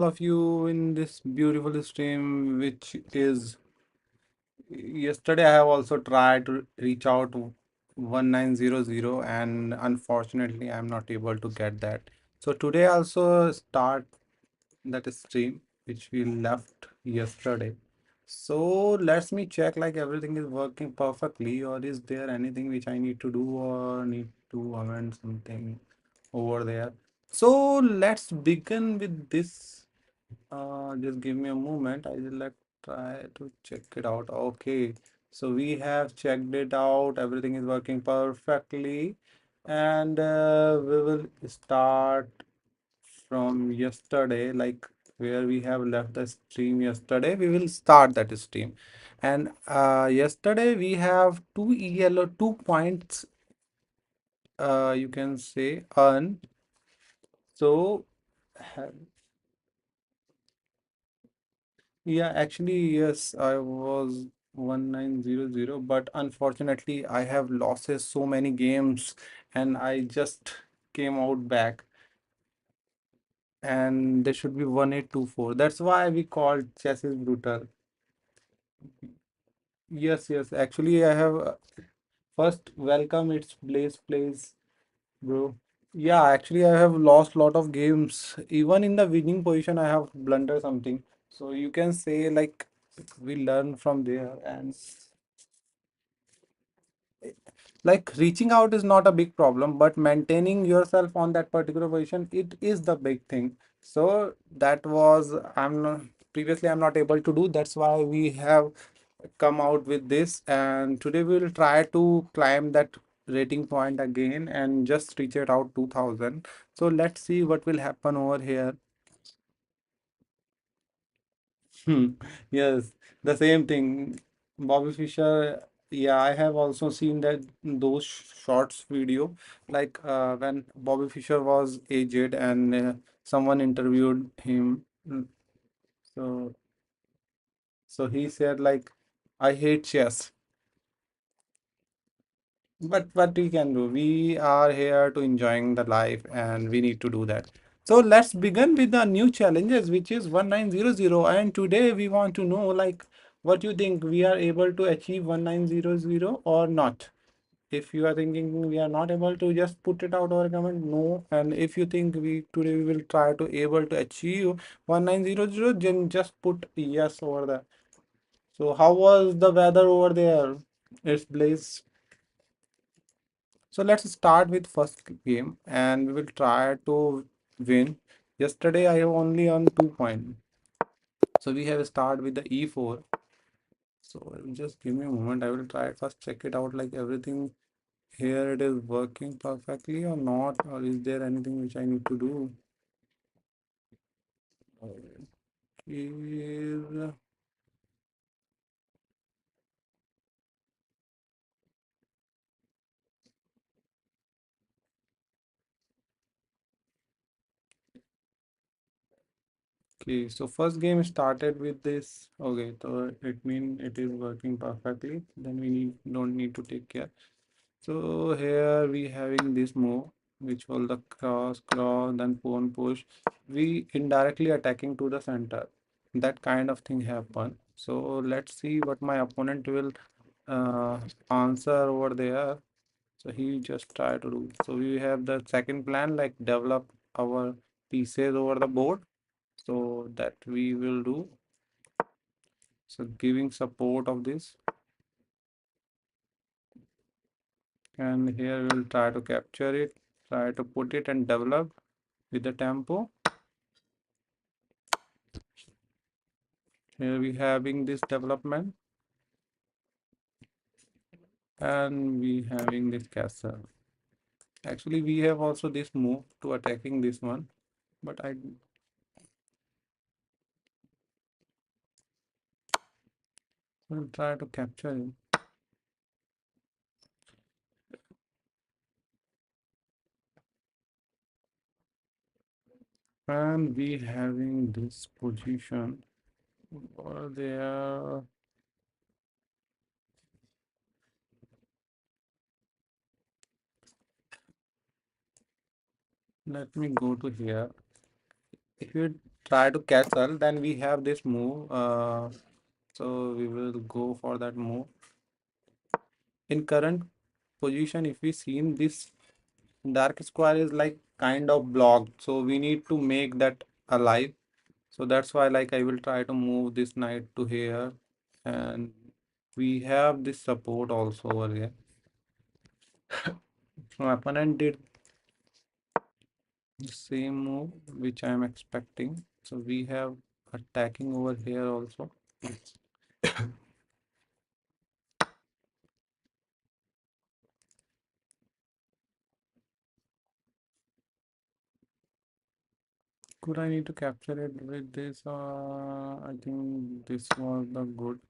of you in this beautiful stream, which is yesterday. I have also tried to reach out to 1900, and unfortunately, I'm not able to get that. So today, also start that stream which we left yesterday. So let's me check like everything is working perfectly, or is there anything which I need to do or need to amend something over there. So let's begin with this. Just give me a moment. I will like try to check it out. Okay, so we have checked it out. Everything is working perfectly, and we will start from yesterday, like where we have left the stream yesterday. We will start that stream, and yesterday we have two yellow 2 points. You can say earn. So. Yeah, actually, yes, I was 1900, but unfortunately, I have losses so many games, and I just came out back, and there should be 1824. That's why we called chess is brutal. Yes, yes, actually, I have first welcome. It's Blaze Plays, bro. Yeah, actually, I have lost lot of games. Even in the winning position, I have blundered something. So you can say like we learn from there, and like reaching out is not a big problem, but maintaining yourself on that particular position, it is the big thing. So that was I'm not previously I'm not able to do. That's why we have come out with this, and today we will try to climb that rating point again and just reach it out 2000. So let's see what will happen over here. Hmm. Yes, the same thing. Bobby Fischer, yeah, I have also seen that those shorts video, like when Bobby Fischer was aged and someone interviewed him. So so he said like, I hate chess. But what we can do, we are here to enjoying the life and we need to do that. So let's begin with the new challenges, which is 1900. And today we want to know like what you think we are able to achieve 1900 or not. If you are thinking we are not able to, just put it out or comment no. And if you think we today we will try to able to achieve 1900, then just put yes over there. So how was the weather over there? It's Blaze. So let's start with first game and we will try to win. Yesterday I have only on 2 points. So we have start with the e4. So just give me a moment. I will try first check it out like everything here it is working perfectly or not, or is there anything which I need to do? Is okay, so first game started with this. Okay, so it means it is working perfectly. Then we don't need to take care. So here we having this move, which was the cross, then pawn push. We indirectly attacking to the center. That kind of thing happen. So let's see what my opponent will answer over there. So he just try to do. So we have the second plan, like develop our pieces over the board. So that we will do. So giving support of this, and here we'll try to capture it, try to put it and develop with the tempo. Here we having this development, and we having this castle. Actually we have also this move to attacking this one, but I will try to capture it. And we having this position over there. Let me go to here. If you try to castle, then we have this move. So we will go for that move. In current position, if we seen this dark square is like kind of blocked, so we need to make that alive. So that's why like I will try to move this knight to here, and we have this support also over here. My opponent did the same move which I am expecting. So we have attacking over here also. Could I need to capture it with this? I think this was the good.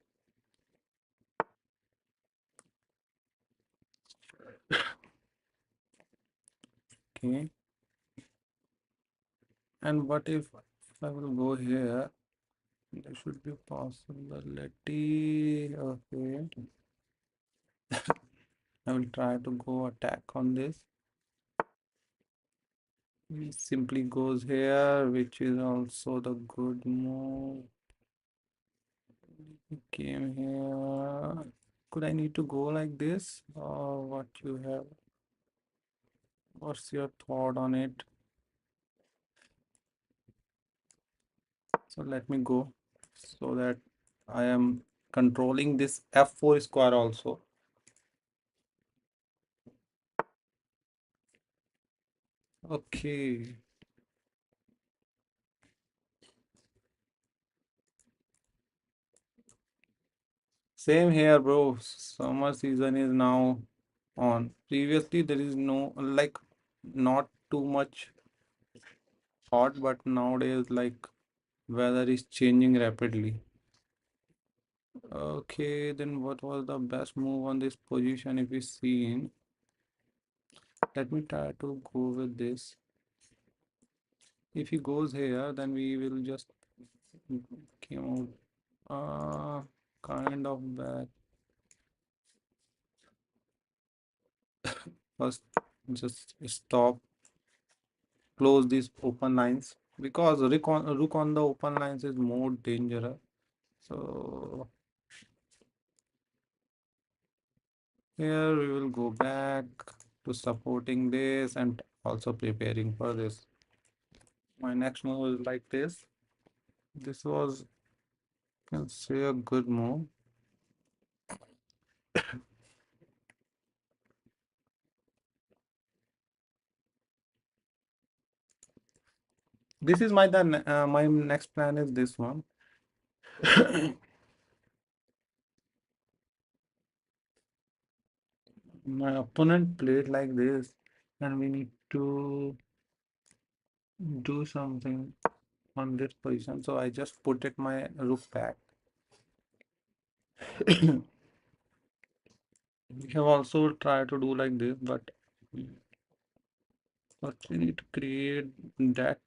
Okay. And what if I will go here? There should be possibility. Okay. I will try to go attack on this. He simply goes here, which is also the good move. He came here. Could I need to go like this? Or what you have? What's your thought on it? So let me go so that I am controlling this f4 square also. Okay. Same here, bro. Summer season is now on. Previously, there is no like not too much hot, but nowadays like weather is changing rapidly. Okay, then what was the best move on this position if we seen? Let me try to go with this. If he goes here, then we will just came out kind of bad. First, just stop, close these open lines because rook on the open lines is more dangerous. So here we will go back to supporting this and also preparing for this. My next move is like this. This was, can say, a good move. This is my next plan is this one. My opponent played like this, and we need to do something on this position. So I just put it my rook back. We have also tried to do like this, but first we need to create that.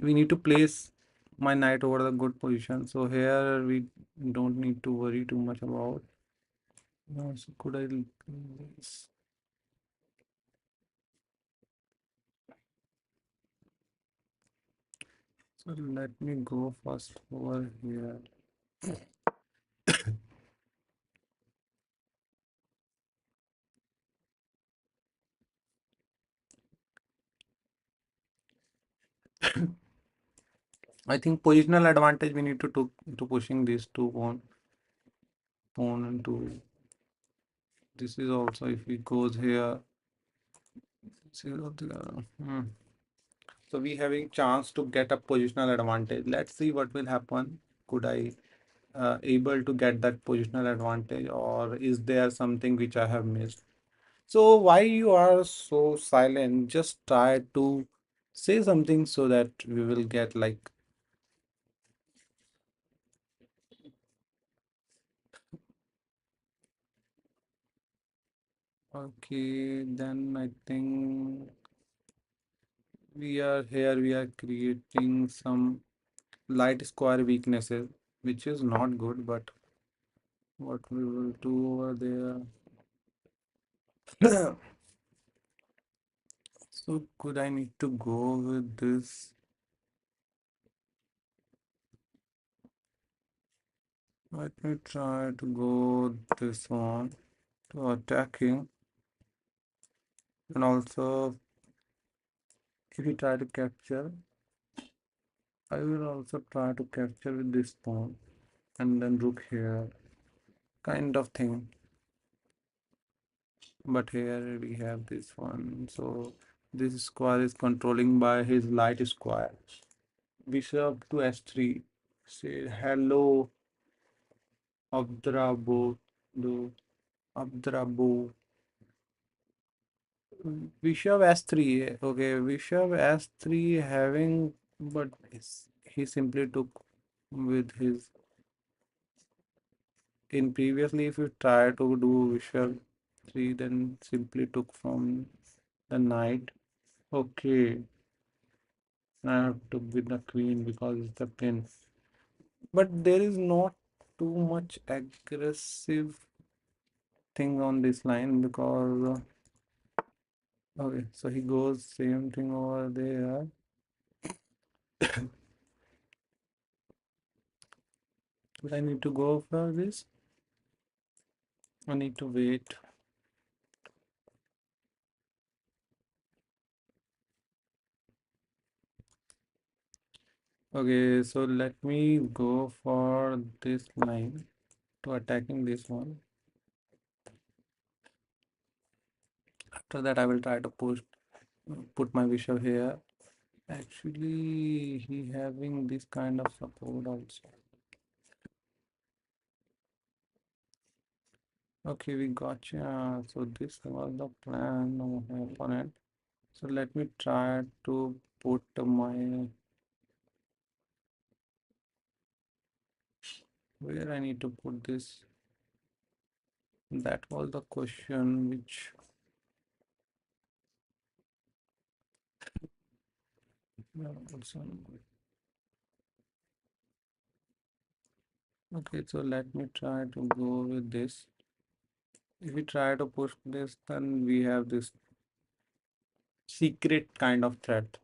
We need to place my knight over the good position. So here we don't need to worry too much about. So could I? So let me go first over here. I think positional advantage we need to pushing these two pawn into. This is also if he goes here. Zero, so we having chance to get a positional advantage. Let's see what will happen. Could I able to get that positional advantage, or is there something which I have missed? So why you are so silent? Just try to say something so that we will get like. Okay, then I think we are here. We are creating some light square weaknesses, which is not good. But what we will do over there? So could I need to go with this? Let me try to go this one to attacking, and also if you try to capture, I will also try to capture with this pawn and then rook here, kind of thing. But here we have this one, so this square is controlling by his light square. Bishop to s3. Say hello, Abdrabo, do Abdrabo. Bishop s3. Okay, Bishop s3 having, but he simply took with his. In previously, if you try to do Bishop 3, then simply took from the knight. Okay, I have to with the queen because it's the pin. But there is not too much aggressive thing on this line because okay, so he goes same thing over there. But I need to go for this. I need to wait. Okay, so let me go for this line to attacking this one. After that, I will try to put my bishop here. Actually, he having this kind of support also. Okay, we got you. So this was the plan of my opponent. So let me try to put my where I need to put this. That was the question which also. Okay, so let me try to go with this. If we try to push this, then we have this secret kind of threat.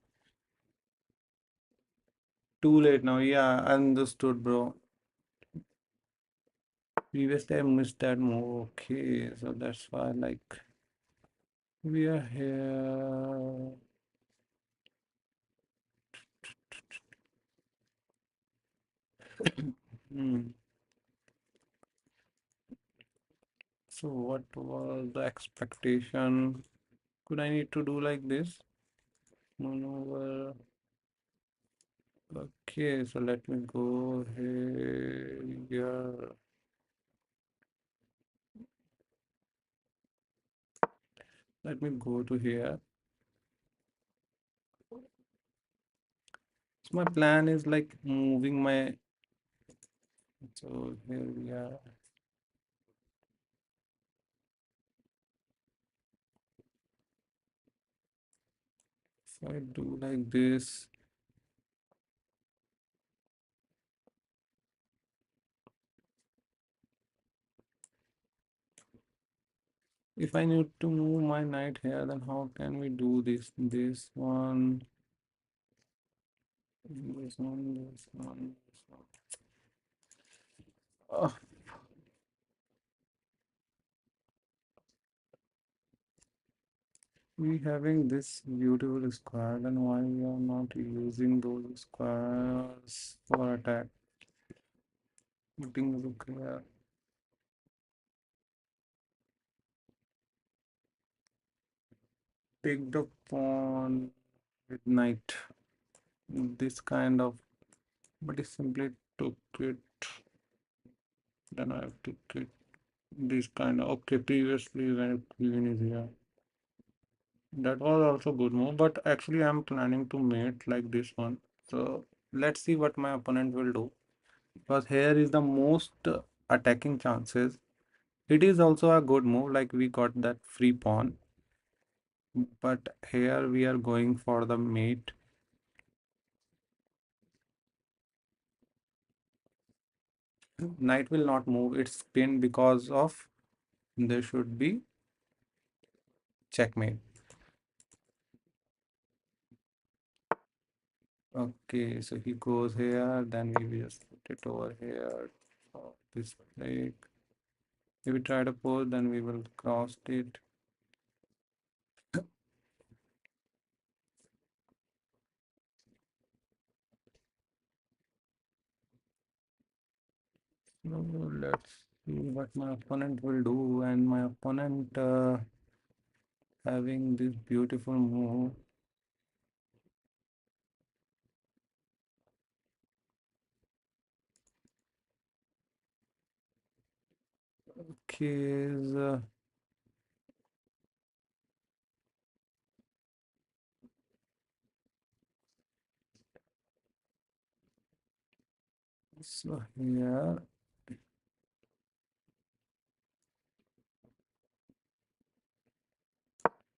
Too late now. Yeah, understood, bro. Previously, I missed that move. Okay, so that's why, like, we are here. Hmm. So, what was the expectation? Could I need to do like this? Maneuver. Okay, so let me go here. Let me go to here. So my plan is like moving my. So here we are. If I do like this, if I need to move my knight here, then how can we do this? This one, this one, this one, this one. Oh, we having this beautiful square, then why we are not using those squares for attack? Putting rook here. Take the pawn with knight. This kind of, but it simply took it. Then I have to get this kind of. Okay, previously when queen is here. That was also good move, but actually I'm planning to mate like this one. So let's see what my opponent will do. Because here is the most attacking chances. It is also a good move, like we got that free pawn. But here we are going for the mate. Knight will not move. It's pinned because of there should be checkmate. Okay, so he goes here, then we will just put it over here. This break. If we try to pose, then we will cross it. So let's see what my opponent will do, and my opponent having this beautiful move. Okay, so here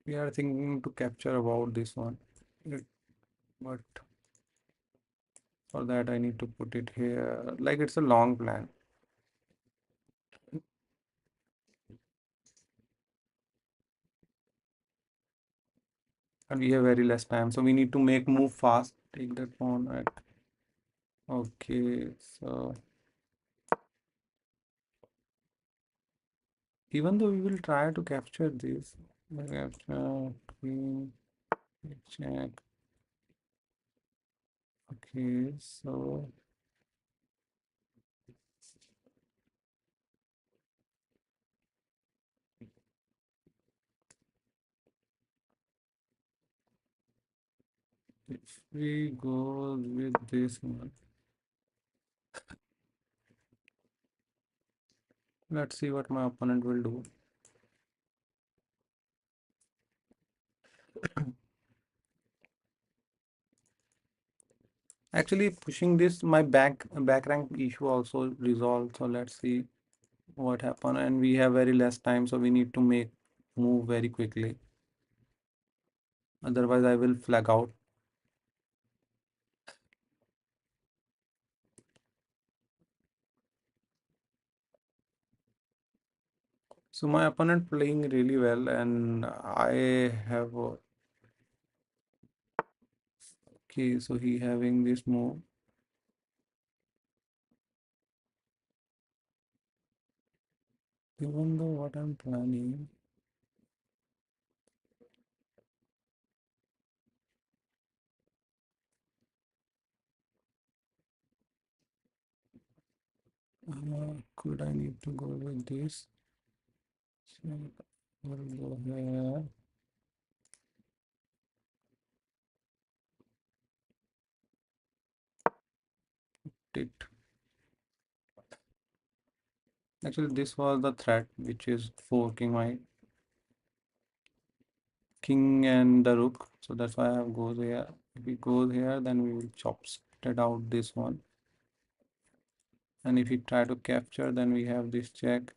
we are thinking to capture about this one. It- But for that I need to put it here. Like it's a long plan. And we have very less time, so we need to make move fast. Take that pawn at okay. So even though we will try to capture this, capture queen, check. Okay, so if we go with this one, let's see what my opponent will do. Actually, pushing this, my back rank issue also resolved. So let's see what happen. And we have very less time, so we need to make move very quickly. Otherwise, I will flag out. So my opponent playing really well, and I have okay. So he having this move. Even though what I'm planning, could I need to go with this? So we'll go here. It actually this was the threat which is forking my king and the rook. So that's why I have goes here. If we goes here, then we will chop it out this one. And if we try to capture, then we have this check.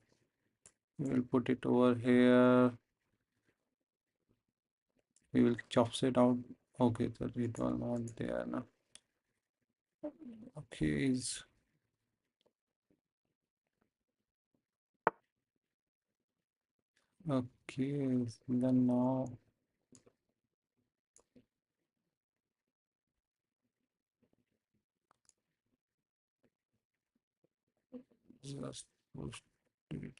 We will put it over here. We will chop it out. Okay, so it was not there now. Okay, is okay. Then now just post it.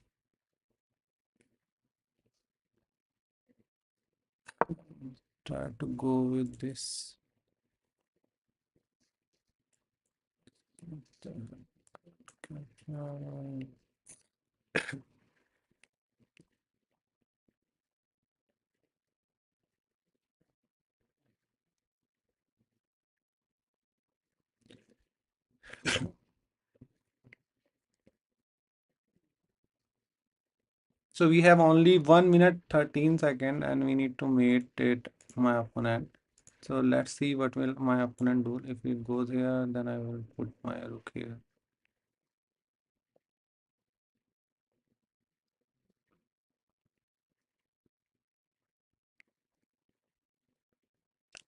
Try to go with this. So we have only 1 minute 13 second, and we need to mate it my opponent. So let's see what will my opponent do. If it goes here, then I will put my rook here.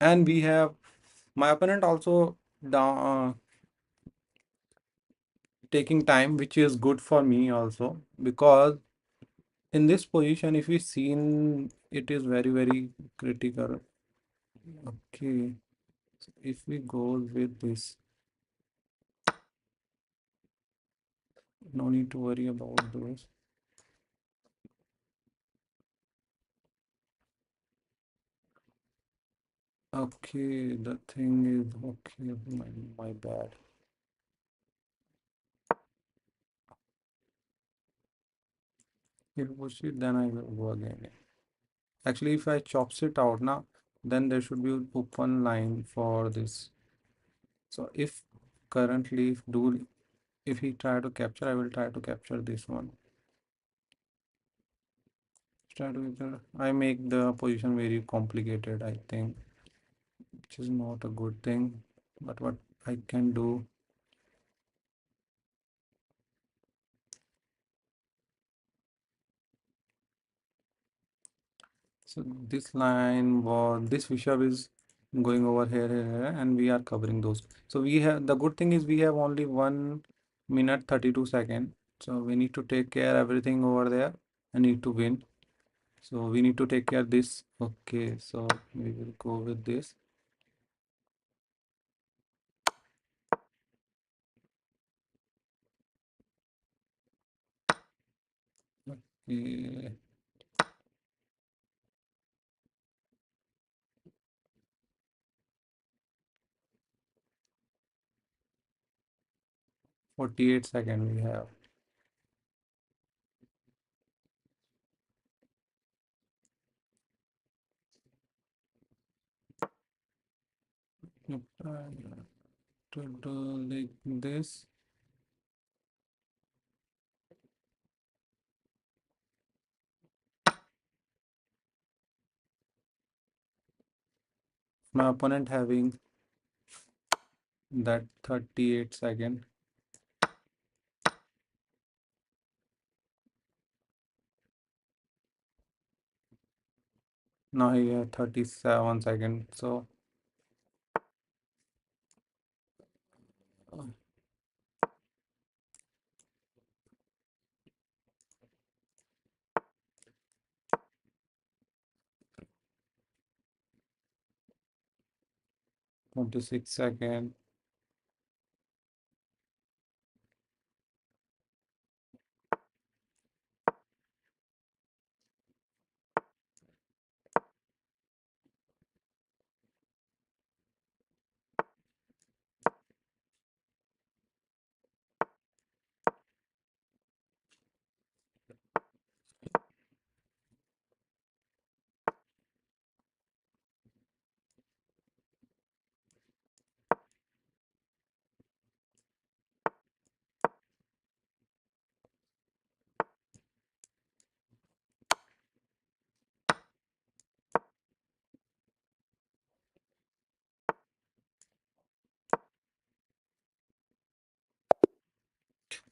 And we have my opponent also down taking time, which is good for me also, because in this position, if we seen, it is very critical. Okay, If we go with this, no need to worry about those. Okay, the thing is okay. My bad. If push it, then I will go again. Actually, if I chops it out now, then there should be an open line for this. So if currently if he try to capture, I will try to capture this one. Try to I make the position very complicated, I think, which is not a good thing. But what I can do, so this Vishab is going over here, and we are covering those. So we have the good thing is we have only 1 minute 32 second. So we need to take care everything over there. I need to win. So we need to take care this. Okay, so we will go with this. Okay, 48 second we have. Yep, to do like this. My opponent having that 38 second. Now he have 37 second. So uh, 26 second.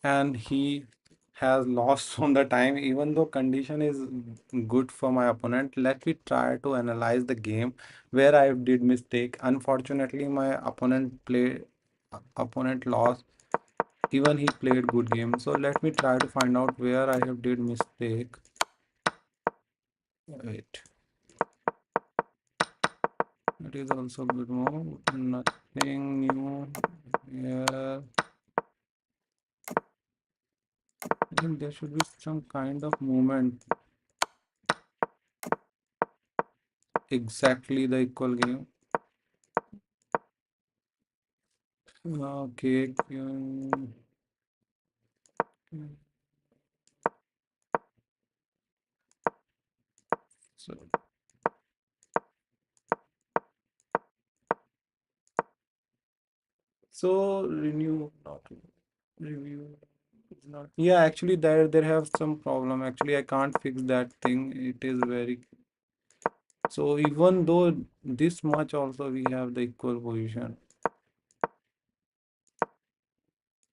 And he has lost from the time, even though condition is good for my opponent. Let me try to analyze the game where I did mistake. Unfortunately, my opponent lost. Even he played good game. So let me try to find out where I have did mistake. Wait, it is also good move. Nothing new here. I think there should be some kind of movement. Exactly the equal game. Okay. So, so renew, not review. It's not. Yeah, actually, there have some problem. Actually, I can't fix that thing. It is very. So even though this much also we have the equal position.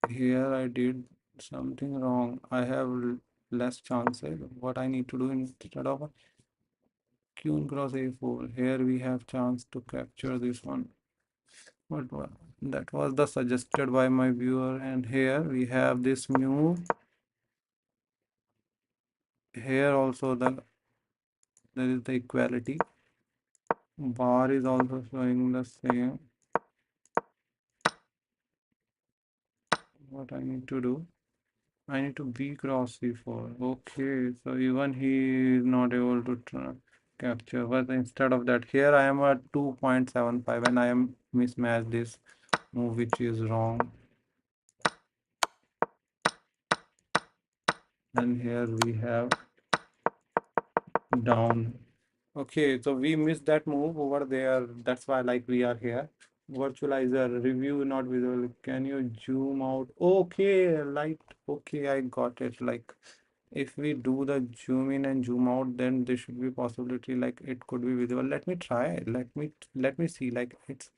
Here I did something wrong. I have less chances. What I need to do instead of queen cross a4. Here we have chance to capture this one. That was the suggested by my viewer, and here we have this move. Here also there is the equality. Bar is also showing the same. what I need to do? I need to B cross C4. Okay, so even he is not able to capture. But instead of that, here I am at 2.75 and I am mismatched this move, which is wrong. And here we have down. Okay, so we missed that move over there. That's why like we are here. Virtualizer review not visible. Can you zoom out? Okay, light. Okay, I got it. Like if we do the zoom in and zoom out, then there should be possibility like it could be visible. Let me try. Let me see. Like it's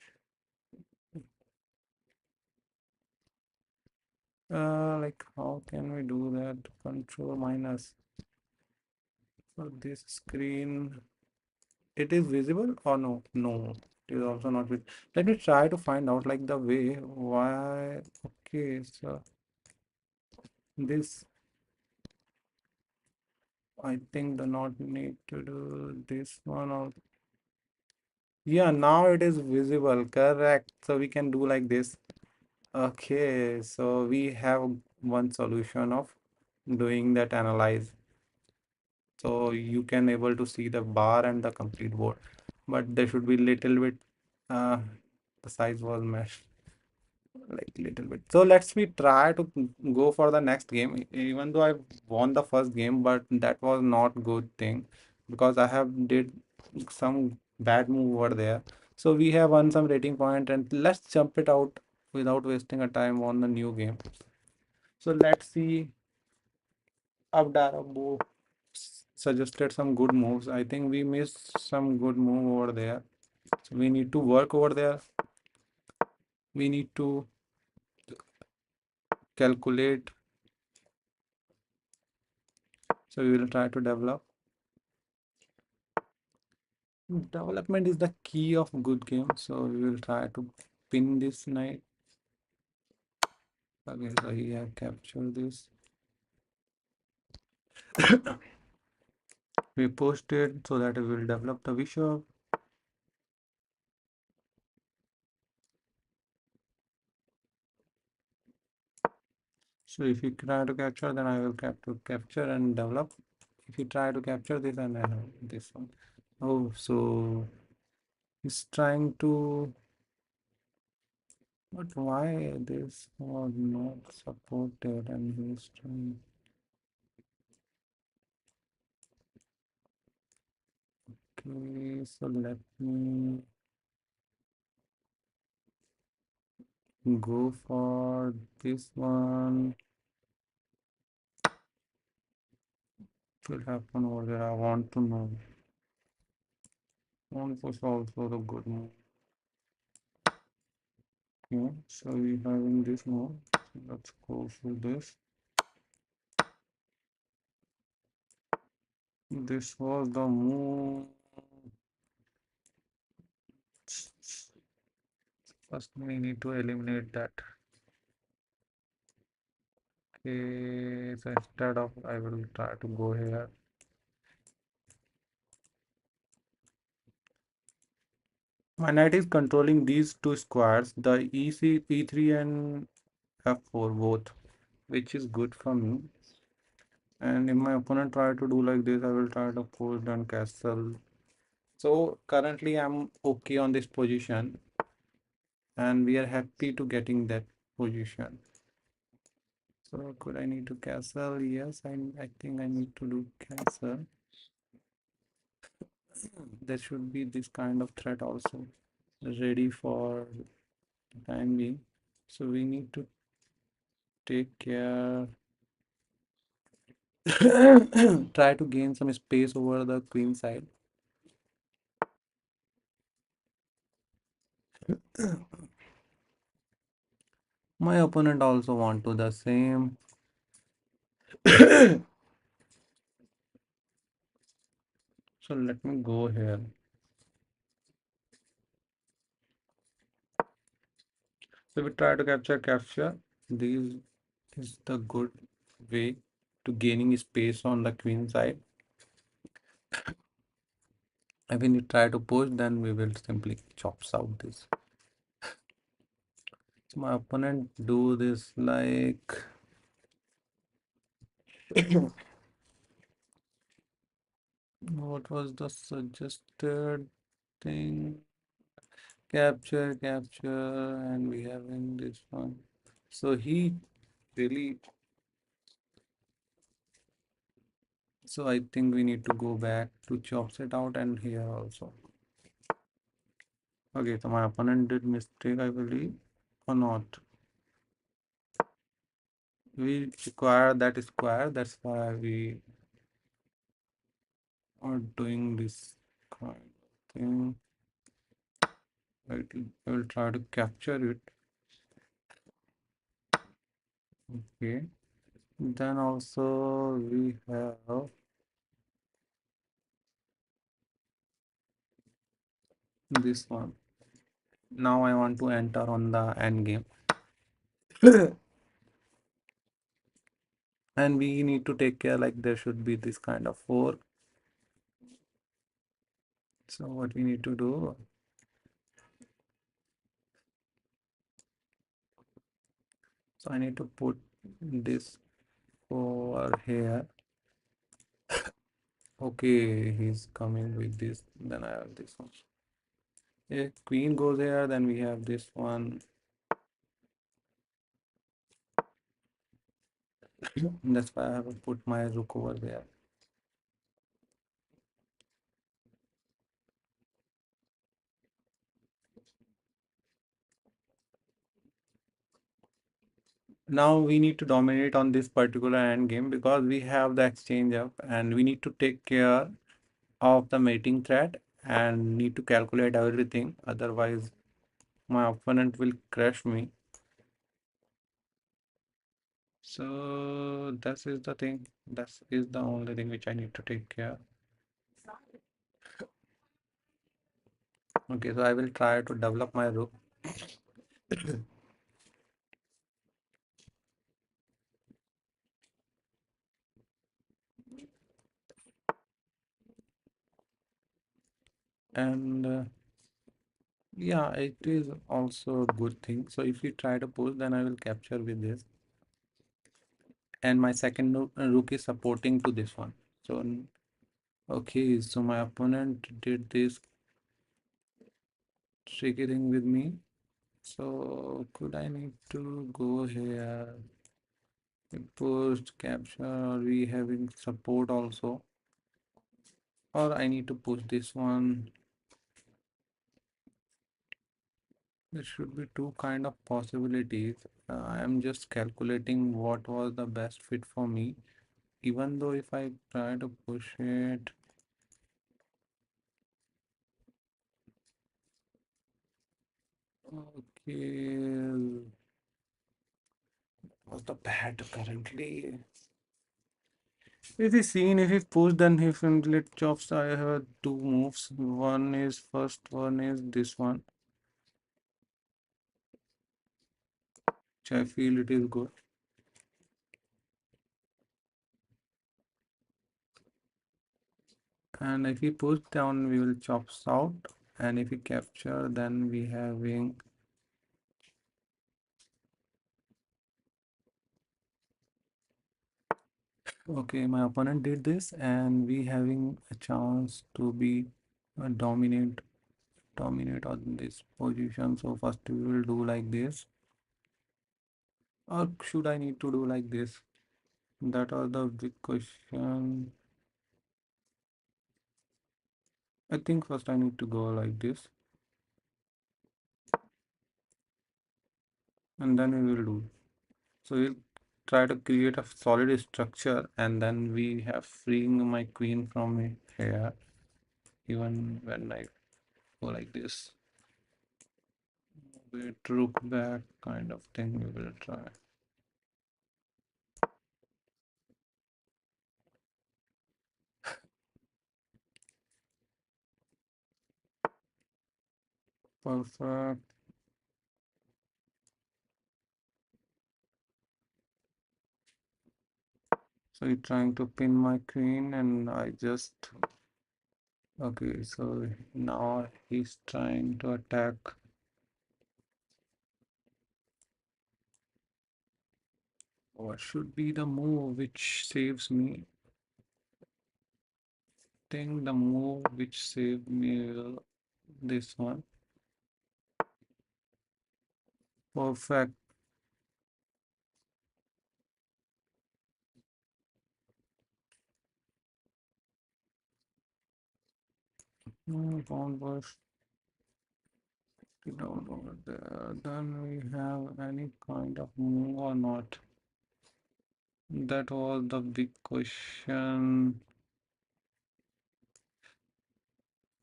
like how can we do that? Control minus. So this screen. It is visible or no? No, it is also not visible. Let me try to find out like the way why. Okay, so this I think the not need to do this one or yeah, now it is visible, correct. So we can do like this. Okay, so we have one solution of doing that analyze. So you can able to see the bar and the complete board, but there should be little bit uh the size was meshed like little bit. So let's we try to go for the next game. Even though I won the first game, but that was not good thing because I have did some bad move over there. So we have won some rating point and let's jump it out without wasting a time on the new game. So let's see. Abdara suggested some good moves. I think we missed some good move over there. So we need to work over there. We need to calculate. So we will try to develop. Development is the key of good game. So we will try to pin this knight. Okay, so he have captured this. We pushed it so that we will develop the bishop. So if you try to capture, then I will capture and develop. If you try to capture this and this one. Oh, so he's trying to. But why this was not supported and he's trying. Okay, so let me go for this one. What will happen over there? I want to know. One was also the good move. Okay, so we having this move. So let's go for this. This was the move. First, we need to eliminate that. Okay, so instead of I will try to go here. My knight is controlling these two squares, the EC, E3 and F4 both, which is good for me. And if my opponent try to do like this, I will try to push down castle. So currently I'm okay on this position and we are happy to getting that position. So could I need to castle? Yes, I think I need to do castle. There should be this kind of threat also ready for the time being. So we need to take care. Try to gain some space over the queen side. My opponent also want to the same. So let me go here. So we try to capture. These is the good way to gaining space on the queen side. And when you try to push, then we will simply chops out this. My opponent do this like what was the suggested thing? Capture, capture, and we have in this one. So he really, so I think we need to go back to chops it out and here also. Okay, so my opponent did mistake, I believe, or not. We require that square, that's why we are doing this kind of thing. I will try to capture it. Okay. Then also we have this one. Now I want to enter on the end game. And we need to take care like there should be this kind of four. So what we need to do, so I need to put this over here. Okay, he's coming with this. Then I have this one. If queen goes here, then we have this one. That's why I have to put my rook over there. Now we need to dominate on this particular end game because we have the exchange up and we need to take care of the mating threat and need to calculate everything. Otherwise, my opponent will crush me. So this is the thing. That is the only thing which I need to take care. Okay, so I will try to develop my rook. And yeah, it is also a good thing. So if you try to push, then I will capture with this. And my second rook is supporting to this one. So okay, so my opponent did this tricky thing with me. So could I need to go here? Post capture, or we having support also, or I need to push this one. There should be two kind of possibilities. I am just calculating what was the best fit for me. Even though if I try to push it, okay, what's the bad currently? It is seen if he push, then he let chops. I have two moves. One is first one is this one, which I feel it is good. And if we push down, we will chops out. And if we capture, then we having okay. My opponent did this, and we having a chance to be dominate on this position. So first we will do like this, or should I need to do like this? That are the big question. I think first I need to go like this, and then we will do. So we'll try to create a solid structure, and then we have freeing my queen from here, even when I go like this. We rook back kind of thing we will try. Perfect. So he's trying to pin my queen, and I just okay. So now he's trying to attack. What should be the move which saves me? Think the move which saved me this one. Perfect. Pawn push down over there. Then we have any kind of move or not? That was the big question.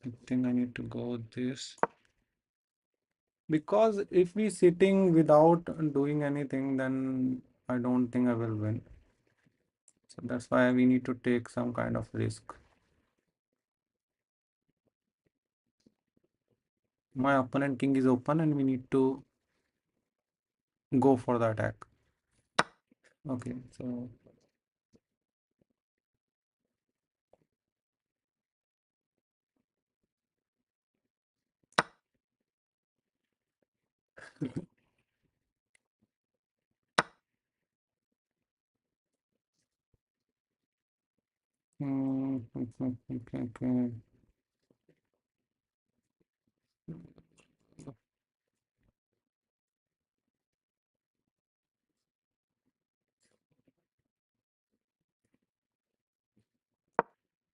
I think I need to go with this. Because if we sitting without doing anything, then I don't think I will win. So that's why we need to take some kind of risk. My opponent king is open and we need to go for the attack. Okay, so okay.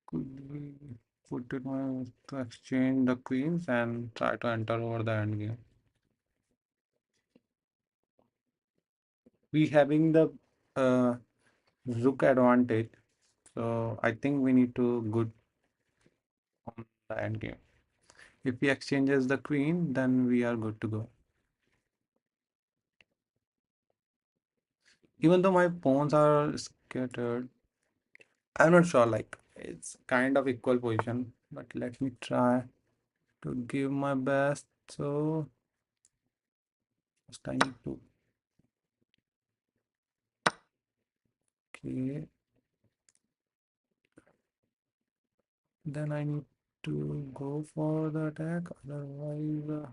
Could we put it to exchange the queens and try to enter over the end game? We having the uh, rook advantage, so I think we need to good on the end game. If he exchanges the queen, then we are good to go. Even though my pawns are scattered, I'm not sure, like it's kind of equal position, but let me try to give my best. So first I need to, okay, then I need to go for the attack, otherwise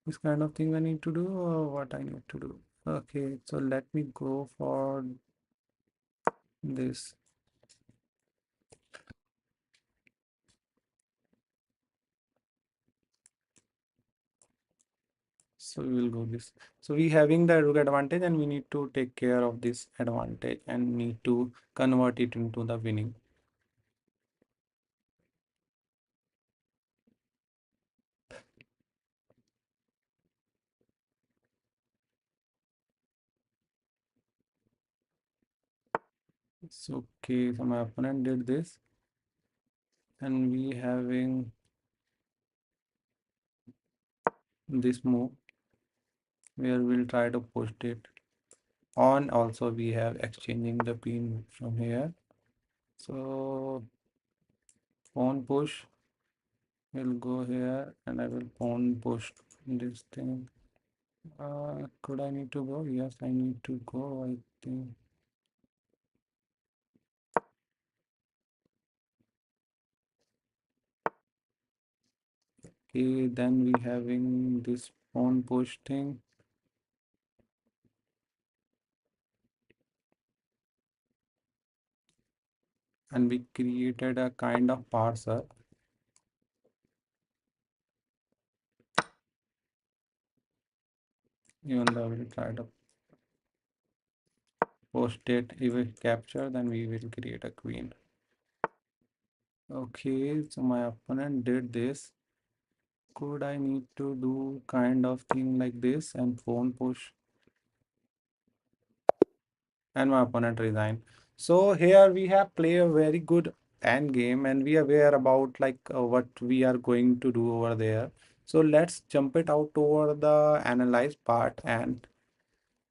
this kind of thing I need to do or what I need to do. Okay, so let me go for this. So we will go this. So we having the rook advantage and we need to take care of this advantage and need to convert it into the winning. It's okay. So my opponent did this and we having this move where we'll try to push it on. Also we have exchanging the queen from here. So pawn push will go here and I will pawn push this thing. Could I need to go? Yes, I need to go, I think. Okay, then we having this pawn push thing. And we created a kind of parser. Even though we'll try to post it, if we capture, then we will create a queen. Okay, so my opponent did this. Could I need to do kind of thing like this and pawn push? And my opponent resign. So here we have play a very good end game and we are aware about like what we are going to do over there. So let's jump it out over the analyze part and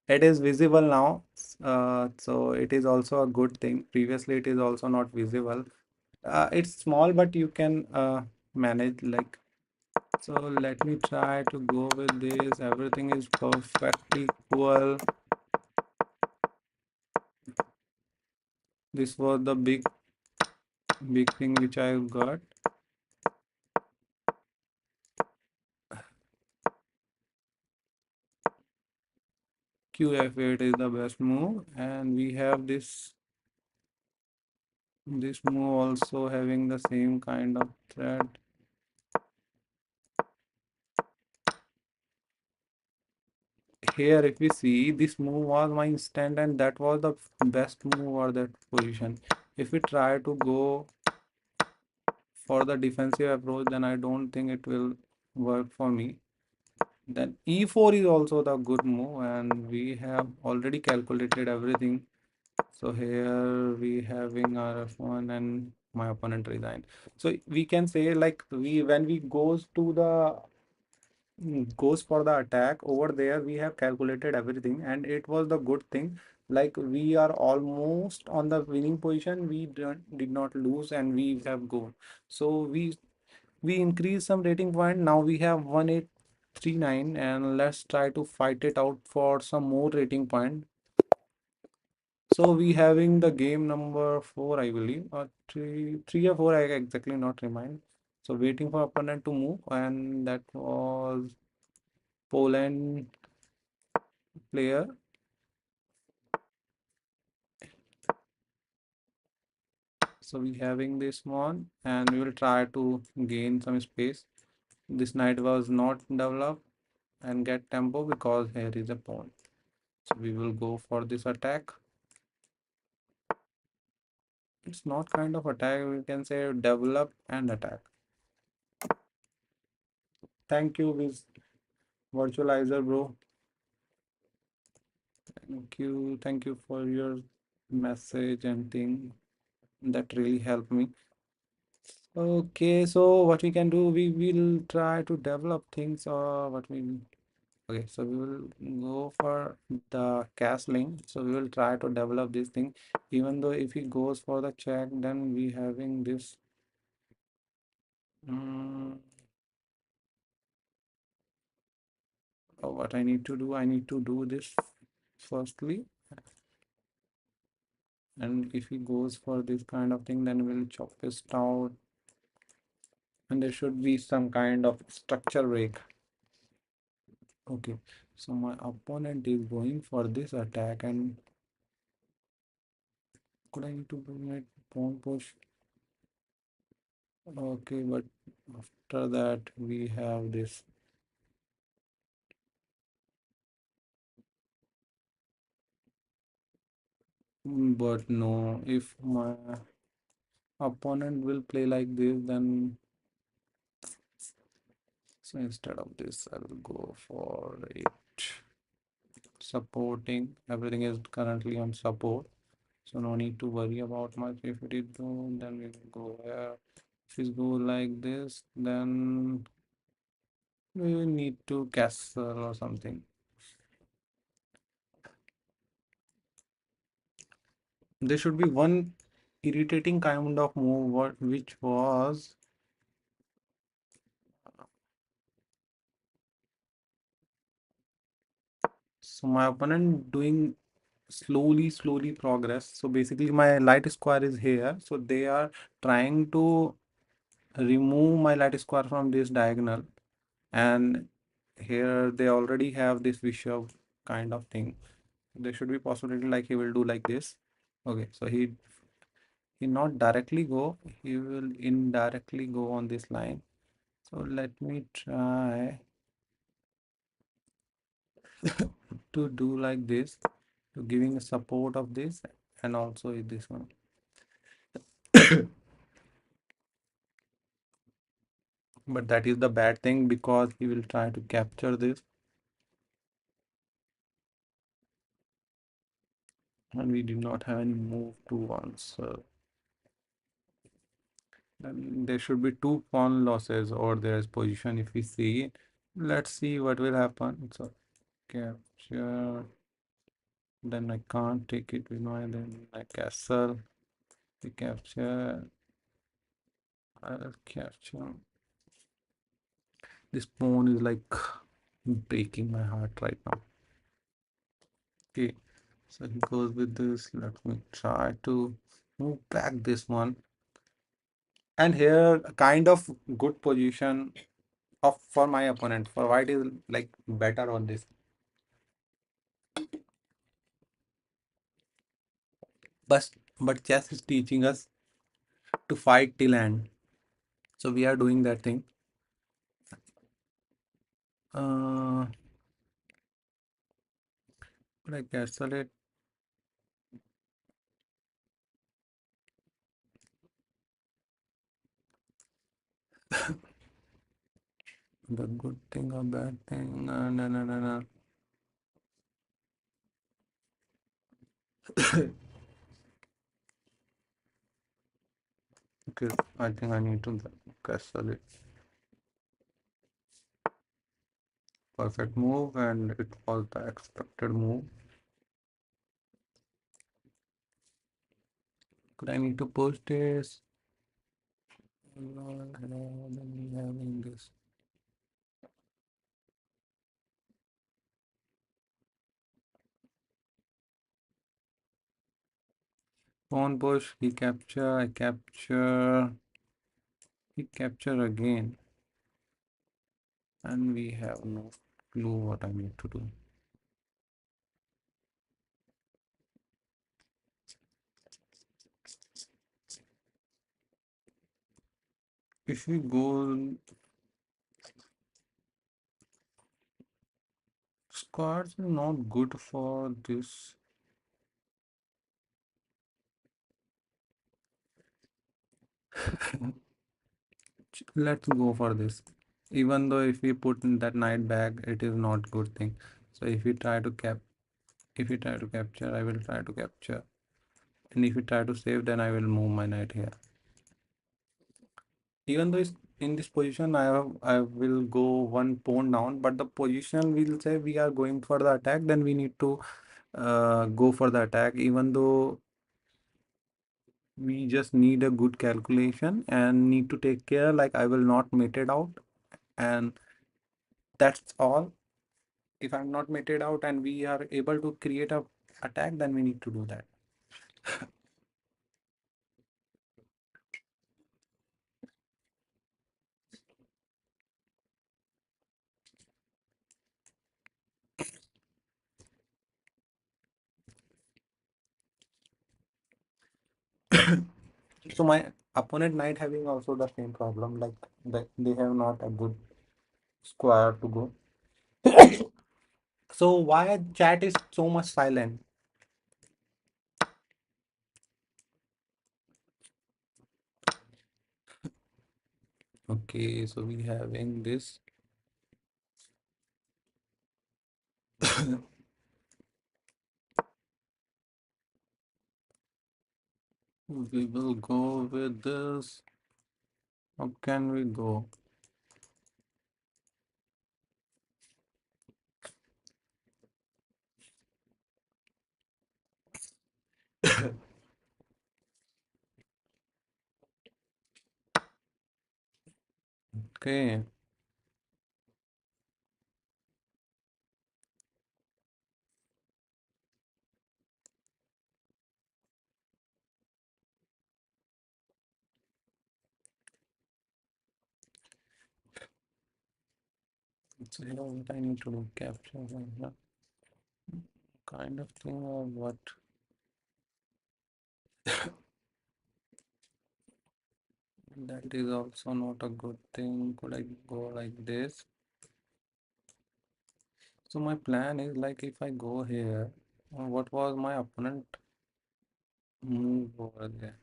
it is visible now. So it is also a good thing. Previously it is also not visible. It's small but you can manage like. So let me try to go with this. Everything is perfectly equal. This was the big big thing which I got. QF8 is the best move, and we have this move also having the same kind of threat. Here, if we see, this move was my instant, and that was the best move or that position. If we try to go for the defensive approach, then I don't think it will work for me. Then E4 is also the good move, and we have already calculated everything. So here we having our F1 and my opponent resigned. So we can say like we when we goes for the attack over there, we have calculated everything, and it was the good thing. Like we are almost on the winning position. We did not lose, and we have go. So we increase some rating point. Now we have 1839, and let's try to fight it out for some more rating point. So we having the game number 4, I believe, or three or four, I exactly not remind. So waiting for opponent to move, and that was Poland player. So we having this one, and we will try to gain some space. This knight was not developed and get tempo because here is a pawn. So we will go for this attack. It's not kind of attack, we can say develop and attack. Thank you, with virtualizer, bro. Thank you for your message and thing. That really helped me. Okay, so what we can do, we will try to develop things or what we okay, so we will go for the castling. So we will try to develop this thing. Even though if he goes for the check, then we having this. What I need to do, I need to do this firstly. And if he goes for this kind of thing, then we'll chop this out. And there should be some kind of structure break. Okay, so my opponent is going for this attack, and could I need to do my pawn push? Okay, but after that we have this. But no, if my opponent will play like this, then so instead of this, I will go for it. Supporting. Everything is currently on support, so no need to worry about much. If it is do, then we will go here. If it go like this, then we will need to castle or something. There should be one irritating kind of move which was, so my opponent doing slowly progress. So basically my light square is here, so they are trying to remove my light square from this diagonal, and here they already have this bishop kind of thing. There should be possibility like he will do like this. Okay, so he not directly go, he will indirectly go on this line. So let me try to do like this, to giving a support of this, and also this one. But that is the bad thing because he will try to capture this, and we did not have any move to answer. Then there should be two pawn losses or there's position if we see. Let's see what will happen. So capture, then I can't take it with my, then I castle, we capture, I'll capture. This pawn is like breaking my heart right now. Okay, so he goes with this. Let me try to move back this one. And here, kind of good position of for my opponent. For white is like better on this. But but chess is teaching us to fight till end. So we are doing that thing. Uh, could I cancel it? The good thing or bad thing? No, no, no, no. Okay, I think I need to cancel it. Perfect move, and it was the expected move. Could I need to push this? No, no, then we having this. Pawn push, he capture, I capture, he capture again, and we have no clue what I need to do. If we go squads are not good for this. Let's go for this. Even though if we put in that knight back, it is not good thing. So if we try to capture, I will try to capture. And if we try to save, then I will move my knight here. Even though it's in this position, I will go one pawn down, but the position will say we are going for the attack, then we need to go for the attack, even though we just need a good calculation and need to take care like I will not mate it out, and that's all. If I'm not mated out and we are able to create a attack, then we need to do that. So my opponent knight having also the same problem, like that they have not a good square to go. So why chat is so much silent? Okay, so we having this. We will go with this. How can we go? Okay, so you know what I need to do? Capture kind of thing or what? That is also not a good thing. Could I go like this? So my plan is like if I go here, what was my opponent move over there?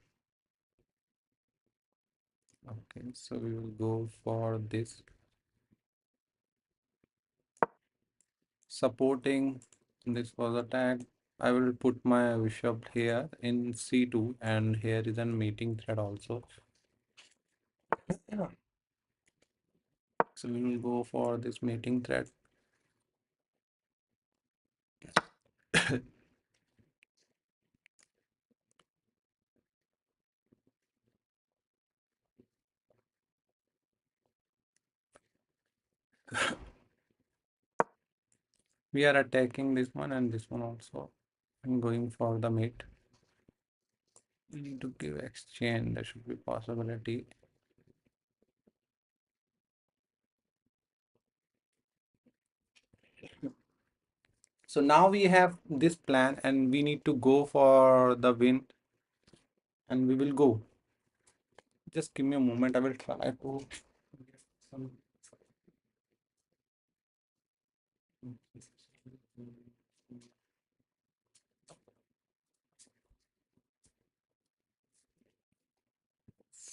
Okay, so we will go for this supporting. This was attack. I will put my bishop here in c2, and here is a mating thread also. Yeah. So we will go for this mating thread. We are attacking this one and this one also. I'm going for the mate. We need to give exchange. There should be possibility. So now we have this plan and we need to go for the win, and we will go. Just give me a moment. I will try to get some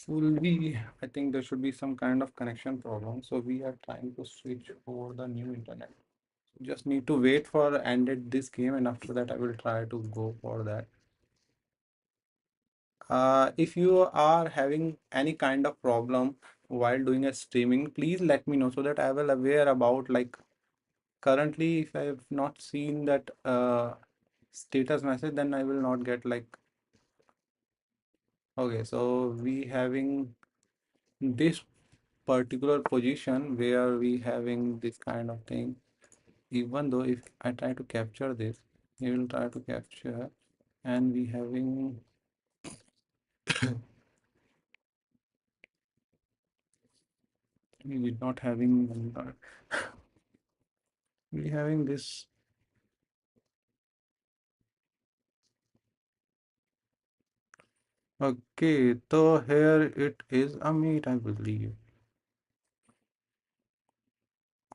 fully. I think there should be some kind of connection problem. So we are trying to switch over the new internet. Just need to wait for ended this game, and after that I will try to go for that. If you are having any kind of problem while doing a streaming, please let me know so that I will aware about, like, currently if I have not seen that status message, then I will not get, like, okay, so we having this particular position where we having this kind of thing. Even though if I try to capture this, we will try to capture, and we having we did not having we having this. Okay, so here it is a meet, I believe.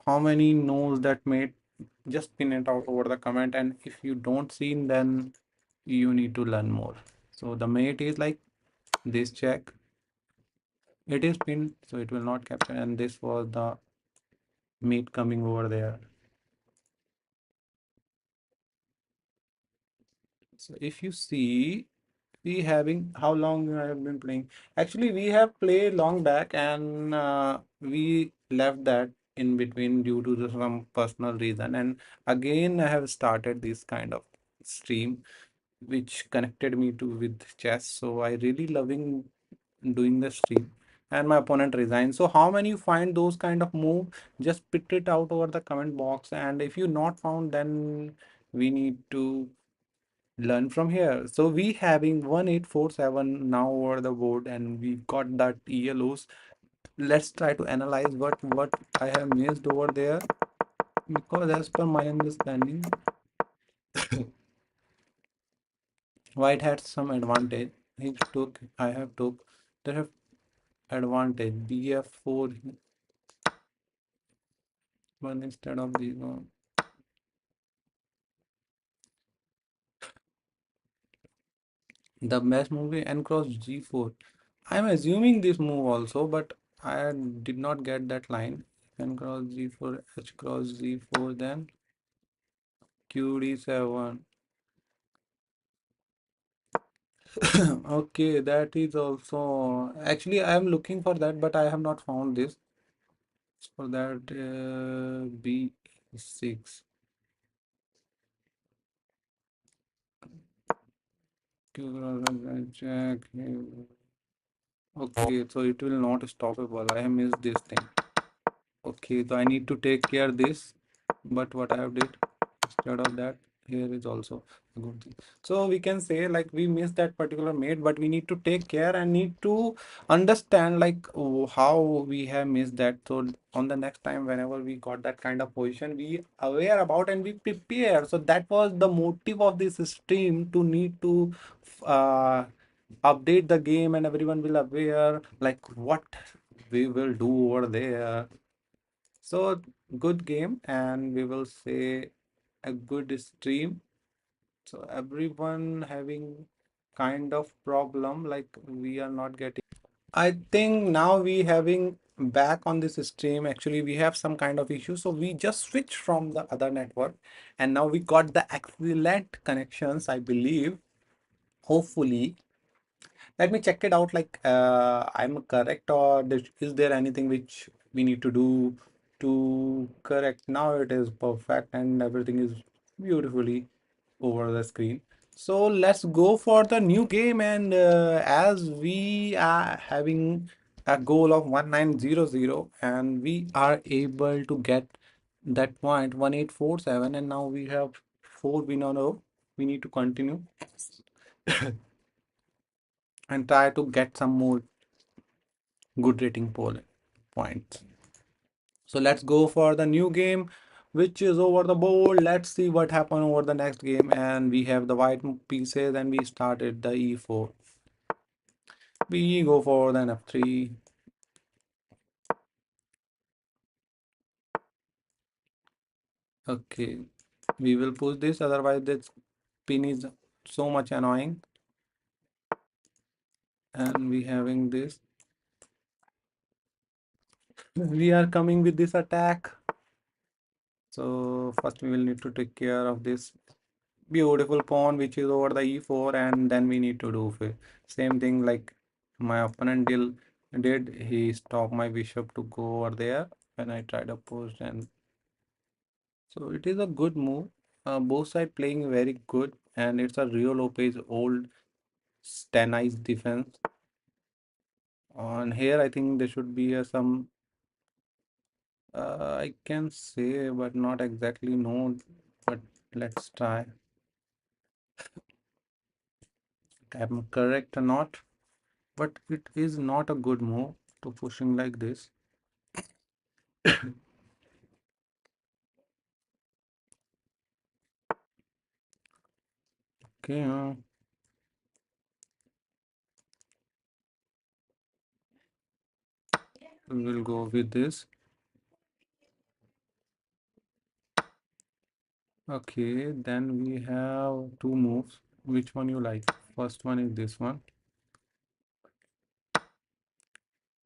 How many knows that mate? Just pin it out over the comment, and if you don't see, then you need to learn more. So the mate is like this check. It is pinned, so it will not capture, and this was the mate coming over there. So if you see, we having how long I have been playing. Actually, we have played long back, and we left that in between due to some personal reason. And again, I have started this kind of stream, which connected me to with chess. So I really loving doing the stream. And my opponent resigned. So how many you find those kind of move? Just put it out over the comment box. And if you not found, then we need to learn from here. So we having 1847 now over the board, and we got that ELOs. Let's try to analyze what I have missed over there, because as per my understanding, white had some advantage. He took, I have took. They have advantage. BF4 one instead of the one. The best movie N cross G4. I'm assuming this move also, but I did not get that line. N cross G4, H cross G4, then QD7. Okay, that is also actually I am looking for that, but I have not found this. For that, B6. Check. Okay, so it will not stoppable. I have missed this thing. Okay, so I need to take care this, but what I have did instead of that, here is also a good thing. So we can say, like, we missed that particular mate, but we need to take care and need to understand, like, how we have missed that. So on the next time, whenever we got that kind of position, we aware about and we prepare. So that was the motive of this stream, to need to uh, update the game, and everyone will aware, like, what we will do over there. So good game, and we will say a good stream. So everyone having kind of problem, like we are not getting. I think now we having back on this stream. Actually, we have some kind of issue, so we just switched from the other network, and now we got the excellent connections, I believe. Hopefully, let me check it out, like, I'm correct, or is there anything which we need to do to correct? Now it is perfect and everything is beautifully over the screen. So let's go for the new game, and as we are having a goal of 1900, and we are able to get that point 1847, and now we have 4 win on a row. We need to continue and try to get some more good rating poll points. So let's go for the new game. which is over the board. Let's see what happened over the next game. And we have the white pieces, and we started the e4. We go for the f3. Okay, we will push this, otherwise this pin is so much annoying. And we having this. We are coming with this attack. So first we will need to take care of this beautiful pawn which is over the e4, and then we need to do same thing like my opponent did. He stopped my bishop to go over there when I tried to push, and so it is a good move. Both side playing very good, and it's a real Lopez old Stanized defense. On here I think there should be some I can say but not exactly know, but let's try. I'm correct or not, but it is not a good move to pushing like this. Okay, we will go with this. Okay, then we have two moves. Which one you like? First one is this one.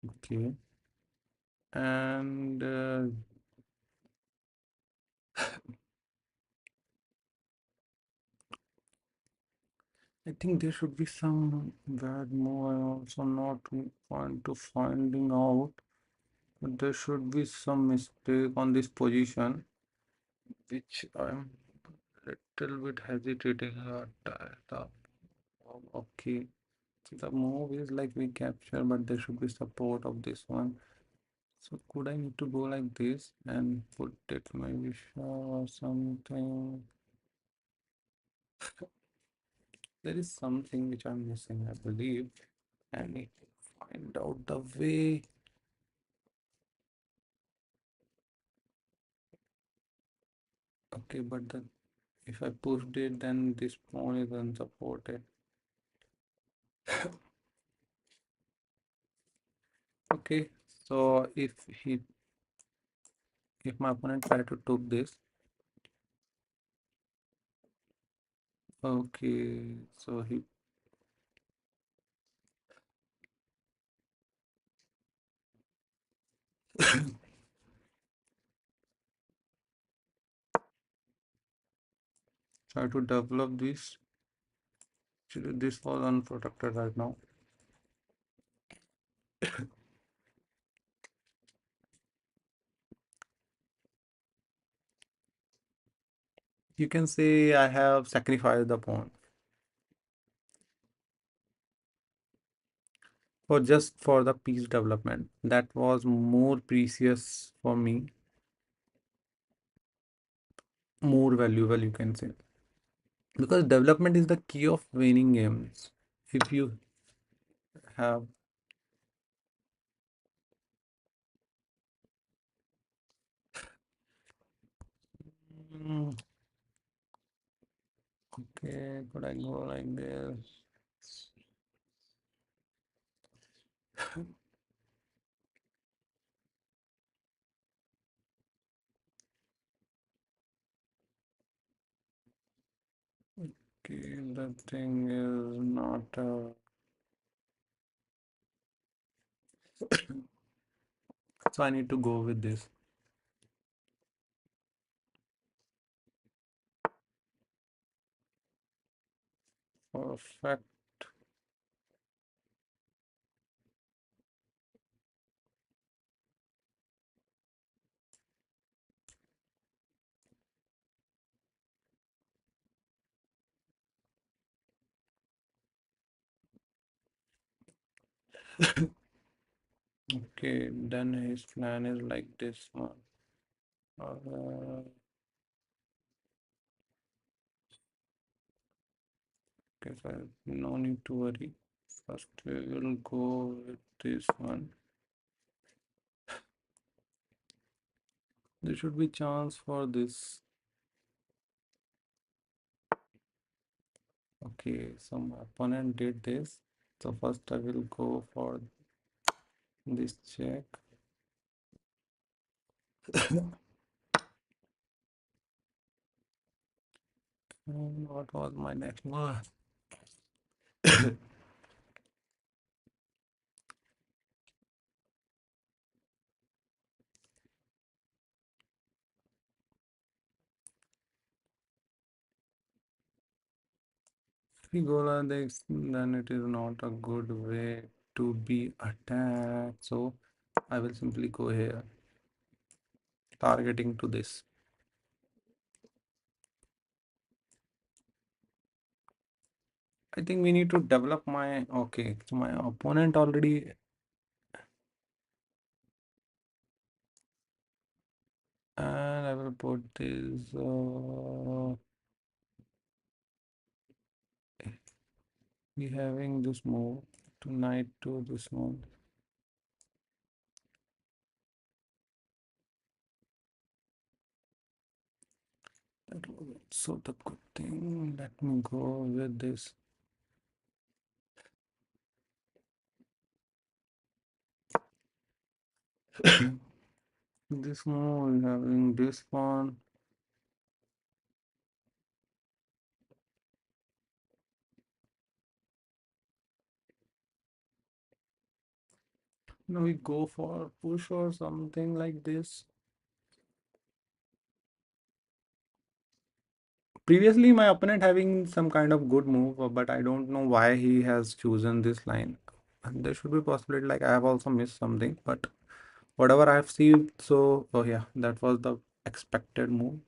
Okay, and I think there should be some bad move. I also not want to finding out, but there should be some mistake on this position, which I'm little bit hesitating at. Okay, so the move is like we capture, but there should be support of this one. So could I need to go like this and put it maybe show or something? There is something which I'm missing, I believe. I need to find out the way. Okay, but then if I pushed it, then this pawn is unsupported. Okay, so if my opponent try to took this, okay, so he try to develop this. Actually, this was unprotected right now. You can say I have sacrificed the pawn for just for the piece development. That was more precious for me, more valuable, you can say. Because development is the key of winning games. If you have mm, okay, could I go like this? Okay, the thing is not so I need to go with this. Perfect. Okay, then his plan is like this one. Okay, so no need to worry. First, we will go with this one. There should be chance for this. Okay, some opponent did this. So first I will go for this check. And what was my next move? If we go like this, then it is not a good way to be attacked. So I will simply go here, targeting to this. I think we need to develop my, okay, so my opponent already, and I will put this, we having this move tonight to this one. That was also the good thing. Let me go with this. This move, having this one. Now we go for push or something like this. Previously, my opponent having some kind of good move, but I don't know why he has chosen this line. And there should be possibility like I have also missed something, but whatever I have seen, so oh yeah, that was the expected move.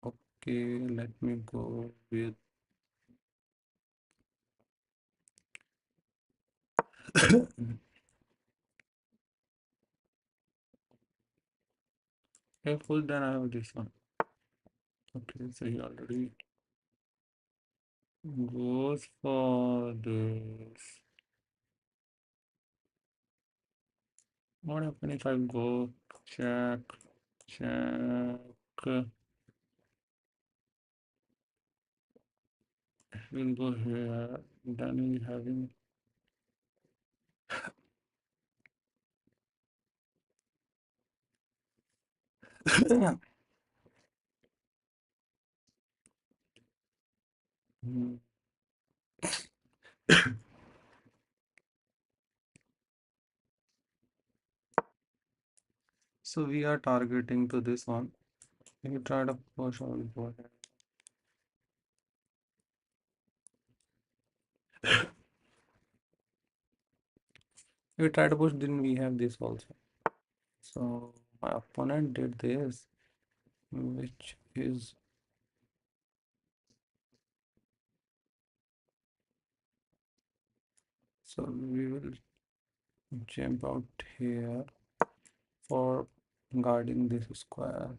Okay, let me go with full, then I have this one. Okay, so he already goes for this. What happens if I go check, check? We'll go here. Then we having. Hmm. So we are targeting to this one. If you try to push, I will go ahead. If you try to push, then we have this also. So my opponent did this, which is so we will jump out here for guarding this square.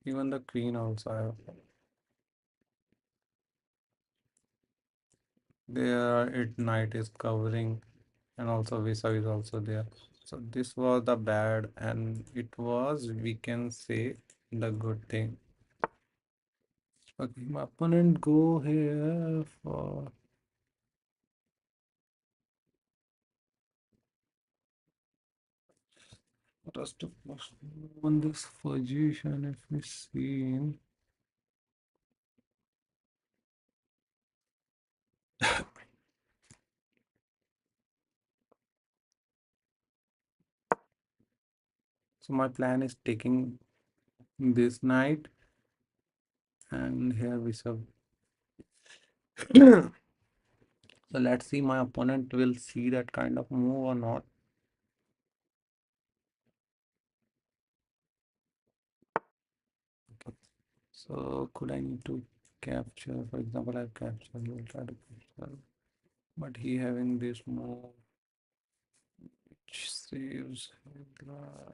Even the queen also have. There it knight is covering, and also Visa is also there. So this was the bad, and it was, we can say, the good thing. Okay, my opponent go here for just to push on this position. If we see, so my plan is taking this knight, and here we sub. So let's see, my opponent will see that kind of move or not. Okay. So could I need to capture? For example, I capture. He will try to capture, but he having this move which saves his life.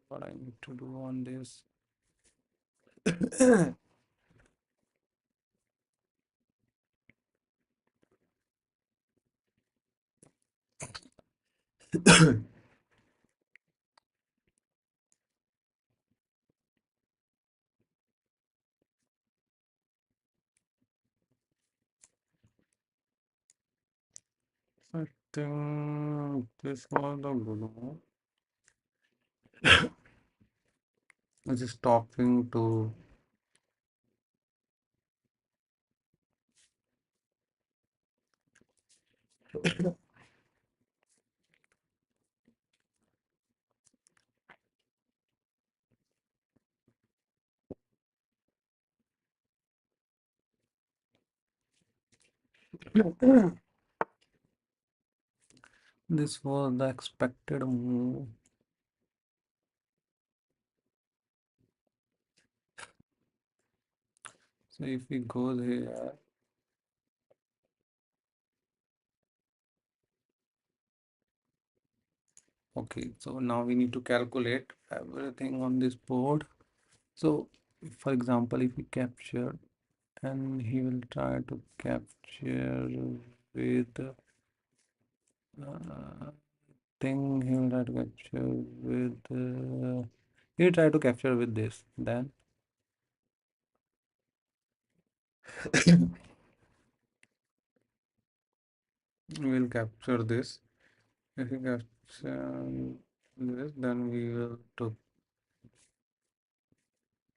What I need to do on this? I think this was the good one. I just talking to this was the expected move. So if we go here, okay, so now we need to calculate everything on this board. So, for example, if we capture and he will try to capture with thing he will try to capture with he'll try to capture with this, then we'll capture this. If we capture this, then we will to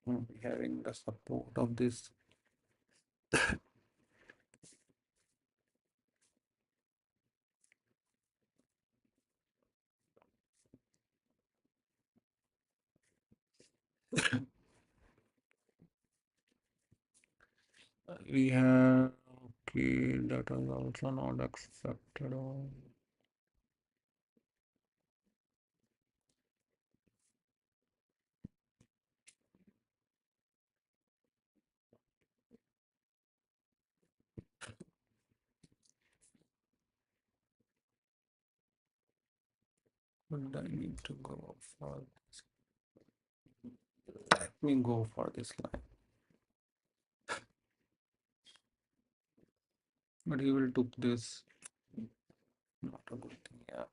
be having the support of this. We have okay, that is also not accepted. But I need to go for this. Let me go for this line. But he will took this. Not a good thing. Yeah.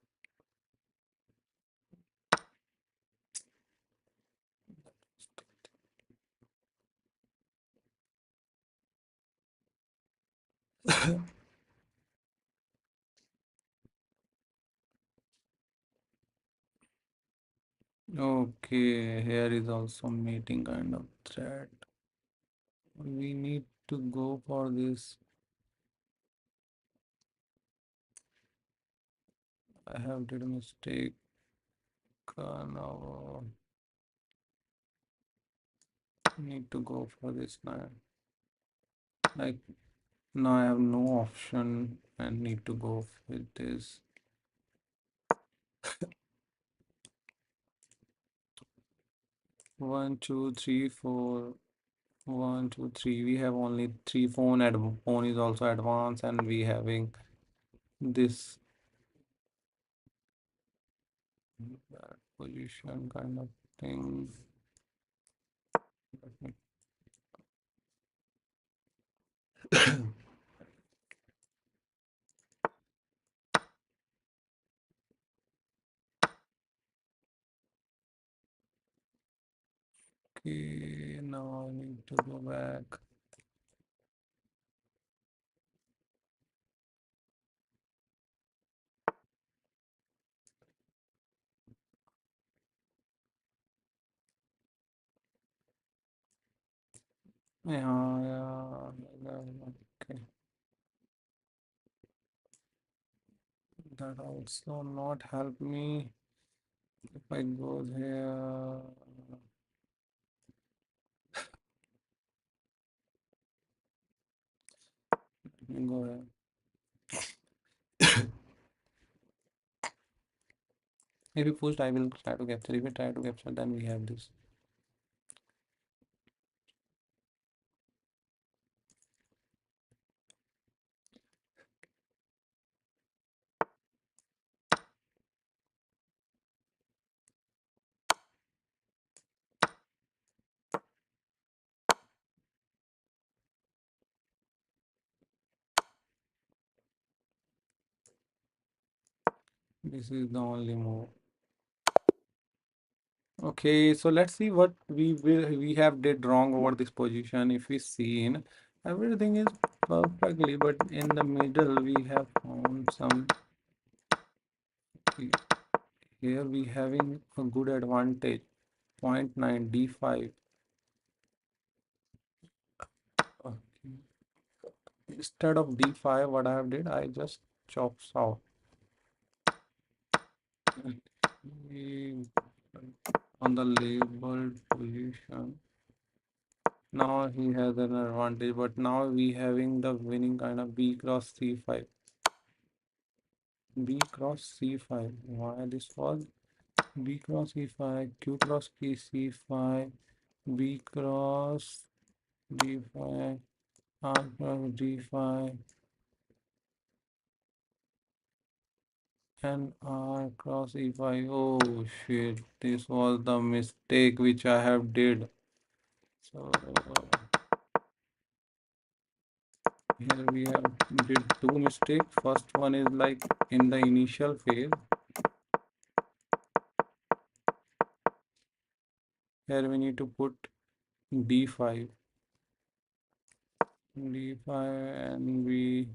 Okay, here is also meeting kind of thread. We need to go for this. I have did a mistake. Now need to go for this now. Like now I have no option and need to go with this. 1, 2, 3, 4. 1, 2, 3. We have only three phone. Phone is also advanced, and we having this bad position kind of thing. Okay, now I need to go back. Yeah, okay. That also not help me if I go here. Let me go here. If you pushed, I will try to capture. If you try to capture, then we have this. This is the only move. Okay, so let's see what we have did wrong over this position. If we seen everything is perfectly, but in the middle we have found some. Here we having a good advantage. Point 0.9 d5. Okay. Instead of d5, what I have did, I just chops out. Okay. On the labeled position. Now he has an advantage, but now we having the winning kind of b cross c5. B cross c5. Why this was b cross e5, q cross k c5, b cross d5, r cross d5, and r cross e5. Oh shit! This was the mistake which I have did. So here we have did two mistakes. First one is like in the initial phase. Here we need to put d5, d5, and we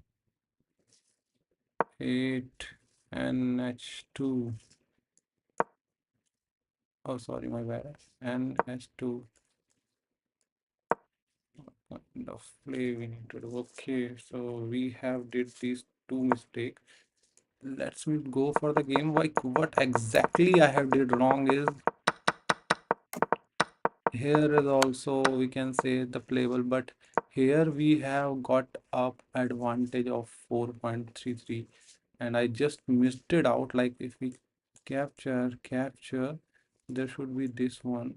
8 and h2. Oh, sorry, my bad. And h2 kind of play we need to do. Okay, so we have did these two mistakes. Let's me go for the game. Like what exactly I have did wrong is here is also we can say the playable, but here we have got up advantage of 4.33 and I just missed it out. Like if we capture, there should be this one.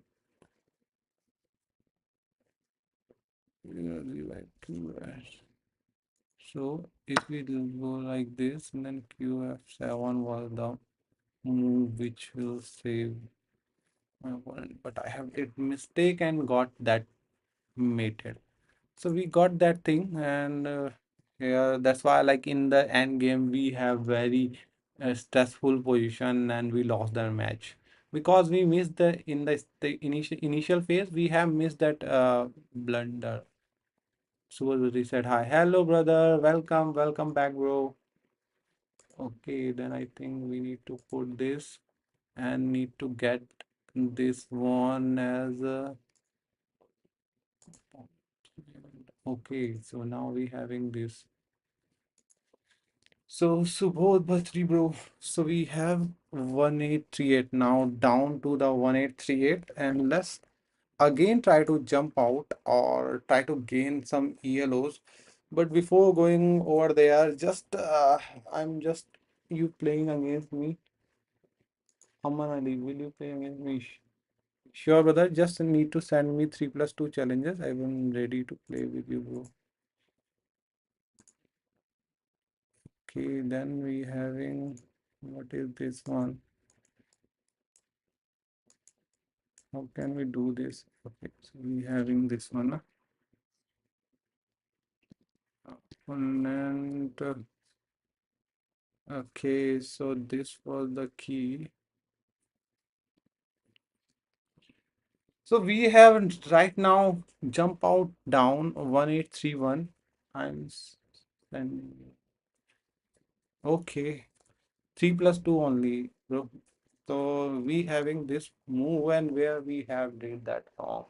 So if we will go like this, and then qf7 was the move which will save my opponent. But I have did mistake and got that mated. So we got that thing, and yeah, that's why like in the end game we have very stressful position and we lost the match because we missed the in the initial phase we have missed that blunder. Subodh said hi. Hello, brother. Welcome back, bro. Okay, then I think we need to put this and need to get this one as a. Okay, so now we having this. So Subodh Bhatri, bro. So we have 1838 now down to the 1838, and let's again try to jump out or try to gain some ELOs. But before going over there, just I'm just you playing against me. Aman Ali, will you play against me? Sure, brother. Just need to send me 3+2 challenges. I'm ready to play with you, bro. Okay, then we having what is this one? How can we do this? Okay, so we having this one. Opponent. Okay, so this was the key. So we have right now jump out down 1831. I'm sending. Okay, 3+2 only, bro. So we having this move and where we have did that wrong.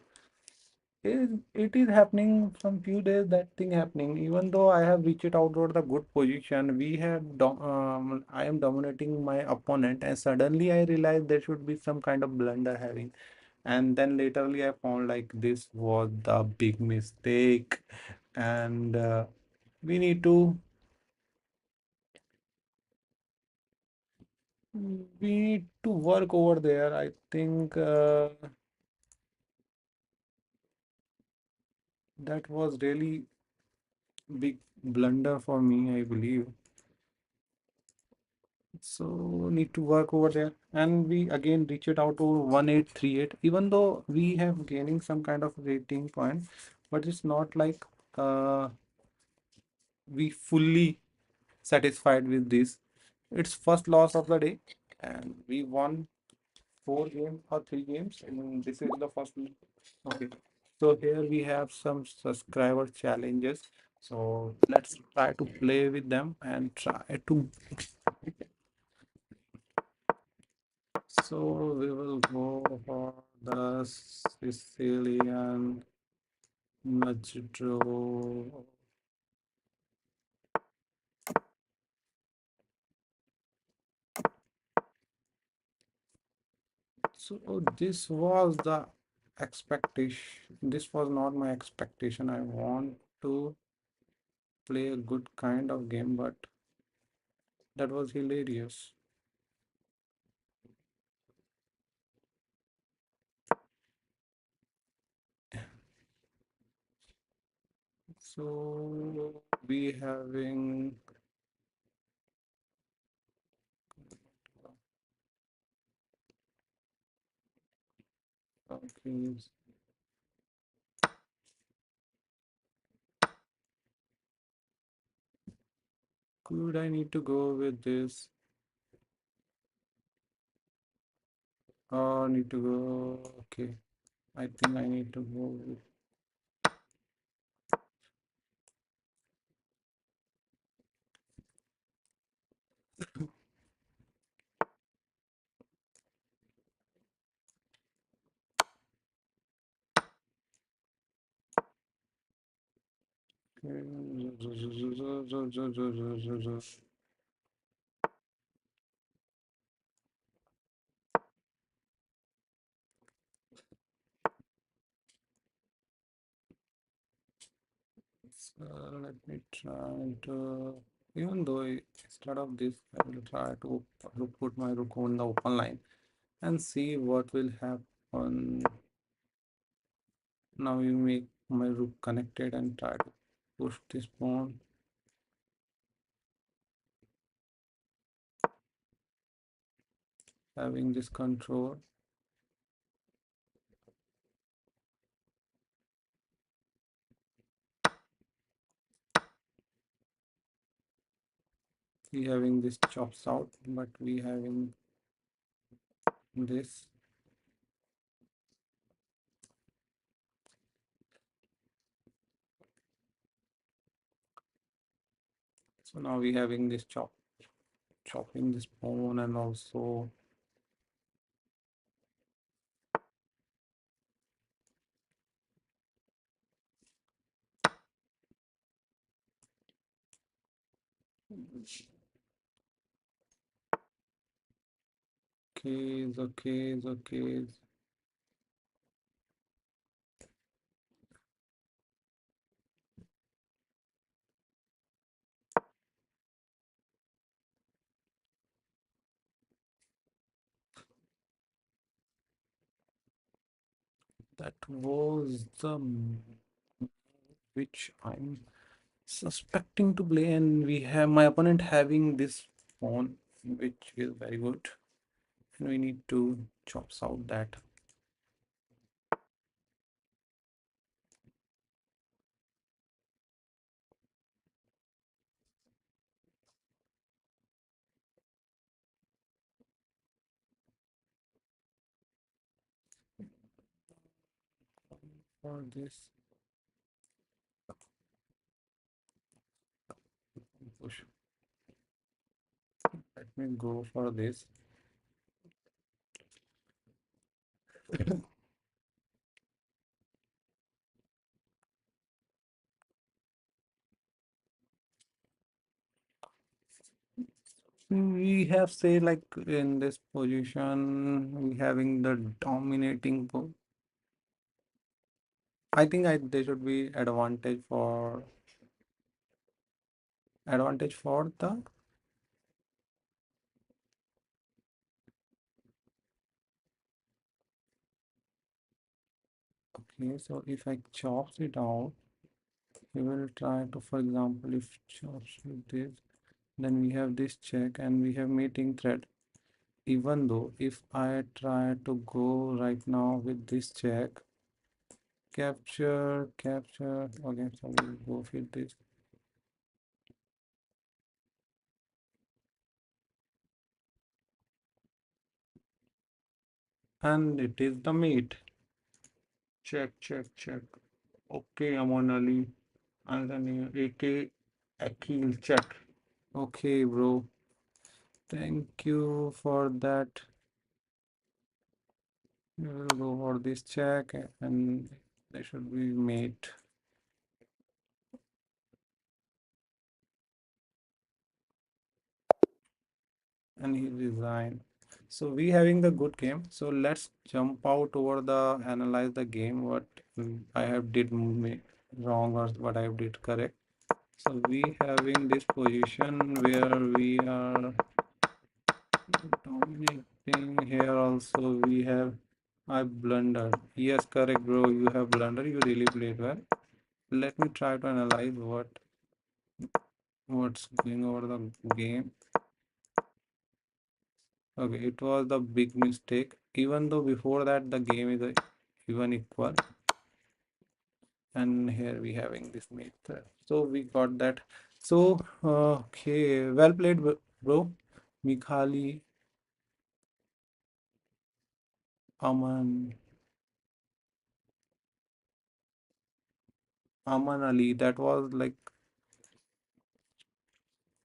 It is happening some few days that thing happening. Even though I have reached out for the good position, I am dominating my opponent, and suddenly I realized there should be some kind of blunder having. And then laterly I found like this was the big mistake, and we need to we need to work over there. I think that was really big blunder for me, I believe. So need to work over there, and we again reach it out to 1838. Even though we have gaining some kind of rating point, but it's not like we fully satisfied with this. It's first loss of the day, and we won 4 games or 3 games, and this is the first. Okay, so here we have some subscriber challenges. So let's try to play with them and try to. So we will go for the Sicilian Majro. So this was the expectation. This was not my expectation. I want to play a good kind of game, but that was hilarious. So we having okay. Could I need to go with this? Or need to go? Okay, I think I need to go with. So let me try to. Even though instead of this, I will try to put my rook on the open line and see what will happen. Now you make my rook connected and try to push this pawn. Having this control. We having this chops out, but we having this. So now we having this chopping this pawn and also okay. That was the which I'm suspecting to play, and we have my opponent having this pawn, which is very good, and we need to chops out that. For this push, let me go for this. We have say like in this position, we having the dominating. I think there should be advantage for the. Okay, so if I chops it out, we will try to, for example, if chops with this, then we have this check and we have mating thread. Even though if I try to go right now with this check, capture, okay, so we'll go with this. And it is the meat. Check, check, check. Okay, Aman Ali. Anthony, AK, Akil, check. Okay, bro. Thank you for that. We will go for this check and they should be made. And he resigned. So we having the good game. So let's jump out over the analyze the game. What I have did wrong or what I did correct. So we having this position where we are dominating here. Also we have I blundered. Yes, correct, bro. You have blundered. You really played well. Let me try to analyze what's going over the game. Okay, it was the big mistake. Even though before that the game is even equal, and here we having this method. So we got that. So okay, well played, bro. Mikhali, Aman, Aman Ali. That was like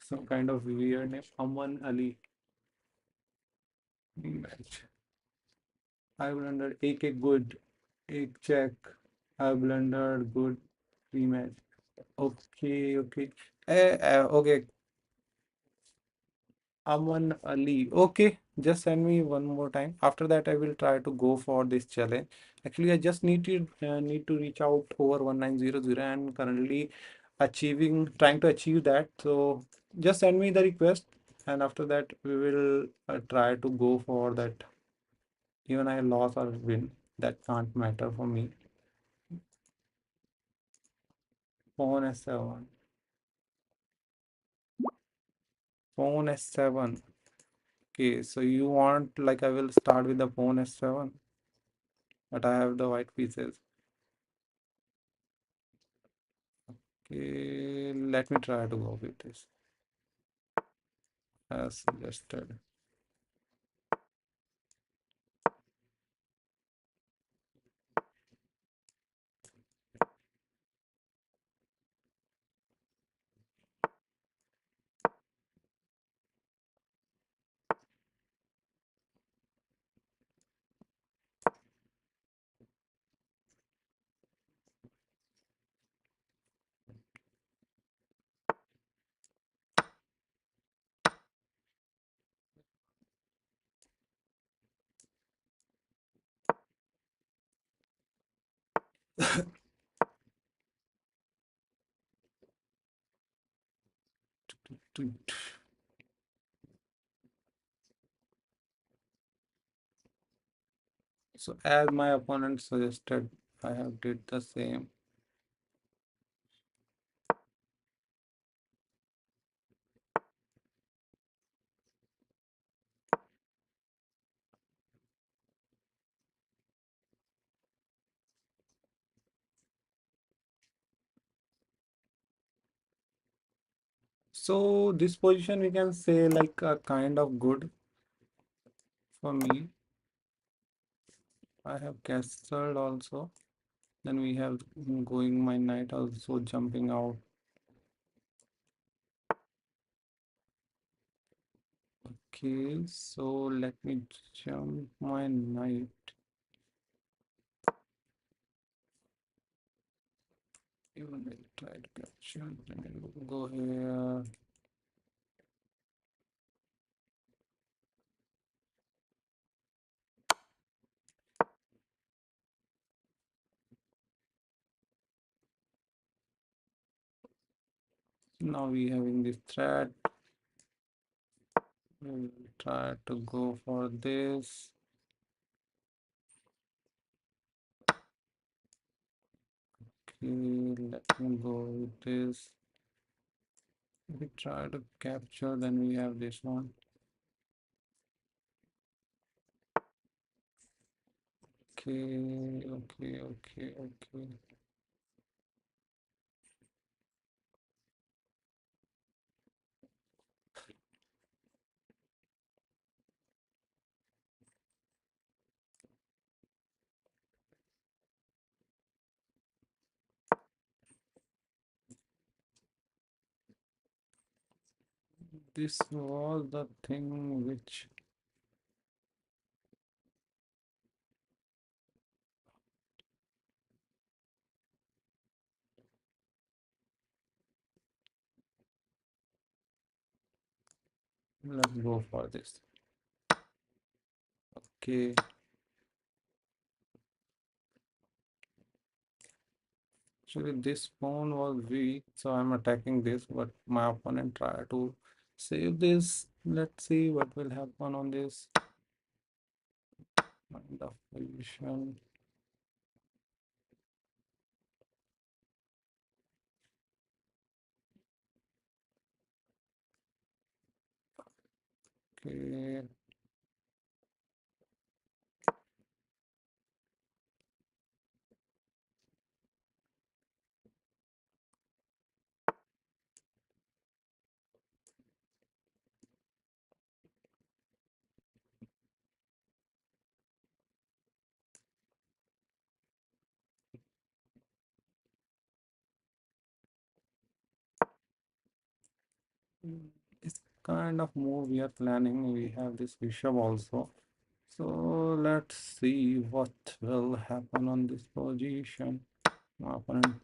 some kind of weird name. Aman Ali. Match. I blundered. AK good. Ek check. I blundered good. Rematch. Okay, okay. Okay, Aman Ali. Okay, just send me one more time. After that, I will try to go for this challenge. Actually, I just need to reach out over 1900 and currently trying to achieve that. So just send me the request, and after that, we will try to go for that. Even I lost or win, that can't matter for me. Phone S7. Phone S7. Okay, so you want like I will start with the phone S7, but I have the white pieces. Okay, let me try to go with this as suggested. So as my opponent suggested, I have did the same. So this position we can say like a kind of good for me. I have castled also. Then we have going my knight also jumping out. Okay, so let me jump my knight. Even I try to capture. Then I will go here. Now we having this thread. We'll try to go for this. Okay, let me go with this. If we try to capture, then we have this one. Okay, okay, okay, okay. This was the thing which, let's go for this. Okay, actually this pawn was weak, so I'm attacking this, but my opponent tried to save this. Let's see what will happen on this kind of position. Okay, this kind of move we are planning. We have this bishop also. So let's see what will happen on this position. My opponent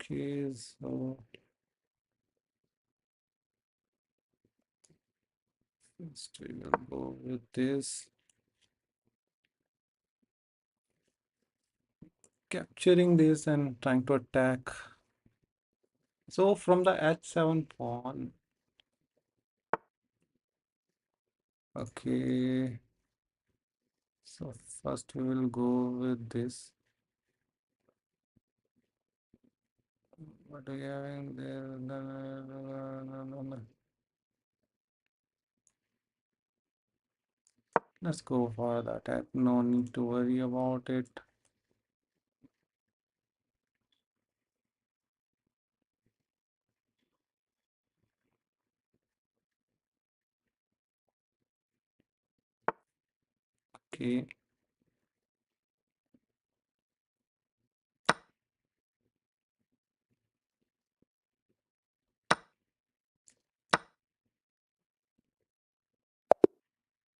okay, so first we will go with this, capturing this and trying to attack. So from the h7 pawn, okay. So first we will go with this. What are you having there? Let's go for the attack. No need to worry about it. Okay.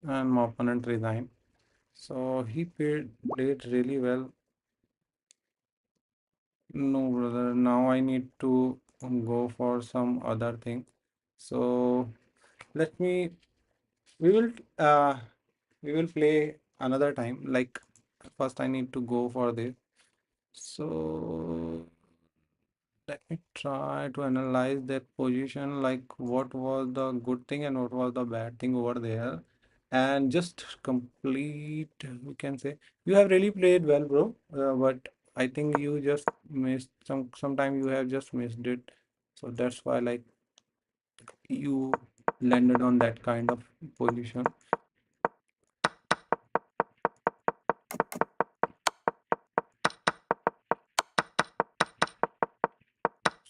And my opponent resigned. So he played really well. No, brother. Now I need to go for some other thing. So let me. We will. We will play another time. Like first, I need to go for this. So let me try to analyze that position, like what was the good thing and what was the bad thing over there, and just complete. We can say you have really played well, bro. But I think you just missed some. Sometime you have just missed it, so that's why like you landed on that kind of position.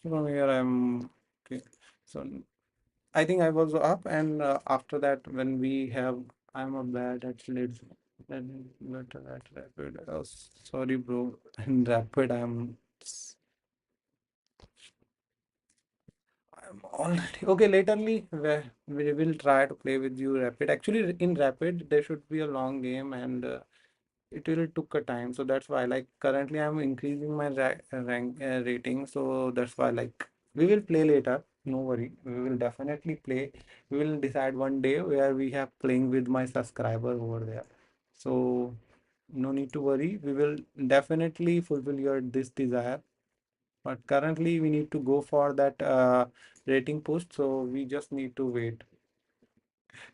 So from here, I'm okay. So I think I was up, and after that, when we have, I'm a bad at leads. Then better at rapid. Oh, sorry, bro. In rapid, I'm already okay. Laterly, we will try to play with you rapid. Actually, in rapid, there should be a long game, and it will took a time. So that's why, like, currently I'm increasing my rank rating. So that's why, like, we will play later. No worry, we will definitely play. We will decide one day where we have playing with my subscriber over there. So no need to worry. We will definitely fulfill your this desire. But currently we need to go for that rating post. So we just need to wait.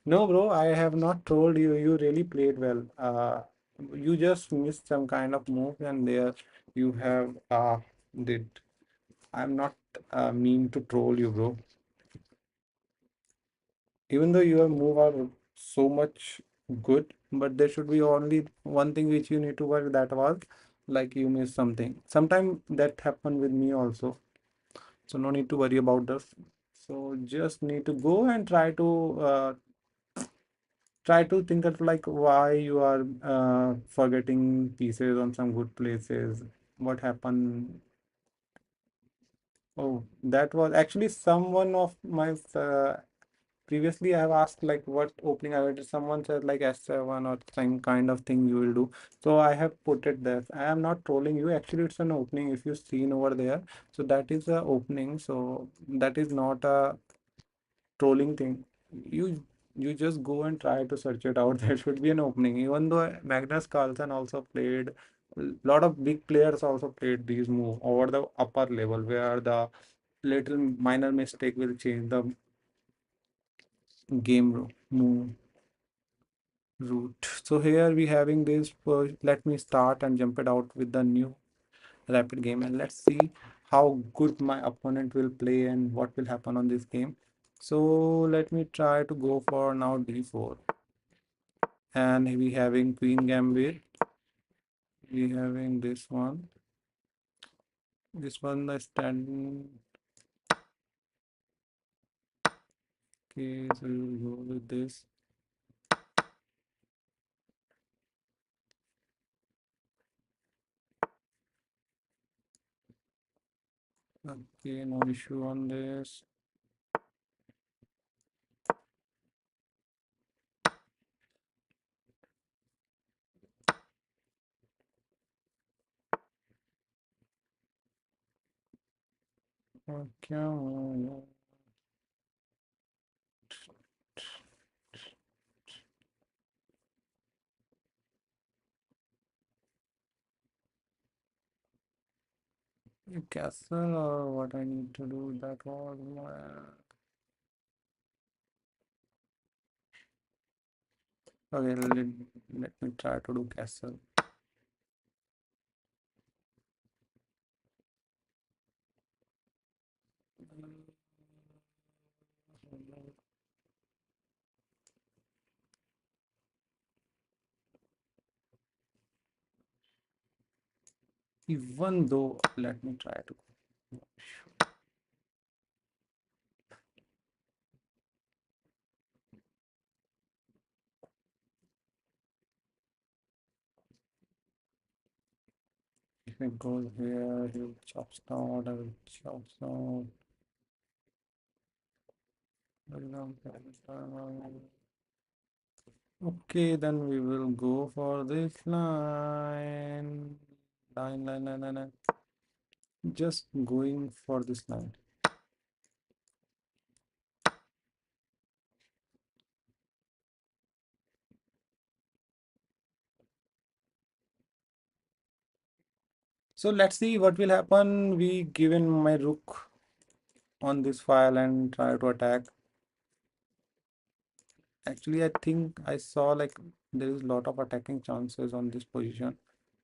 No, bro, I have not told you. You really played well. You just missed some kind of move, and there you have did. I'm not mean to troll you, bro. Even though your move are so much good, but there should be only one thing which you need to work. That was like you missed something. Sometimes that happened with me also. So no need to worry about this. So just need to go and try to think of like why you are forgetting pieces on some good places. What happened? Oh, that was actually someone of my previously I have asked like what opening I did. Someone said like S7 or some kind of thing you will do. So I have put it there. I am not trolling you. Actually, it's an opening. If you've seen over there, so that is a opening. So that is not a trolling thing. You just go and try to search it out. There should be an opening. Even though Magnus Carlsen also played, a lot of big players also played these move over the upper level where the little minor mistake will change the move route. So here we having this. Let me start and jump it out with the new rapid game, and let's see how good my opponent will play and what will happen on this game. So let me try to go for now d4, and we having queen gambit. We having this one the standing. Okay, so we will go with this. Okay, no issue on this. Okay, castle or what I need to do, that was my. Okay, let me try to do castle. Even though, let me try to if it goes here, he chops down, I will chop down. For example, okay, then we will go for this line. Line. Just going for this line. So let's see what will happen. We given my rook on this file and try to attack. Actually, I think I saw like there is a lot of attacking chances on this position.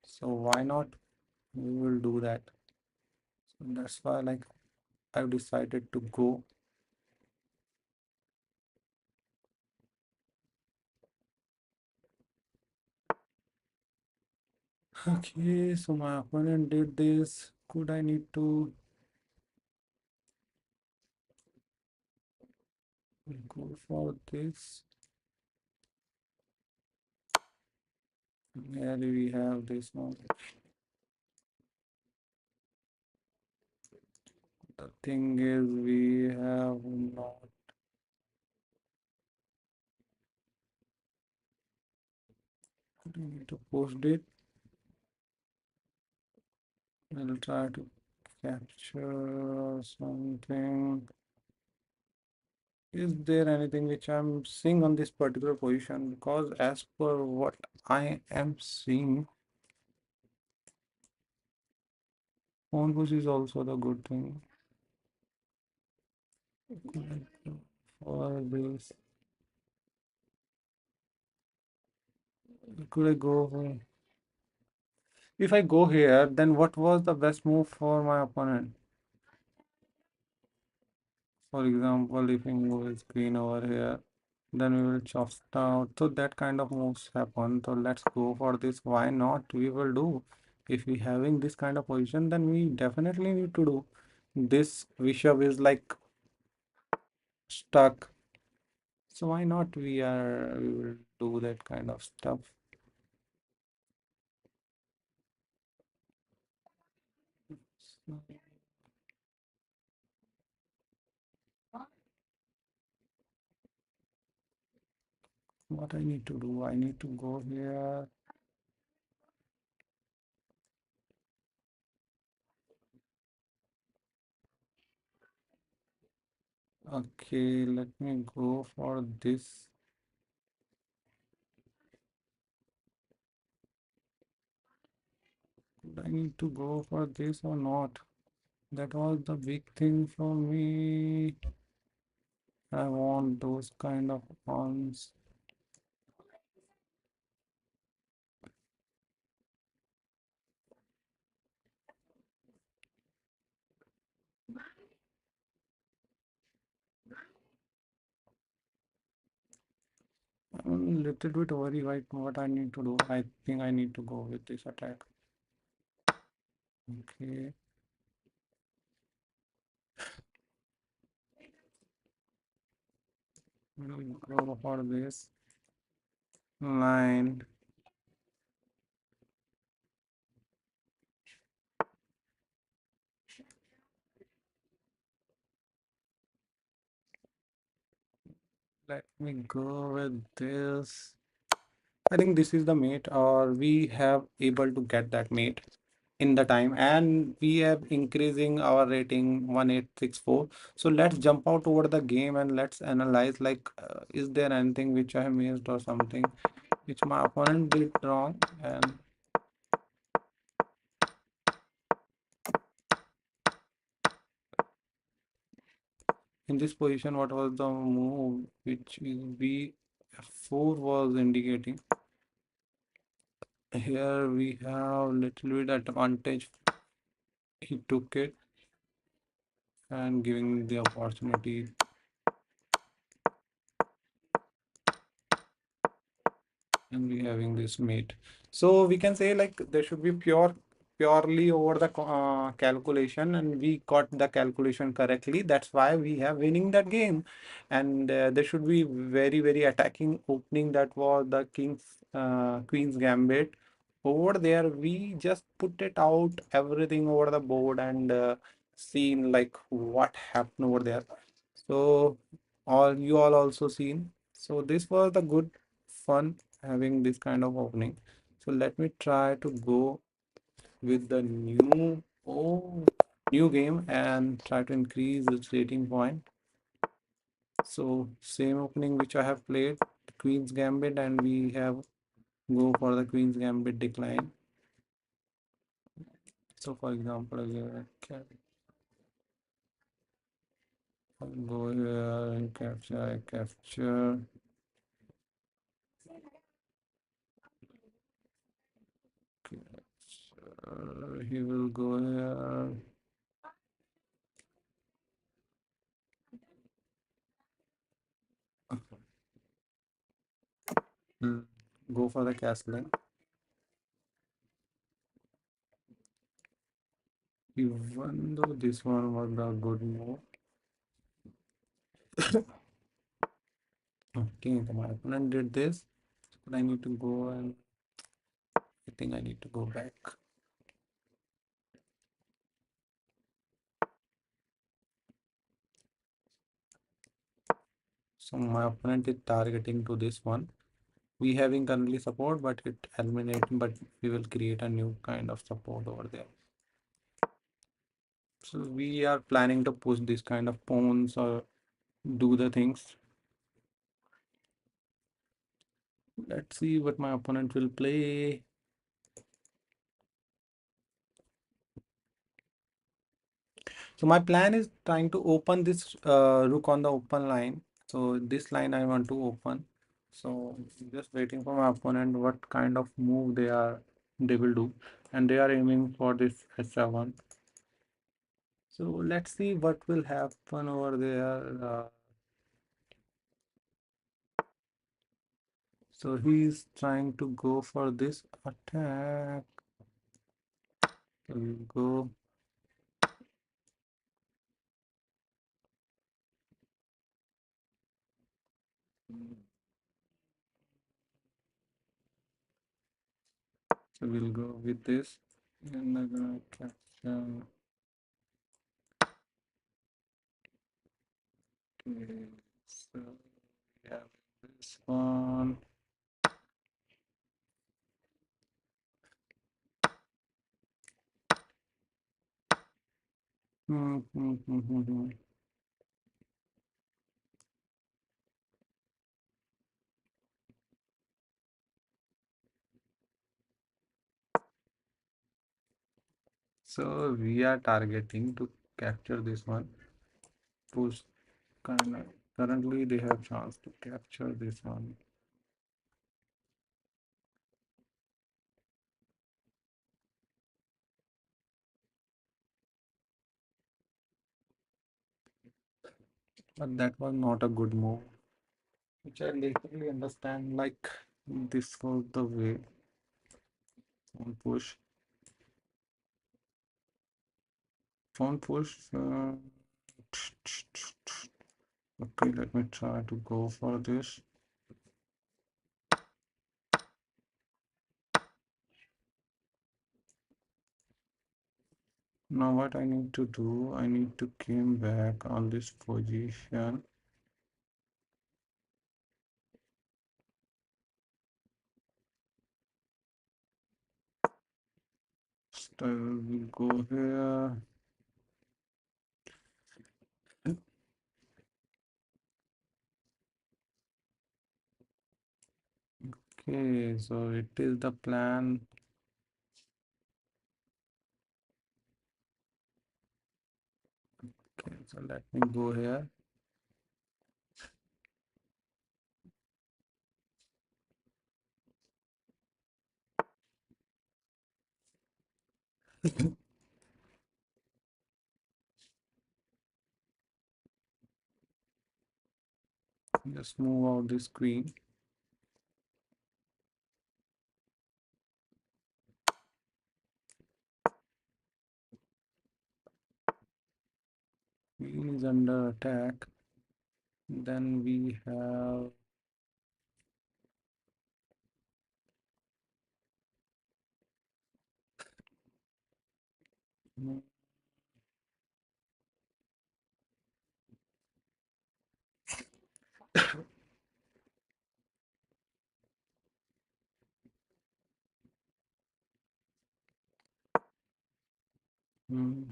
So why not? We will do that. So that's why like I've decided to go. Okay, so my opponent did this. Could I need to go for this? Here we have this one. The thing is, we have not need to post it. We'll try to capture something. Is there anything which I'm seeing on this particular position? Because as per what I am seeing, pawn push is also the good thing. For this, could I go for? If I go here, then what was the best move for my opponent? For example, if I move queen over here, then we will chop out. So that kind of moves happen. So let's go for this. Why not? We will do. If we having this kind of position, then we definitely need to do. this bishop is like stuck. So why not we will do that kind of stuff. So what I need to do, I need to go here. Okay, let me go for this. I need to go for this or not? That was the big thing for me. I want those kind of pawns. I'm a little bit worried right what I need to do. I think I need to go with this attack. Okay, we'll go for this line. Let me go with this. I think this is the mate, or we have able to get that mate in the time, and we have increasing our rating 1864. So let's jump out over the game and let's analyze like is there anything which I have missed or something which my opponent did wrong. And in this position, what was the move which is b4 was indicating? Here we have little bit advantage. He took it and giving the opportunity, and we having this mate. So we can say like there should be purely over the calculation, and we got the calculation correctly. That's why we have winning that game. And there should be very attacking opening. That was the king's queen's gambit. Over there we just put it out everything over the board and seen like what happened over there. So all you all also seen. So this was the good fun having this kind of opening. So let me try to go with the new game and try to increase its rating point. So same opening which I have played, Queen's Gambit, and we have go for the Queen's Gambit decline. So for example, I'll go here and capture. He will go here. Go for the castling. Even though this one was a good move. Okay, so my opponent did this, but I need to go and I think I need to go back. So my opponent is targeting to this one. We having currently support, but it eliminating, but we will create a new kind of support over there. So we are planning to push this kind of pawns or do the things. Let's see what my opponent will play. So my plan is trying to open this rook on the open line. So this line I want to open. So just waiting for my opponent what kind of move they will do, and they are aiming for this h7. So let's see what will happen over there. So he's trying to go for this attack. So we go. So we'll go with this. And I'm gonna capture. Okay, so we have this one. So we are targeting to capture this one. Push kind of, currently they have chance to capture this one. But that was not a good move, which I literally understand. Like this was the way on push. On push. Okay, let me try to go for this. Now what I need to do, I need to come back on this position. So I will go here. Okay, so it is the plan. Okay, so let me go here. Just move out the screen. Queen is under attack. Then we have hmm,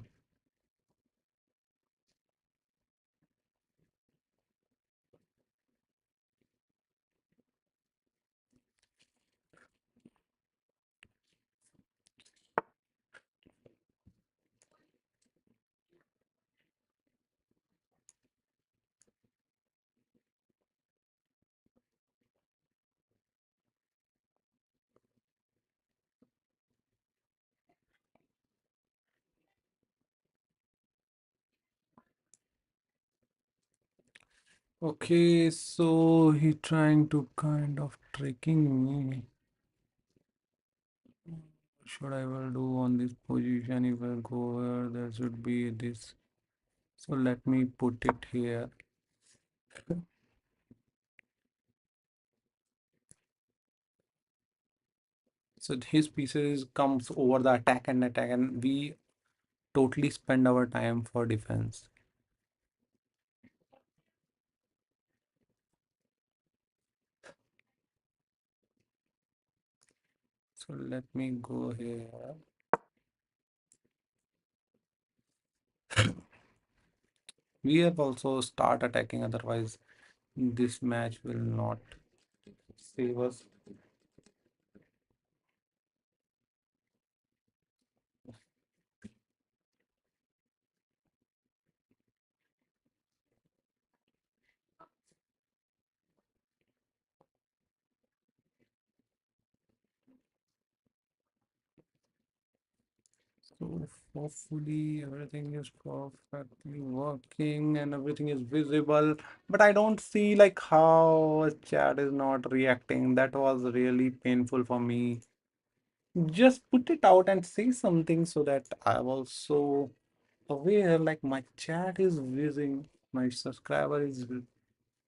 okay, so he trying to kind of tricking me. Should I will do on this position? If I go here, there should be this. So let me put it here. So his pieces comes over the attack, and we totally spend our time for defense. So let me go here. We have also start attacking, otherwise this match will not save us. So hopefully everything is perfectly working and everything is visible. But I don't see like how chat is not reacting. That was really painful for me. Just put it out and say something so that I'm also aware like my chat is visible, my subscriber is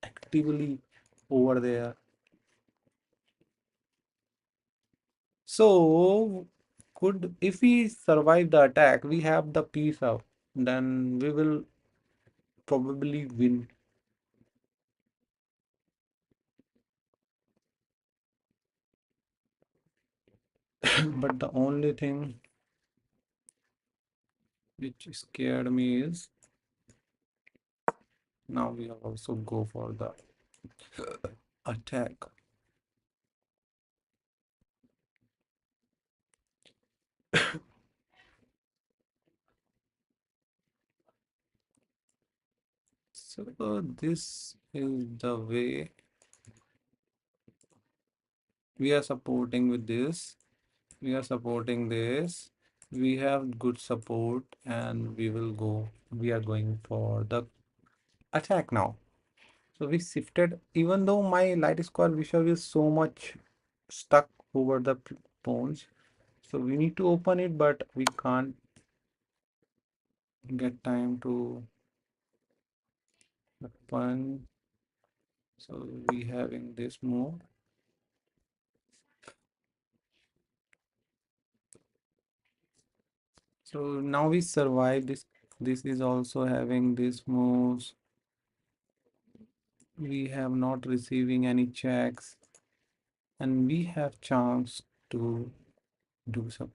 actively over there. So, could if we survive the attack, we have the peace out, then we will probably win. But the only thing which scared me is now we have also go for the attack. So this is the way we are supporting with this. We are supporting this. We have good support and we will go. We are going for the attack now. So we shifted, even though my light square bishop is so much stuck over the pawns. So we need to open it, but we can't get time to open. So we having this move. So now we survive this. This is also having these moves. We have not receiving any checks, and we have chance to do some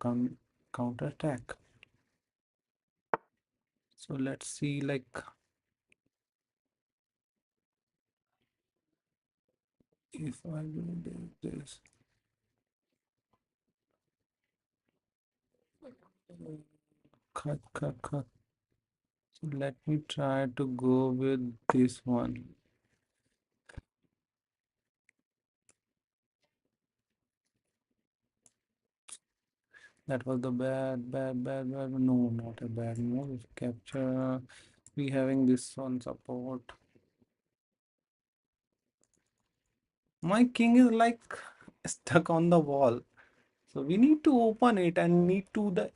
counter attack. So let's see, like if I do this. Cut, cut, cut. So let me try to go with this one. That was the bad. No, not a bad move. Capture. We having this on support. My king is like stuck on the wall. So we need to open it and need to the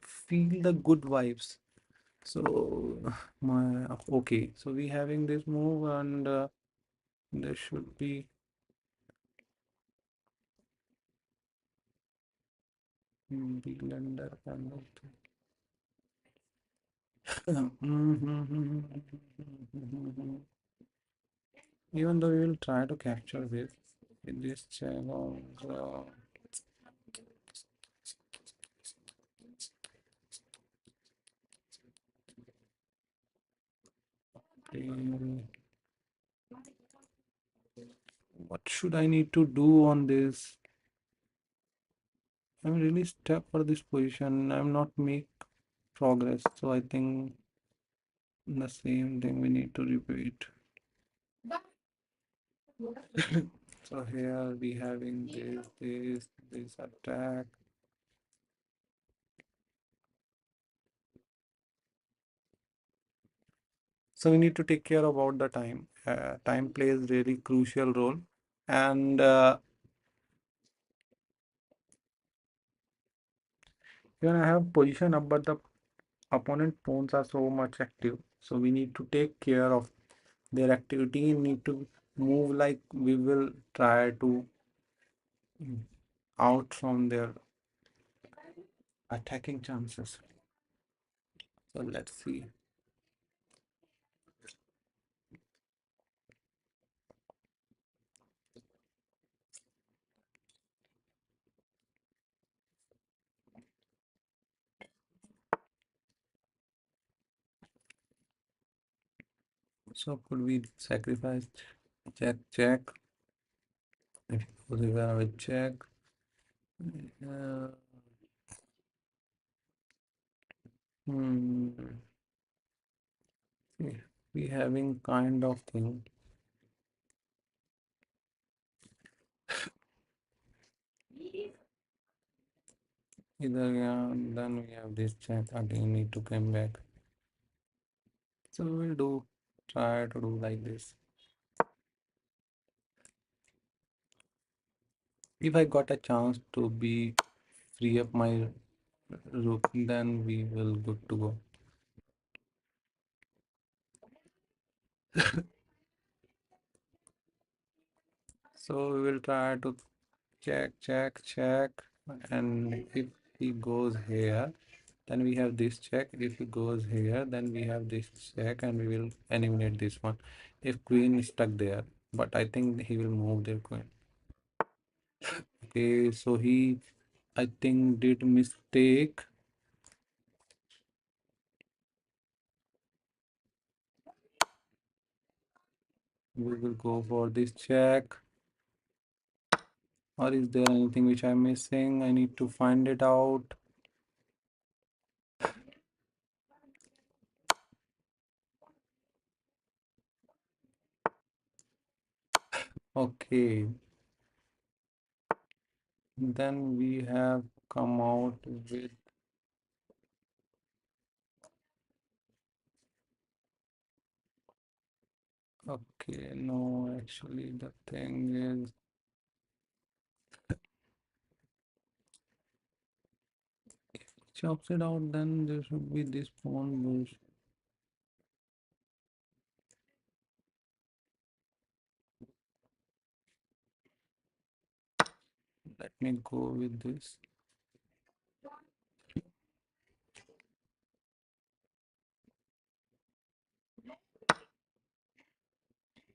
feel the good vibes. So my okay. So we having this move and there should be blunder kind of thing. Even though we will try to capture this in this channel. What should I need to do on this? I'm really stuck for this position. I'm not make progress. So I think the same thing we need to repeat. So here we having this attack. So we need to take care about the time. Time plays really crucial role, and even I have position up, but the opponent pawns are so much active. So we need to take care of their activity. Need to move like we will try to out from their attacking chances. So let's see. So could we sacrifice check? If we have a check. Uh, hmm, we having kind of thing. Either yeah, then we have this check again need to come back. So we'll do try to do like this. If I got a chance to be free up my rook, then we will good to go. So we will try to check, and if he goes here, then we have this check. If he goes here, then we have this check, and we will eliminate this one. If queen is stuck there, but I think he will move their queen. Okay, so he, I think, did mistake. We will go for this check. Or is there anything which I'm missing? I need to find it out. Okay, then we have come out with, okay, no, actually the thing is, chops it out, then there should be this pawn bush. Let me go with this.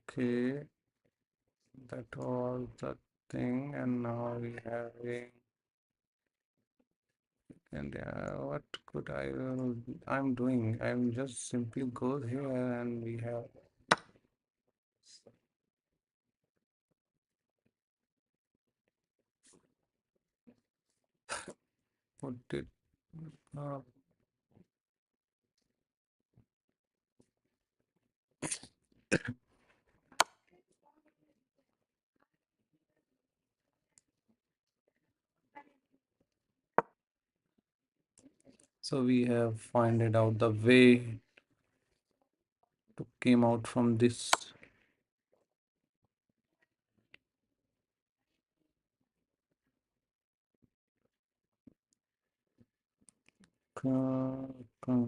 Okay, that was the thing, and now we having, and what could I'm doing? I'm just simply go here, and we have put it. Uh, so we have find it out the way to came out from this. Uh, uh,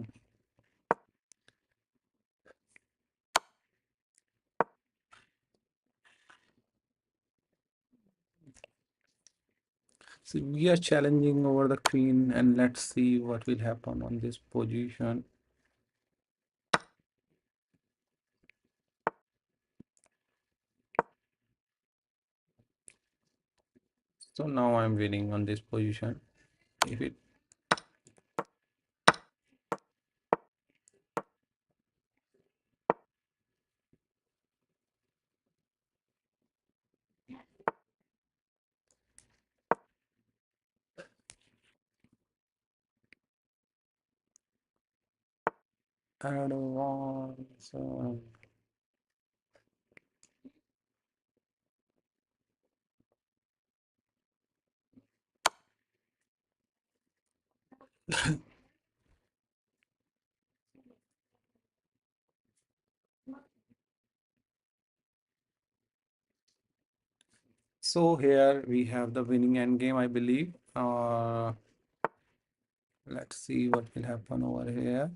So we are challenging over the queen, and let's see what will happen on this position. So now I'm winning on this position. If it, advance. So here we have the winning endgame, I believe. Let's see what will happen over here.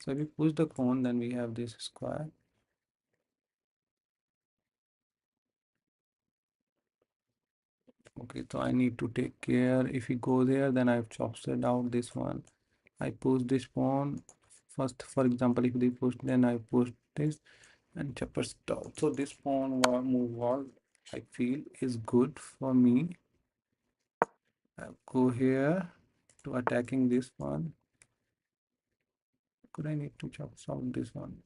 So if we push the cone, then we have this square. Okay, so I need to take care. If we go there, then I've chopped it out this one. I push this pawn first. For example, if they push, then I push this and chopper stop. So this pawn move wall, I feel is good for me. I'll go here to attacking this one. Could I need to chop out this one?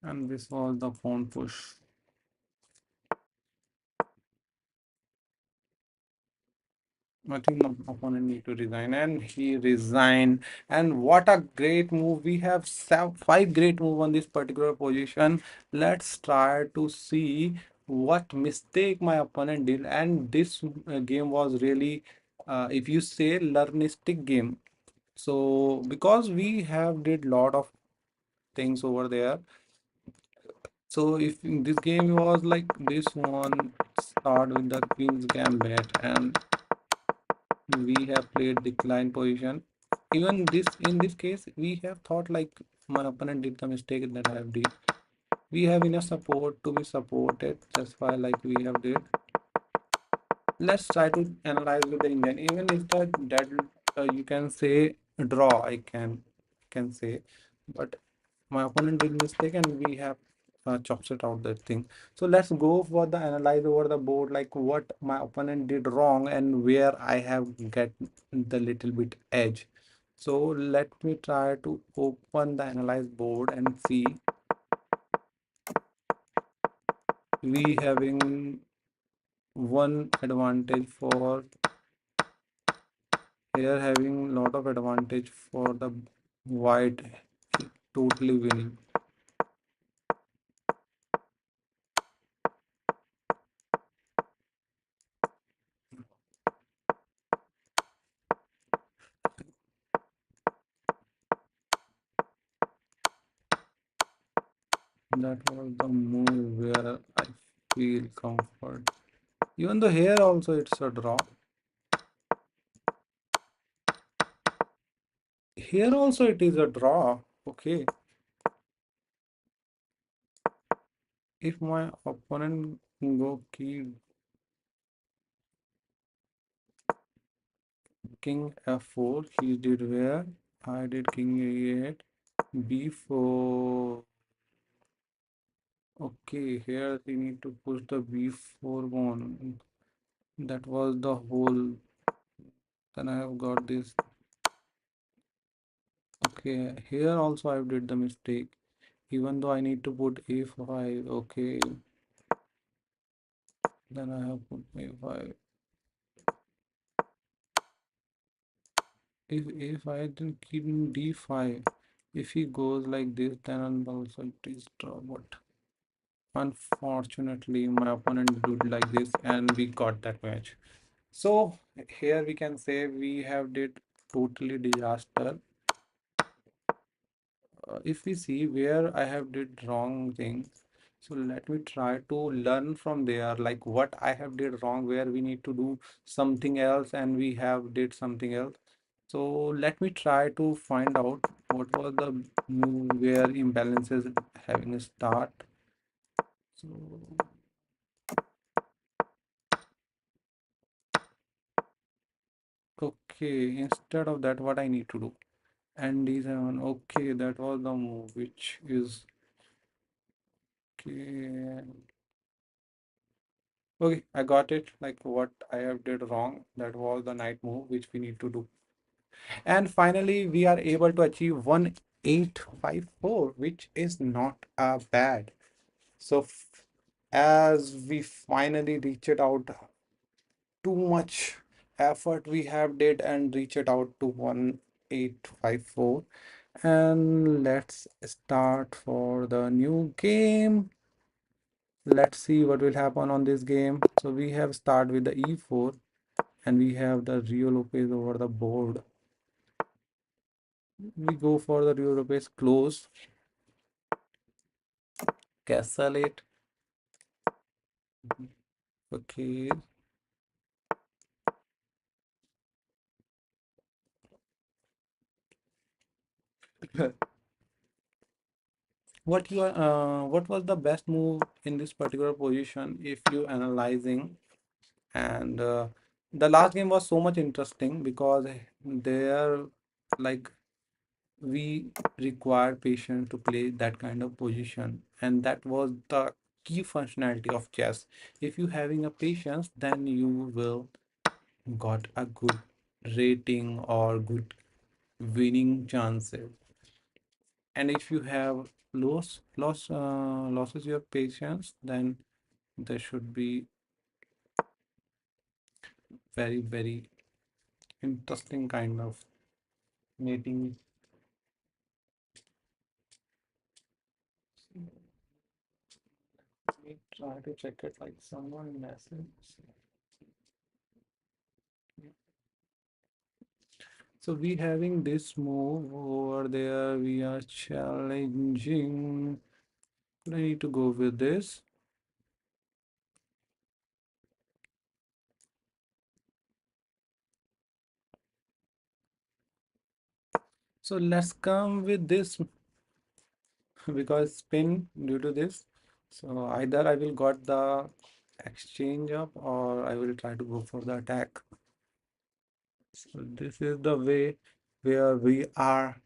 And this was the pawn push. I think my opponent need to resign, and he resigned. And what a great move! We have five great move on this particular position. Let's try to see what mistake my opponent did. And this game was really, if you say, learnistic game. So because we have did lot of things over there. So if in this game was like this one, start with the Queen's Gambit, and we have played decline position. Even this in this case, we have thought like my opponent did the mistake that I have did. We have enough support to be supported. That's why like we have did. Let's try to analyze with the Indian. Even if the that you can say draw, I can say, but my opponent did mistake and we have chops it out that thing. So let's go for the analyze over the board, like what my opponent did wrong and where I have get the little bit edge. So let me try to open the analyze board and see we having one advantage for here, having lot of advantage for the white totally winning. That was the move where I feel comfort. Even though here also it's a draw. Here also it is a draw. Okay. If my opponent go king f4, he did where? I did king a8, b4. Okay, here we need to push the b4 pawn. That was the whole. Then I have got this. Okay, here also I did the mistake. Even though I need to put a5. Okay, then I have put a5. If I didn't keep in d5, if he goes like this, then also it is draw. But unfortunately, my opponent did like this, and we got that match. So here we can say we have did totally disaster. If we see where I have did wrong things, so let me try to learn from there, like what I have did wrong, where we need to do something else, and we have did something else. So let me try to find out what was the move where imbalances having a start. So okay, instead of that, what I need to do? And d7. Okay, that was the move, which is okay. Okay, I got it. Like what I have did wrong. That was the knight move, which we need to do. And finally, we are able to achieve 1854, which is not bad. So as we finally reach it out, too much effort we have did and reach it out to 1854. And let's start for the new game. Let's see what will happen on this game. So we have start with the e4 and we have the Rio Lopez over the board. We go for the Rio Lopez close, castle it. Okay. What was the best move in this particular position if you analyzing? And the last game was so much interesting because there like we require patience to play that kind of position, and that was the key functionality of chess. If you having a patience, then you will got a good rating or good winning chances. And if you have losses your patience, then there should be very interesting kind of mating. Let me try to check it like someone message. So we having this move over there. We are challenging. I need to go with this. So let's come with this because spin due to this. So either I will got the exchange up or I will try to go for the attack. So this is the way where we are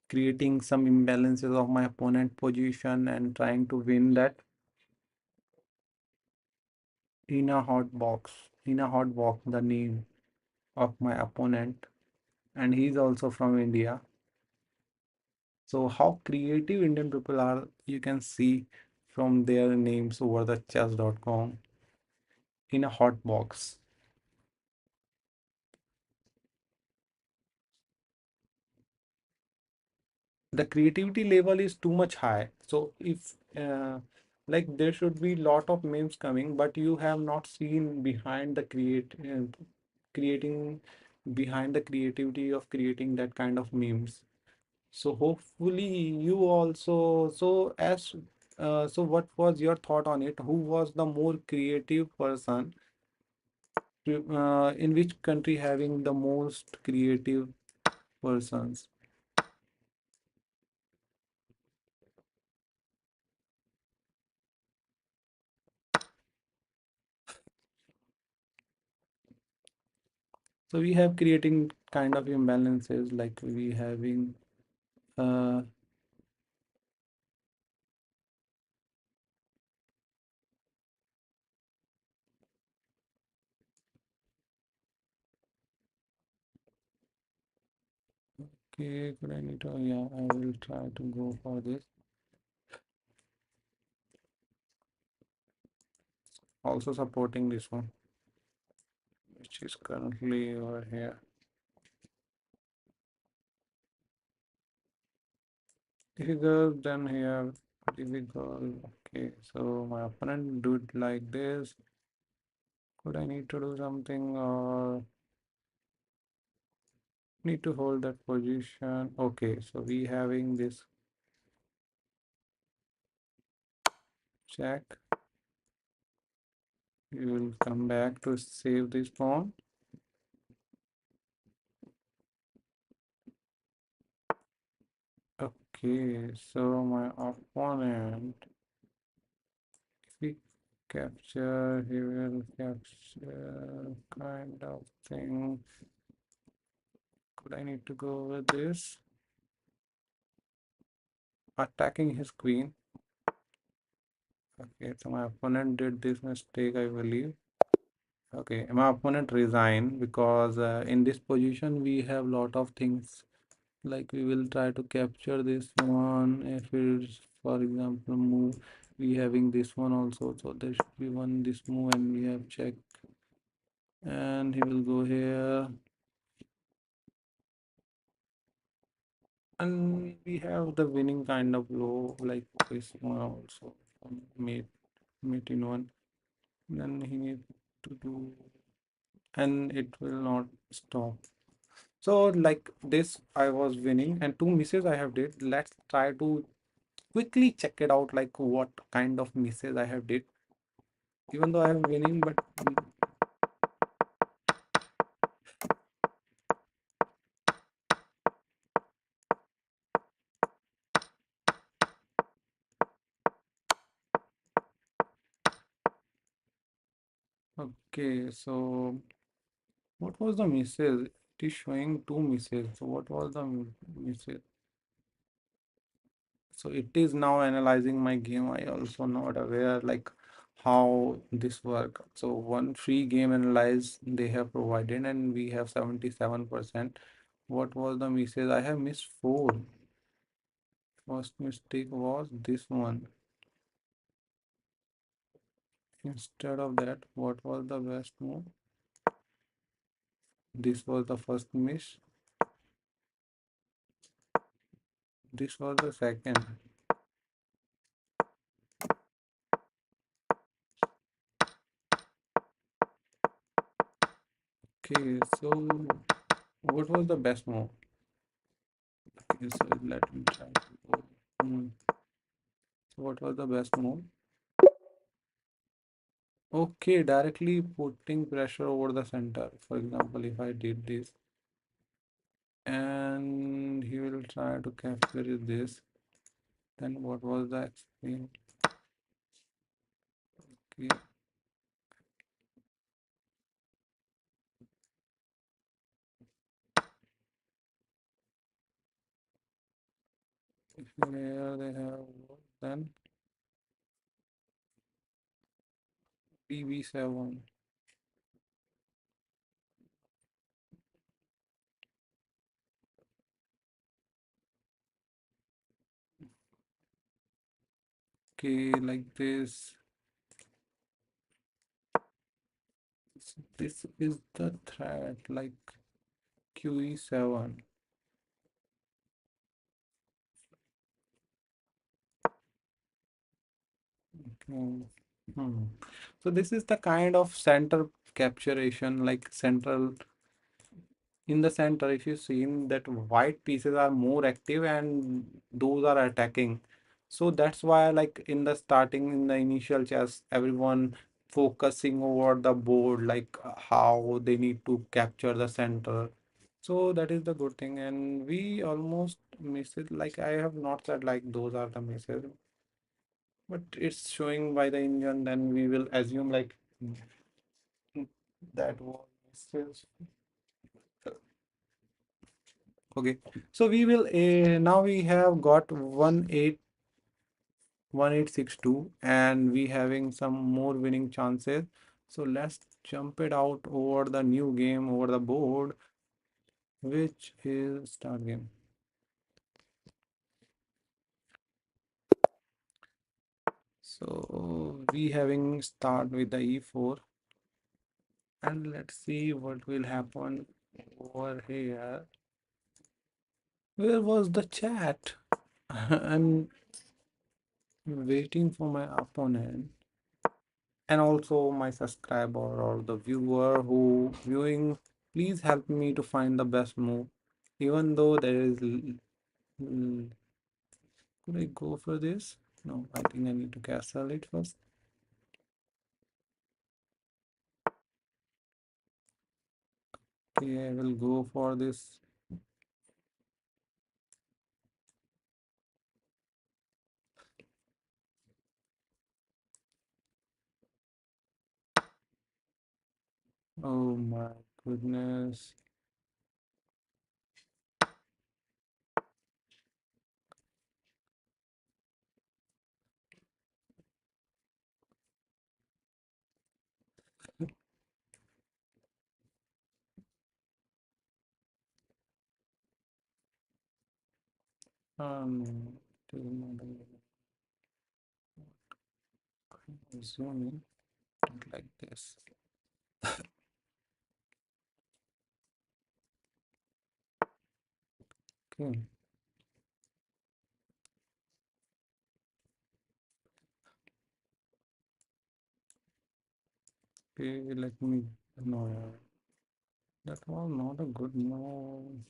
creating some imbalances of my opponent position and trying to win that in a hot box. In a hot box, the name of my opponent, and he's also from India. So how creative Indian people are, you can see from their names over the chess.com in a hot box. The creativity level is too much high. So if like there should be lot of memes coming, but you have not seen behind the creating behind the creativity of creating that kind of memes. So hopefully you also so what was your thought on it? Who was the more creative person? In which country having the most creative persons? So we have creating kind of imbalances like we having uh okay, could I need to yeah, I will try to go for this. Also supporting this one, which is currently over here. Difficult, then here difficult. Okay, so my opponent do it like this. Could I need to do something or need to hold that position? Okay, so we having this check. We will come back to save this pawn. Okay, so my opponent, if we capture, he will capture kind of thing. Could I need to go with this? Attacking his queen. Okay, so my opponent did this mistake, I believe. Okay, my opponent resigned because in this position we have lot of things like we will try to capture this one. If it's for example move, we having this one also, so there should be one this move and we have check and he will go here and we have the winning kind of low like this one also mate mate in one, then he need to do and it will not stop. So like this I was winning and two misses I have did. Let's try to quickly check it out like what kind of misses I have did even though I am winning but okay, so what was the misses? It is showing two misses. So what was the misses? So it is now analyzing my game. I also not aware like how this work. So one free game analyze they have provided and we have 77%. What was the misses? I have missed four. First mistake was this one. Instead of that, what was the best move? This was the first miss. This was the second. Okay, so What was the best move? Okay, so let me try to go. Hmm. So what was the best move? Okay, directly putting pressure over the center. For example, if I did this and he will try to capture this, then what was the extreme? Okay, if here they have then PB7. Okay, like this. This is the threat, like QE7. Okay. Hmm. So this is the kind of center capturation, like central in the center. If you see that white pieces are more active and those are attacking. So that's why, like in the starting, in the initial chess, everyone focusing over the board, like how they need to capture the center. So that is the good thing, and we almost miss it. Like I have not said like those are the misses, but it's showing by the engine. Then we will assume like that was misses. Okay, so we will now we have got 1862 and we having some more winning chances. So let's jump it out over the new game over the board, which is start game. So we having start with the e4 and let's see what will happen over here. Where was the chat? I'm waiting for my opponent and also my subscriber or the viewer who viewing. Please help me to find the best move. Even though there is could I go for this? No, I think I need to castle it first. Okay, I will go for this. Oh my goodness. Um, zoom in like this. Okay, okay, let me no, that was not a good move.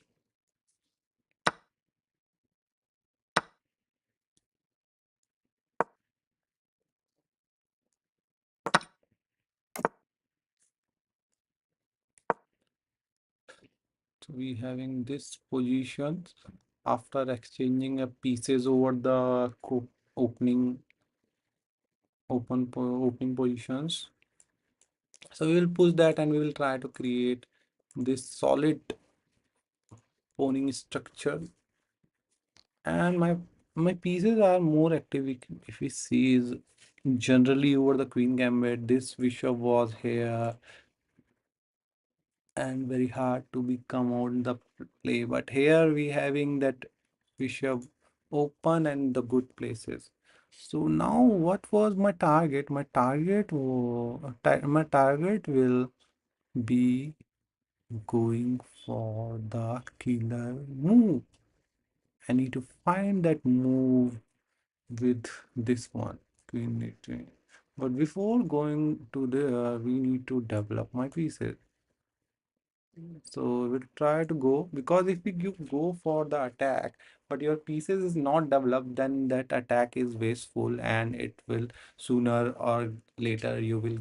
So we having this position after exchanging pieces over the opening opening positions. So we will push that and we will try to create this solid pawning structure. And my pieces are more active. If we see is generally over the queen gambit, this bishop was here and very hard to become out in the play. But here we having that bishop open and the good places. So now what was my target? My target will be going for the killer move. I need to find that move with this one, queen d3. But before going to there, we need to develop my pieces. So we'll try to go because if you go for the attack, but your pieces is not developed, then that attack is wasteful and it will sooner or later you will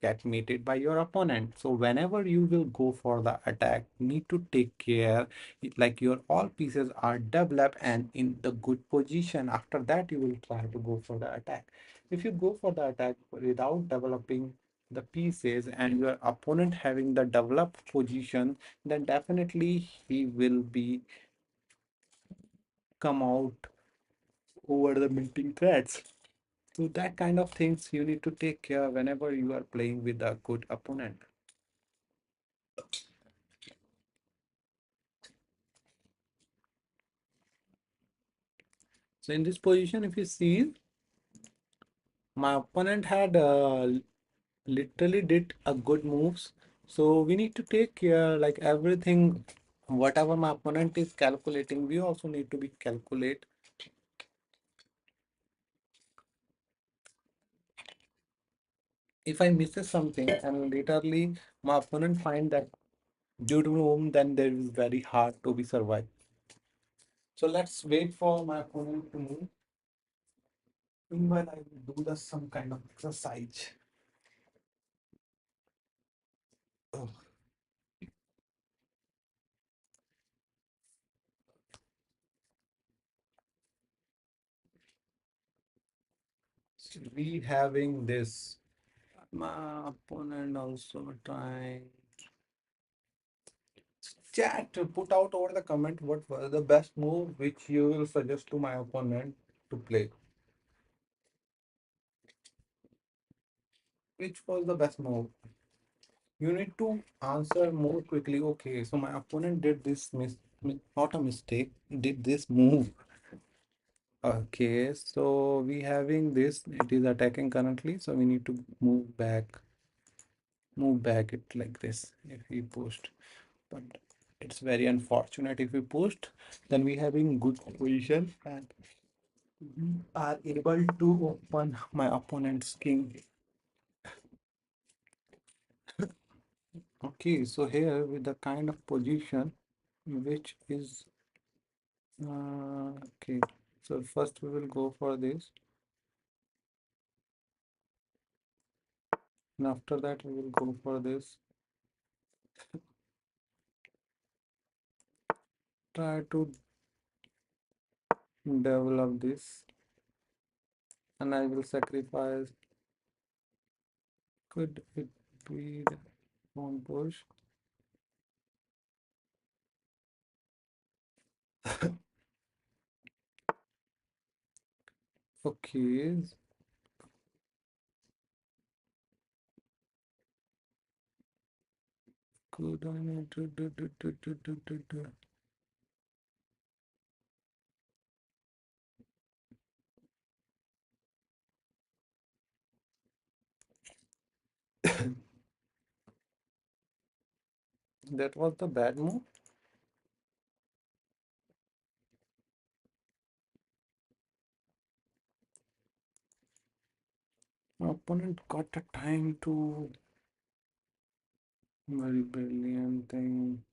get mated by your opponent. So whenever you will go for the attack, you need to take care like your all pieces are developed and in the good position. After that, you will try to go for the attack. If you go for the attack without developing the pieces and your opponent having the developed position, then definitely he will be come out over the mating threats. So that kind of things you need to take care whenever you are playing with a good opponent. So in this position, if you see, my opponent had literally did a good moves. So we need to take care like everything, whatever my opponent is calculating, we also need to be calculate. If I misses something and literally my opponent find that due to whom, then there is very hard to be survived. So let's wait for my opponent to move. Meanwhile, I will do the some kind of exercise. Oh, so we having this. My opponent also trying. Chat, put out over the comment what was the best move which you will suggest to my opponent to play. Which was the best move? You need to answer more quickly. Okay, so my opponent did this not a mistake, did this move. Okay, so we having this, it is attacking currently, so we need to move back it like this if we pushed. But it's very unfortunate if we pushed, then we having good position and we are able to open my opponent's king. Okay, so here with the kind of position which is okay. So first we will go for this, and after that we will go for this. Try to develop this, and I will sacrifice. Could it be the pawn push? Okay, could I need to do. That was the bad move. My opponent got the time to very brilliant thing.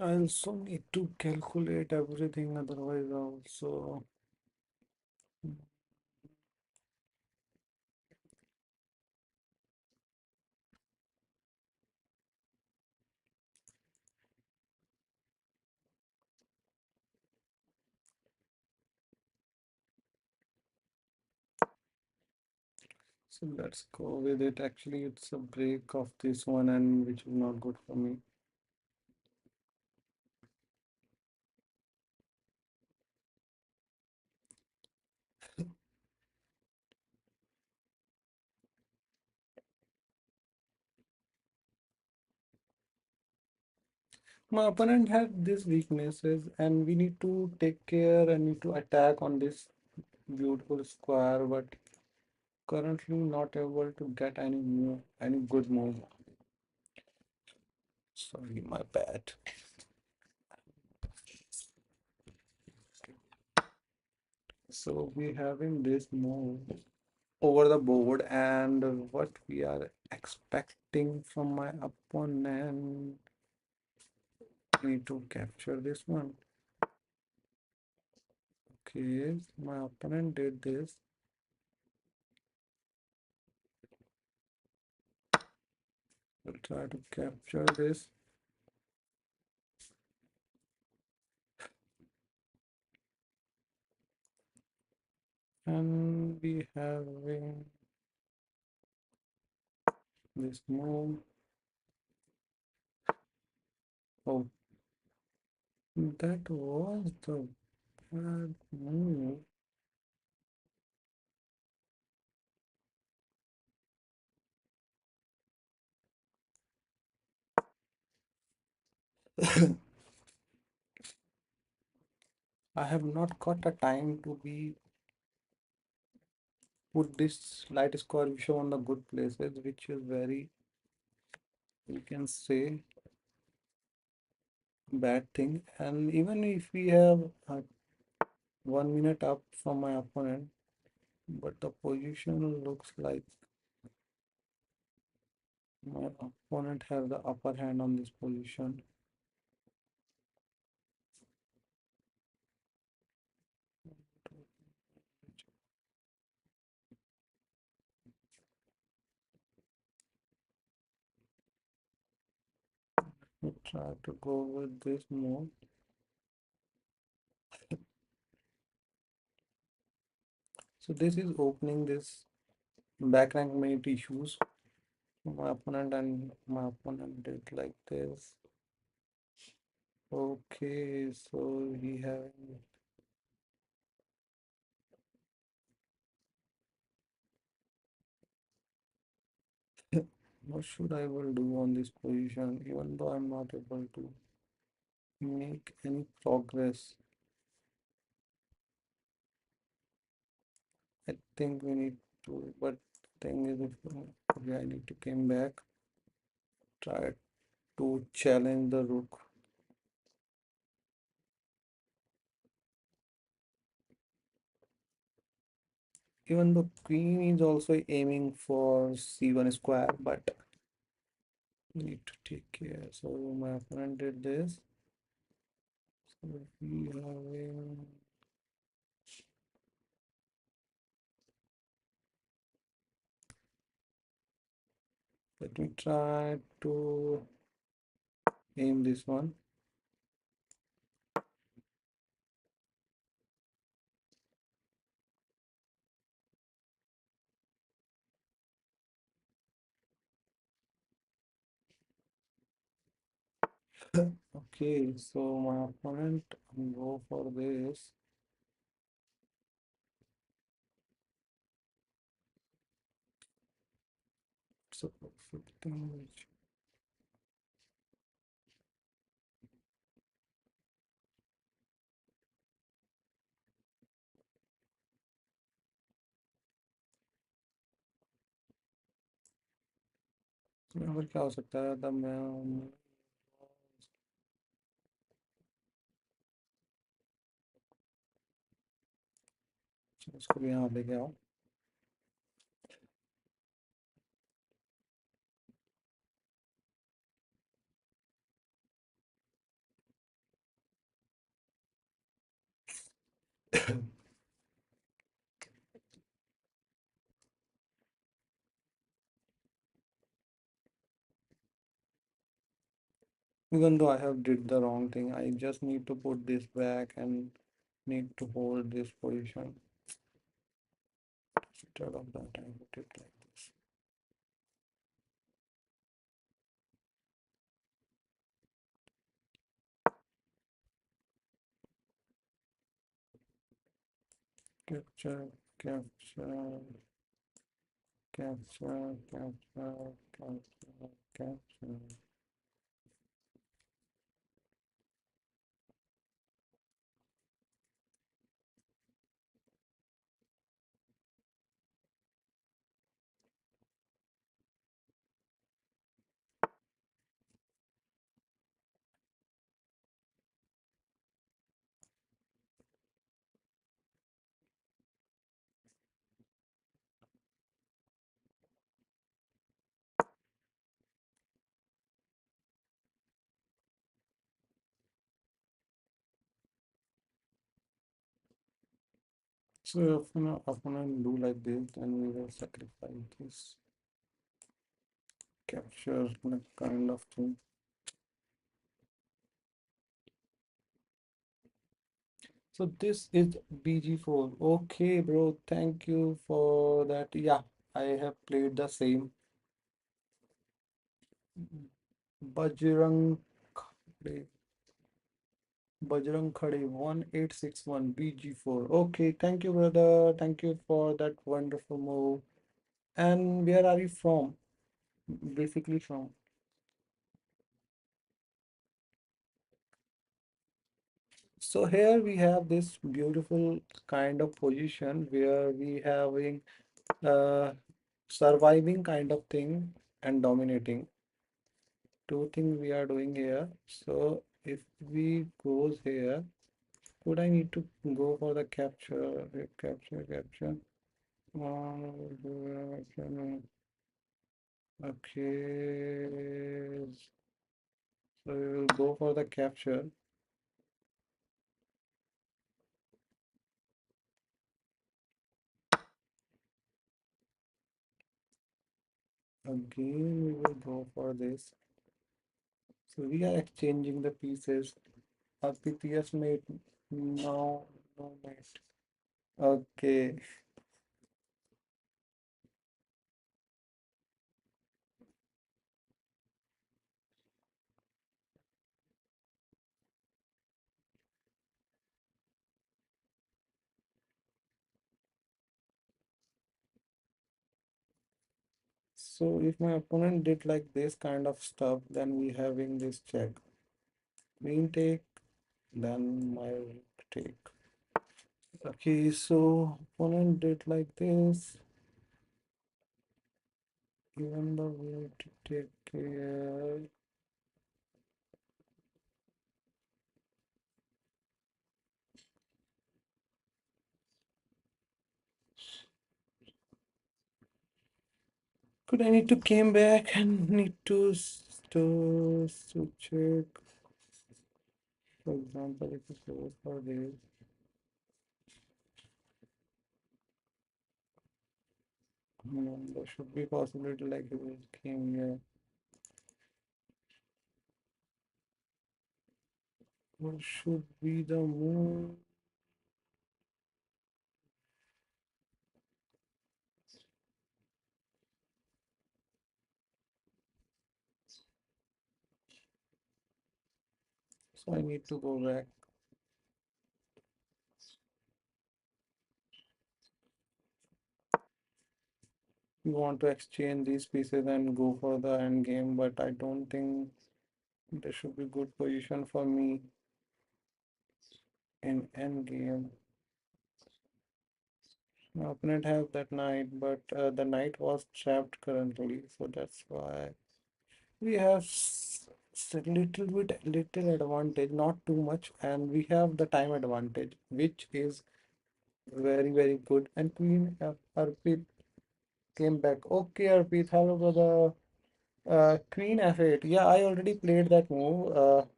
I also need to calculate everything, otherwise also. So let's go with it. Actually, it's a break of this one and which is not good for me. My opponent had these weaknesses and we need to take care and need to attack on this beautiful square, but currently not able to get any good move. Sorry, my bad. So we're having this move over the board, and what we are expecting from my opponent. Need to capture this one. Okay, my opponent did this. We'll try to capture this. And we having this move. Oh, that was the bad move. I have not got a time to be put this light square visual on the good places, which is very, you can say, bad thing. And even if we have 1 minute up from my opponent, but the position looks like my opponent has the upper hand on this position. We try to go with this move. So this is opening this back rank mate issues. My opponent did like this. Okay, so we have what should I will do on this position, even though I'm not able to make any progress. I think we need to, but thing is, if okay, I need to come back, try to challenge the rook. Even the queen is also aiming for c1 square, but need to take care. So my opponent did this. So we having, let me try to aim this one. Okay, so my opponent go for this. It's a perfect thing. यहाँ पर क्या हो सकता है, तब मैं इसको भी यहाँ लेके आओ. Even though I have did the wrong thing, I just need to put this back and need to hold this position. Instead of that, I put it like this. Capture, capture, capture, capture, capture, capture. So if an opponent do like this, then we will sacrifice this capture like kind of thing. So this is BG4. Okay, bro. Thank you for that. Yeah, I have played the same. Bajrang Khade. Bajrang Khade 1861 BG4. Okay, thank you, brother. Thank you for that wonderful move. And where are you from? Basically from. So here we have this beautiful kind of position where we having surviving kind of thing and dominating. Two things we are doing here. So if we goes here, could I need to go for the capture, capture? Okay, so we will go for the capture. Again, we will go for this. So we are exchanging the pieces. PPS mate, no, no mate. Okay, so if my opponent did like this kind of stuff, then we having this check. Queen take, then my rook take. Okay, so opponent did like this. Even the way to take care. Could I need to came back and need to check. For example, if it goes for this, there should be possibility like it will came here. What should be the move? So I need to go back. We want to exchange these pieces and go for the end game, but I don't think there should be good position for me in end game. My opponent has that knight, but the knight was trapped currently, so that's why we have little advantage, not too much, and we have the time advantage, which is very good. And Queen Arpit came back. Okay, Arpit, hello brother. Queen F8. Yeah, I already played that move.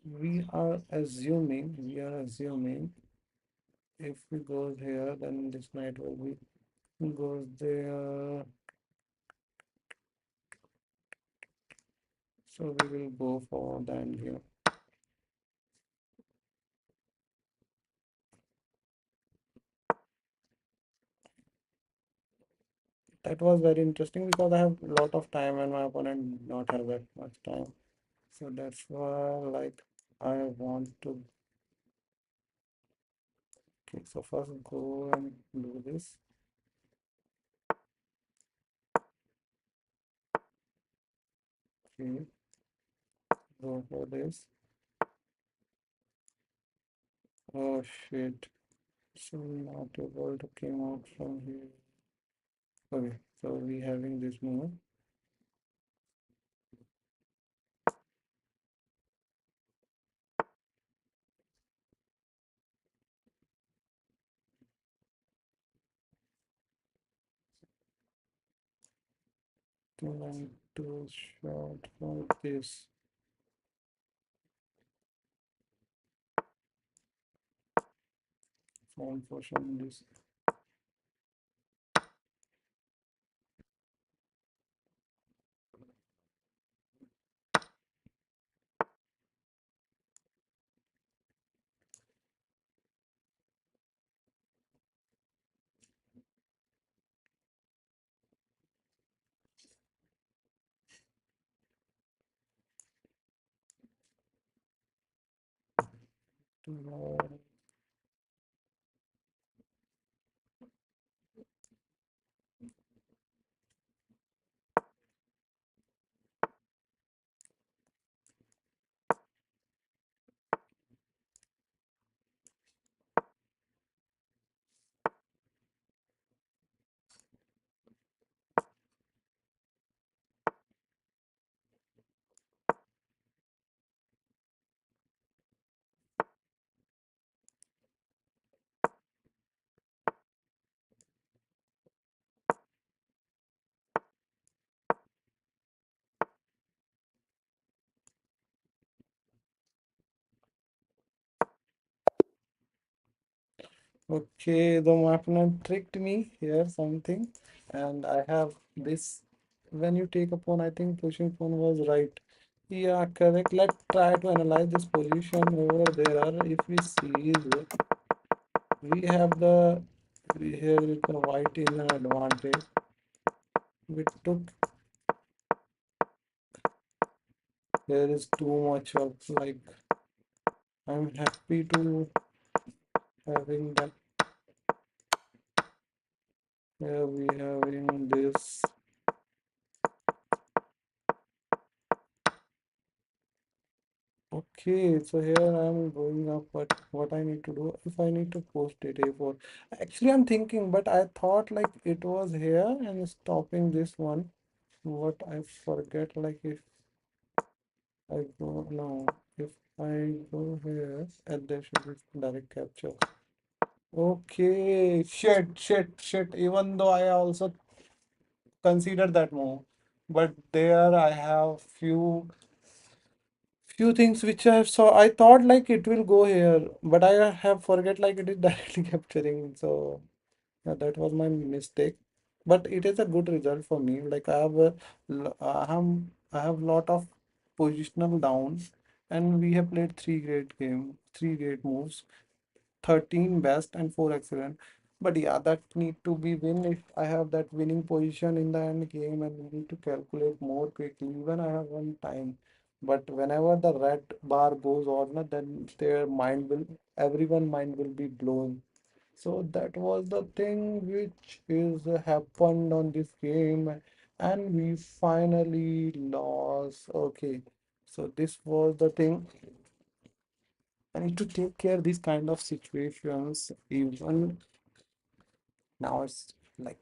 We are assuming if we goes here, then this knight will be goes there. So we will go for the end here. That was very interesting because I have a lot of time and my opponent not have that much time. So that's why like I want to. Okay, so first go and do this. Okay, go for this. Oh shit. So not able to came out from here. Okay, so we having this move. Two to short like this. Same portion this. Okay, the opponent tricked me here something, and I have this. When you take a pawn, I think pushing pawn was right. Yeah, correct. Let's try to analyze this position over there. If we see, we have the here with the white in an advantage. We took there is too much of like I'm happy to having that. Here we having this. Okay, so here I'm going up, but what I need to do, if I need to post it A4. Actually, I'm thinking, but I thought like it was here and stopping this one. What I forget, like if I go, no, if I go here, and there should be direct capture. Okay, shit. Even though I also considered that move, but there I have few things which I saw. I thought like it will go here, but I have forget like it is directly capturing. So yeah, that was my mistake. But it is a good result for me. Like I have lot of positional downs, and we have played three great moves. 13 best and 4 excellent. But yeah, that need to be win if I have that winning position in the end game and we need to calculate more quickly. Even I have one time. But whenever the red bar goes on, then their mind will everyone mind will be blown. So that was the thing which is happened on this game and we finally lost. Okay. So this was the thing. I need to take care these kind of situations. Even now, it's like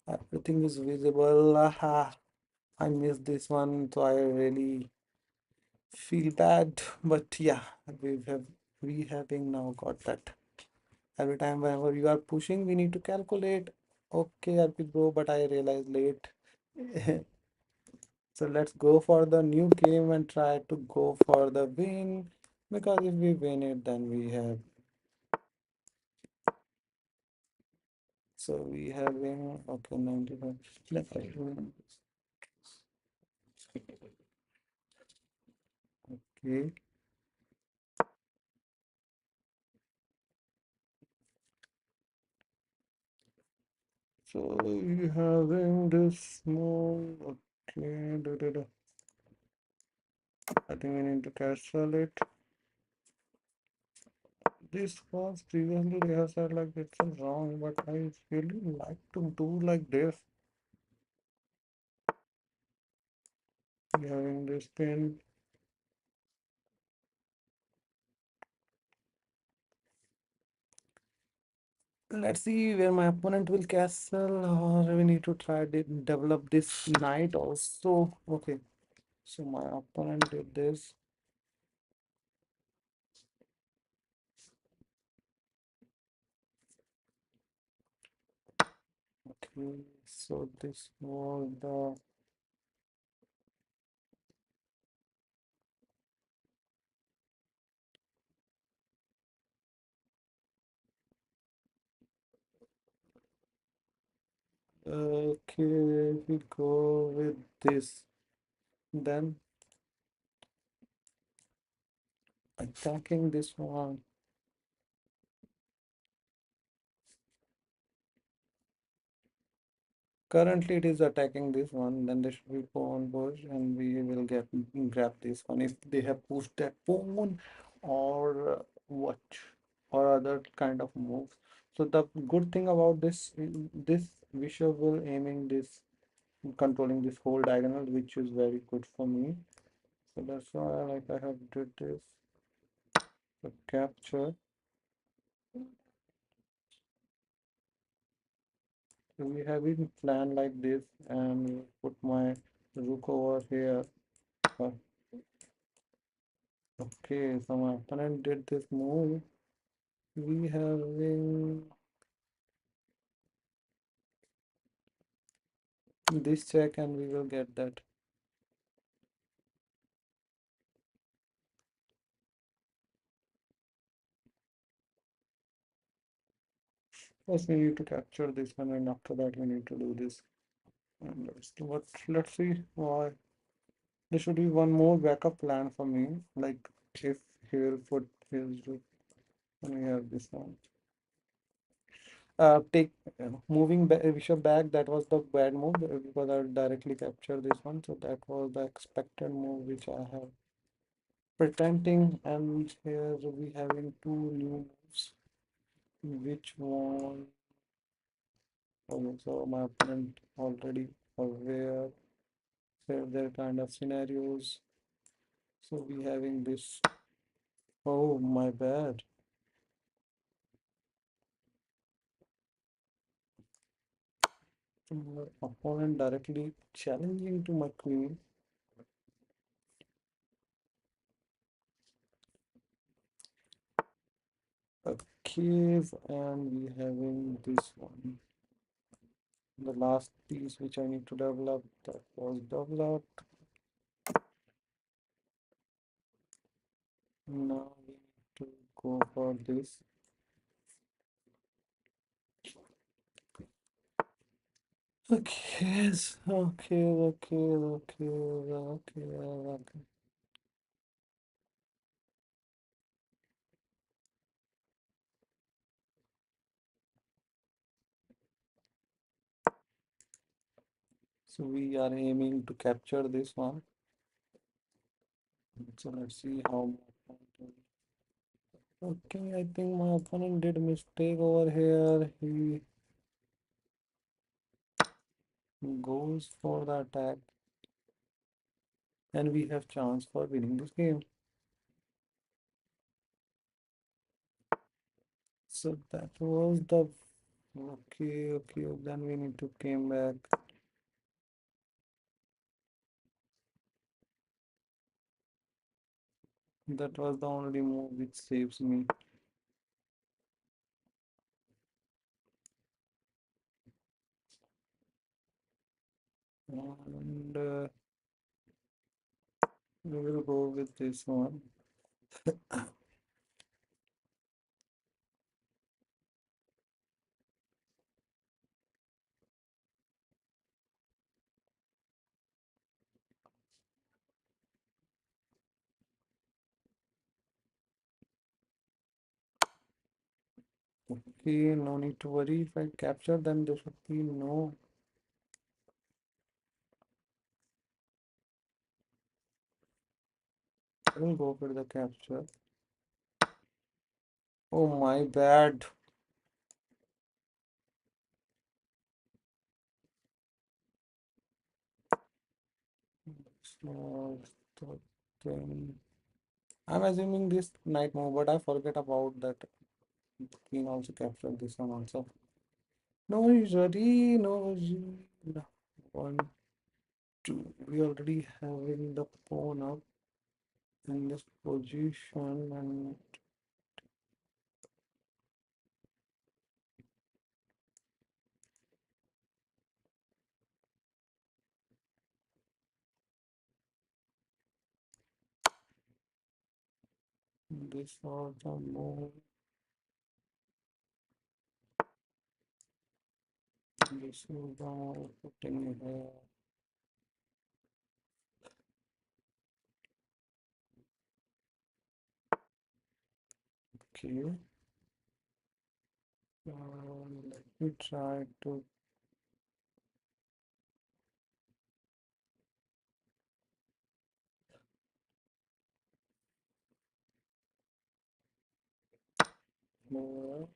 everything is visible. I missed this one, so I really feel bad. But yeah, we having now got that. Every time whenever you are pushing, we need to calculate. Okay, RP bro, but I realized late. So let's go for the new game and try to go for the win. Because if we win it, then we have. So we having okay 95. Let's try okay. So we having this move. Okay. I think we need to cancel it. This was previously they have said like it's wrong, but I really like to do like this. We having this pin. Let's see where my opponent will castle, or we need to try to develop this knight also. Okay, so my opponent did this. Okay, so this was the Okay, if we go with this, then attacking this one. Currently, it is attacking this one. Then they should be pawn push, and we will get grab this one if they have pushed that pawn or what or other kind of moves. So the good thing about this bishop will aiming this controlling this whole diagonal, which is very good for me. So that's why like I have did this the capture. So we have it planned like this, and put my rook over here. Uh, Okay, so my opponent did this move. We having this check, and we will get that. First, we need to capture this one, and after that, we need to do this. And let's see why. There should be one more backup plan for me. Like if he will put his rook, and we have this one. Take moving bishop back. That was the bad move because I directly captured this one. So that was the expected move which I have pretending. And here we having two new moves. Which one? Okay, so my opponent already aware their kind of scenarios. So we having this. Oh, my bad. My opponent directly challenging to my queen. A cave, and we having this one. The last piece which I need to develop that was developed. Now we need to go for this. Okay, okay. So we are aiming to capture this one. So let's see how my opponent. Okay, I think my opponent did mistake over here. He goes for the attack, and we have chance for winning this game. So that was the okay. Then we need to came back. That was the only move which saves me. And we will go with this one. Okay, no need to worry. If I capture them, there should be no. I will go for the capture. Oh my bad. So, so then I'm assuming this knight move, but I forget about that. Queen also captured this one also. No worry, no worry. No. One, two. We already having the pawn up in this position, and this was the move. This is now putting here. Okay. Let me try to. Move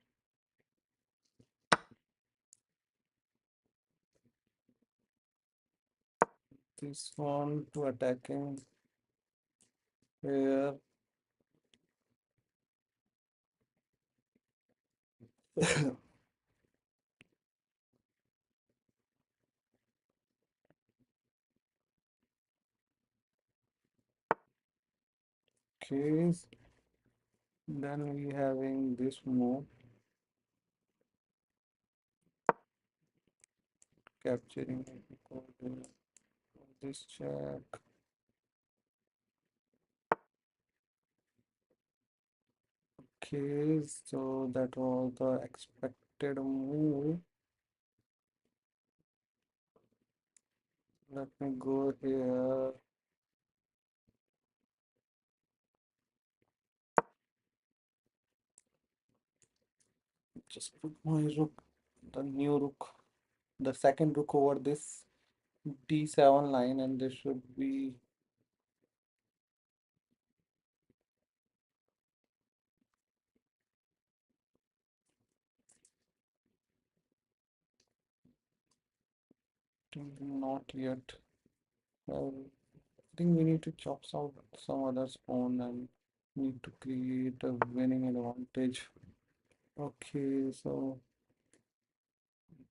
this one to attacking here. Okay, then we having this move, capturing this check. Okay, so that was the expected move. Let me go here. Just put my rook, the new rook, the second rook over this d7 line, and this should be not yet. I think we need to chop out some other pawn and need to create a winning advantage. Okay, so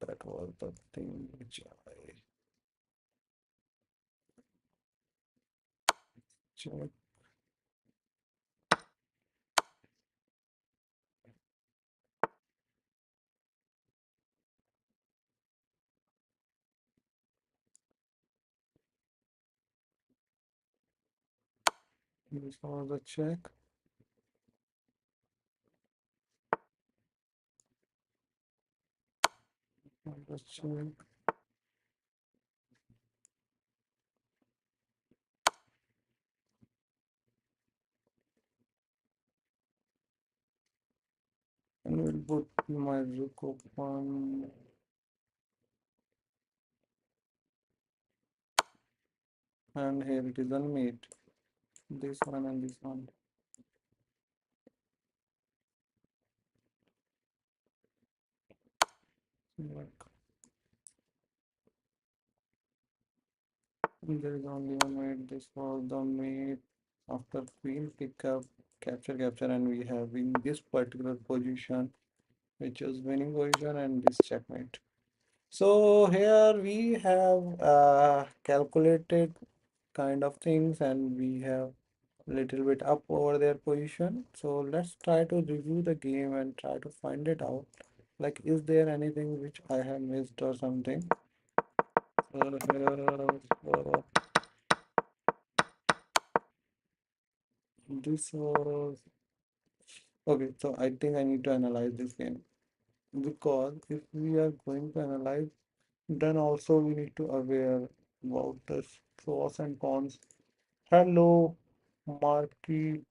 that was the thing which I checked. This was the check. The check. And we'll put my rook open. And here it is unmade. This one and this one. Like, there is only one mate. This was the mate after queen pickup, capture, and we have in this particular position, which is winning position, and this checkmate. So here we have calculated kind of things, and we have little bit up over their position. So let's try to review the game and try to find it out. Like, is there anything which I have missed or something? Uh, this was okay. So I think I need to analyze this game, because if we are going to analyze, then also we need to aware about the pros and cons. Hello, Marky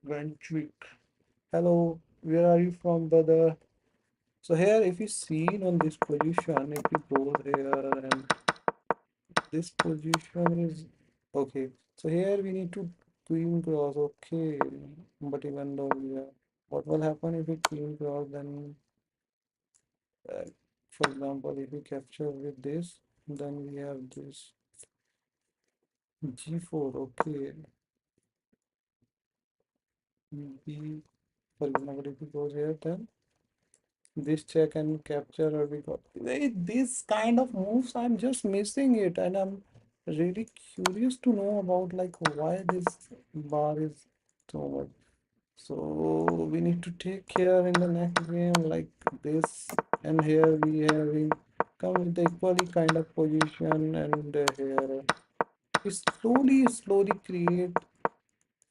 Ventrick. Hello, where are you from, brother? So here, if you see on this position, if you go here and this position is okay. So here we need to queen cross, okay. But even though we are, what will happen if we queen cross? Then, uh, for example, if we capture with this, then we have this g4, okay. B, for example, if we go here, then this check and capture, or we got this kind of moves. I'm just missing it, and I'm really curious to know about like why this bar is so much. So we need to take care in the next game like this, and here we having come with the equally kind of position, and here we slowly create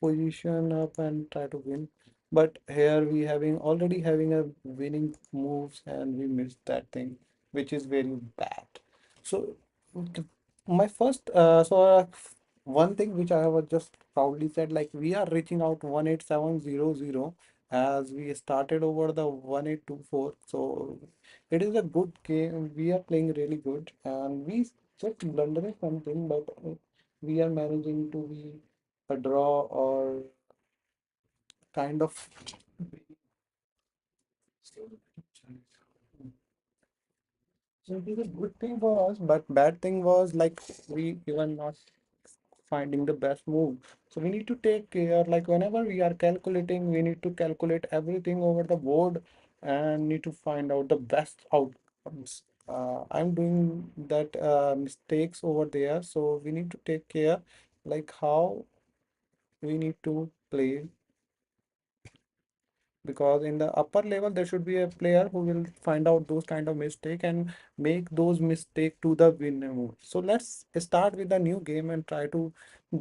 position up and try to win. But here we having already having a winning moves and we missed that thing, which is very bad. So okay, my first one thing which I have just proudly said, like we are reaching out 18700 as we started over the 1824. So it is a good game. We are playing really good and we just blundering something, but we are managing to be a draw or kind of. So it is a good thing for us, but bad thing was like we even not finding the best move. So we need to take care, like whenever we are calculating, we need to calculate everything over the board and need to find out the best outcomes. I'm doing that mistakes over there, so we need to take care like how we need to play, because in the upper level there should be a player who will find out those kind of mistake and make those mistake to the winner move. So let's start with the new game and try to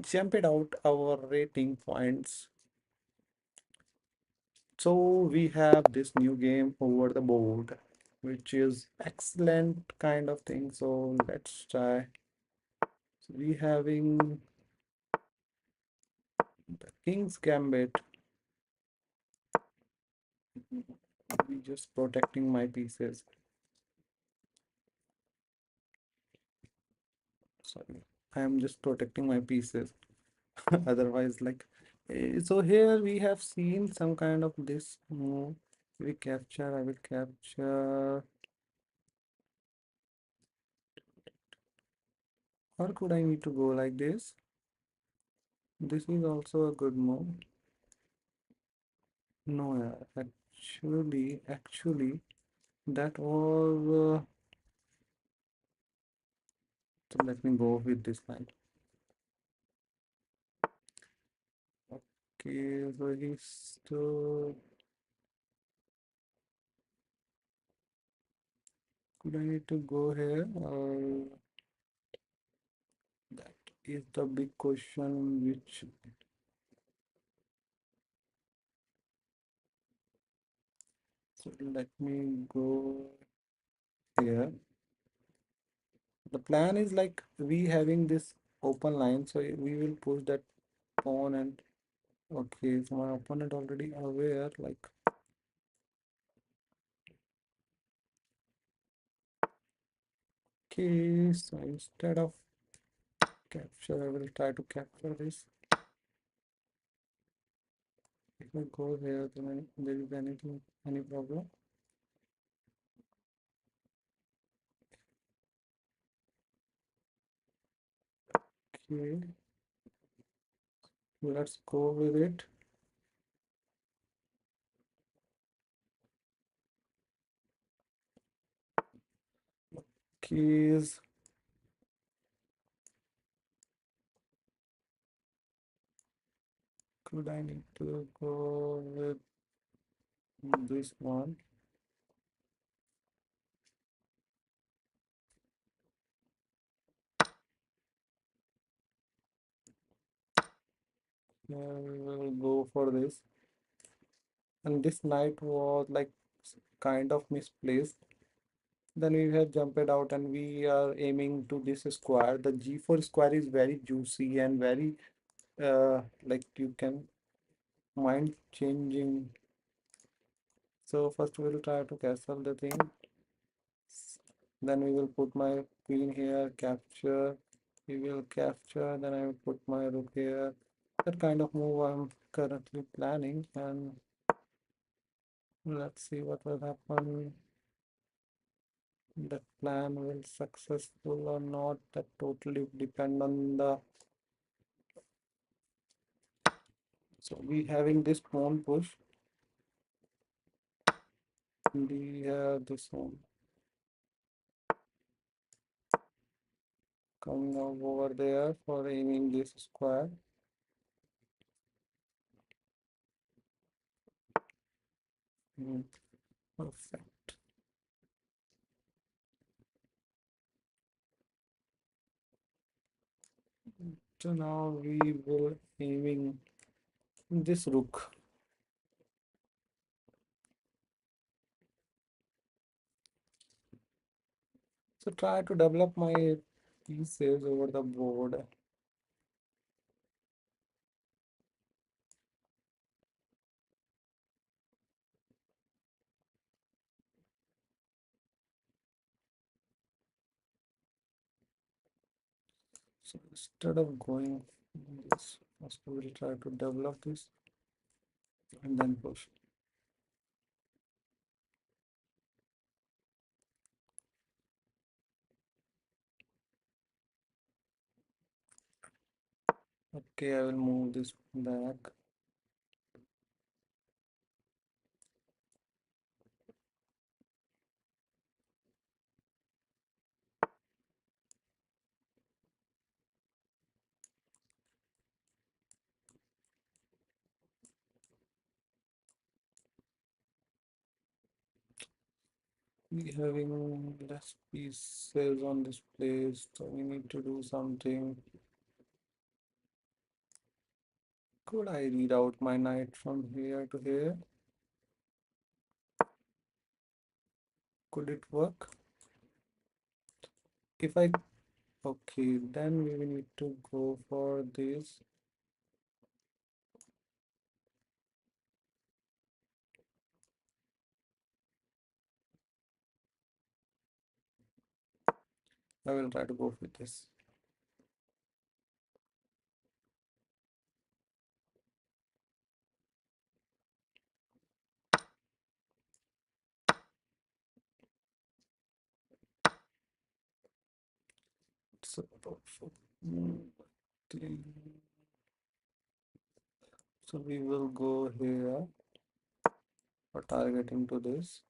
jump it out our rating points. So we have this new game over the board, which is excellent kind of thing. So let's try. So we having the King's Gambit. We just protecting my pieces. Sorry, I am just protecting my pieces. Otherwise, like, so here we have seen some kind of this move. We capture, I will capture. Or could I need to go like this? This is also a good move. No, yeah, actually, that was. So let me go with this line. Okay, so he's still. Could I need to go here? That is the big question which. So let me go here. The plan is like we having this open line, so we will push that pawn and okay, so my opponent already aware like okay, so instead of capture, I will try to capture this. If I go here, then there is anything, any problem. Okay, let's go with it. Keys, could I need to go with this one? We will go for this. And this knight was like kind of misplaced. Then we have jumped out and we are aiming to this square. The G4 square is very juicy and very like you can mind changing. So first we will try to castle the thing. Then we will put my queen here, capture. We will capture, then I will put my rook here. That kind of move I'm currently planning, and let's see what will happen. That plan will successful or not, that totally depend on the. So we having this pawn push, we have this one coming over there for aiming this square. Mm, perfect. So now we will aiming this rook. So try to develop my pieces over the board. So instead of going this, first we will try to develop this and then push. Okay, I will move this back. We having less pieces on this place, so we need to do something. Could I read out my knight from here to here? Could it work? If I, okay, then we will need to go for this. I will try to go with this. So, mm, so we will go here for targeting to this.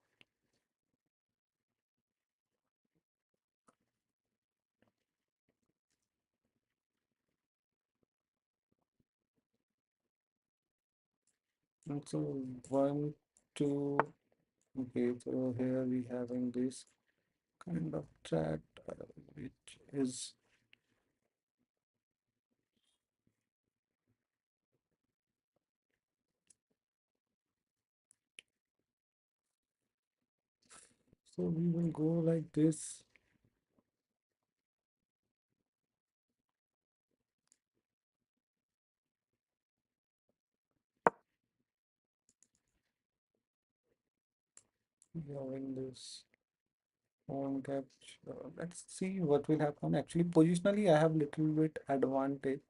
And so one, two, okay, so here we having this kind of chat, which is, so we will go like this. We having this phone capture. Let's see what will happen. Actually, positionally, I have little bit advantage,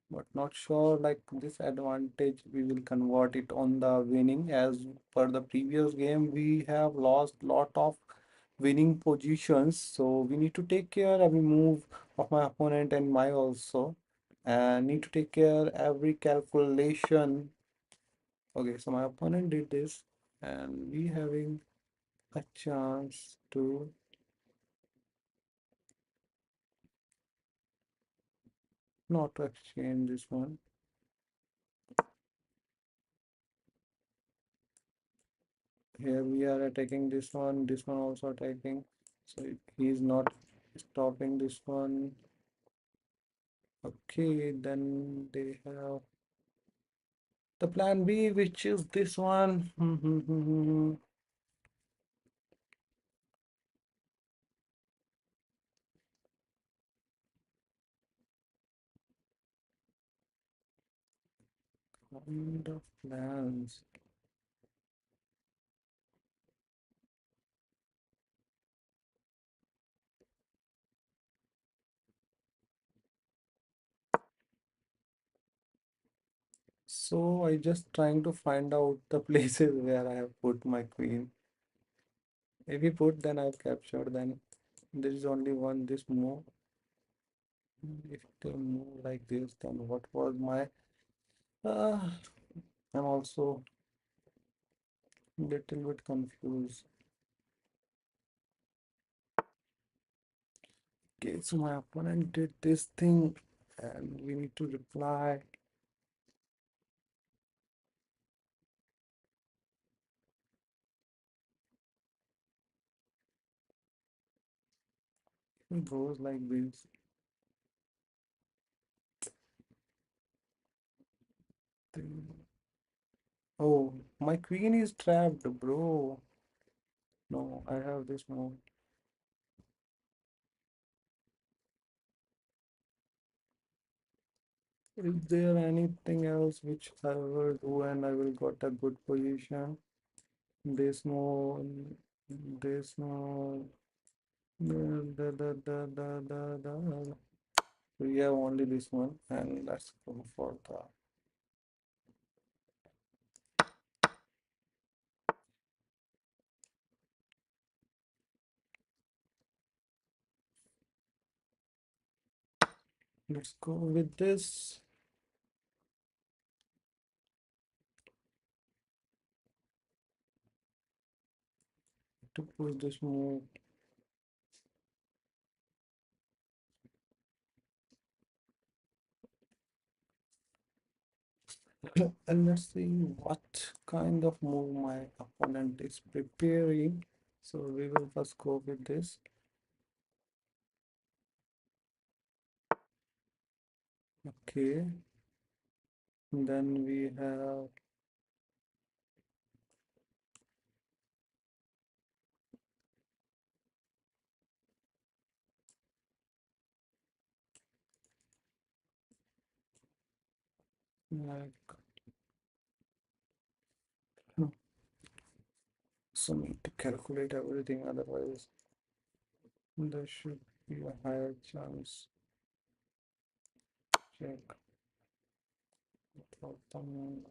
but not sure like this advantage we will convert it on the winning. As per the previous game, we have lost lot of winning positions, so we need to take care every move of my opponent and my also, and need to take care every calculation. Okay, so my opponent did this, and we having a chance to not to exchange this one. Here we are attacking this one also attacking. So he is not stopping this one. Okay, then they have the plan B, which is this one. Kind of plans. So I just trying to find out the places where I have put my queen. If he put, then I've captured. Then there is only one this move. If they move like this, then what was my? Uh, I'm also little bit confused. Okay, so my opponent did this thing, and we need to reply. It goes like this. Oh, my queen is trapped, bro. No, I have this move. Is there anything else which I will do and I will got a good position? There's no, there's no, the. We have only this one, and let's go for the. Let's go with this to push this move. And let's see what kind of move my opponent is preparing. So we will first go with this. Okay. Then we have like so need to calculate everything, otherwise there should be a higher chance. Check bottom.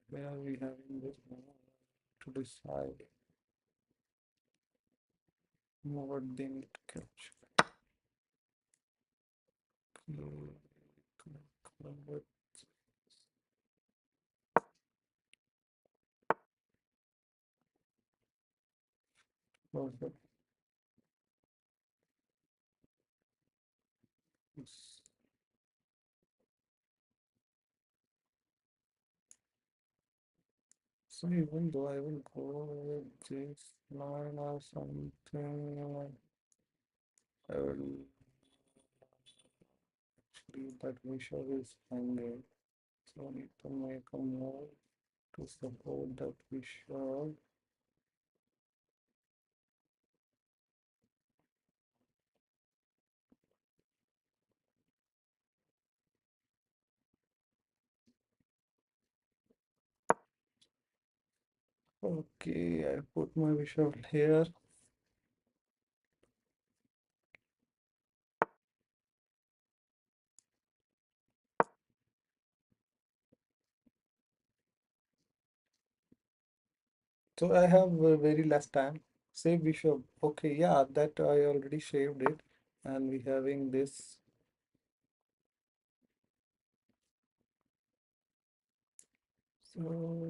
Where are we having this move to decide what they need to catch. Okay. Perfect. Yes. So even though I will go with this line or something, I will actually that bishop is hanging. So I need to make a move to support that bishop. Okay, I put my bishop here. So I have very less time. Save bishop. Okay, yeah, that I already shaved it. And we having this. So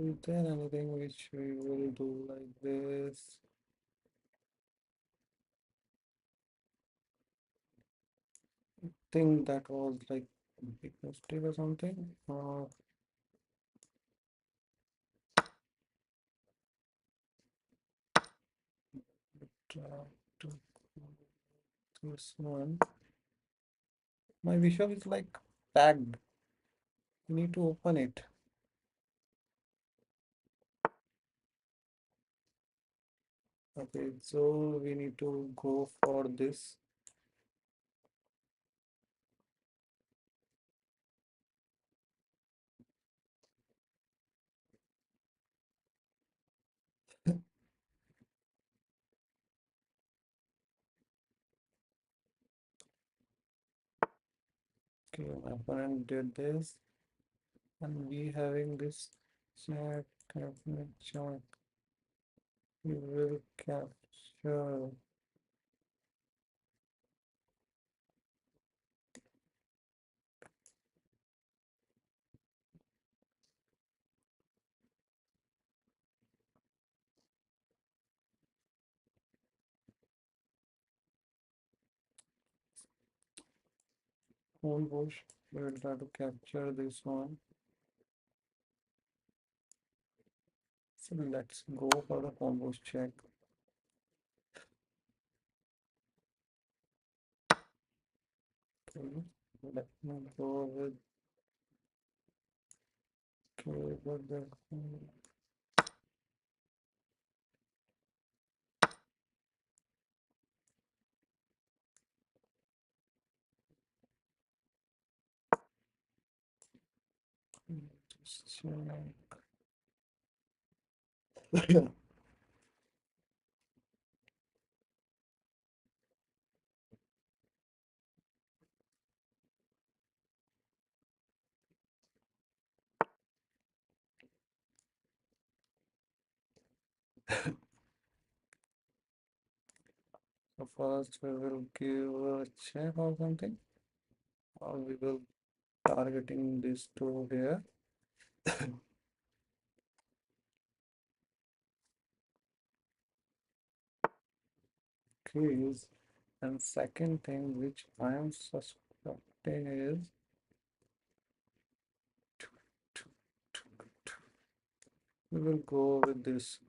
is there anything which we will do like this? Think that was like a big mistake or something. Try to this one. My bishop is like tagged. You need to open it. Okay, so we need to go for this. Okay, my opponent did this, and we having this check, cabinet check. We will capture whole bush. We will try to capture this one. So let's go for the combos check. Okay, let me go with cable. Just check. So first we will give a check or something, or we will targeting this to here. Keys. And second thing which I am suspecting is we will go with this.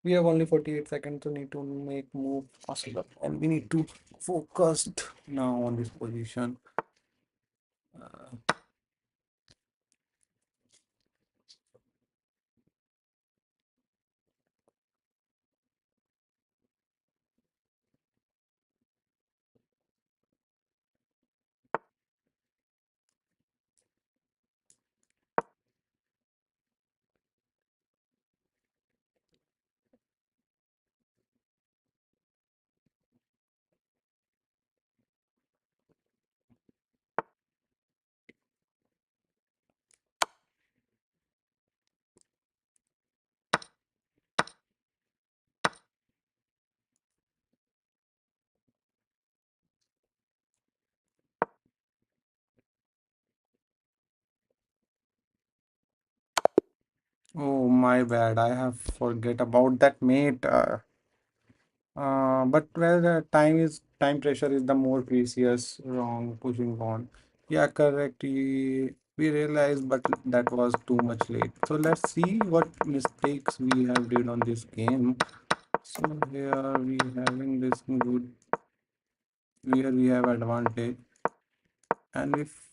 We have only 48 seconds to need to make move faster, and we need to focus now on this position. Oh, my bad. I have forget about that, mate. But where the time pressure is the more precious, wrong, pushing on. Yeah, correct. We realized, but that was too much late. So let's see what mistakes we have did on this game. So here we having this good, here we have advantage, and if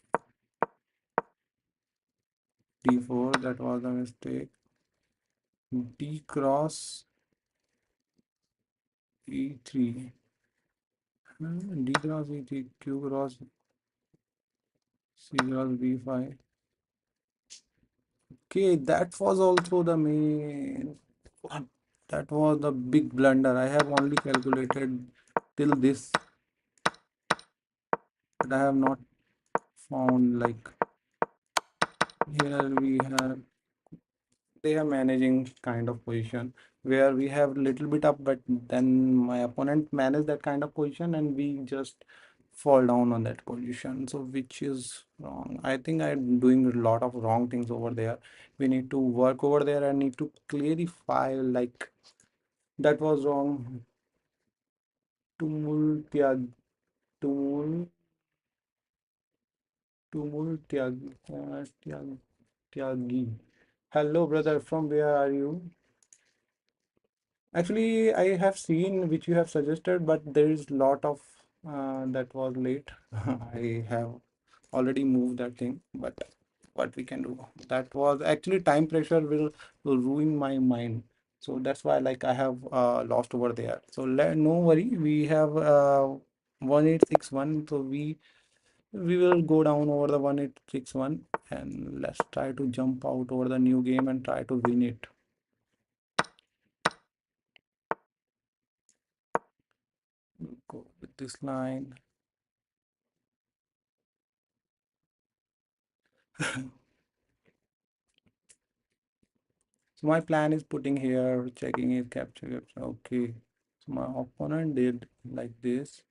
d4, that was a mistake. D cross e3, D cross e3, Q cross C cross b5. Okay, that was also the main. That was the big blunder. I have only calculated till this, but I have not found like here we have they are managing kind of position where we have little bit up, but then my opponent manage that kind of position and we just fall down on that position. So which is wrong. I think I'm doing a lot of wrong things over there. We need to work over there and need to clarify like that was wrong. Tumul Tyag Tumul Tumul Tyagi. Hello brother, from where are you? Actually, I have seen which you have suggested, but there is lot of that was late. I have already moved that thing, but what we can do? That was actually time pressure will ruin my mind. So that's why like I have lost over there. So no worry, we have 1861. So we will go down over the 1861 and let's try to jump out over the new game and try to win it. Go with this line. So my plan is putting here, checking it, capture. Okay. So my opponent did like this.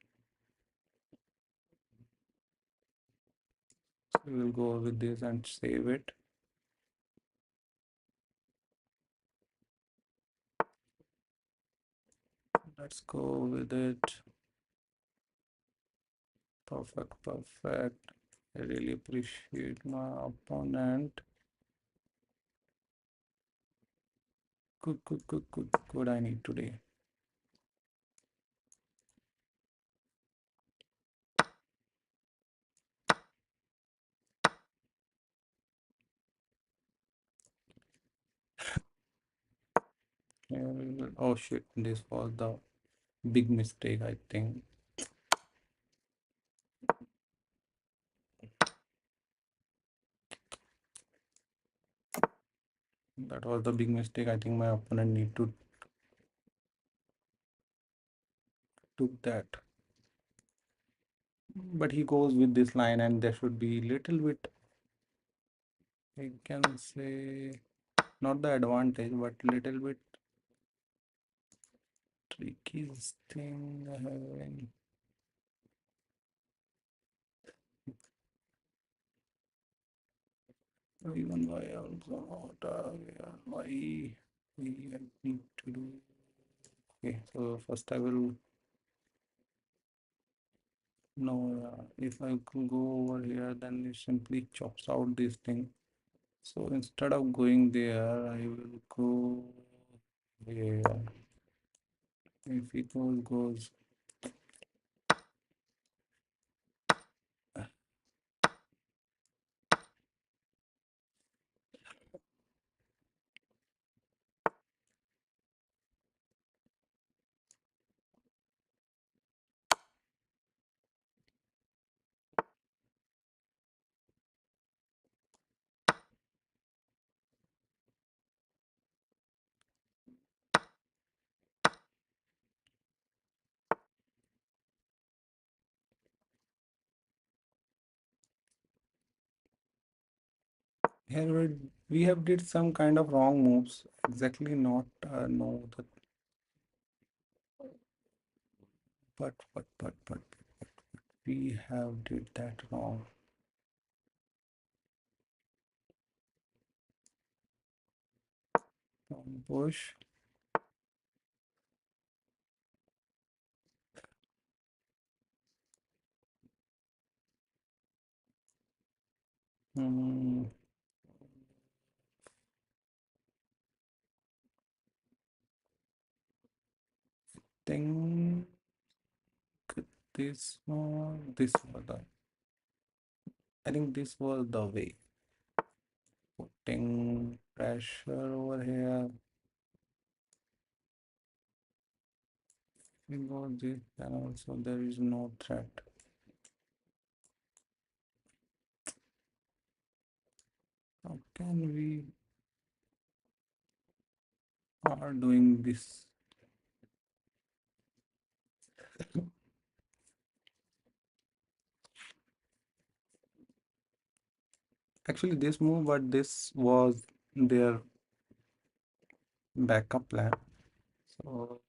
So we'll go with this and save it. Let's go with it. Perfect, perfect. I really appreciate my opponent. Good, good, good, good, good. I need today. Oh shit, this was the big mistake, I think. That was the big mistake. I think my opponent need to took that. But he goes with this line, and there should be little bit, I can say, not the advantage, but little bit trickiest thing having. Even why also not why we need to do. Okay, so first I will know if I could go over here, then it simply chops out this thing. So instead of going there, I will go here. If it goes here we have did some kind of wrong moves. Exactly not know that, but we have did that wrong. Push. Hmm. Think this was the, I think this was the way. Putting pressure over here. Because this, and also there is no threat. How can we are doing this? Actually, this move, but this was their backup plan. So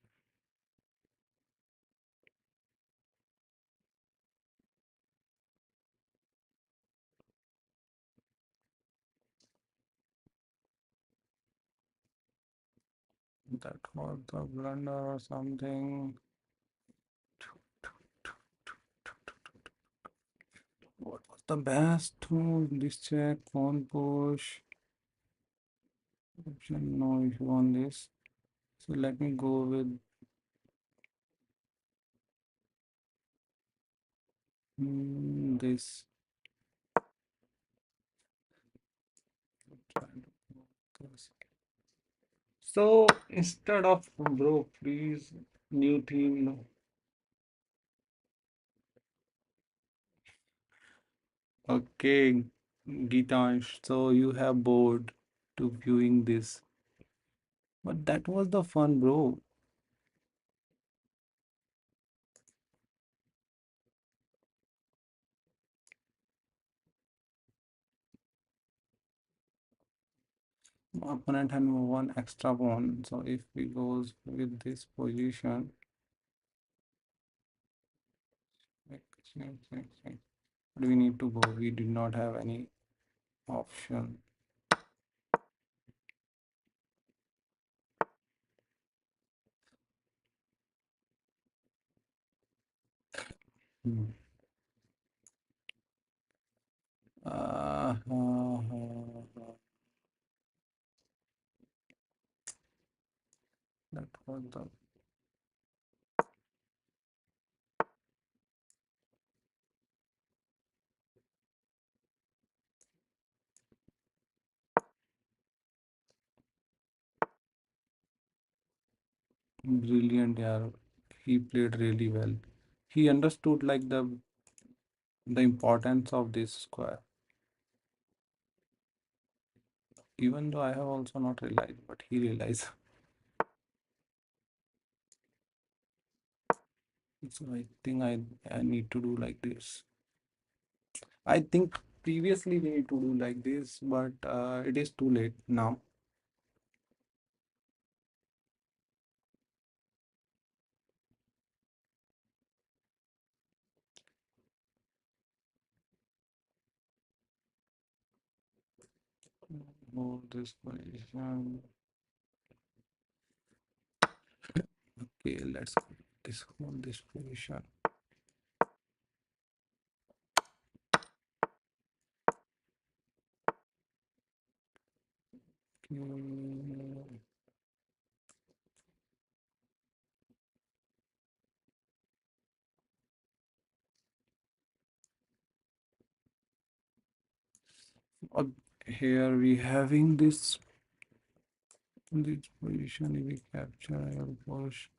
that was the blunder or something. What was the best move? This check, pawn push. Option no issue on this. So let me go with this. Try to focus. So instead of bro, please new theme. No. Okay, Gitansh. So you have bored to viewing this, but that was the fun, bro. Opponent had one extra pawn. So if we goes with this position, where do we need to go? We did not have any option. Hmm. That was the brilliant, yeah. He played really well. He understood like the importance of this square. Even though I have also not realized, but he realized. So I think I need to do like this. I think previously we need to do like this, but it is too late now. Move this position. Okay, let's this hold this position. Okay. Uh, Here we having this position. If we capture, I will push.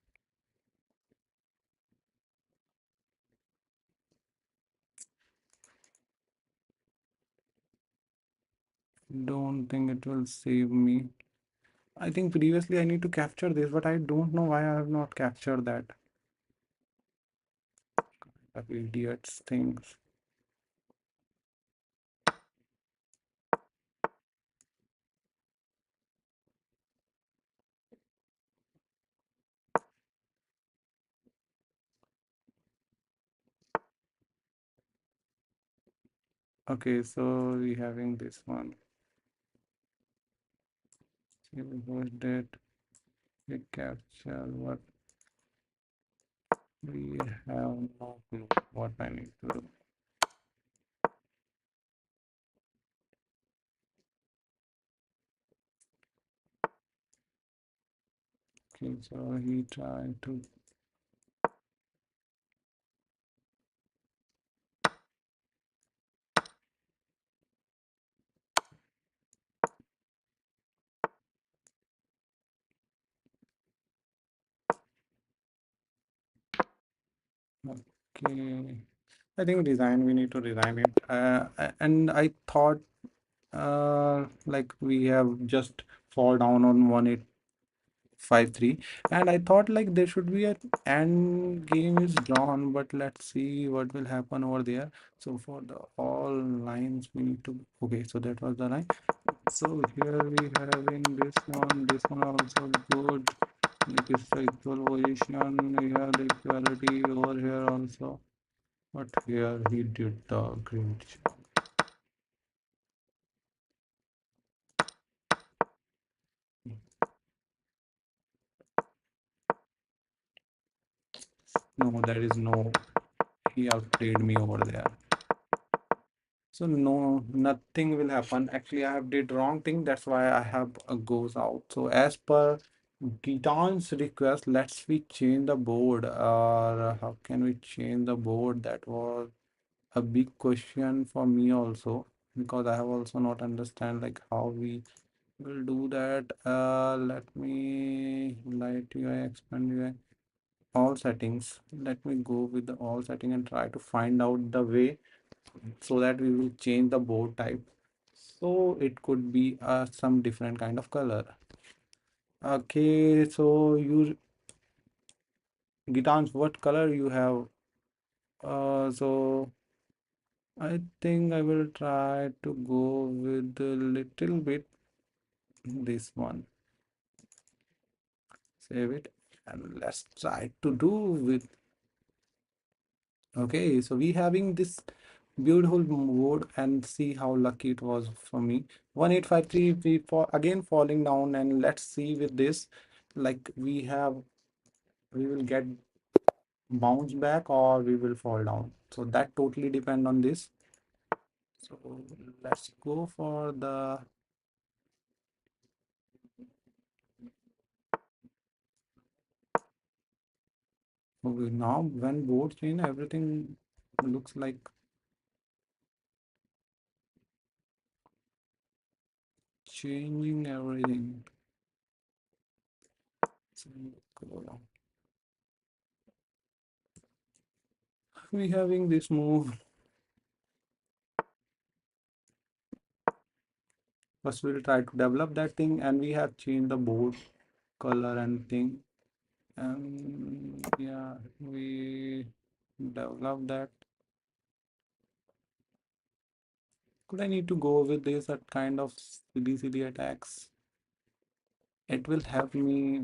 Don't think it will save me. I think previously I need to capture this, but I don't know why I have not captured that. Of idiots things. Okay, so we having this one. So was that we capture what we have no clue what I need to do. Okay, so he tried to. Okay, I think design we need to design it. And I thought like we have just fall down on 1853, and I thought like there should be a end game is drawn, but let's see what will happen over there. So for the all lines we need to, okay, so that was the line. So here we having this one also good. Like it's the equal position, we have the equality over here also, but here he did the great job. No, there is no, he outplayed me over there. So no, nothing will happen. Actually, I have did wrong thing. That's why I have goes out. So as per Gitan's request, let's we change the board. Or how can we change the board? That was a big question for me also, because I have also not understand like how we will do that. Let me light UI, expand UI, all settings. Let me go with the all setting and try to find out the way so that we will change the board type. So it could be some different kind of color. Okay, so you Gitans, what color you have? So I think I will try to go with a little bit this one. Save it and let's try to do with. Okay, so we having this beautiful board and see how lucky it was for me. 1853 we for again falling down, and let's see with this like we have we will get bounce back or we will fall down. So that totally depend on this. So let's go for the okay, now when board change everything looks like changing everything. So, go down. We having this move. First we'll try to develop that thing and we have changed the board color and thing. And yeah, we develop that. Could I need to go with this at kind of silly attacks? It will help me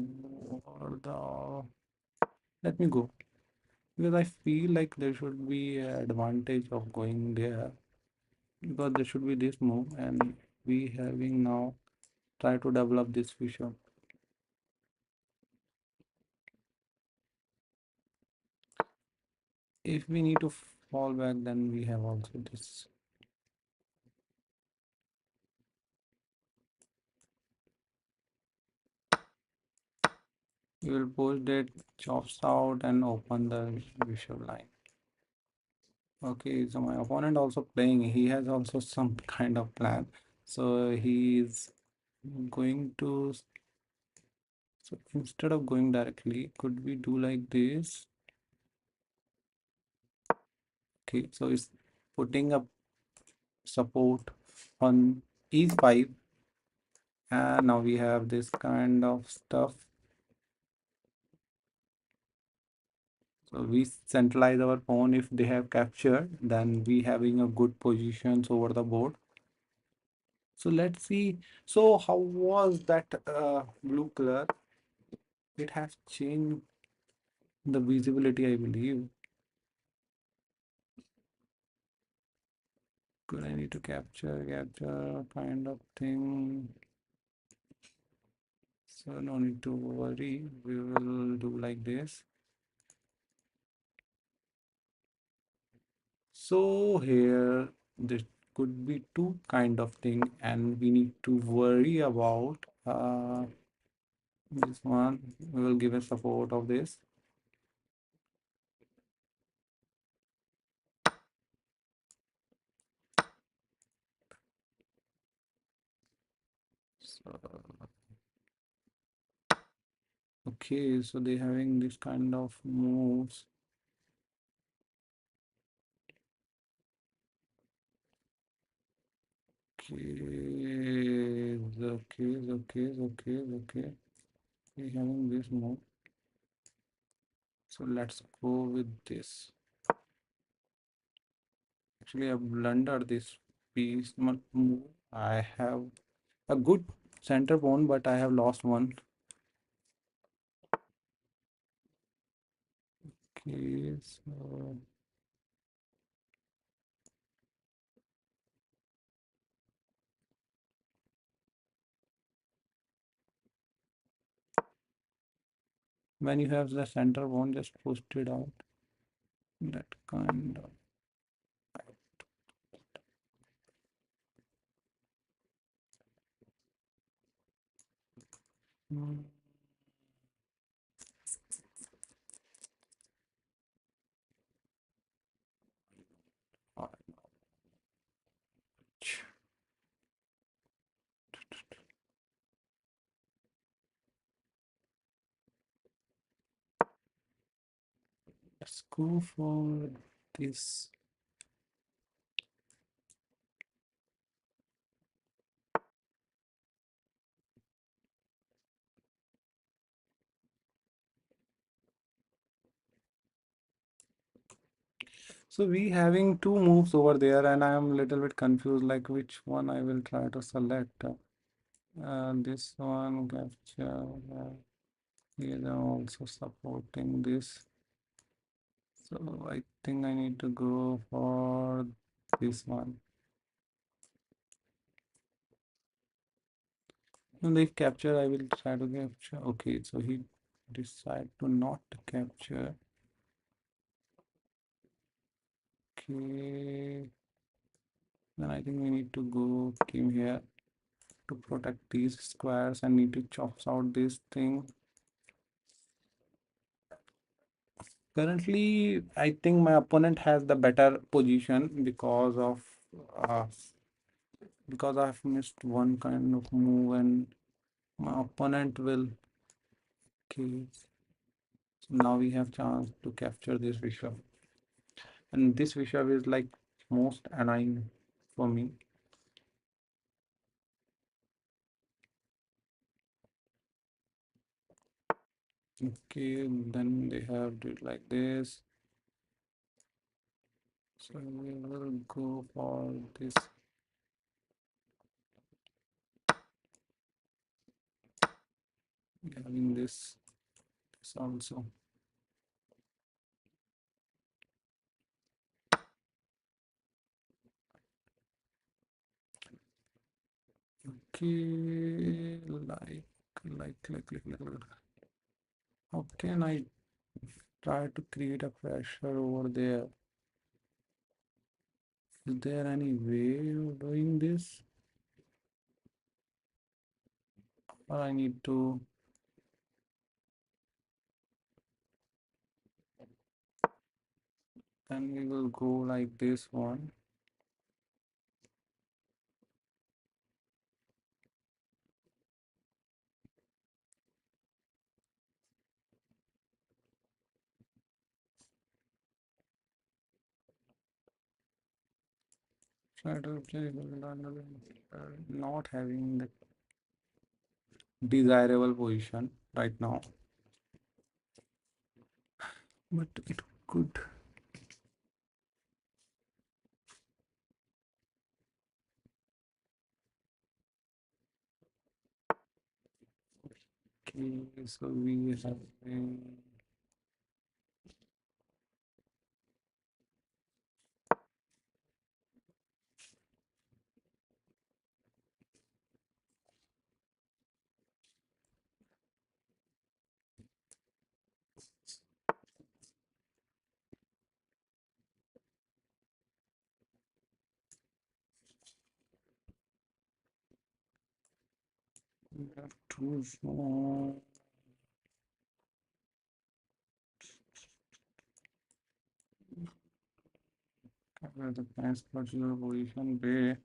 for the let me go because I feel like there should be an advantage of going there because there should be this move and we having now try to develop this feature. If we need to fall back, then we have also this. We will post it, chops out and open the visual line. Okay, so my opponent also playing. He has also some kind of plan. So he is going to. So instead of going directly, could we do like this? Okay, so it's putting up support on e5, and now we have this kind of stuff. So we centralize our pawn. If they have captured, then we having a good positions over the board. So let's see. So how was that blue color? It has changed the visibility, I believe. Could I need to capture kind of thing? So no need to worry. We will do like this. So here there could be two kind of thing, and we need to worry about this one. We will give a support of this. So, okay, so they having this kind of moves. Okay. We having this move. So let's go with this. Actually, I blundered this piece move. I have a good center pawn, but I have lost one. Okay, so when you have the center pawn, just push it out. That kind of. Hmm. Let's go for this. So we having two moves over there, and I am a little bit confused, like which one I will try to select. This one capture. Here I'm also supporting this. So I think I need to go for this one. And if capture, I will try to capture. Okay, so he decide to not capture. Okay, then I think we need to go came here to protect these squares and need to chop out this thing. Currently, I think my opponent has the better position uh, because I've missed one kind of move and my opponent will. Okay, so now we have chance to capture this bishop, and this bishop is like most annoying for me. Okay, then they have did like this. So we will go for this. Having this also. Okay, like. How can I try to create a pressure over there? Is there any way of doing this? Or I need to, then we will go like this one. Try to not having the desirable position right now, but it could. Okay, so we have we have two small. Cover the pants particular position bay.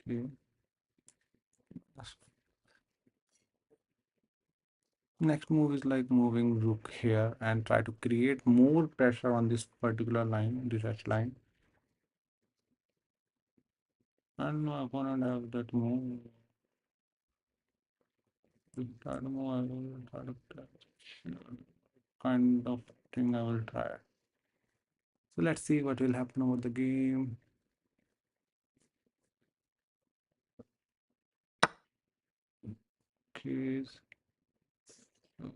Okay. Next move is like moving rook here and try to create more pressure on this particular line, this H line. And my opponent have that move. With that move, I will try to catch kind of thing I will try. So let's see what will happen over the game. Okay, so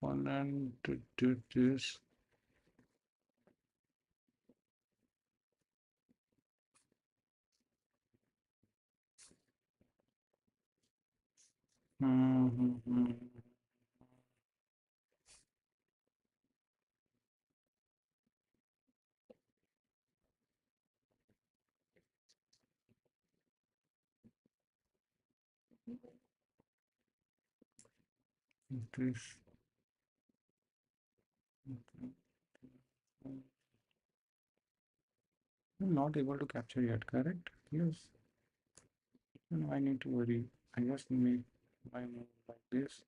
opponent did this. Mm-hmm. This. I'm not able to capture yet, correct? Yes. No, I need to worry. I just make my move like this.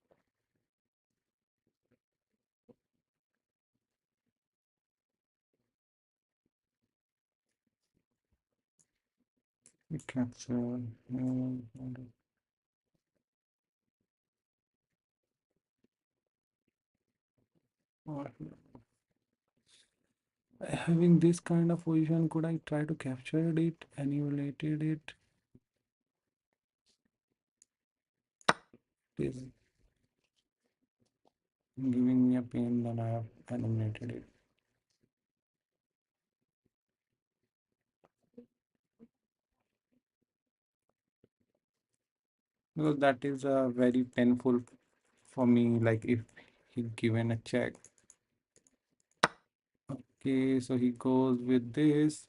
We capture. Or having this kind of position, could I try to capture it, annihilate it? This giving me a pain, then I have eliminated it. Because that is very painful for me, like if he given a check. Okay, so he goes with this.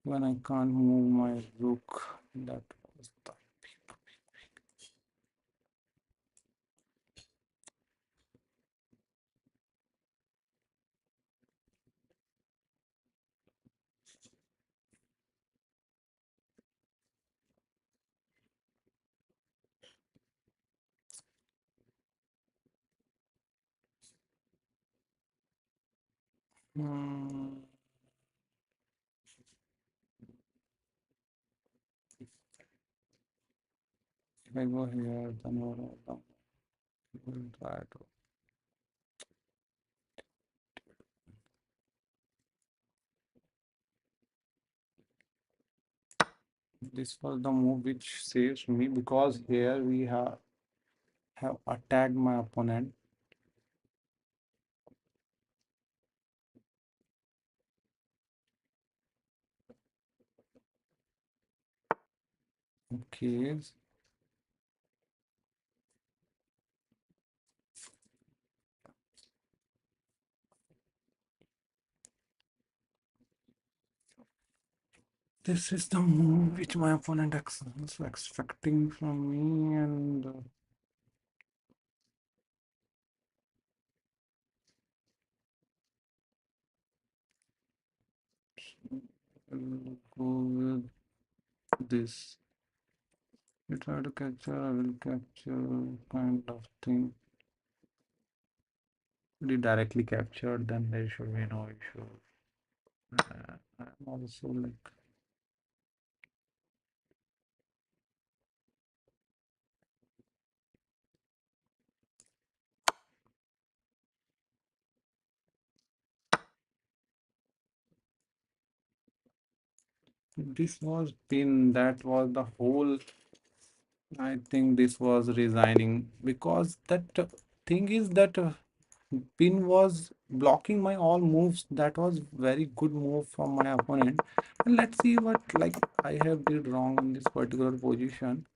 When I can't move my rook, that was the. Hmm, if I go here, then we'll try to. This was the move which saves me because here we have attacked my opponent. Okay, this is the move which my opponent is expecting from me, and I'll go with this. You try to capture, I will capture, kind of thing. If directly captured, then there should be no issue. I'm also like this was pin. That was the whole. I think this was resigning because that thing is that pin was blocking my all moves. That was very good move from my opponent. And let's see what like I have did wrong in this particular position.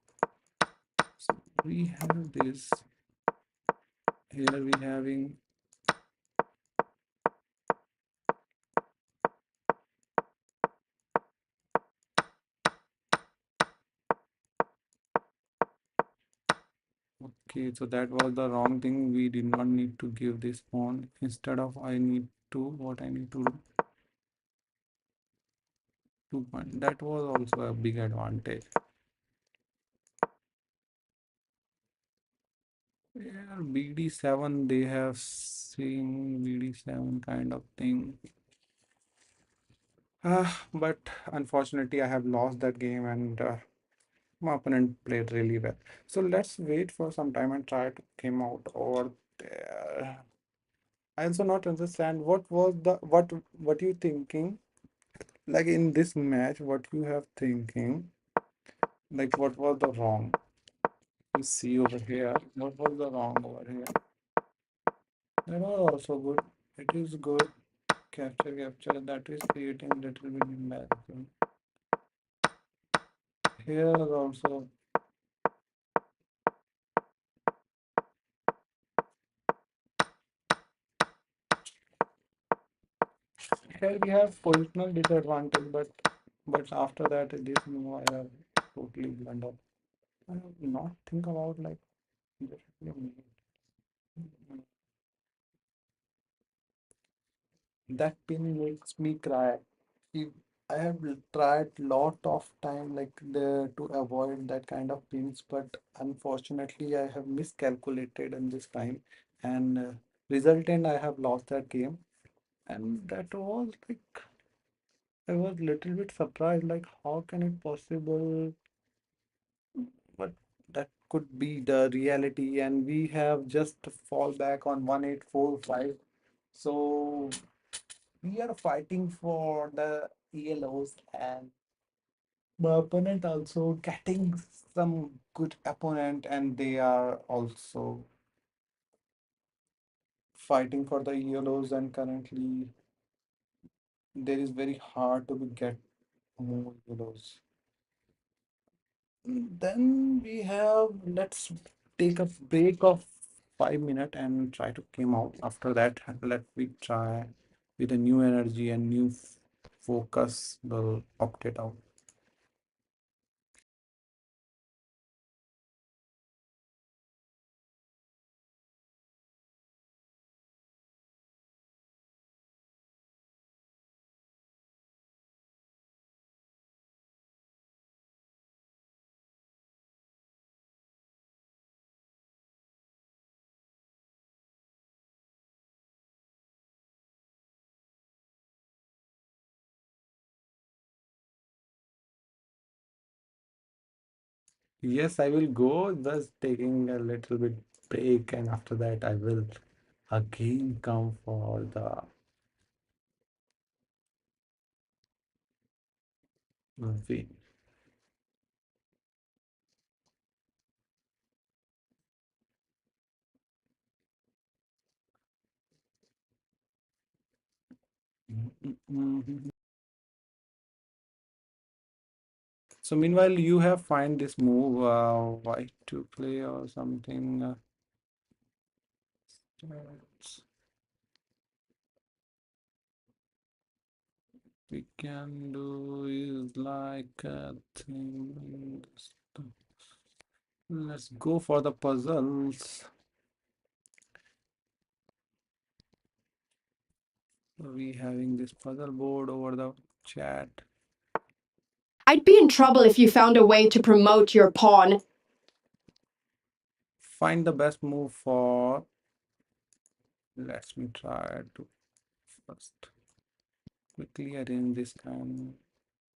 So we have this here. We having okay. So that was the wrong thing. We did not need to give this pawn. Instead of I need to what I need to do 2 point. That was also a big advantage. Yeah, BD7, they have seen BD7 kind of thing. But unfortunately, I have lost that game and my opponent played really well. So let's wait for some time and try to came out over there. I also not understand what was the what you thinking like in this match. What you have thinking like what was the wrong? You see over here. What was the wrong over here? That was also good. It is good. Capture. That is creating little bit embarrassment. Here also, here we have positional disadvantage, but after that, this move I have totally blundered. I have not think about like there should be a that pin makes me cry. If I have tried lot of time like to avoid that kind of pins, but unfortunately I have miscalculated in this time, and resultant I have lost that game, and that was like I was little bit surprised, like how can it possible? But that could be the reality, and we have just fall back on 1845. So we are fighting for the ELOs, and my opponent also getting some good opponent, and they are also fighting for the yellows, and currently there is very hard to get more yellows. Then we have, let's take a break of 5 minutes and try to come out. After that, let we try with a new energy and new focus. We'll opt it out. Yes, I will go, just taking a little bit break, and after that, I will again come for the win. So meanwhile, you have find this move, white to play or something. Starts. We can do is like a thing. Let's go for the puzzles. We having this puzzle board over the chat. I'd be in trouble if you found a way to promote your pawn. Find the best move for. Let me try to first quickly arrange this and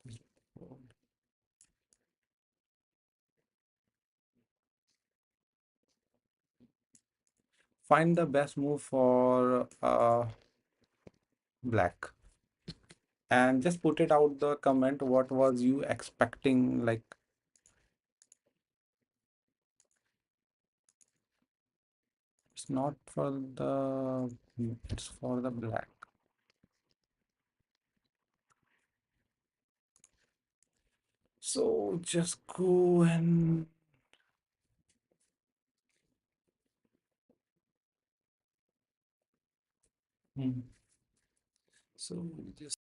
this board. Find the best move for black, and just put it out the comment. What was you expecting? Like, it's not for the, it's for the black. So just go and so just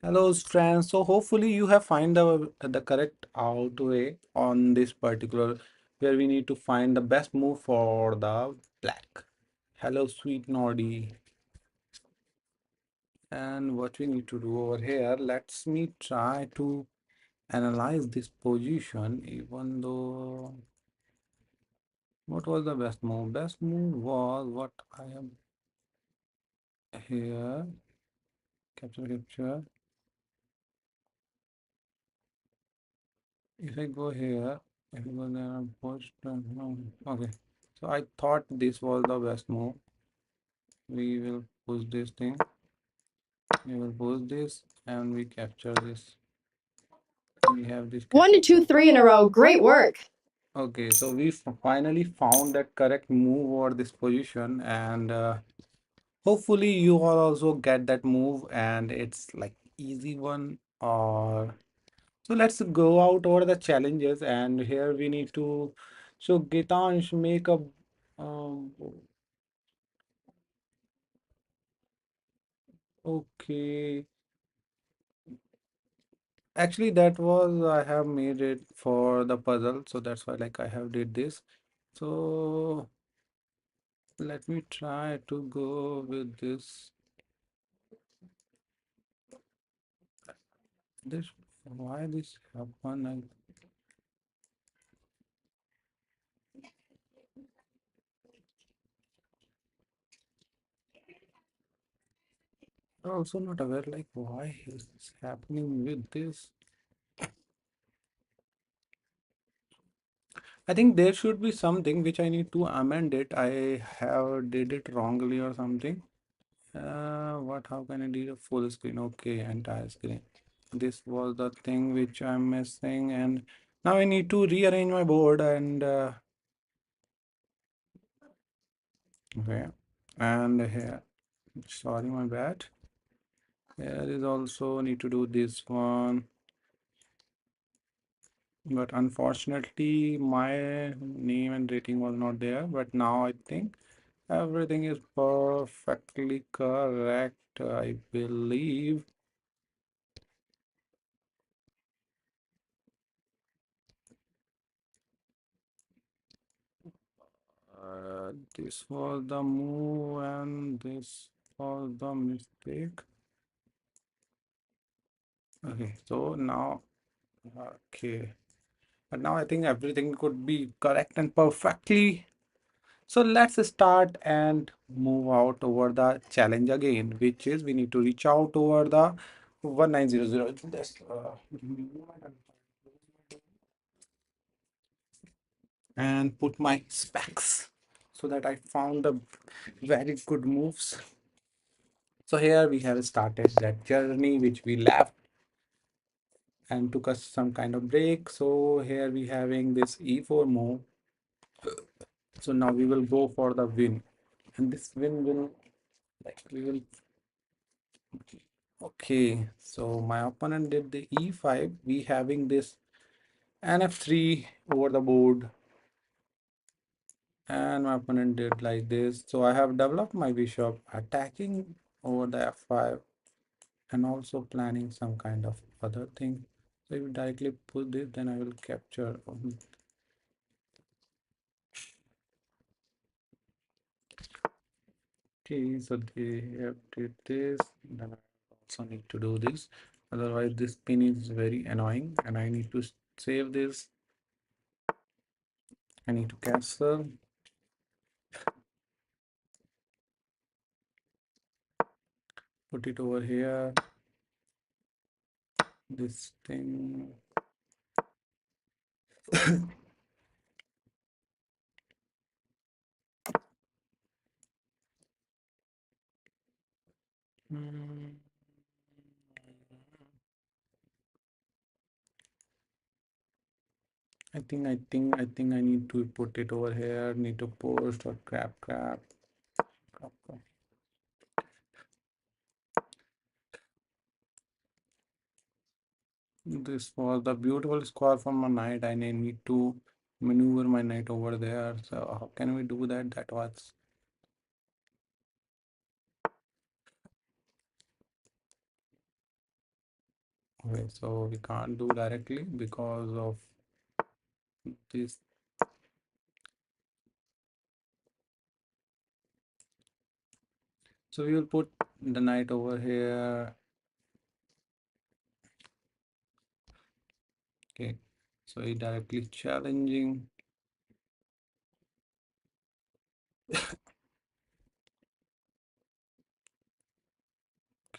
Hello, friends. So hopefully you have find the correct outway on this particular where we need to find the best move for the black. Hello, sweet Noddy. And what we need to do over here, let's me try to analyze this position, even though what was the best move? Best move was what I am here. Capture, capture. If I go here, if I go there and push, no. Okay. So I thought this was the best move. We will push this thing. We will push this and we capture this. We have this One to two, three in a row. Great work. Okay, so we finally found that correct move or this position, and hopefully you all also get that move, and it's like easy one. Or so let's go out over the challenges, and here we need to. So Gitansh make a. Um, okay, actually that was I have made it for the puzzle, so that's why like I have did this. So let me try to go with this. This why this happen? I'm also not aware like why is this happening with this. I think there should be something which I need to amend it. I have did it wrongly or something. What? How can I do a full screen? Okay, entire screen. This was the thing which I'm missing, and now I need to rearrange my board and okay, and here. Sorry, my bad. Here is also need to do this one. But unfortunately, my name and rating was not there. But now I think everything is perfectly correct. I believe this was the move and this was the mistake. Okay, so now, okay. But now I think everything could be correct and perfectly. So let's start and move out over the challenge again, which is we need to reach out over the 1900. And put my specs so that I found the very good moves. So here we have started that journey which we left and took us some kind of break. So here we having this e4 move. So now we will go for the win, and this win will like we will. Okay, so my opponent did the e5. We having this nf3 over the board, and my opponent did like this. So I have developed my bishop attacking over the f5 and also planning some kind of other thing. So if you directly put this, then I will capture. Okay, so they have did this, then I also need to do this. Otherwise, this pin is very annoying, and I need to save this. I need to cancel. Put it over here. This thing. Hmm. I think I need to put it over here. Need to post or crap. This was the beautiful score from my knight. I need to maneuver my knight over there. So how can we do that? That was Okay, so we can't do directly because of this. So we will put the knight over here. Okay, so he directly challenging.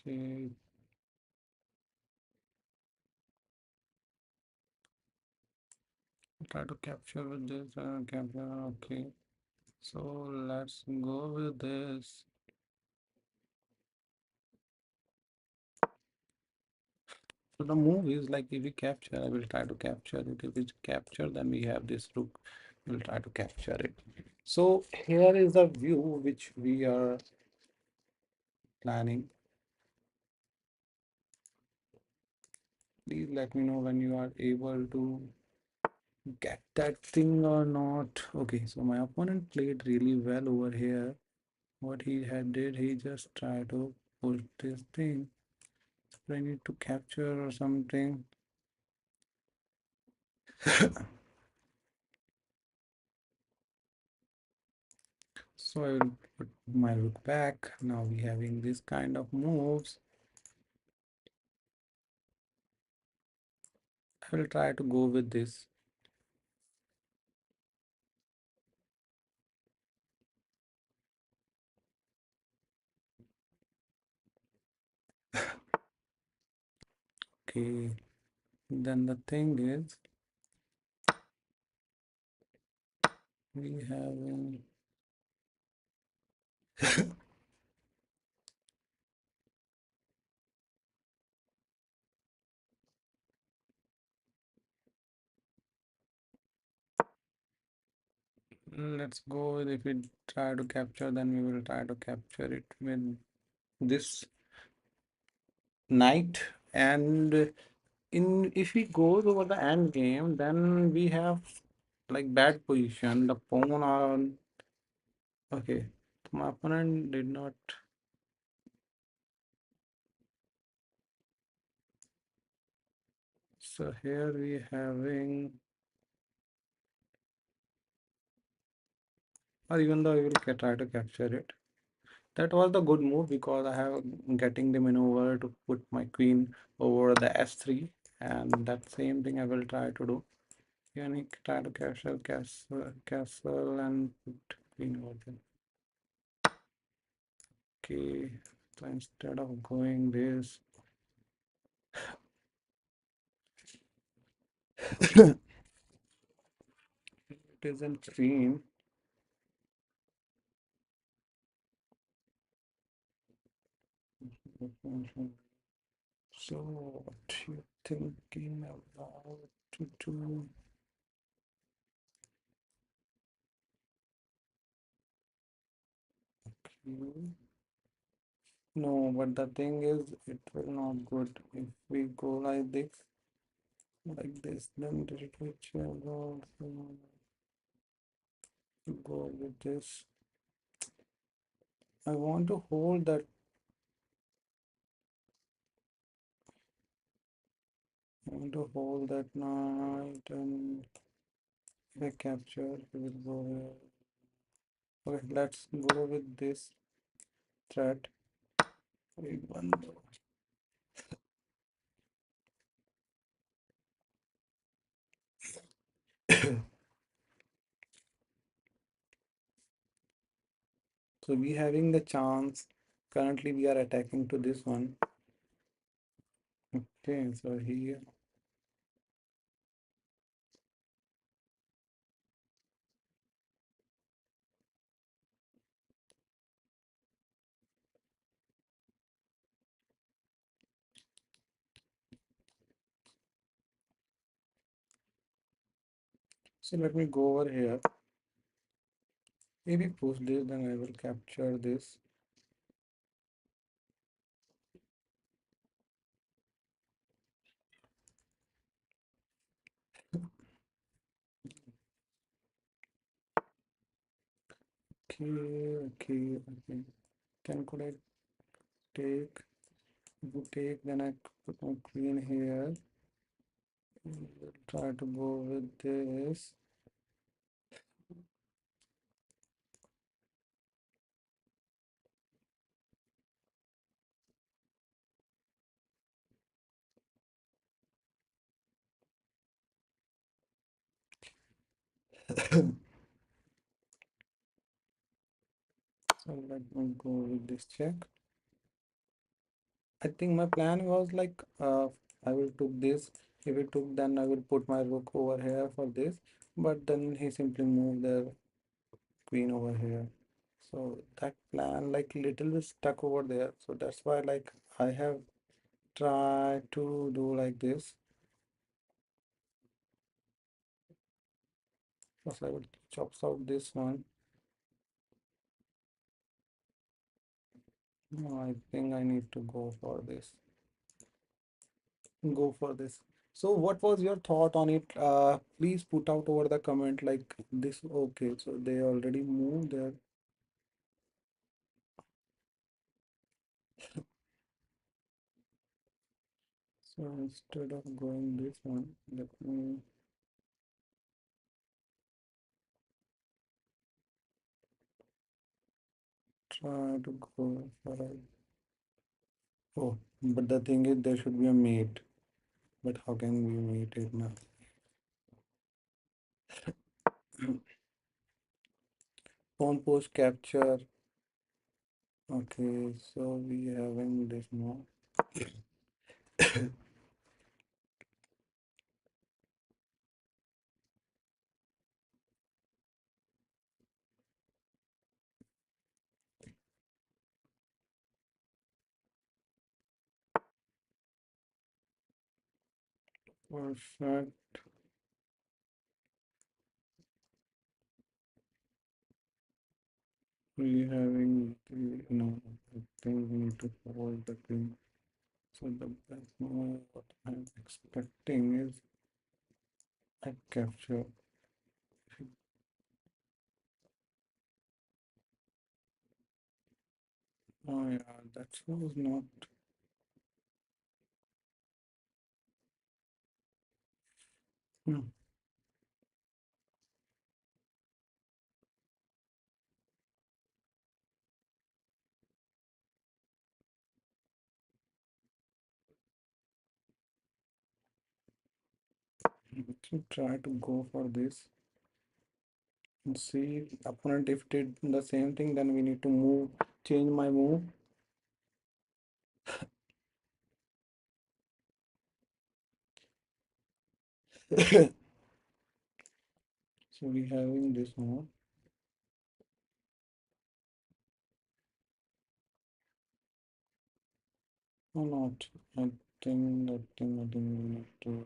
Okay, try to capture with this. Capture. Okay, so let's go with this. So the move is like if we capture, I will try to capture it. If we capture, then we have this rook. We'll try to capture it. So here is the view which we are planning. Please let me know when you are able to get that thing or not. Okay, so my opponent played really well over here. What he had did, he just tried to push this thing. So I need to capture or something. So I will put my rook back. Now we having this kind of moves. I will try to go with this. Okay, then the thing is we have let's go with if we try to capture, then we will try to capture it with this knight. And in if we go over the end game, then we have like bad position. The pawn on okay. My opponent did not. So here we having, or even though I will try to capture it. That was the good move because I have getting the maneuver to put my queen over the s3, and that same thing I will try to do. Unique try to capture castle and put queen over there. Okay, so instead of going this, it isn't green. So what you thinking about to do? Okay. No, but the thing is, it will not good if we go like this, then it will also go with this. I want to hold that. I want to hold that knight, and if I capture, it will go here. Okay, let's go with this threat. Even though. So we having the chance. Currently, we are attacking to this one. Okay, so here. So let me go over here. If we push this, then I will capture this. Okay, okay, okay. Can could I take? If you take, then I put my queen here. We'll try to go with this. So let me go with this check. I think my plan was like I will took this. If it took, then I will put my rook over here for this. But then he simply moved the queen over here. So that plan like little bit stuck over there. So that's why like I have tried to do like this. First I will chop out this one. No, I think I need to go for this. Go for this. So what was your thought on it? Please put out over the comment like this. Okay, so they already moved there. So instead of going this one, let me try to go for a. Oh, but the thing is there should be a mate. But how can we mate it now? Phone post capture. Okay, so we having this now. Perfect. We having the no. I think we need to hold the thing. So the best move what I'm expecting is a capture. Oh yeah, that was not. Hmm. To try to go for this and see opponent if did the same thing, then we need to move, change my move. So we having this move or not? I think we need to move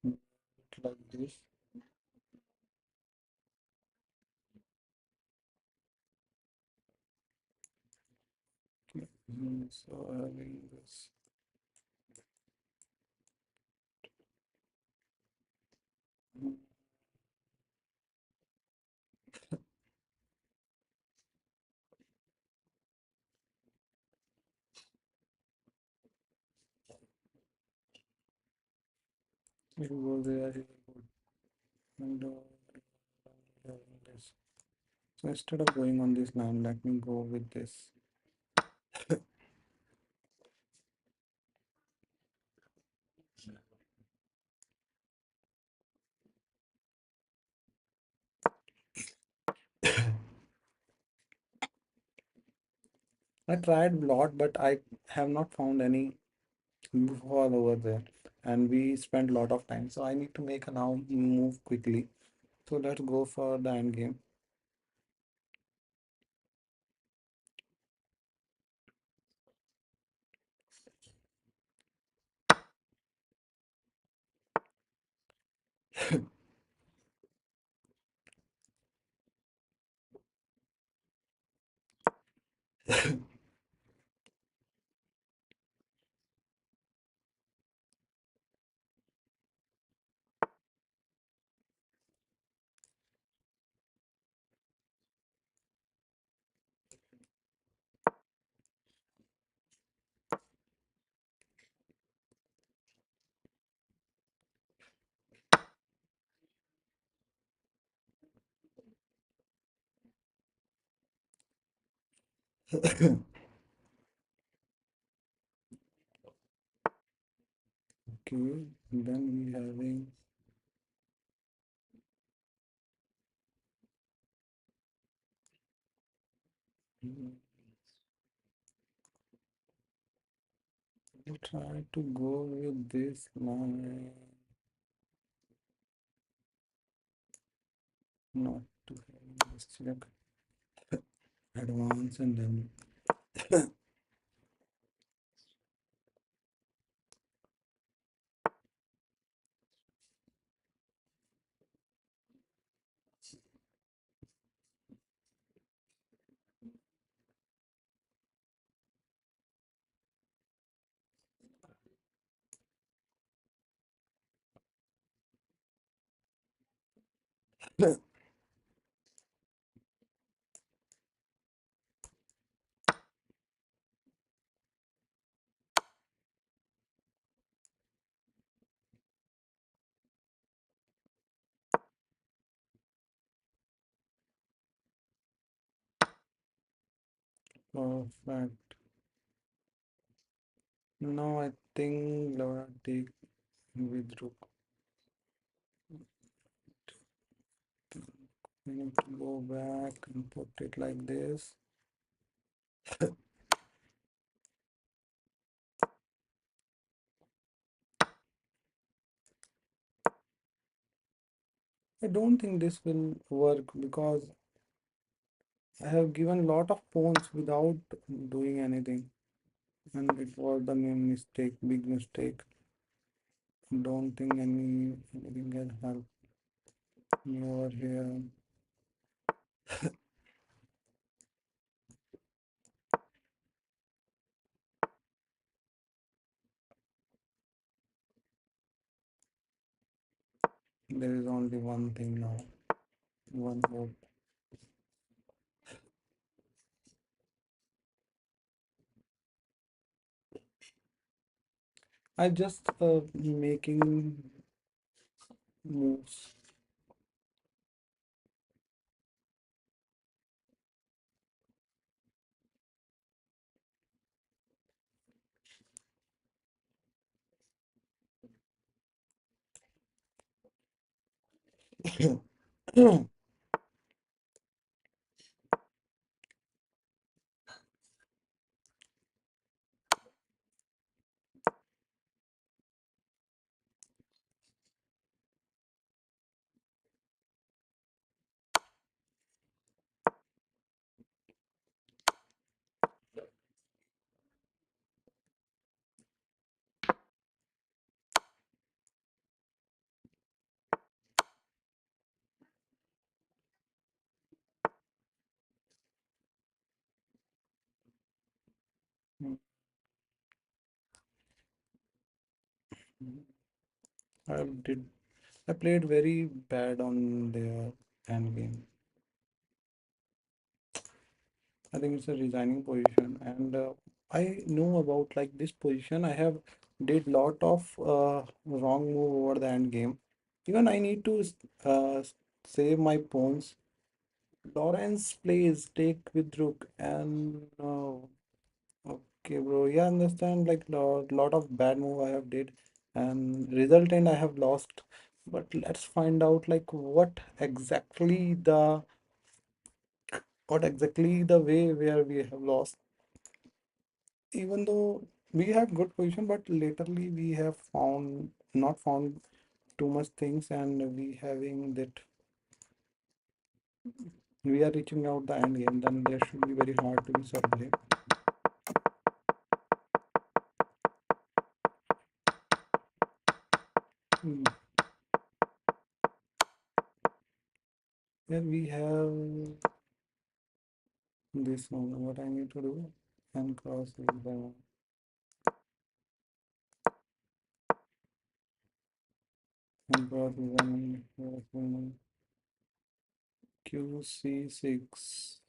it like this. So having this. It will go there. It will go and having this. So instead of going on this line, let me go with this. I tried a lot, but I have not found any fall over there. And we spent a lot of time. So I need to make a now move quickly. So let's go for the end game. Okay, then we having we try to go with this line, not to have this check advance and then perfect. Now I think Laura take with rook. We need to go back and put it like this. I don't think this will work because I have given lot of pawns without doing anything, and it was the main mistake, big mistake. Don't think anything can help me over here. There is only one thing now, one hope. I just making moves. I did. I played very bad on their end game. I think it's a resigning position, and I know about like this position. I have did lot of wrong move over the end game. Even I need to save my pawns. Lawrence plays take with rook, and okay, bro. Yeah, understand. Like lot of bad move I have did, and resultant I have lost. But let's find out like what exactly the way where we have lost. Even though we have good position, but latterly we have found not found too much things, and we having that we are reaching out the end game, then there should be very hard to be survive. Hmm. Then we have this one. What I need to do and cross is the and cross is the QC6.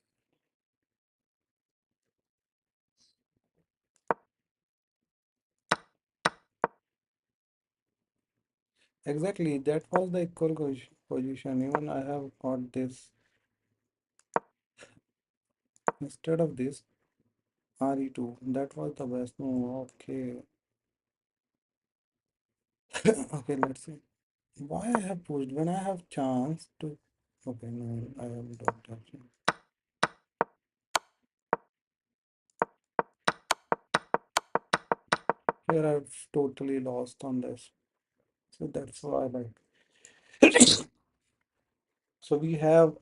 Exactly, that was the equal position. Even I have got this instead of this. RE2. That was the best move. Okay. Okay, let's see. Why I have pushed when I have chance to. Okay, no, I am not touching. Here I've totally lost on this. So that's why I like. So we have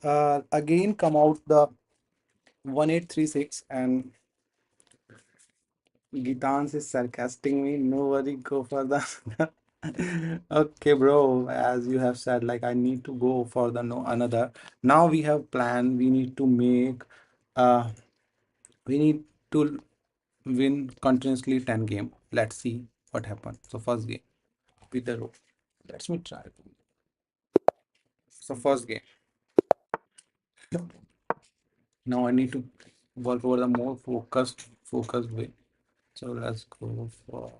again come out the 1836 and Gitans is sarcastic me. No worry, go for the okay, bro. As you have said, like I need to go for the no another. Now we have plan. We need to make uh we need to win continuously 10 game. Let's see what happens. So first game with the row. Let me try. So first game. Now I need to work over the more focused way. So let's go for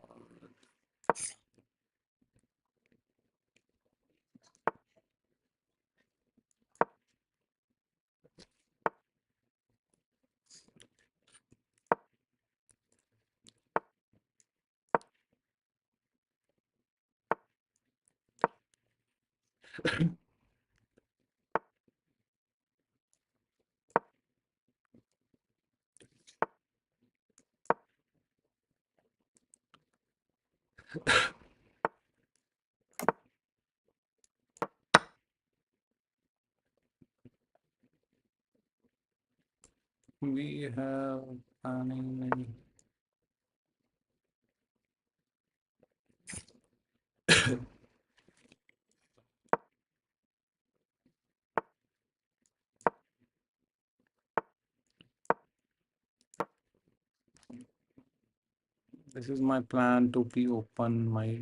we have planning. This is my plan to be open my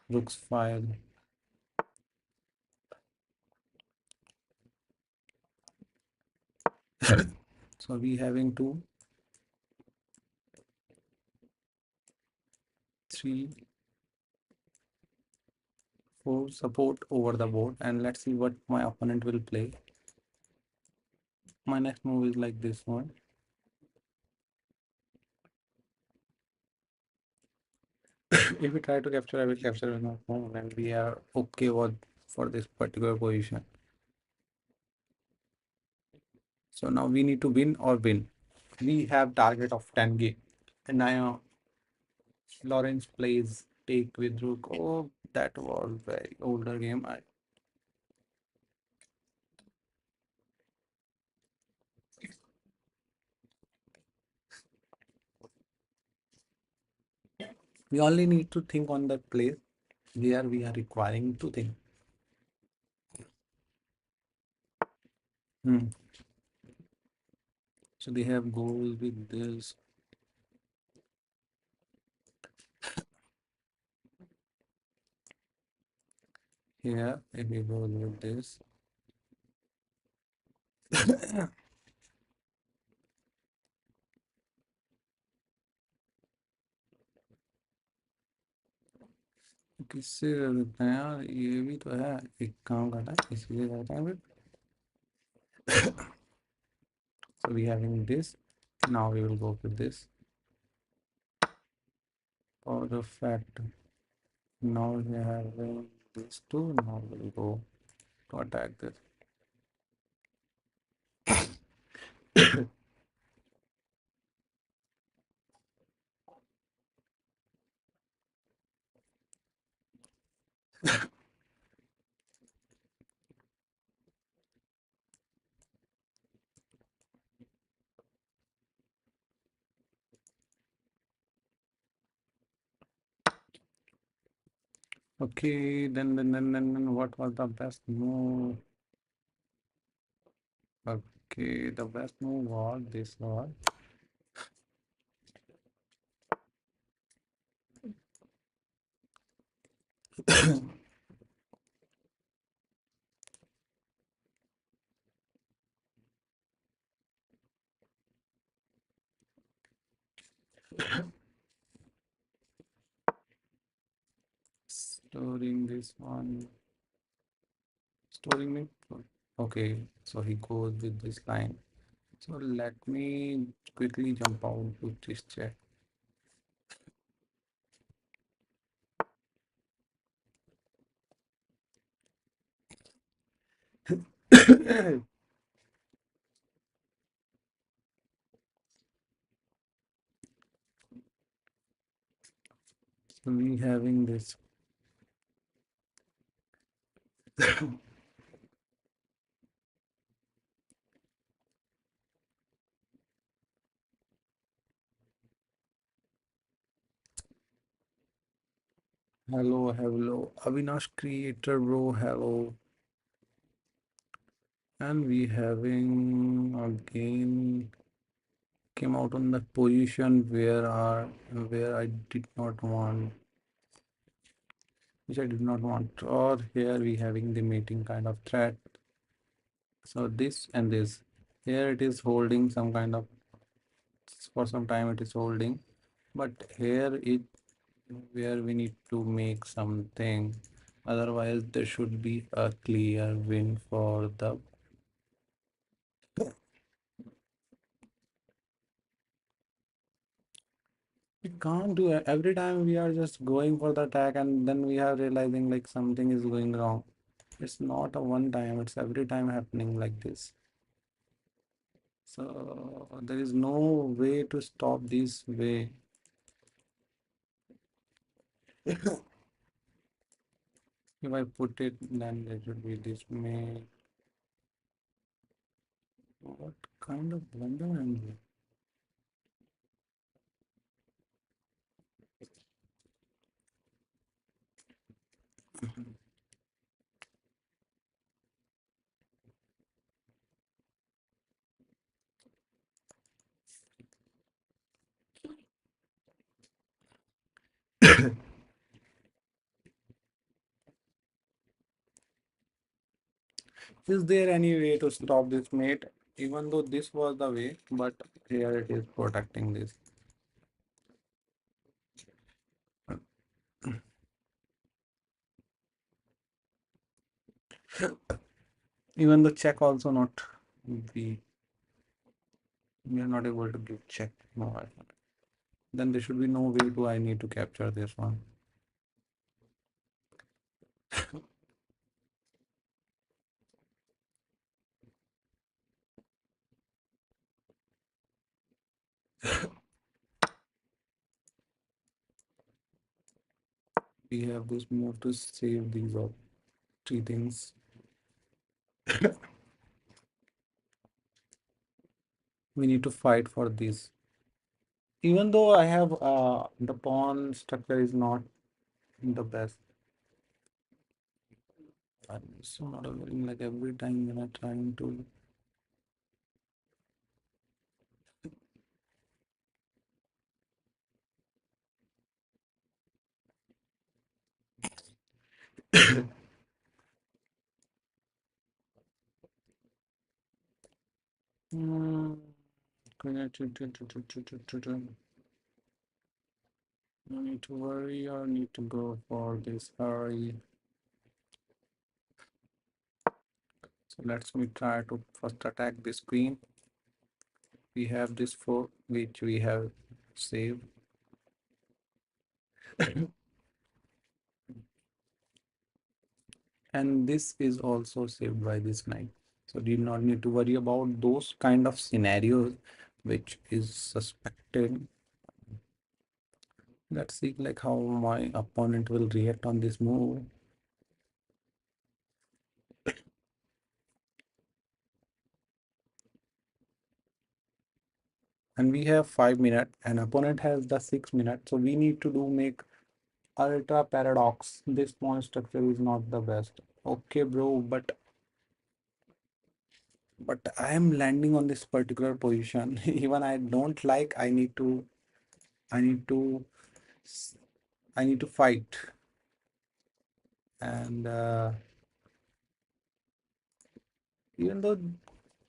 books file. So we having two, three, four support over the board, and let's see what my opponent will play. My next move is like this one. If we try to capture, I will capture with my phone, and we are okay with for this particular position. So now we need to win or win. We have target of 10 game, and now Lawrence plays take with rook. Oh, that was very older game. We only need to think on that place where we are requiring to think. Hmm. So they have goals with this here. If we go with this, किससे कर देते हैं यार ये भी तो है एक काम करना है इसीलिए करते हैं so we having this now we will go with this for the fact now we have these two now we will go to attack this okay then what was the best move okay the best move was this one storing this one storing me okay so he goes with this line So let me quickly jump out to this chat. So we having this. Hello, hello. Avinash creator bro, hello. And we having again came out on the position where I did not want, which I did not want. Or here we having the mating kind of threat. So this and this. Here it is holding some kind of, for some time it is holding, but here it where we need to make something. Otherwise there should be a clear win for the. We can't do it. Every time we are just going for the attack and then we are realizing like something is going wrong. It's not a one time, it's every time happening like this. So there is no way to stop this way. If I put it, then there should be this may. What kind of blunder am I? Is there any way to stop this mate? Even though this was the way, but here it is protecting this. Even the check also not, we we are not able to give check. No, then there should be no way to I need to capture this one. We have this move to save these all three things. We need to fight for this. Even though I have the pawn structure is not the best. I'm so not avoiding like every time when I'm trying to. Hmm, no need to worry or need to go for this hurry. So let's me try to first attack this queen. We have this fork which we have saved. And this is also saved by this knight. So do not need to worry about those kind of scenarios which is suspected. Let's see like how my opponent will react on this move. And we have 5 minutes and opponent has the 6 minutes, so we need to do make ultra paradox. This pawn structure is not the best. Okay bro, but I am landing on this particular position. Even I don't like, I need to I need to fight. And even though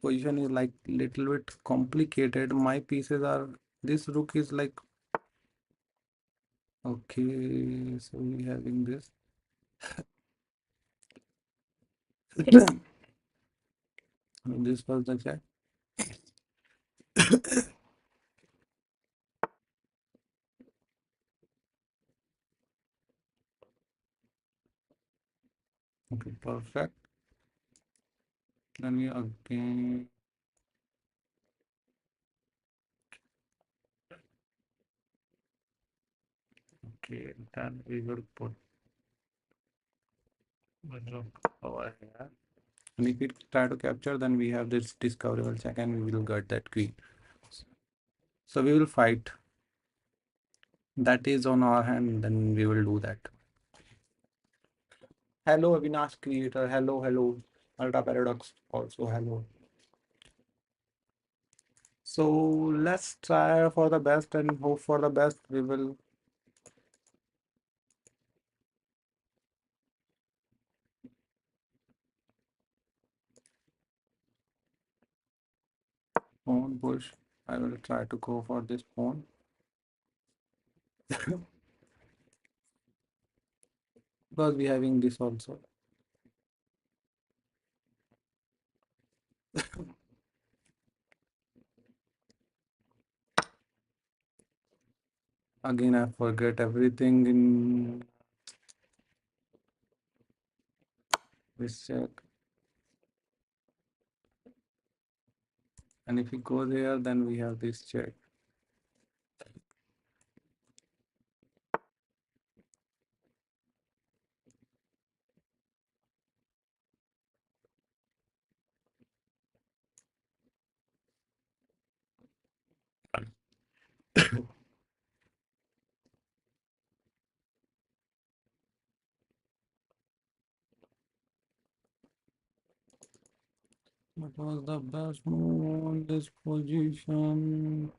position is like little bit complicated, my pieces are, this rook is like, okay, so we having this. This was the check. Okay, perfect. Then we again. Okay, then we will put the rook over here. And if we try to capture, then we have this discoverable check and we will get that queen. So we will fight. That is on our hand, then we will do that. Hello, Avinash creator. Hello, hello. Ultra Paradox also hello. So let's try for the best and hope for the best. We will pawn push. I will try to go for this pawn. Because we having this also. Again, I forget everything in this check. And if we go there, then we have this check. What was the best move on this position?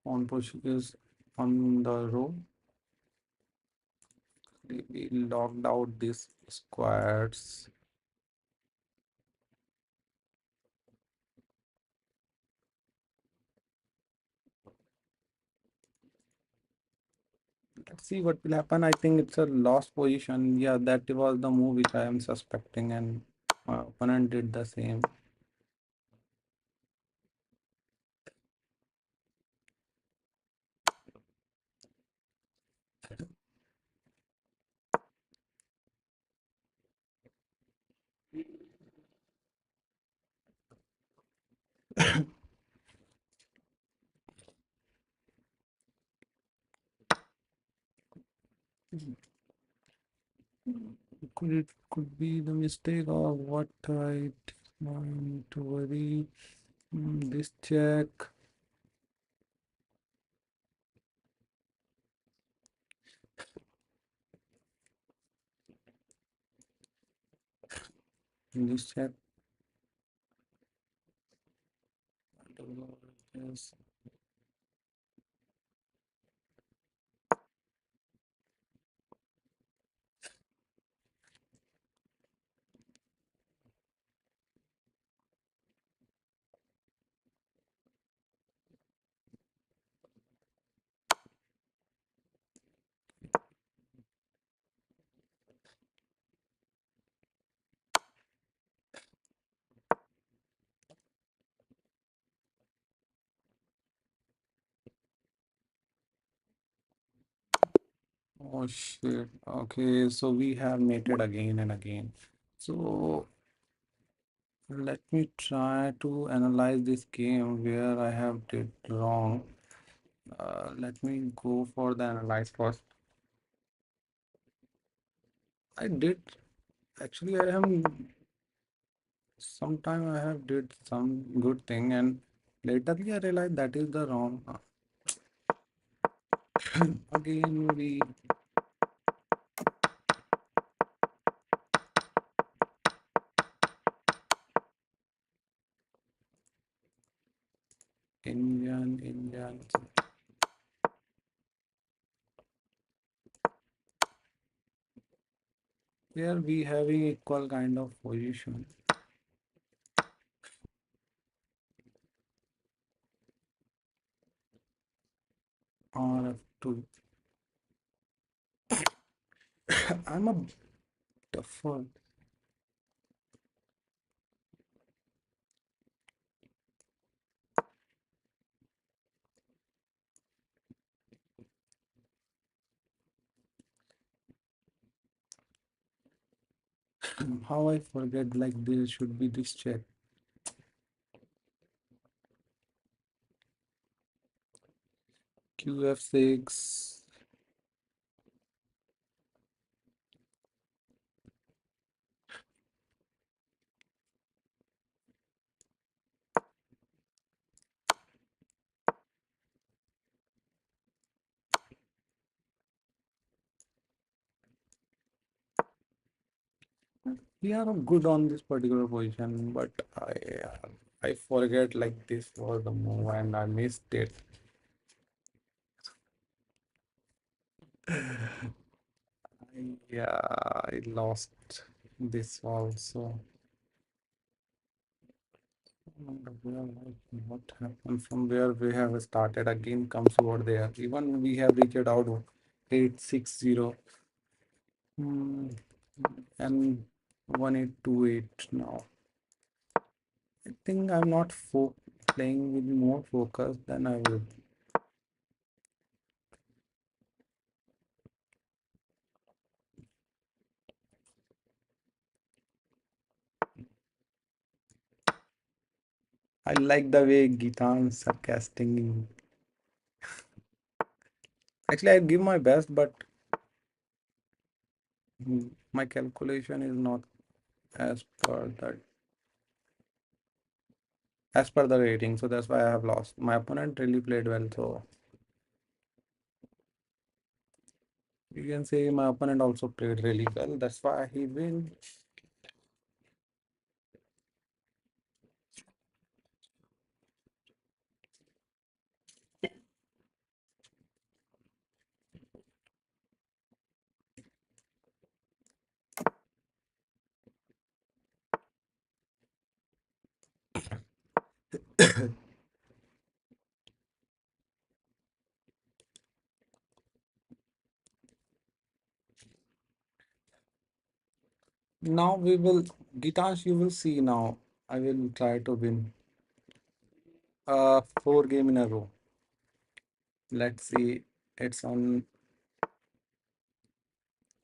Pawn push is on the row. We locked out these squares. Let's see what will happen. I think it's a lost position. Yeah, that was the move which I am suspecting, and my opponent did the same. Could be the mistake of what I want to worry. This check. This check. I don't know what it is. Oh shit. Okay, so we have mated again and again. So let me try to analyze this game where I have did wrong. Let me go for the analyze first. I did actually I am sometime I have did some good thing and laterly I realized that is the wrong. Again we Indian where we having equal kind of position. F2. I'm a tougher. How I forget like this should be this check. QF6. We are good on this particular position, but I forget like this was the move and I missed it. Yeah, I lost this also. And what happened from where we have started again comes over there. Even we have reached out 860 and 1828 now. I think I'm not playing with more focus than I would. I like the way Gitan's sarcastic. Actually, I give my best, but my calculation is not as per that as per the rating. So that's why I have lost. My opponent really played well, so you can say my opponent also played really well. That's why he win. Now we will, Gitansh, you will see now. I will try to win. 4 game in a row. Let's see. It's on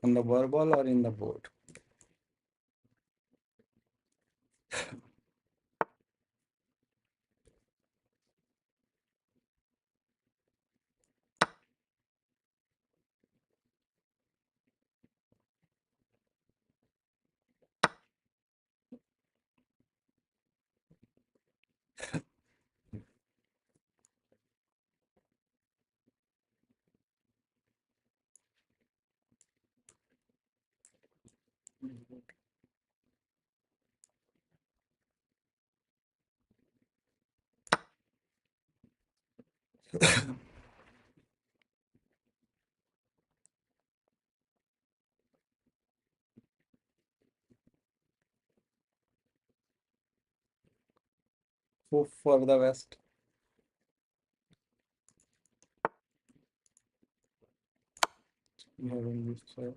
the verbal or in the board. Hope for the best. We have in this side.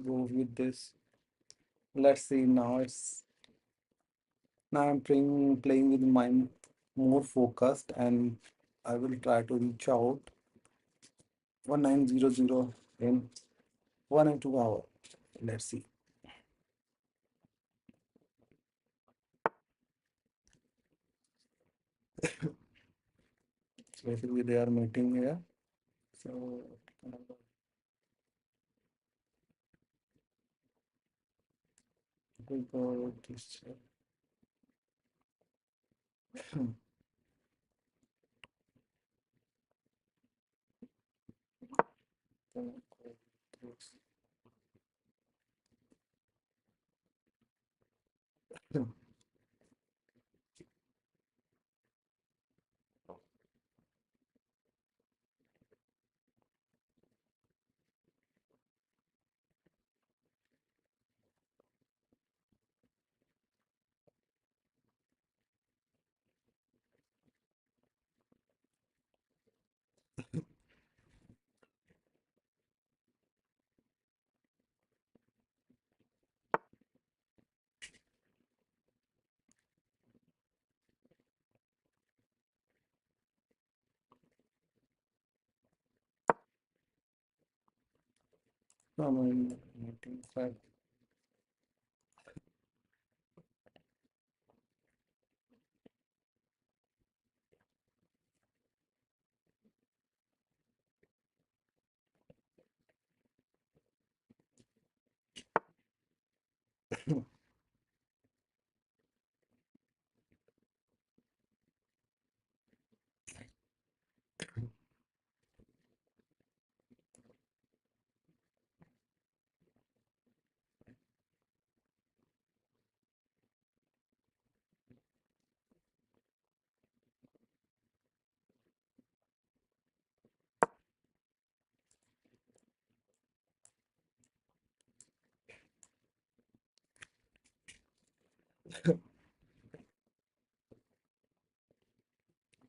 Go with this. Let's see now. Now I'm playing with mind more focused, and I will try to reach out 1900 in 1 and 2 hours. Let's see. basically they are meeting here. So we go this. Meeting site.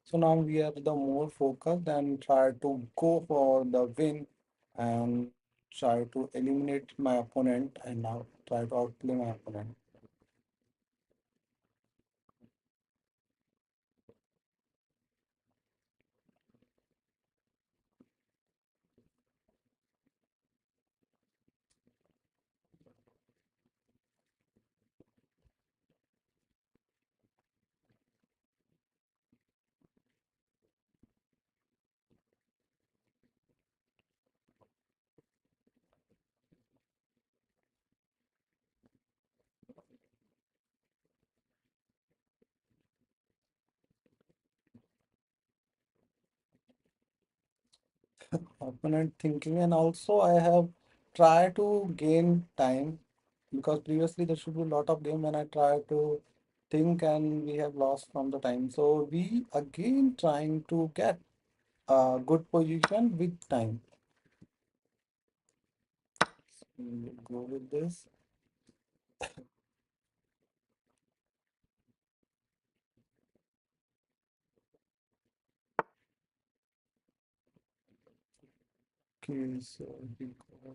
So now we are the more focused and try to go for the win and try to eliminate my opponent and now try to outplay my opponent. Opponent thinking, and also I have tried to gain time because previously there should be a lot of game when I try to think and we have lost from the time. So we again trying to get a good position with time. We'll go with this. Okay, so we go.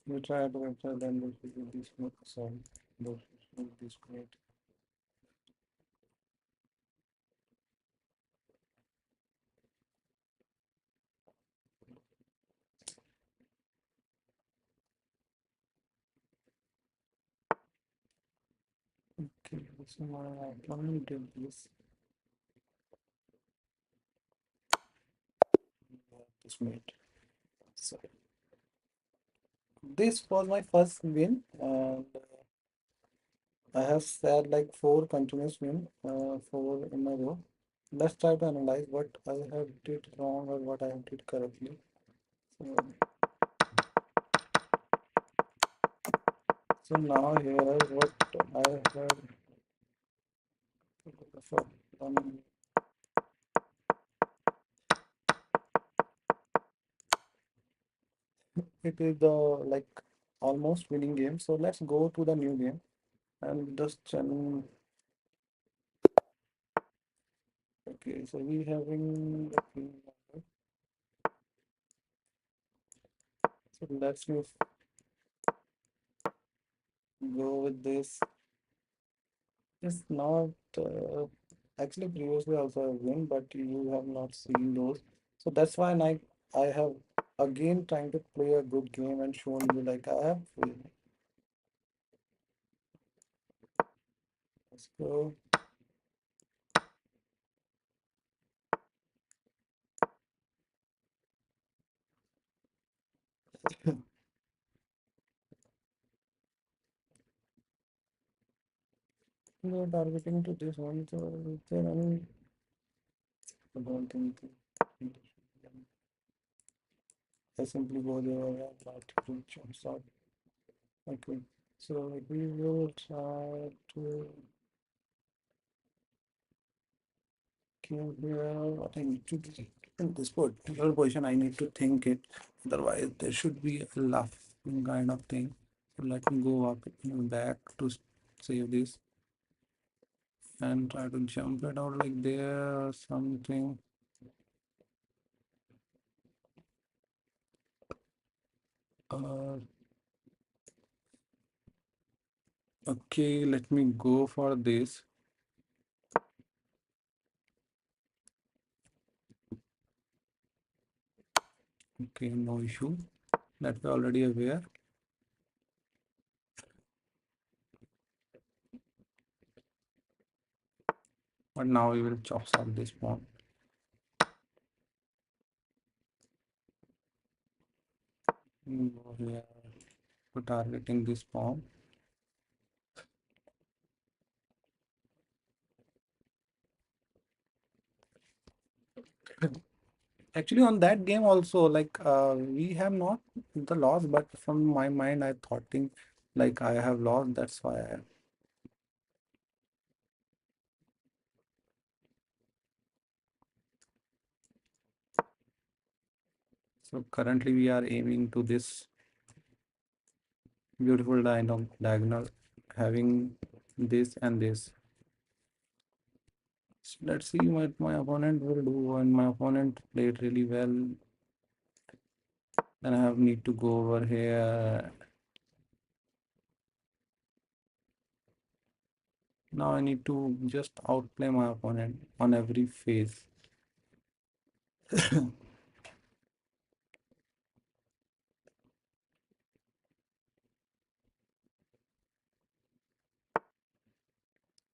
We try to capture then this will be smooth. Sorry, this will be great. Okay, so now let me do this. This made. So this was my first win, and I have said like four continuous win, four in a row. Let's try to analyze what I have did wrong or what I have did correctly. So, so now here what I have so, um, it is the like almost winning game. So let's go to the new game and just okay. Okay, so we having the queen number. So let's move go with this. It's not actually previously also I've win, but you have not seen those. So that's why I have again trying to play a good game and shown you like I have win. Let's go. We're targeting to this one, so is there any I don't think I simply go there and try to jump out. Okay, so we will try to came here. What I need to do in this particular position, I need to think it. Otherwise, there should be a laughing kind of thing. So let me go up back to save this and try to jump it out like there or something. Uh, okay, let me go for this. Okay, no issue. That we're already aware. But now we will chop off this pawn. Go here to targeting this pawn. Actually, on that game also, like we have not the loss, but from my mind, I thought like I have lost. That's why. So currently we are aiming to this beautiful diagonal, having this and this. So let's see what my opponent will do. When my opponent played really well, then I have need to go over here. Now I need to just outplay my opponent on every phase.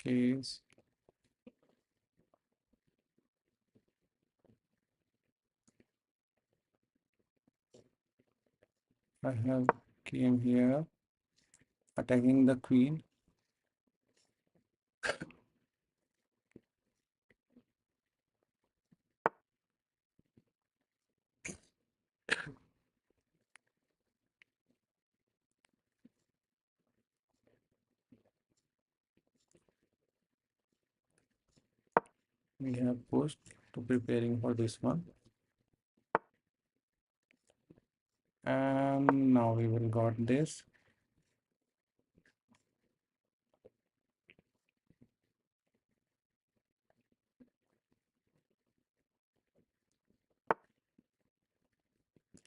Case. I have came here attacking the queen. We have pushed to preparing for this one, and now we will got this.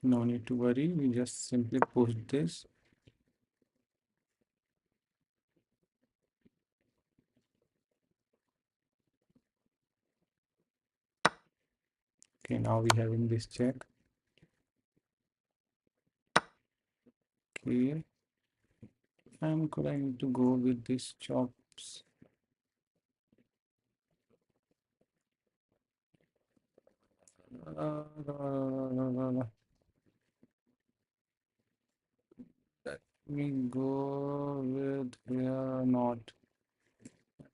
No need to worry, we just simply push this. Okay, now we having this check. Okay, I'm going to go with this chops. Let me go with here, not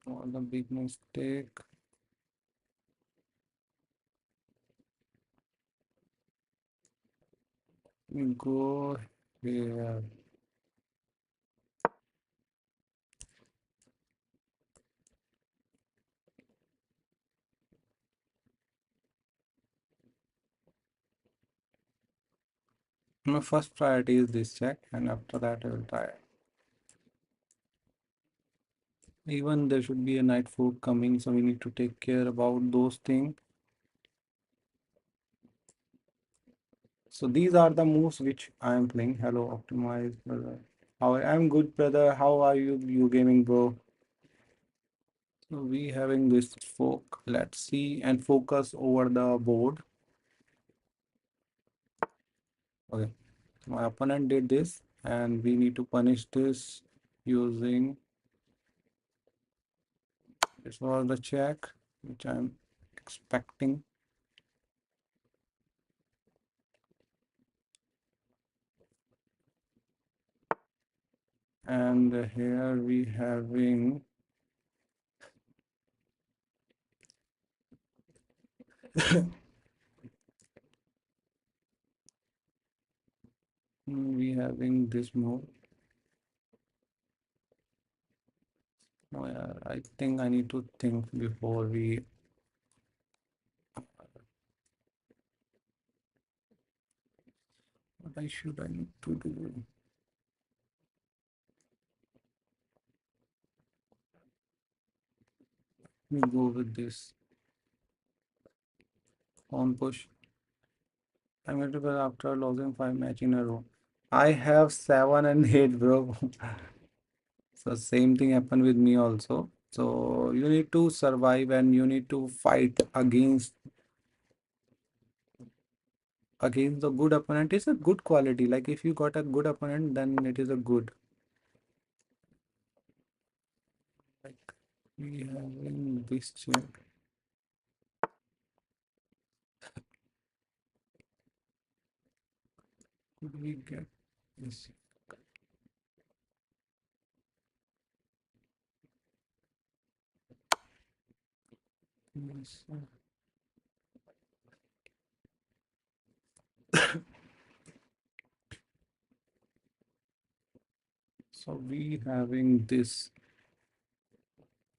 the big mistake. We go here. My first priority is this check, and after that I will try. Even there should be a night folk coming, so we need to take care about those things. So these are the moves which I am playing. Hello, optimize brother. I'm good, brother. How are you? You gaming, bro? So we having this folk. Let's see and focus over the board. Okay, my opponent did this, and we need to punish this using this was the check which I'm expecting. And here we having we having this move. Oh, yeah, I think I need to think before we. What I need to do? Let me go with this on push. I'm going to go after losing 5 match in a row. I have 7 and 8, bro. So same thing happened with me also. So you need to survive and you need to fight against the good opponent. It's a good quality. Like if you got a good opponent, then it is a good. Like we having this check. Could we get this? Yes. So we having this.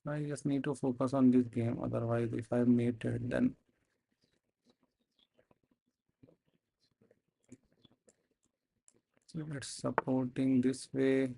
I just need to focus on this game. Otherwise, if I mate it, then so it's supporting this way.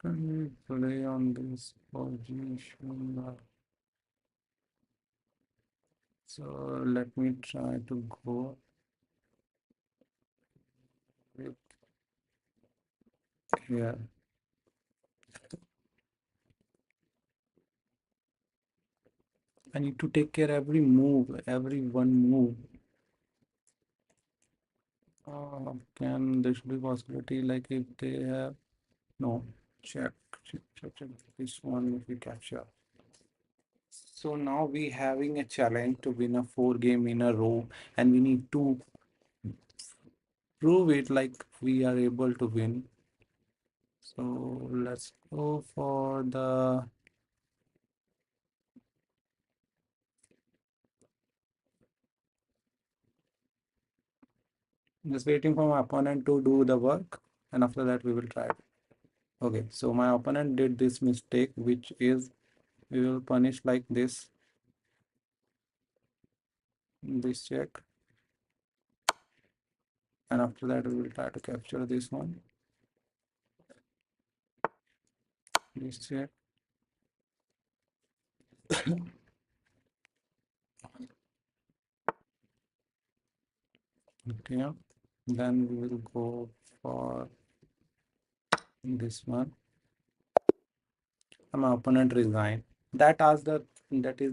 Can we play on this position? So let me try to go with here. I need to take care every move, every one move. Can there should be possibility like if they have no check this one if we capture. So now we having a challenge to win a 4 game in a row, and we need to prove it like we are able to win. So let's go for the just waiting for my opponent to do the work, and after that we will try it. Okay, so my opponent did this mistake, which is we will punish like this check, and after that we will try to capture this one, this check. Okay, then we will go for this one. And my opponent resigned. That is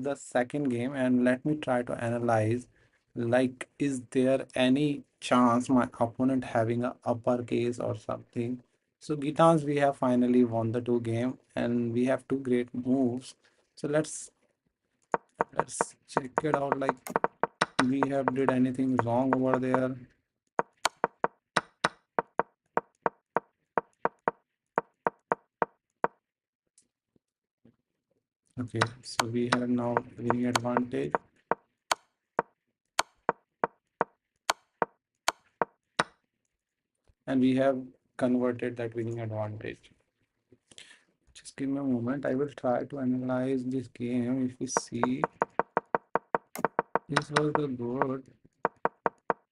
the second game, and let me try to analyze. Like, is there any chance my opponent having a uppercase or something? So Gitans, we have finally won the 2 game, and we have 2 great moves. So let's check it out. Like we have did anything wrong over there? Okay, so we have now winning advantage. And we have converted that winning advantage. Just give me a moment. I will try to analyze this game. If we see, this was the board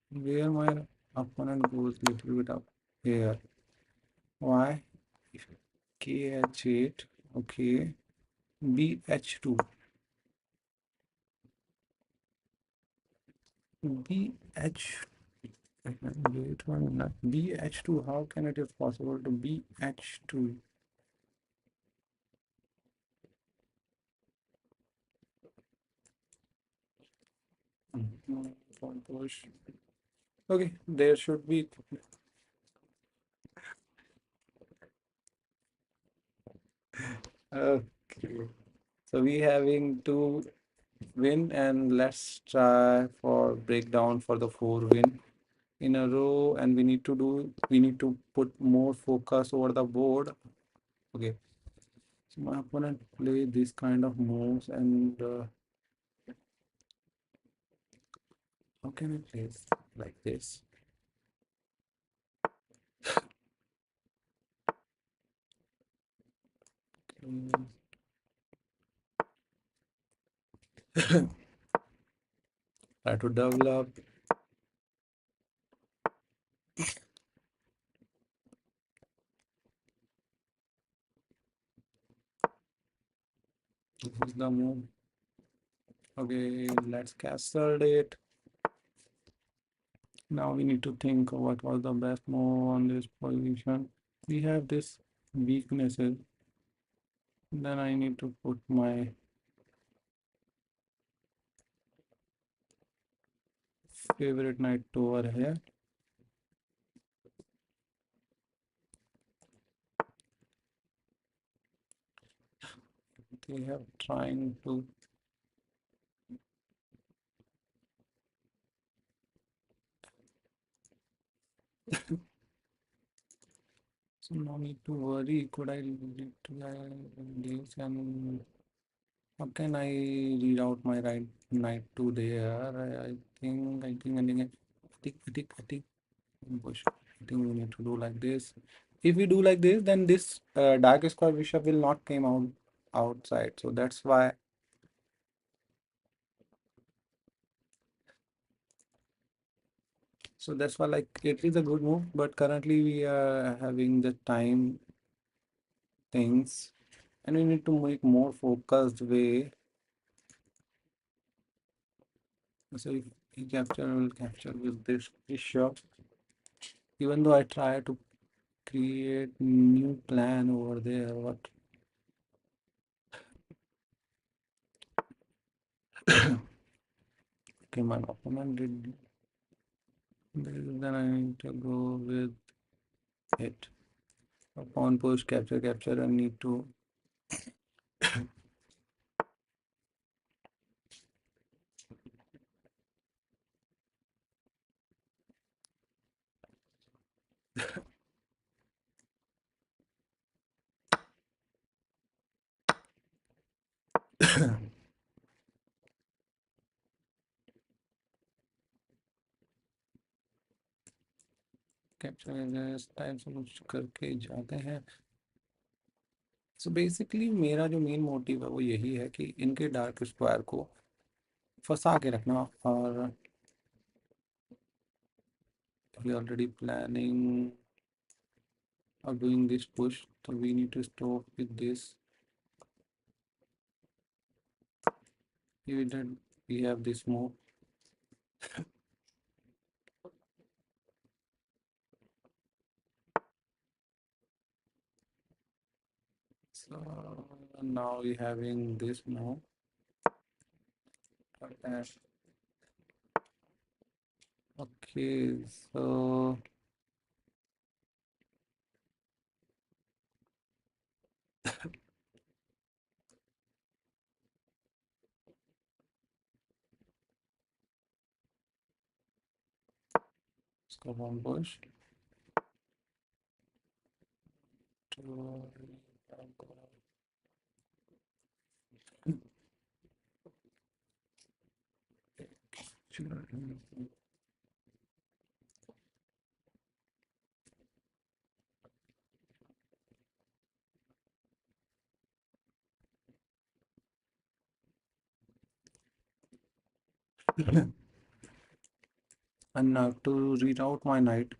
where my opponent goes little bit up here. Why? If KH8, okay. BH2. BH. Wait one minute. BH2. How can it is possible to BH2? Pawn push. Okay, there should be. Okay. So we having two win, and let's try for breakdown for the four win in a row, and we need to put more focus over the board. Okay, so my opponent play this kind of moves, and how can I play like this? Mm, try to develop. This is the move. Okay, let's castle it. Now we need to think what was the best move on this position. We have this weaknesses. Then I need to put my favorite knight over here. They have trying to so no need to worry. Could I retry this, and how can I read out my right knight to there? I think push. I think we need to do like this. If we do like this, then this dark square bishop will not came out outside. So that's why. So that's why like it is a good move, but currently we are having the time things, and we need to make more focused way. So if he capture, will capture with this bishop. Even though I try to create new plan over there, what okay, my opponent did this, then I need to go with it. Pawn push, capture, capture. I need to capture इस type से कुछ करके जाते हैं. So basically मेरा जो main motive है वो यही है कि इनके डार्क स्क्वायर को फंसा के रखना. और we already planning of doing this push, so we need to stop with this. Even that we have this move. So now we having this move. Okay, so let's go one push. To And now to read out my knight.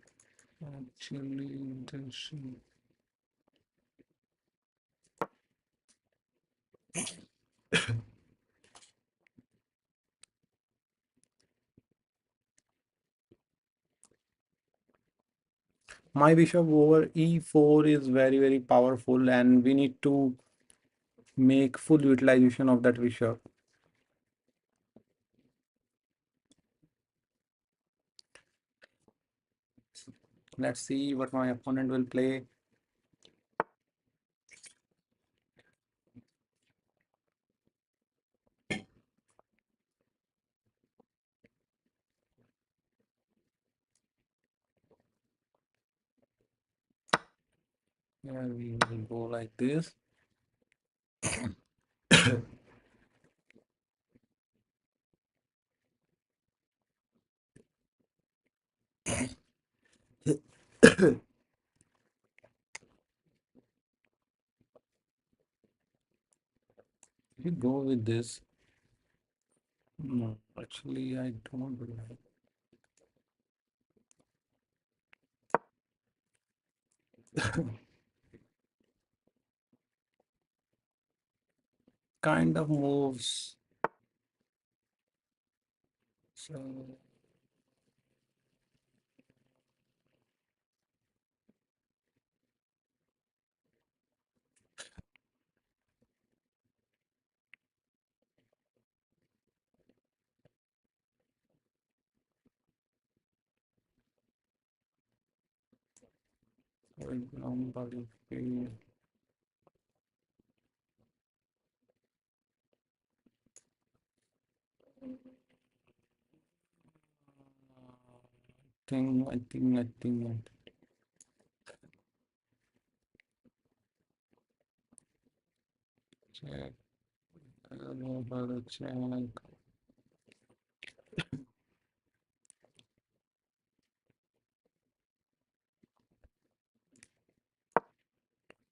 Actually, intention. My bishop over e4 is very, very powerful, and we need to make full utilization of that bishop. Let's see what my opponent will play. Yeah, we will go like this. We go with this. No, actually, I don't like. Kind of moves. So for example, if we I think, check. I don't know about the check.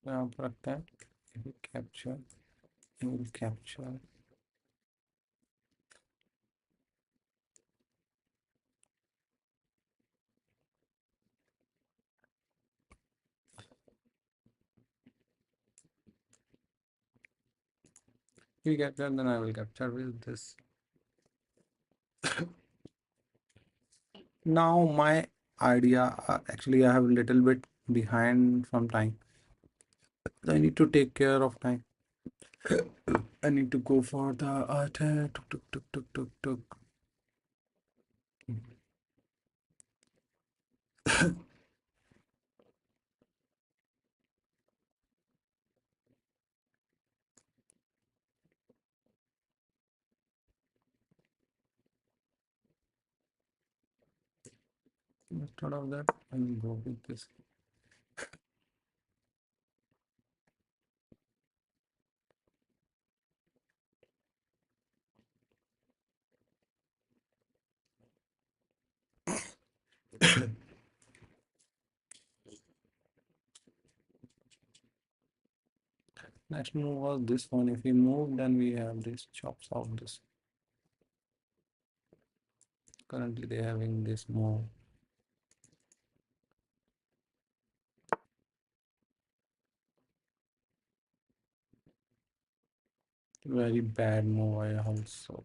यहाँ पर रखते हैं. If we capture, we will capture. If we capture, then I will capture with this. Now my idea, actually I have a little bit behind from time. I need to take care of time. I need to go for the attack. Tuk, tuk, tuk, tuk, tuk, tuk. Instead of that, I will go with this. Next move was this one. If we move, then we have this chops out this. Currently, they having this move. Very bad move. I also.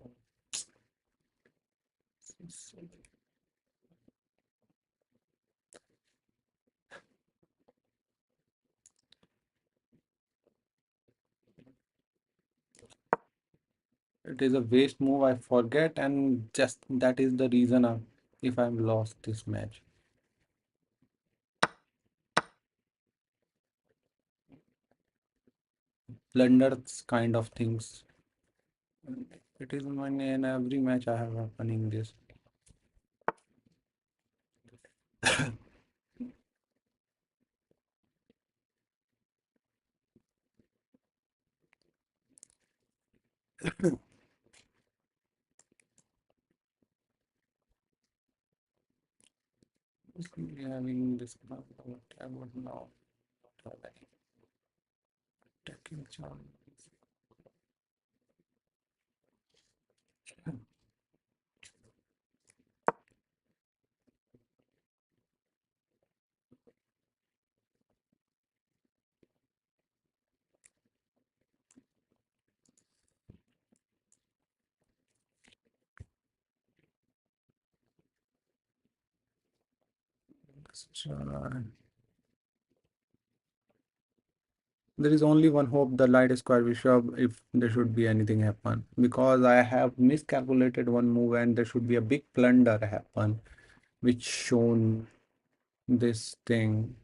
It is a waste move. I forget, and just that is the reason if I'm lost this match. Blunders kind of things. It is in every match I have happening this. We having this kind of what I would now not have any attacking chance. Let's try. There is only one hope the light square bishop if there should be anything happen because I have miscalculated one move and there should be a big blunder happen which shown this thing.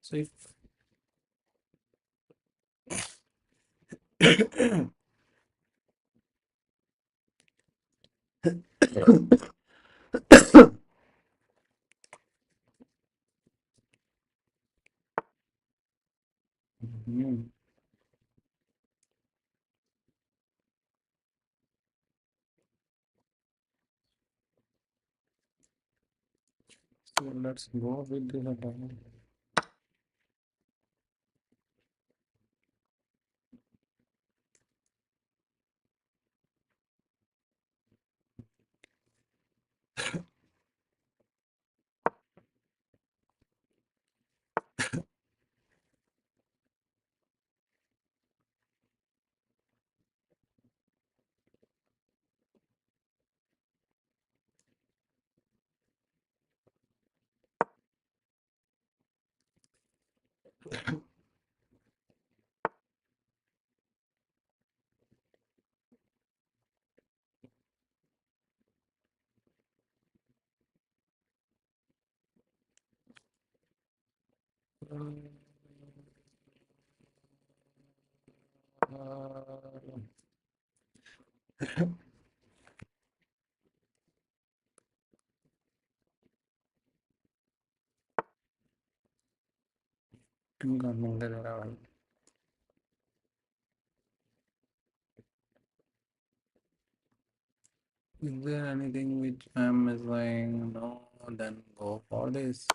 So if Hmm. So let's go with this attack. तुम काम मंगल रहा भाई. Is there anything which I'm missing? No, then go for this.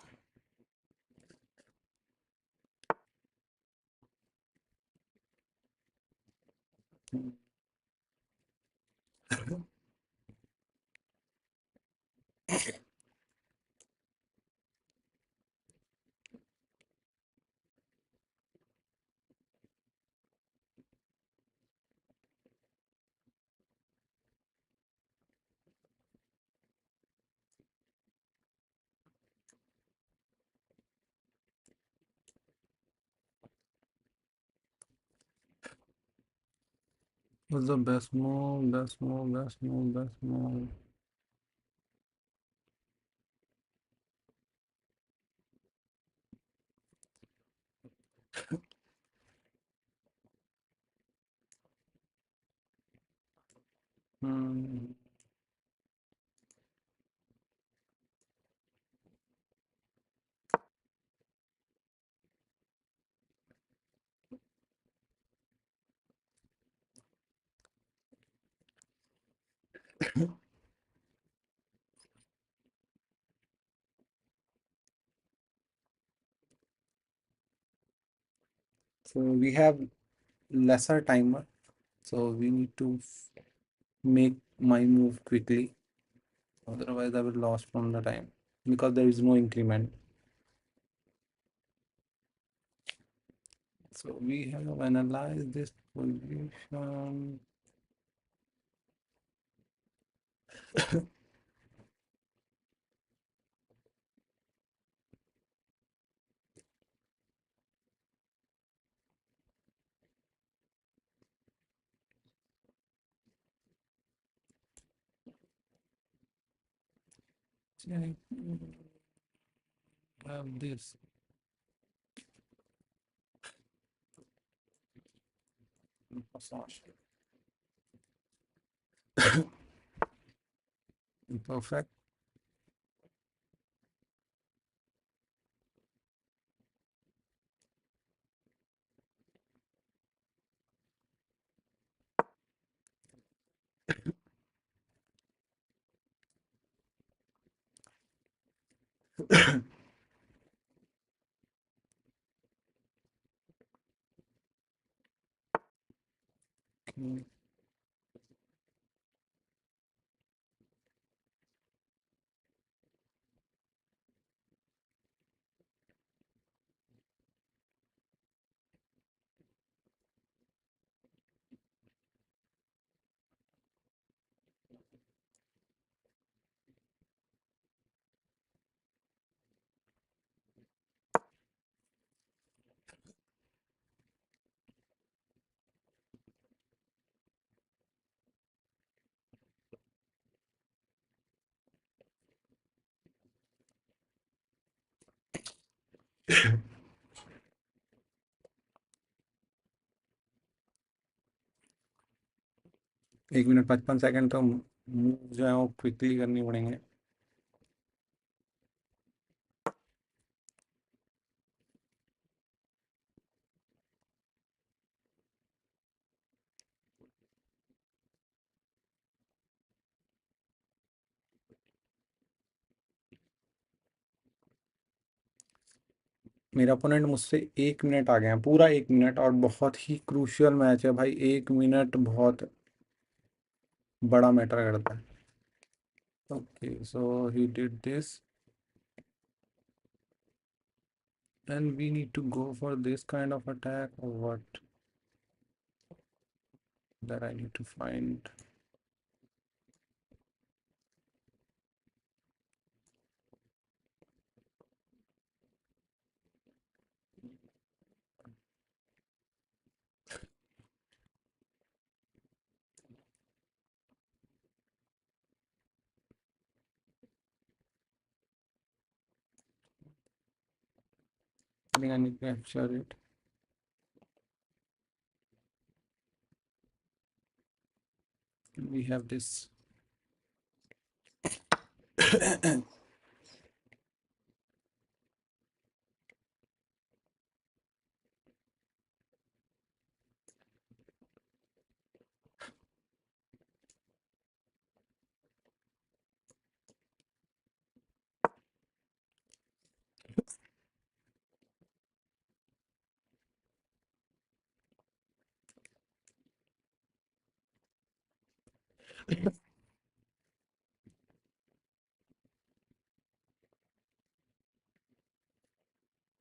What's the best move? Best move, best move, best move. Hmm. So we have lesser timer, so we need to make my move quickly. Otherwise, I will lost from the time because there is no increment. So we have analyzed this position. Check. Have this. Massage. Perfect. Okay. एक minute 55 second तो move जो है वो quickly करनी पड़ेंगे। मेरा opponent मुझसे 1 minute आ गया है, पूरा 1 मिनट, और बहुत ही क्रूशियल मैच है भाई। 1 मिनट बहुत बड़ा मैटर करता है। Okay, so he did this and we need to go for this kind of attack or what? That I need to find. I think I need to capture it. We have this.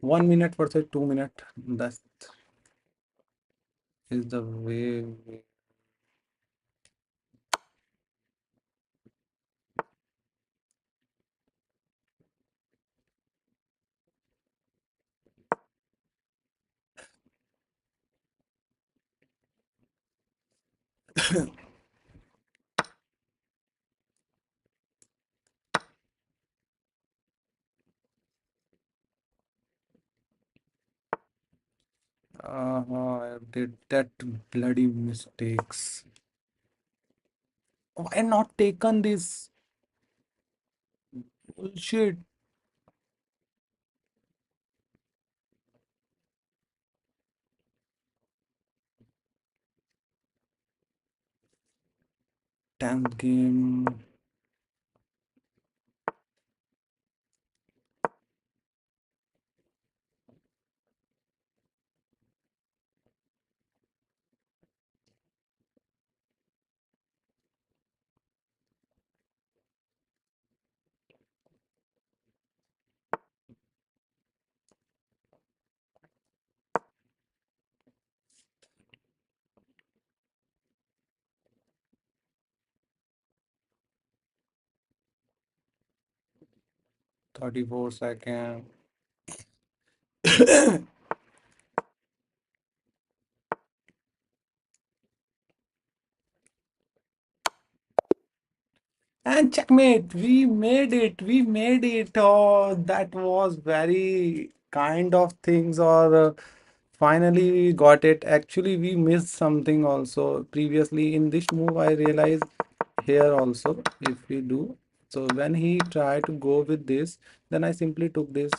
1 minute versus 2 minute. That is the way. I did that bloody mistakes. Why not taken this bullshit? 10th game. 34 seconds. And checkmate, we made it. We made it. Oh, that was very kind of things. Or finally, we got it. Actually, we missed something also previously in this move. I realized here also, if we do. So when he tried to go with this, then I simply took this.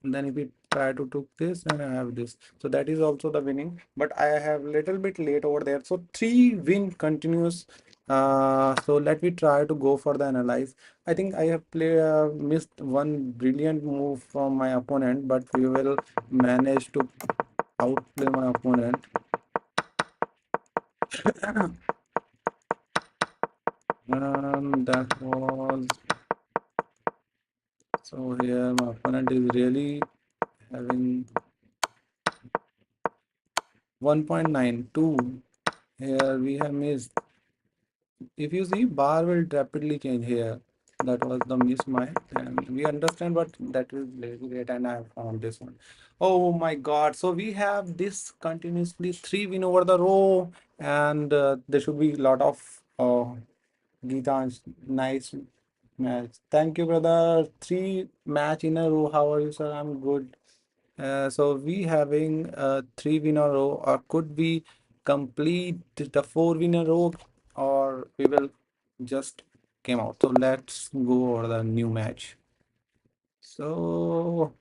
Then if it try to took this and I have this. So that is also the winning, but I have little bit late over there. So three win continuous. So let me try to go for the analyze. I think I have missed one brilliant move from my opponent, but we will manage to outplay my opponent. That was so here my opponent is really having 1.92. Here we have missed. If you see, bar will rapidly change here. That was the miss mine, and we understand, but that is very great, and I have found this one. Oh my God! So we have this continuously three win over the row, and there should be a lot of Geetansh, nice match. Thank you, brother. Three match in a row. How are you, sir? I'm good. So we having three win a row, or could we complete the four win a row, or we will just came out. So let's go over the new match. So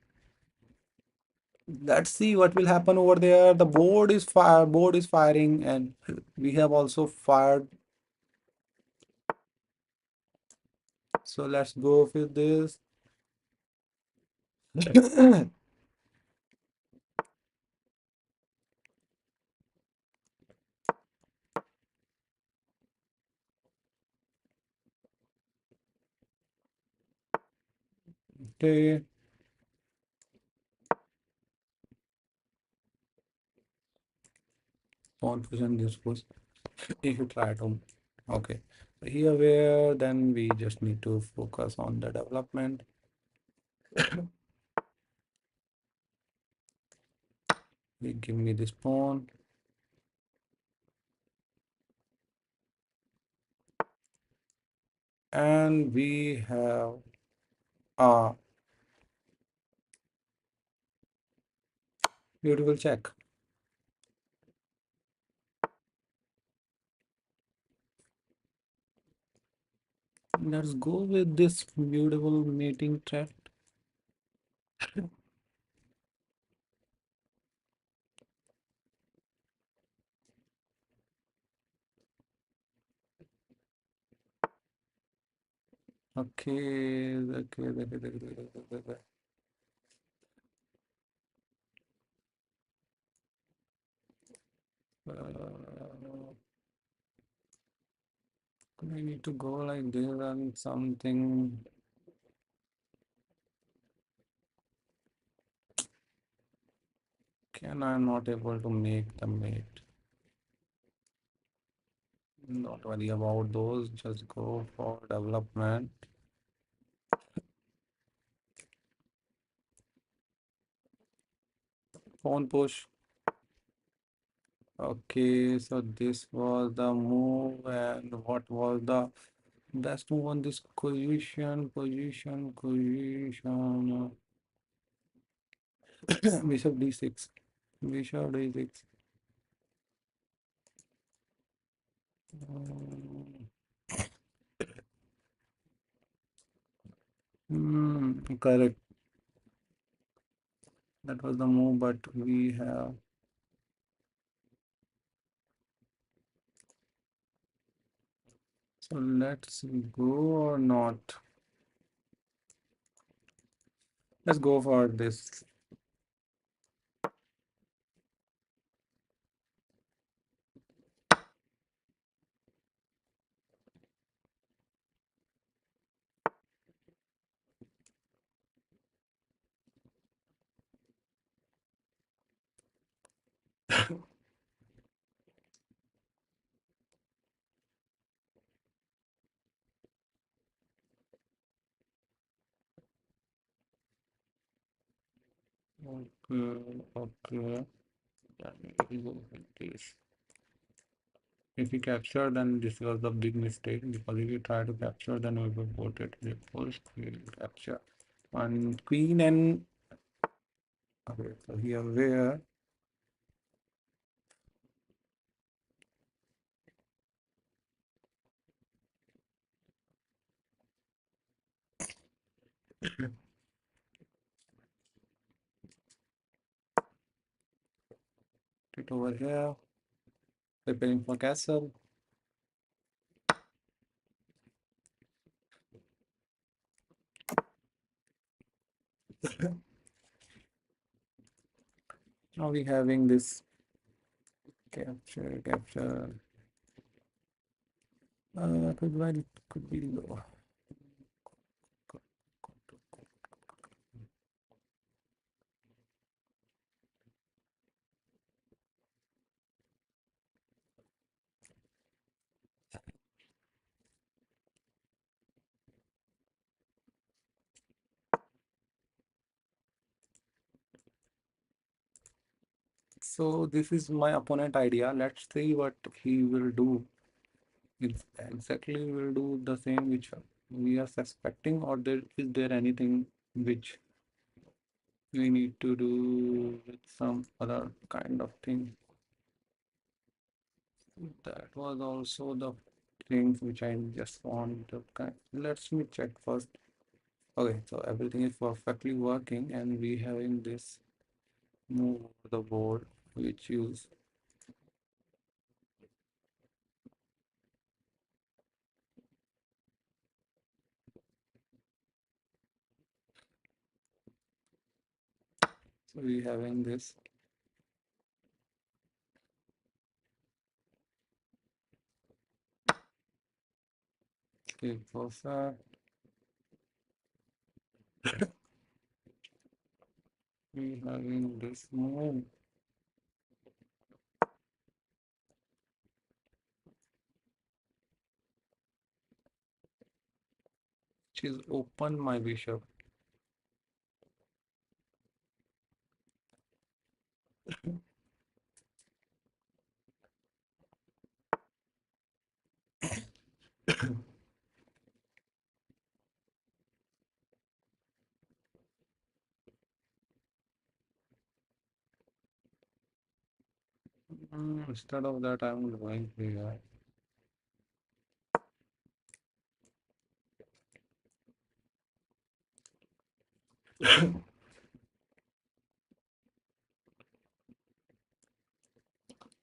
let's see what will happen over there. The board is firing, and we have also fired. So let's go with this. Okay, confusion this was if you try to. Okay, so here where then we just need to focus on the development. We give me this pawn, and we have a beautiful check. Let's go with this beautiful mating threat. Okay, okay. I need to go like this and something. Can I not able to make the mate? Not worry about those. Just go for development. Phone push. Okay, so this was the move, and what was the best move on this position? Bishop d6. Bishop d6. Correct. That was the move, but we have. So let's go or not. Let's go for this. Okay, okay. Then we go with this. If we capture, then this was the big mistake because if we try to capture, then we will put it first. We will capture one queen and okay. So here where It over here. Preparing for castle. Now we having this capture. Could be low. So this is my opponent idea. Let's see what he will do. It's exactly will do the same which we are suspecting, or there anything which we need to do with some other kind of thing. That was also the things which I just want to kind. Let me check first. Okay, so everything is perfectly working, and we having this move the board which use. So we having this. Okay, perfect. We having this move. Which is open my bishop. Instead of that, I'm going here.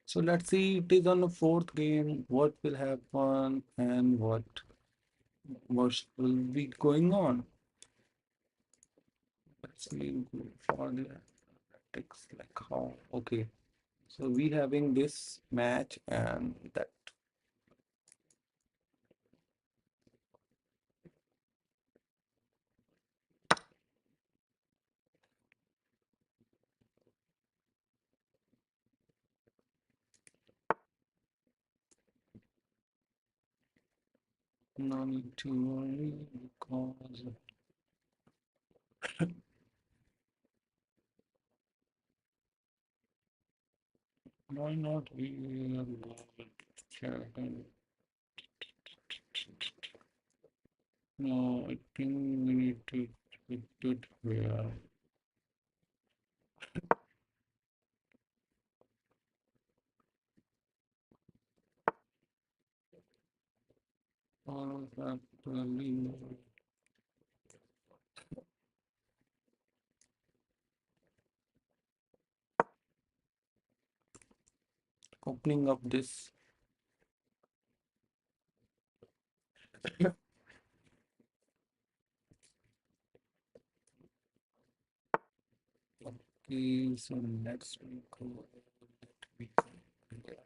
So let's see, it is on the fourth game. What will happen and what will be going on? Let's see go for the tactics like how. Okay, so we having this match and that no need to worry because why not we are checking. No, I think we need to put it here. All of that really opening up this. Okay, so let's go. Let me go here.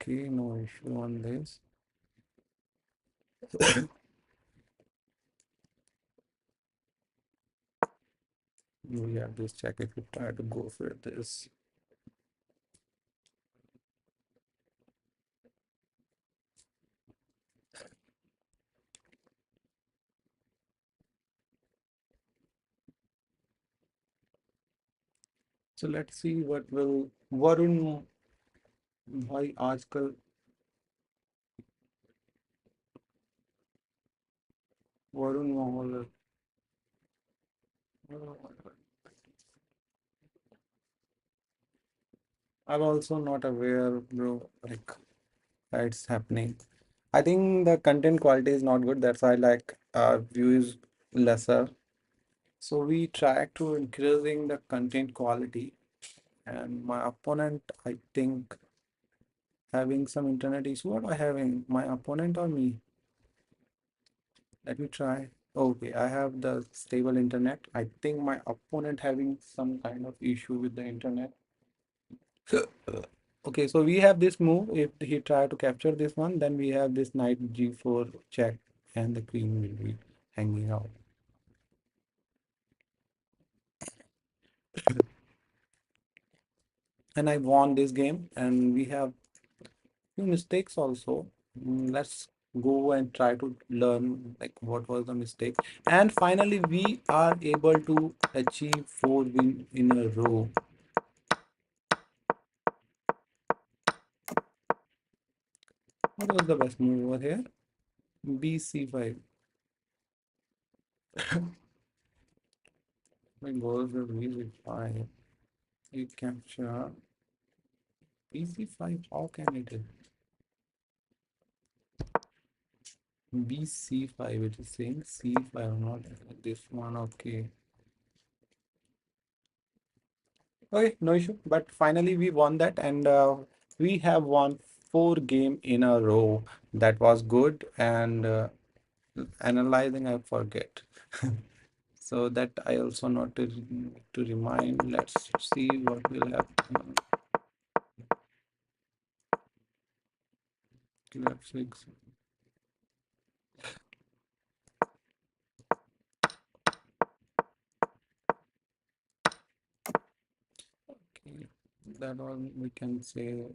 Okay, no issue on this. We have this check if you try to go for this. So let's see what will Varun भाई आजकल वरुण माहौल I'm also not aware, bro, like why it's happening. I think the content quality is not good. That's why like views lesser. So we try to increasing the content quality. And my opponent, I think, having some internet issue. What am I having? My opponent or me? Let me try. Okay, I have the stable internet. I think my opponent having some kind of issue with the internet. Okay, so we have this move. If he try to capture this one, then we have this knight g4 check, and the queen will be hanging out. And I won this game, and we have few mistakes also. Let's go and try to learn like what was the mistake. And finally, we are able to achieve 4 win in a row. What was the best move over here? BC5. My goals are really high. You capture BC5. How can it is? BC5. It is saying C5, not this one. Okay. Okay, no issue. But finally, we won that, and we have won 4 game in a row. That was good. And analyzing, I forget. So that I also not to remind. Let's see what will happen. Let's fix. Okay, that one we can say.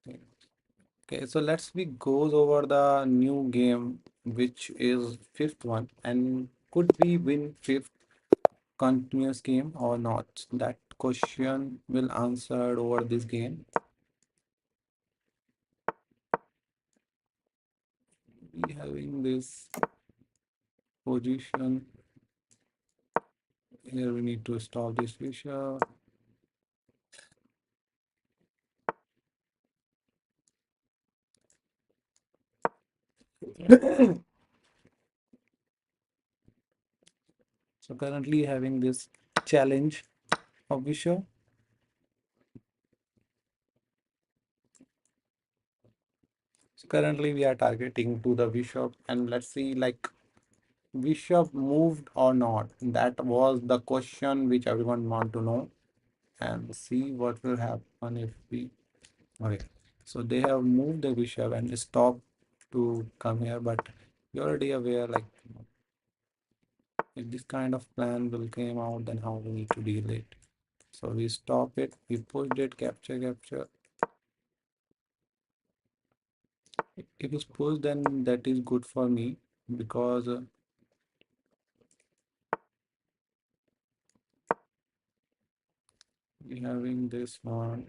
Okay, so let's we goes over the new game, which is fifth one, and could we win fifth continuous game or not? That question will answered over this game. We having this position here. We need to stop this feature. So currently having this challenge of Visha. So currently we are targeting to the bishop, and let's see like bishop moved or not. That was the question which everyone want to know, and see what will happen if we. Okay, so they have moved the bishop and stopped to come here, but you're already aware like if this kind of plan will came out, then how we need to deal it. So we stop it, we pushed it, capture, capture. If it's pushed, then that is good for me because we having this one.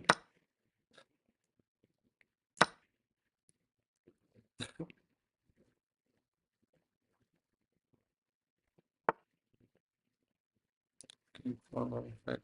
Perfect.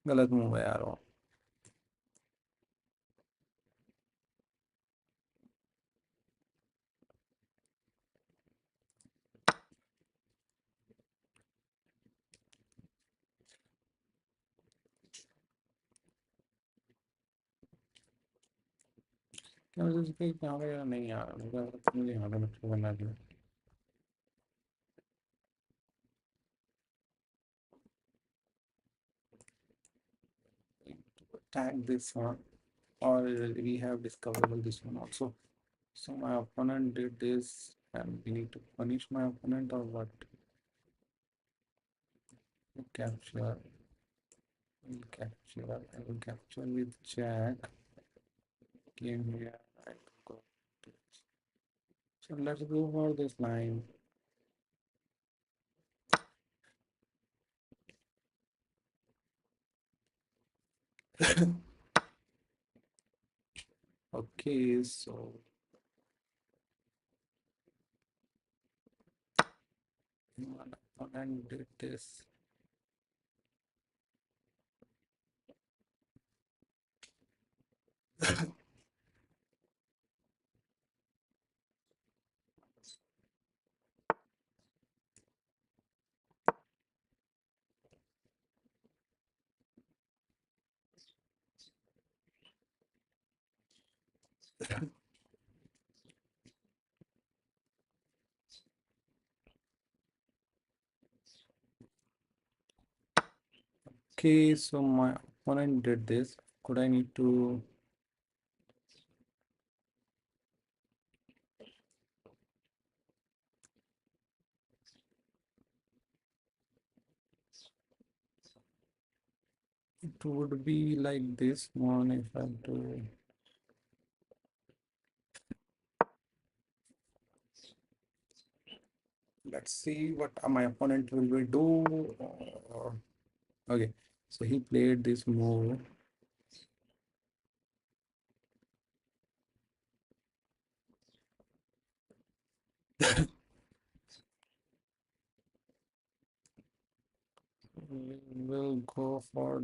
गलत move है यार वो. क्या वजह से कि यहाँ पे नहीं यार मुझे यहाँ पे नक्शा बना दिया tag this one or we have discoverable this one also. So my opponent did this and we need to punish my opponent or what? Capture, I will capture with Jack. Game here. I got this. So let's go for this line. Okay, so my opponent did this. Okay, so my opponent did this. Could I need to it would be like this one if I do. Let's see what my opponent will be do. Okay, so he played this move. We will go for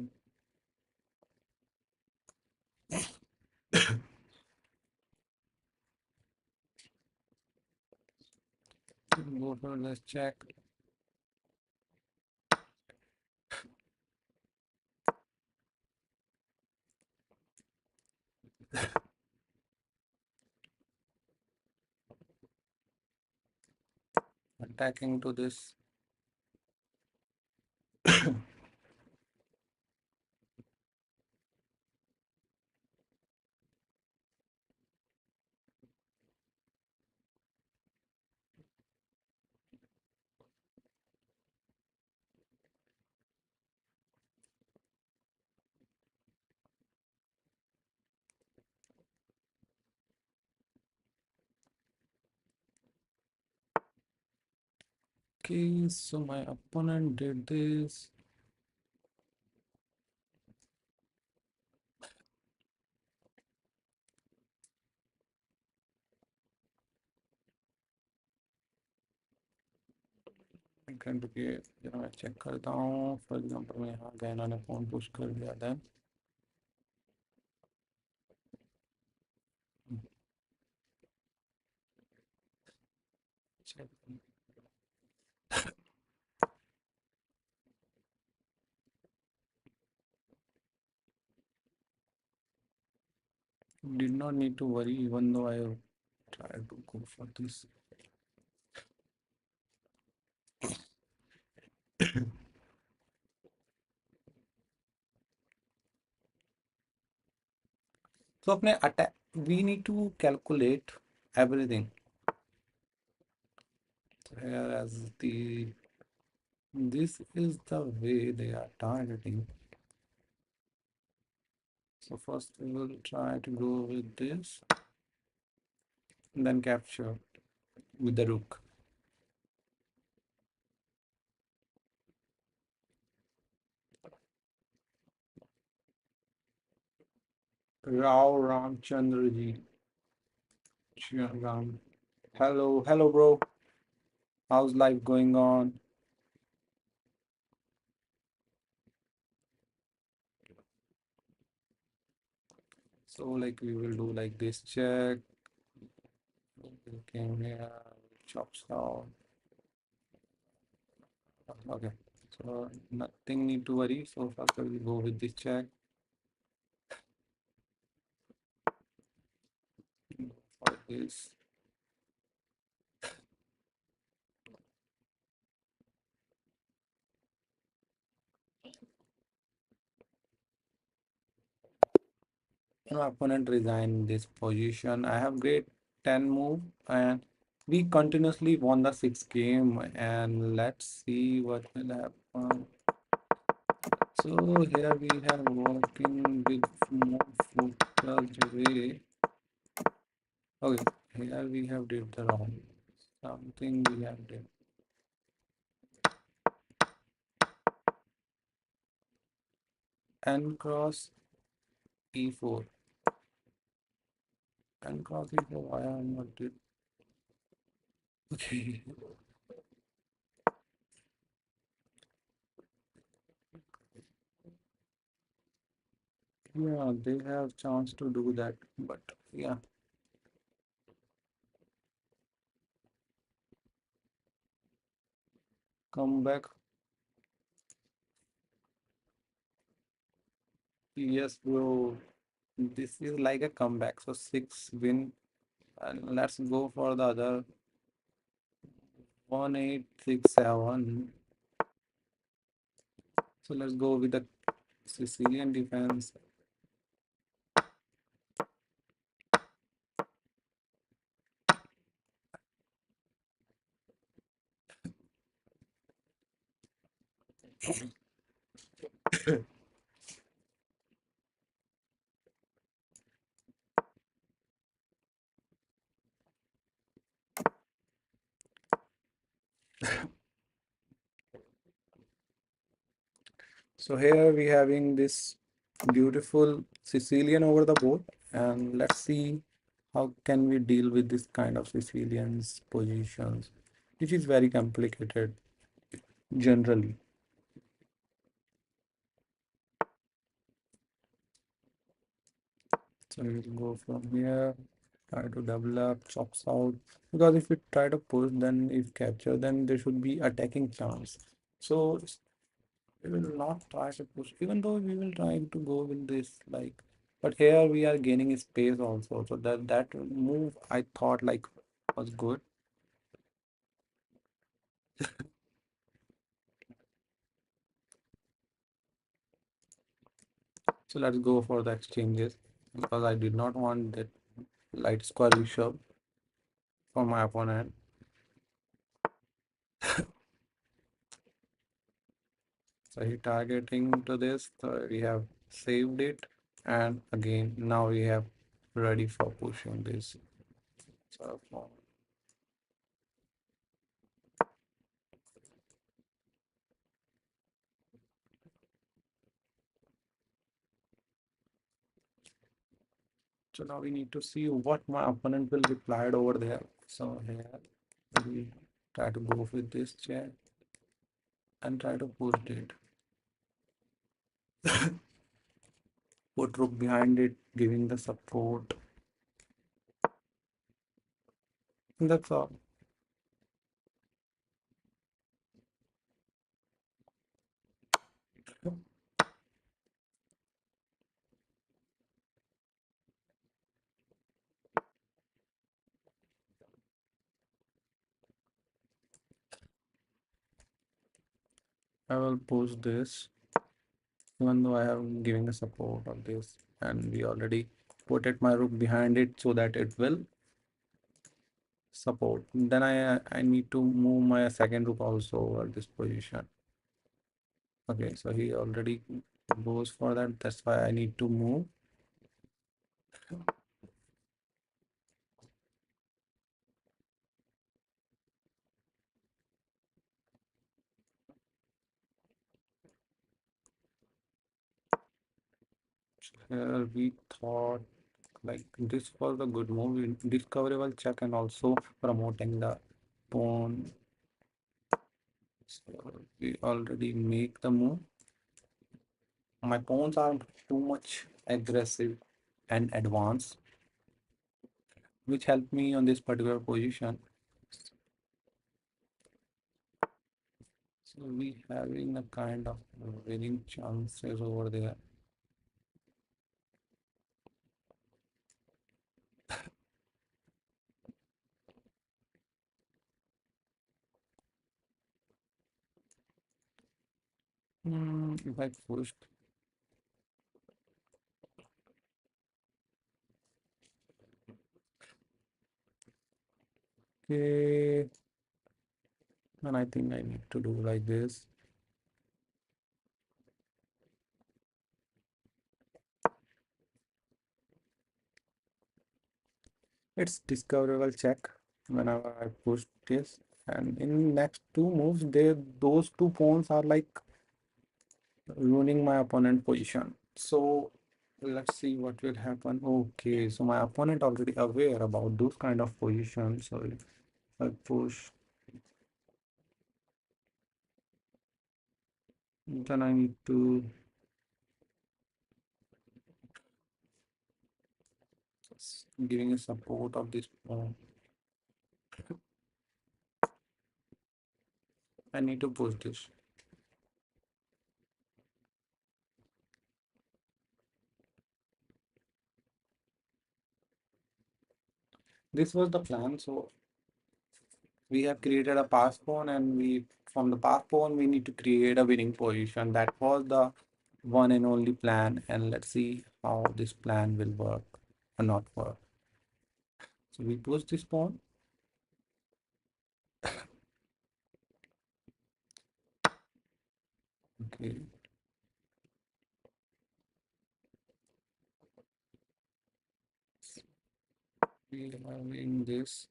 let's check. Attacking to this. Okay, so my opponent did this. रुकिए जरा मैं check करता हूँ for example मैं यहाँ गया इन्होंने phone push कर दिया then did not need to worry even though I tried to go for this. So अपने attack we need to calculate everything. Whereas this is the way they are targeting. So first we will try to go with this, and then capture with the rook. Rao Ramchandra ji. Ram. Hello, bro. How's life going on? So like we will do like this check. We came here, chops out. Okay. So nothing need to worry. So first I will go with this check. this. My opponent resigned this position. I have great 10 move and we continuously won the 6th game and let's see what will happen. So here we have working with more focused way. Okay, here we have did the wrong. Something we have did. N cross E4. N cross E4. Why I'm not did? Okay. Yeah, they have chance to do that, but yeah, come back. Yes, bro. This is like a comeback. So 6 win, and let's go for the other 1867. So let's go with the Sicilian defense. So here we having this beautiful Sicilian over the board, and let's see how can we deal with this kind of Sicilian's positions, which is very complicated generally. So we'll go from here, try to develop, chops out. Because if we try to push, then if capture, then there should be attacking chance. So we will not try to push, even though we will try to go with this like. But here we are gaining space also. So that move I thought like was good. So let's go for the exchanges because I did not want that light square bishop for my opponent. So he targeting to this, so we have saved it, and again now we have ready for pushing this. So, so now we need to see what my opponent will reply over there. So here we try to go with this check and try to push it. Put rook behind it, giving the support. And that's all. I will push this, even though I am giving a support of this, and we already put it my rook behind it so that it will support. Then I need to move my second rook also over this position. Okay, so he already goes for that. That's why I need to move. Here we thought like this was a good move. Discoverable check and also promoting the pawn. So we already make the move. My pawns are too much aggressive and advanced, which helped me on this particular position. So we having a kind of winning chances over there. If I pushed, okay, then I think I need to do like this. It's discoverable check whenever I push this, and in next two moves, they those two pawns are like ruining my opponent position. So let's see what will happen. Okay, so my opponent already aware about those kind of positions. So if I push, then I need to giving a support of this pawn. I need to push this. This was the plan. So we have created a pass pawn, and we from the pass pawn we need to create a winning position. That was the one and only plan, and let's see how this plan will work or not work. So we push this pawn. Okay, we are doing this.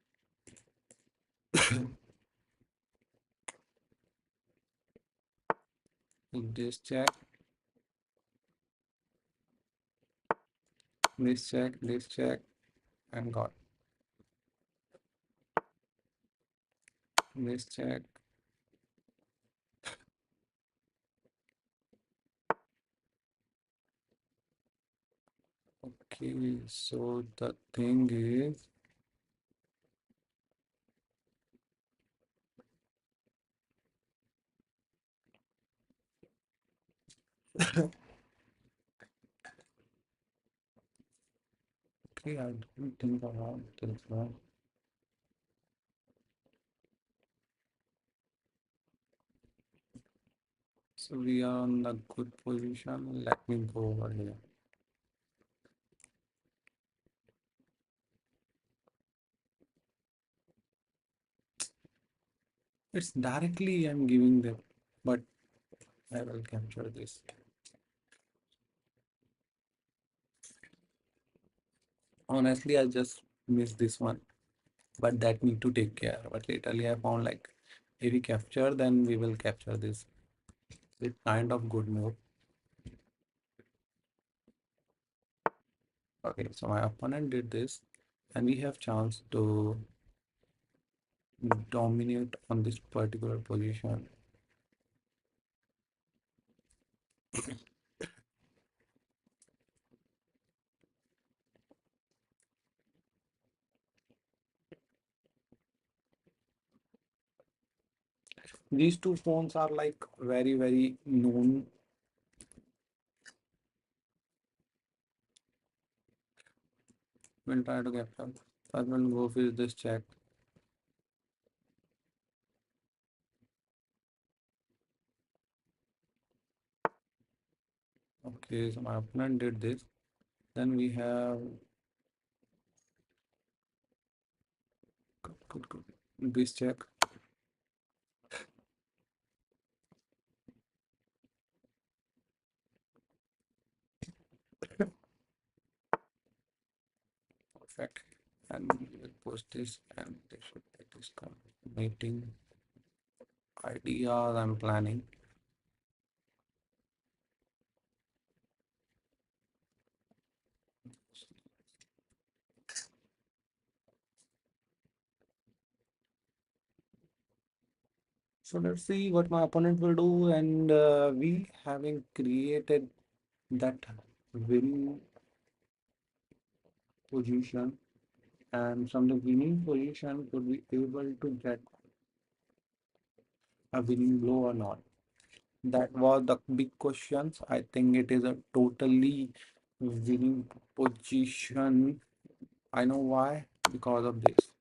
This check, this check, and got this check. Okay, so the thing is, okay, I don't think about this one. So we are on the good position. Let me go over here. It's directly I'm giving them, but I will capture this. Honestly, I just missed this one, but that need to take care. But lately I found like if we capture, then we will capture this. It's kind of good move. Okay, so my opponent did this, and we have chance to dominate on this particular position. These two phones are like very known. We'll try to capture. First, we'll go with this check. Okay, so my opponent did this. Then we have good. This check. Perfect. And we'll post this, and they should get this meeting ideas I'm planning. So let's see what my opponent will do, and we having created that winning position, and from the winning position could be able to get a winning blow or not. That was the big questions. I think it is a totally winning position. I know why, because of this.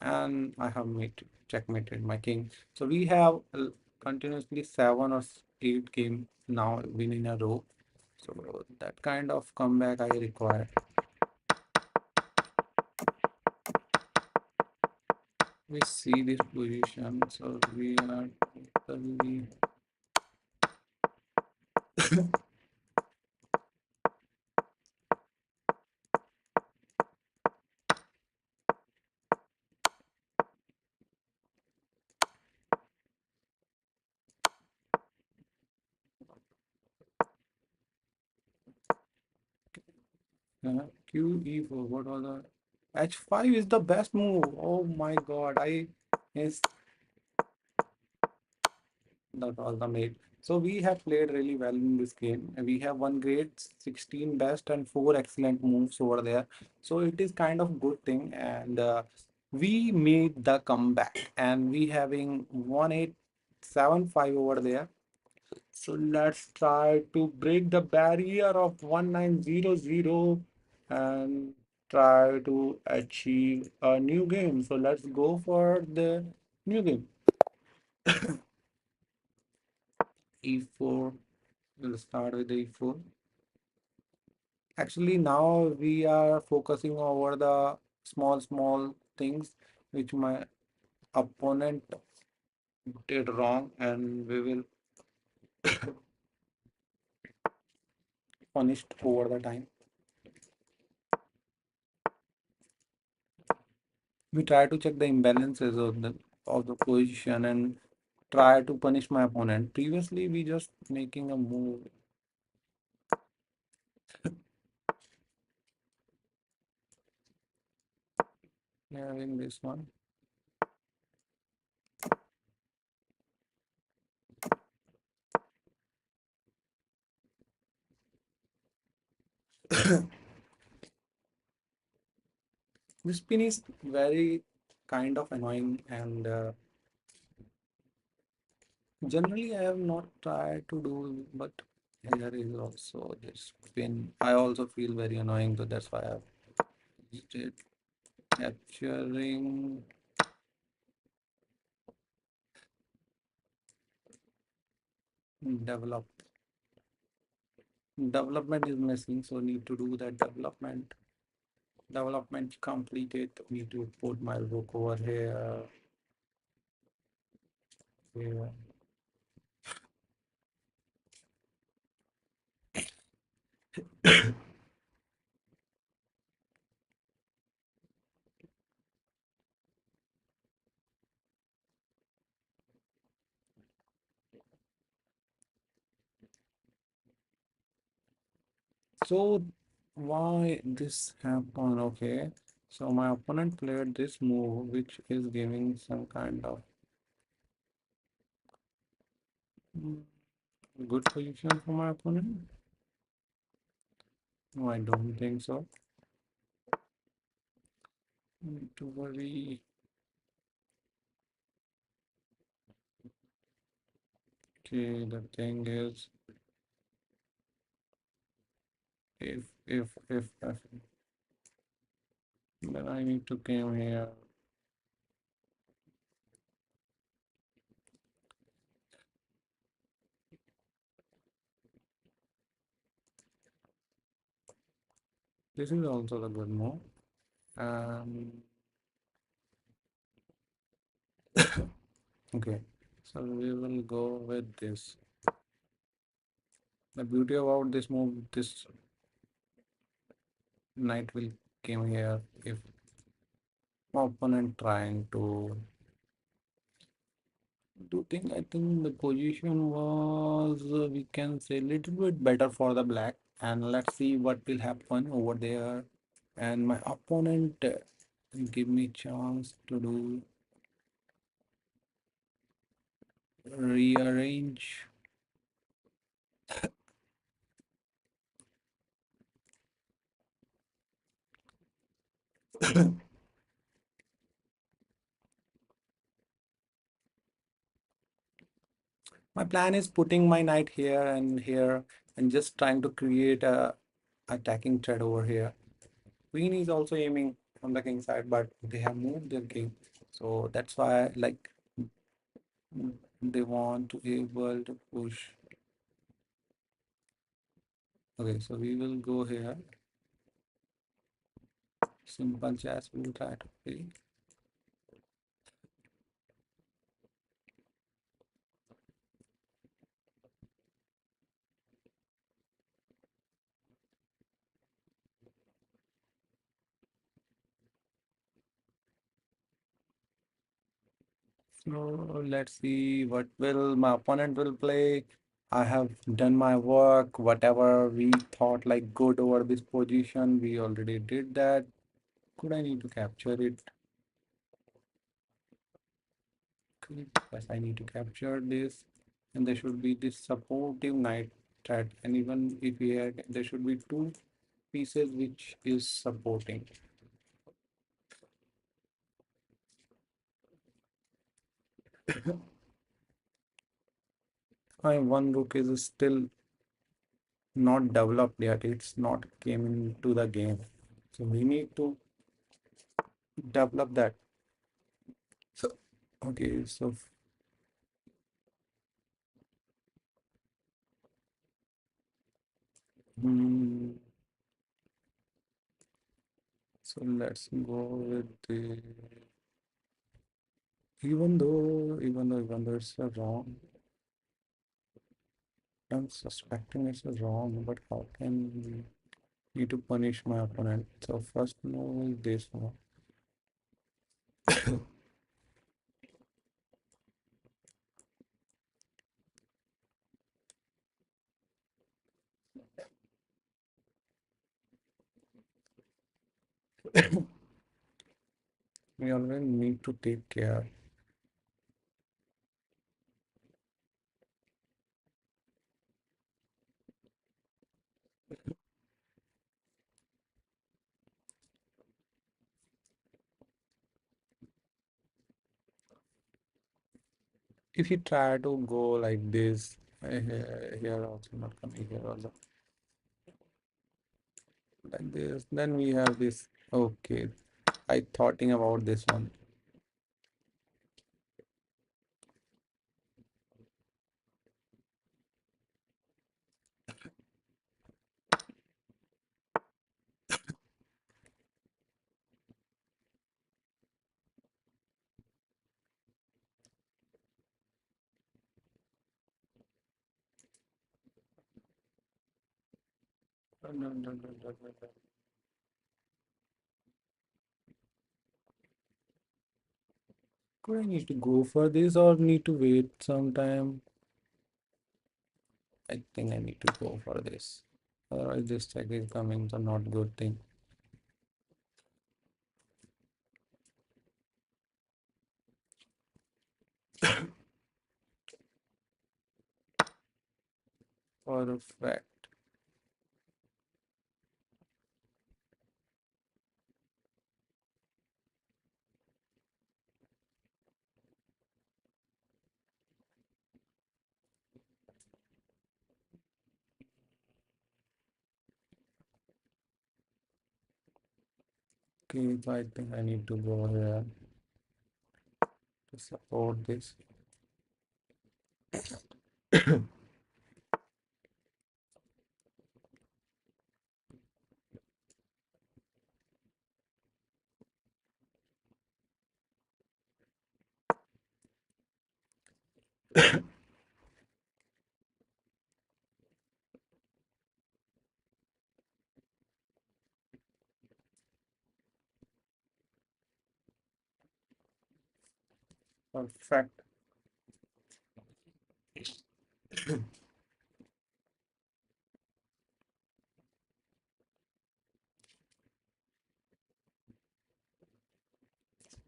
And I have made checkmated my king. So we have continuously seven or eight game now win in a row. So that kind of comeback I require. We see this position, so we are totally QE4. What was the H5 is the best move. Oh my God, I is that was the mate. So we have played really well in this game. We have one great 16 best and four excellent moves over there. So it is kind of good thing, and we made the comeback, and we having 1875 over there. So let's try to break the barrier of 1900 and try to achieve a new game. So let's go for the new game. E4. We'll start with the E4. Actually, now we are focusing over the small things which my opponent did wrong, and we will punish over the time. We try to check the imbalances of the position and try to punish my opponent. Previously, we just making a move, having this one. This pin is very kind of annoying, and generally I have not tried to do, but here is also this pin. I also feel very annoying, so that's why I've used it. Capturing develop. Development is missing, so need to do that development. Development completed. Need to put my rook over here. Here. So why this happened? Okay, so my opponent played this move, which is giving some kind of mm, good position for my opponent. No, I don't think so. Need to worry. Okay, the thing is, if then I need to come here. This is also the good move. Okay, so we will go with this. The beauty about this move, this knight will come here if my opponent trying to do thing. I think the position was we can say a little bit better for the black, and let's see what will happen over there. And my opponent give me chance to do rearrange. My plan is putting my knight here and just trying to create a attacking thread over here. Queen is also aiming from the king side, but they have moved their king, so that's why like they want to able to push. Okay, so we will go here. Simple chess we will try to play. So let's see what will my opponent will play. I have done my work. Whatever we thought like good over this position, we already did that. Could I need to capture it? Yes, I need to capture this, and there should be this supportive knight thread. And even if we had, there should be two pieces which is supporting. My one rook is still not developed yet. It's not came into the game. So we need to develop that. So okay, so hmm, so let's go with the even though it's a wrong, I'm suspecting it's a wrong, but how can we need to punish my opponent? So first move is this one. We always need to take care. If you try to go like this, here also not coming here also like this, then we have this. Okay, I thoughting about this one. Dun, dun, dun, dun, dun, dun, dun. Could I need to go for this or need to wait some time? I think I need to go for this. Otherwise, this check is coming, so not good thing. Perfect. Okay, so I think I need to go here to support this. Perfect.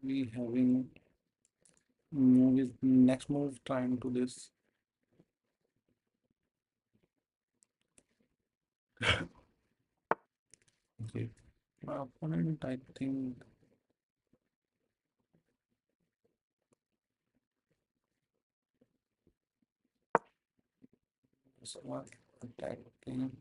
We having movies next move trying to this. Okay. My opponent, I think this one attacking.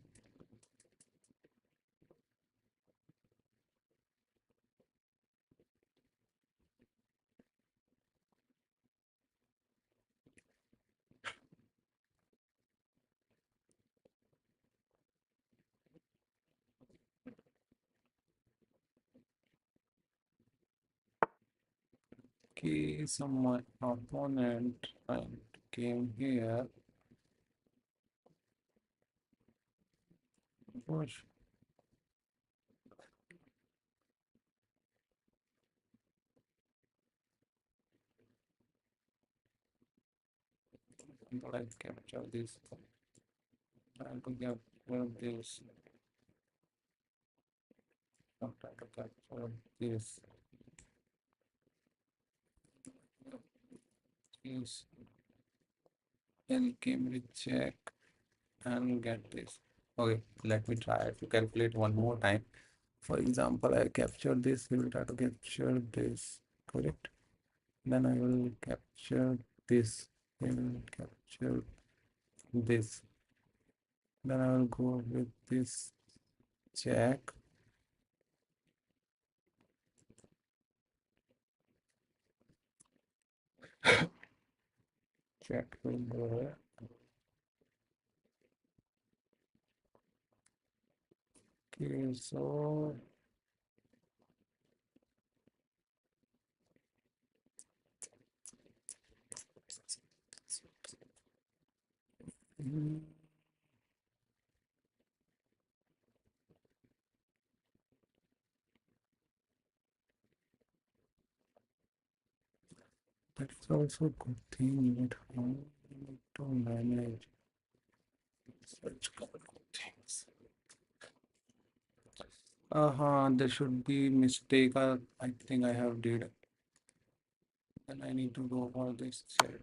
Okay, so my opponent and came here. Push. But I capture this. Try to capture this. Try to capture this. This. Then Cambridge check and get this. Okay, let me try to calculate one more time. For example, I capture this, he will try to capture this, correct? Then I will capture this, he will capture this. Then I will go with this check. Check will go. Okay, so mm, that's also a good thing, but how to manage such kind of things? There should be mistake. I think I have did. Then I need to go for this check.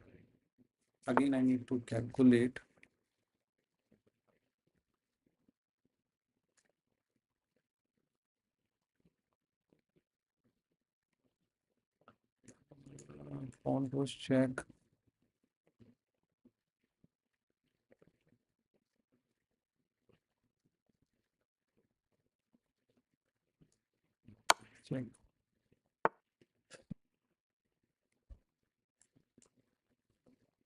Again, I need to calculate. Pawn push check. Check.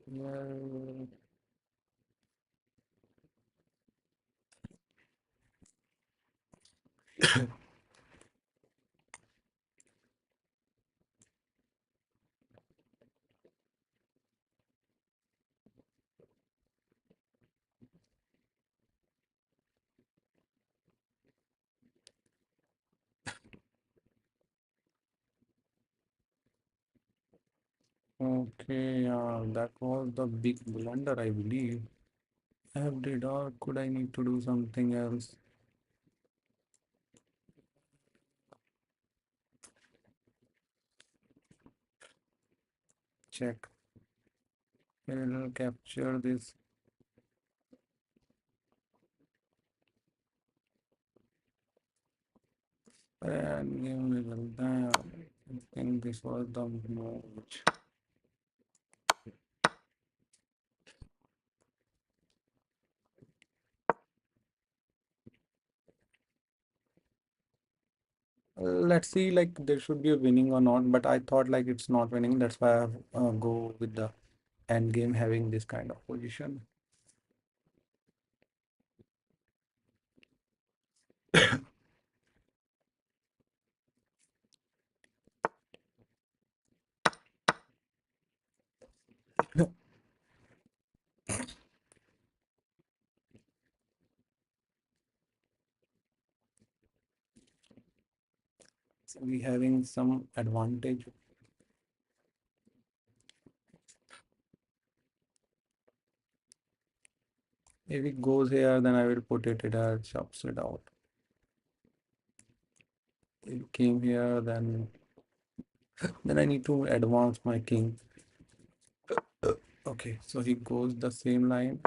Well, okay, that was the big blunder, I believe. I have did, or could I need to do something else? Check. We'll capture this and give me the damn. I think this was the most. Let's see, like there should be a winning or not, but I thought like it's not winning. That's why I go with the end game having this kind of position. So we having some advantage. If it goes here, then I will put it upside out. It came here, then I need to advance my king. Okay, so he goes the same line.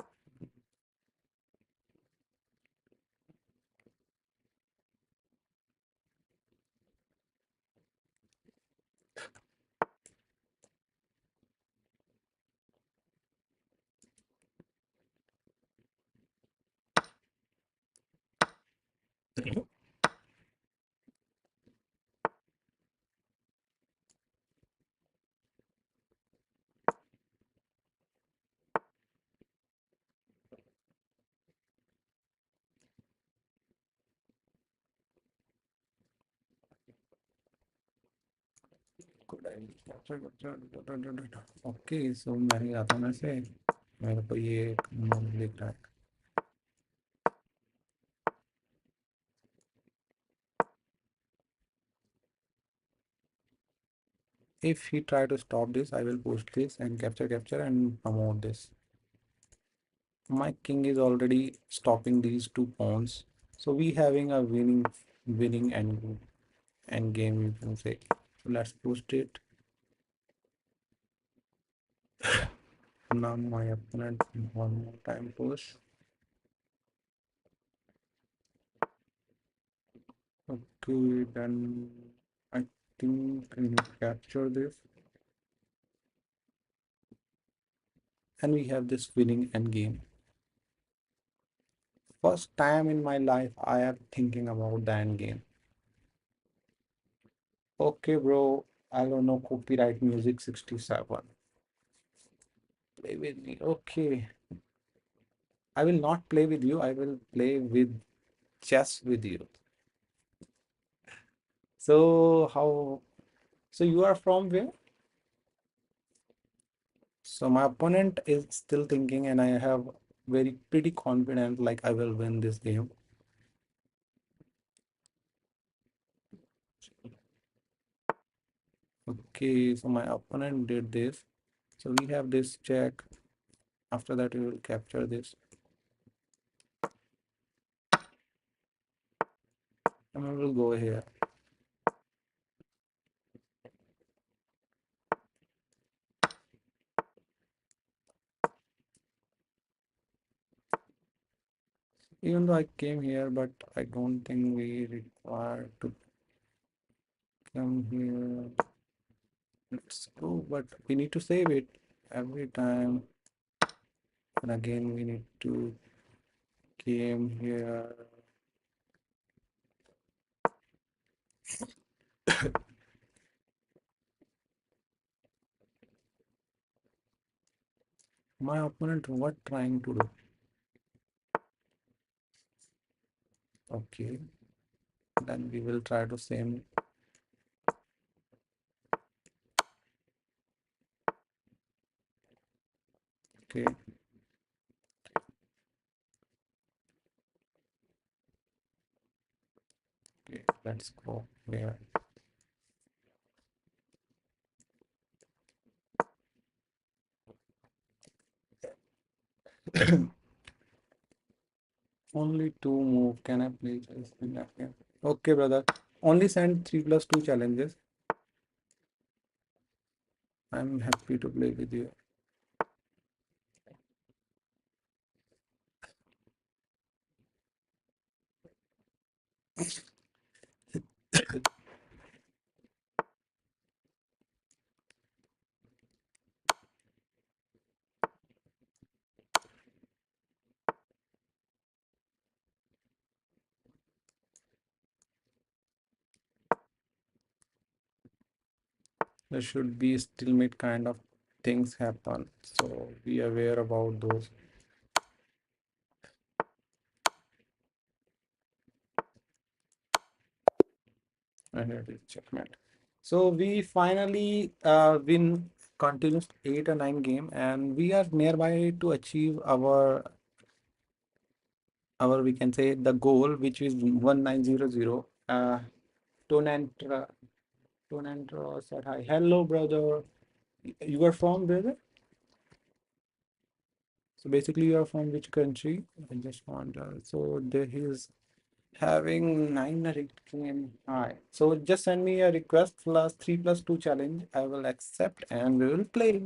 Okay, so मैं ही आता हूँ मैं से, मेरे को ये लिख रहा है. If he try to stop this, I will push this and capture and promote this. My king is already stopping these two pawns, so we having a winning end game, you can say. So let's push it. Now my opponent one more time push. Okay, then I think I need to capture this, and we have this winning end game. First time in my life I am thinking about the end game. Okay, bro. I don't know copyright music 67. Play with me. Okay. I will not play with you. I will play with chess with you. So how? So you are from where? So my opponent is still thinking, and I have very pretty confident like I will win this game. Okay, so my opponent did this. So we have this check. After that, we will capture this. And we will go here. Even though I came here, but I don't think we require to come here. Let's go, but we need to save it every time. And again, we need to came here. My opponent, what trying to do? Okay, then we will try to same. Okay, okay, let's go here. Only two move. Can I play chess in that game? Okay, brother. Only send 3+2 challenges. I'm happy to play with you. There should be stalemate kind of things happen. So be aware about those. And it is checkmate. So we finally win continuous 8 or 9 game, and we are nearby to achieve our we can say the goal, which is 1900. Tonantra Tonantra said hi. Hello, brother. You are from brother? So basically, you are from which country? I just wonder. So there he is having 9 or 8 game high. So just send me a request plus 3+2 challenge. I will accept and we will play.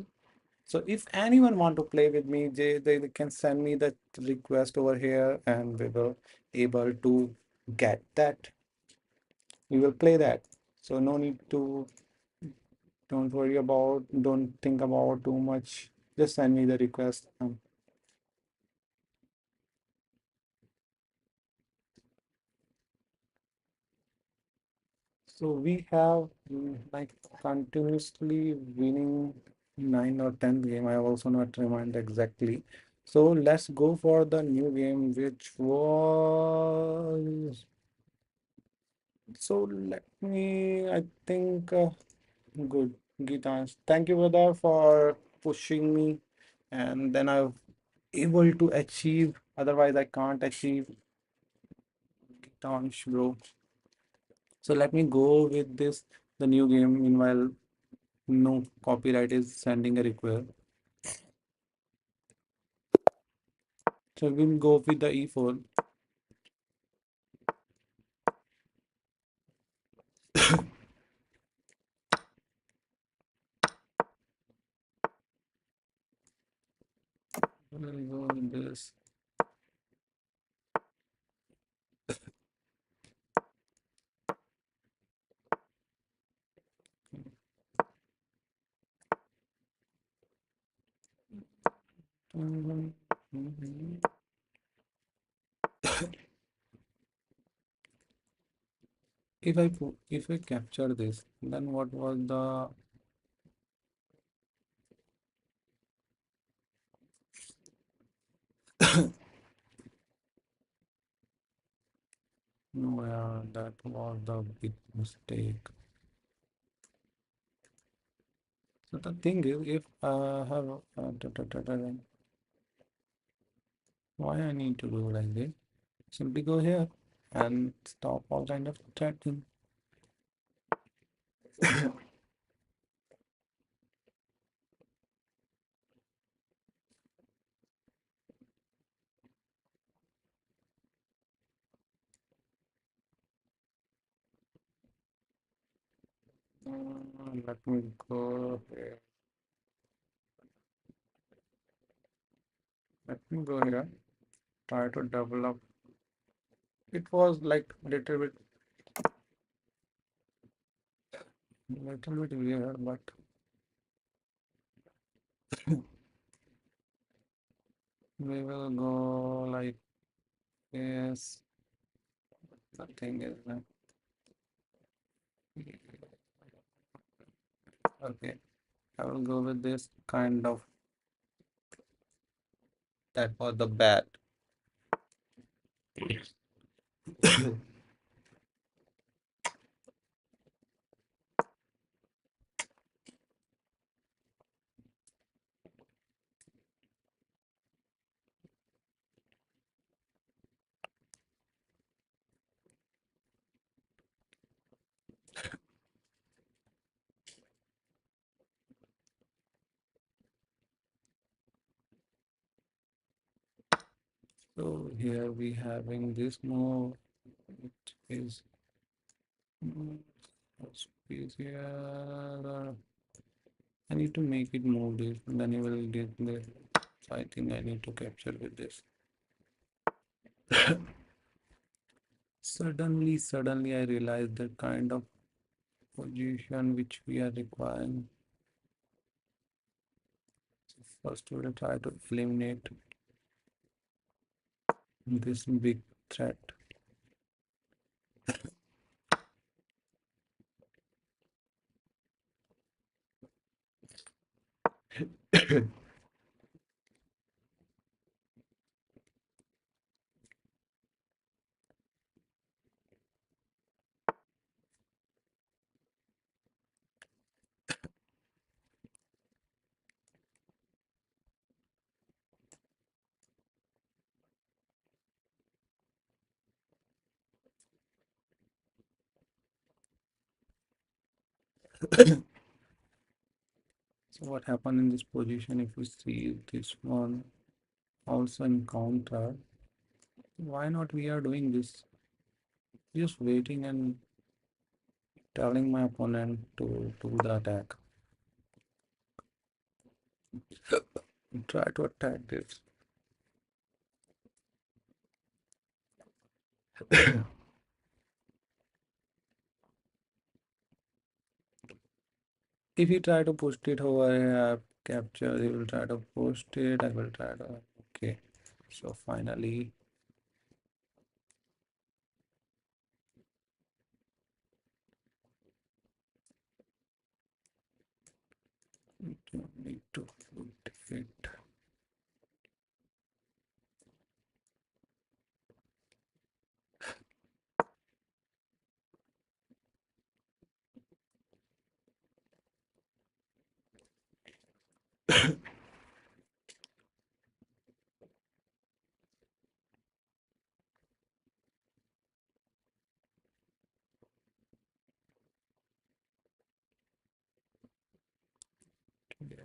So if anyone want to play with me, they can send me the request over here and we will able to get that. We will play that. So no need to don't worry about, don't think about too much. Just send me the request. So we have like continuously winning 9 or 10 game. I also not remind exactly. So let's go for the new game, which was. So let me. I think good. Gitansh. Thank you, brother, for pushing me, and then I'm able to achieve. Otherwise, I can't achieve. Gitansh, bro. So let me go with this, the new game. Meanwhile, no copyright is sending a request. So we'll go with the E4. We'll go with this. If I capture this, then what was the no, yeah, that was the big mistake. So the thing is, if I have why I need to do like this? Simply go here and stop all kind of chatting. Let me go here. Let me go here. Try to develop. It was like little bit weird, but we will go like this. The thing is, okay, I will go with this kind of. That was the bad. So here we having this move. It is mm, space here. I need to make it move this, then you will get this. So I think I need to capture with this. Suddenly I realized the kind of position which we are requiring. So first we will try to eliminate this big threat. So what happened in this position if we see this one also encounter? Why not we are doing this? Just waiting and telling my opponent to do the attack. Try to attack this. If you try to push it over here, capture, he will try to push it. I will try to. Okay. So finally, we don't need to put it.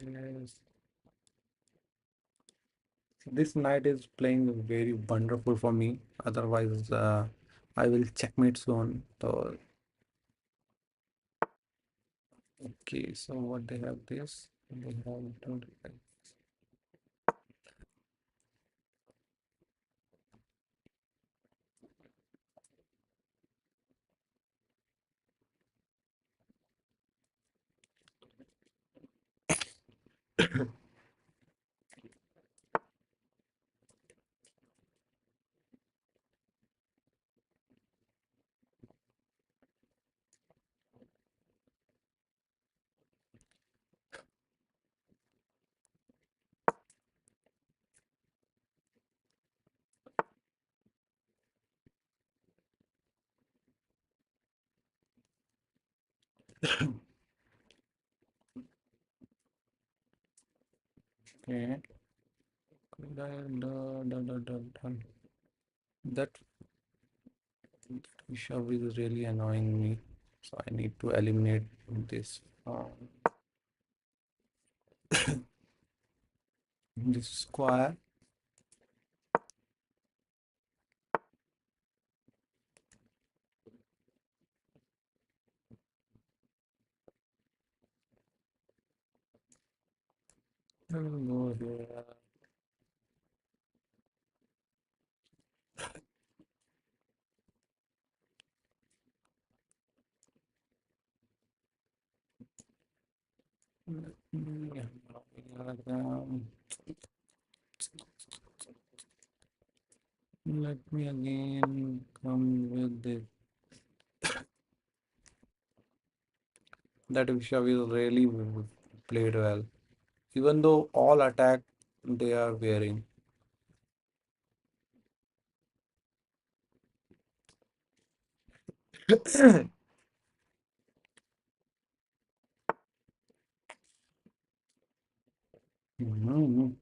Yes. This knight is playing very wonderful for me. Otherwise, I will checkmate soon. So, okay, so what they have this? They have don't okay. That bishop is really annoying me. So I need to eliminate this this square. I will go here. Let me, let me again come with this. That bishop is really played well. Even though all attack they are wearing. Mhm.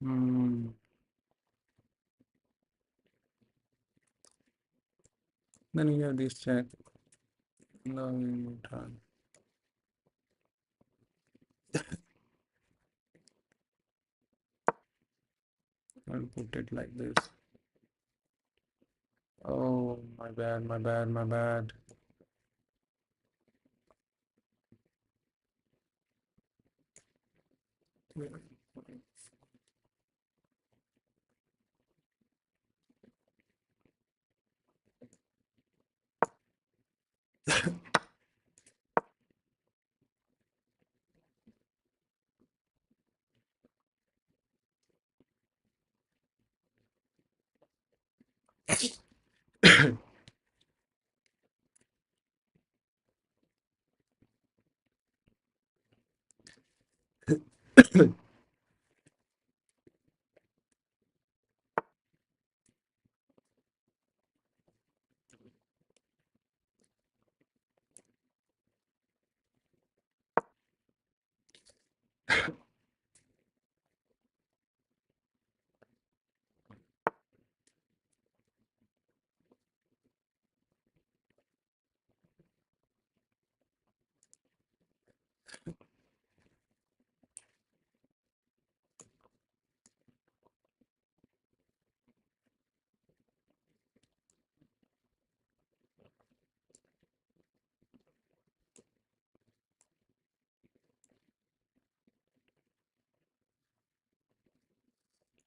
Mm. Then you have this check. No, turn. I'll put it like this. Oh, my bad, my bad, my bad.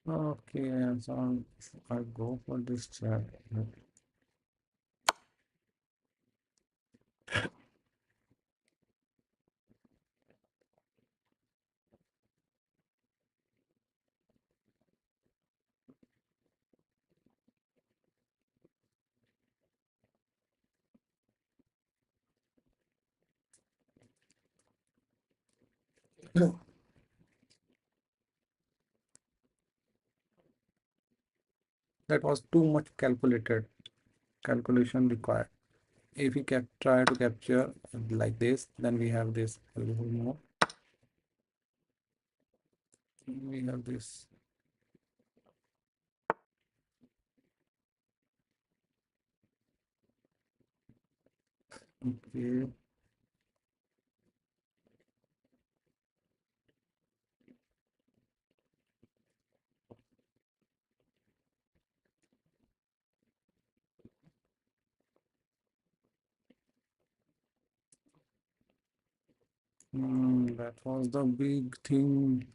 Okay, so I'll go for this check. That was too much calculation required. If we try to capture like this, then we have this a little more. We have this. Okay. That was the big thing.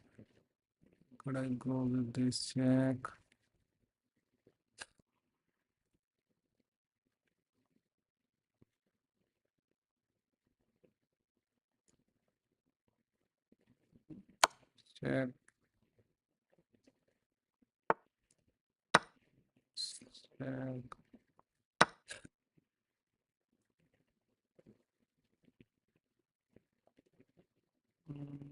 Could I go with this check? Check. Check. Mm,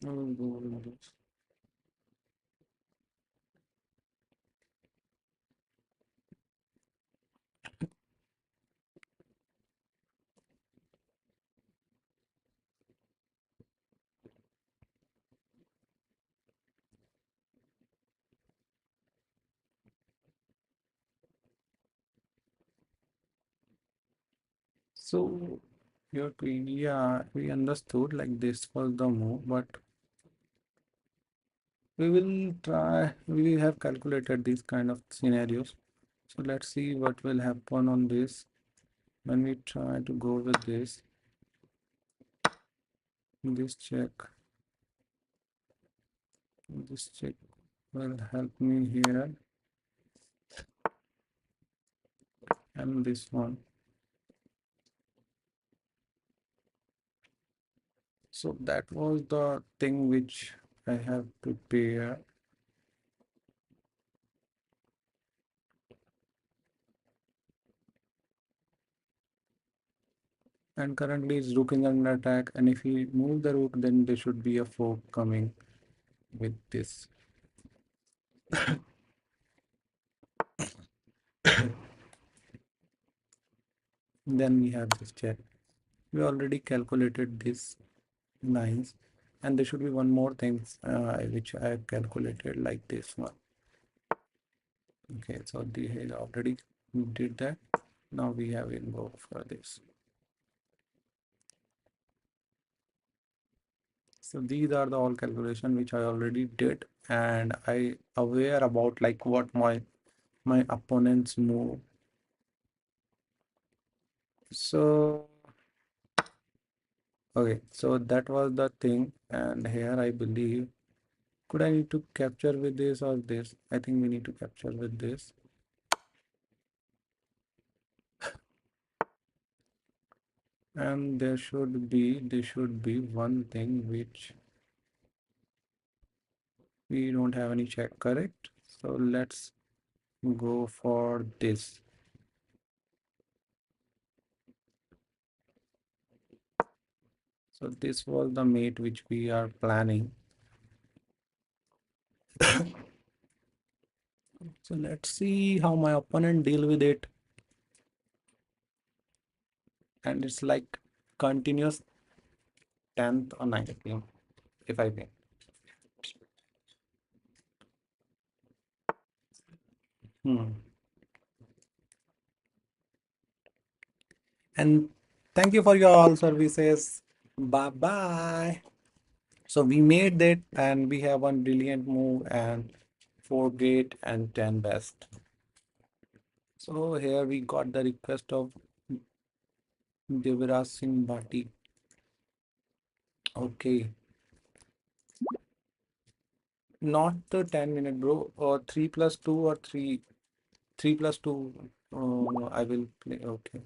I will go with this. So your queen, yeah, we understood like this was the move, but we will try. We have calculated these kind of scenarios. So let's see what will happen on this when we try to go with this. This check, this check will help me here, and this one. So that was the thing which I have prepared. And currently it's rook is under attack. And if we move the rook, then there should be a fork coming with this. Then we have this check. We already calculated this lines, and there should be one more thing which I have calculated like this one. Okay, so the he already did that. Now we have in go for this. So these are the all calculation which I already did, and I aware about like what my opponents move. So okay, so that was the thing, and here I believe could I need to capture with this or this? I think we need to capture with this. And there should be one thing which we don't have any check, correct? So let's go for this. So this was the mate which we are planning. So let's see how my opponent deal with it. And it's like continuous 10th or 9th game if I win. Hmm. And thank you for your all services. Bye bye. So we made that and we have one brilliant move and 4 great and 10 best. So here we got the request of Devraj Singh Bhatti. Okay, not the 10-minute bro, or 3 plus 2 or 3 plus 2. I will play. Okay,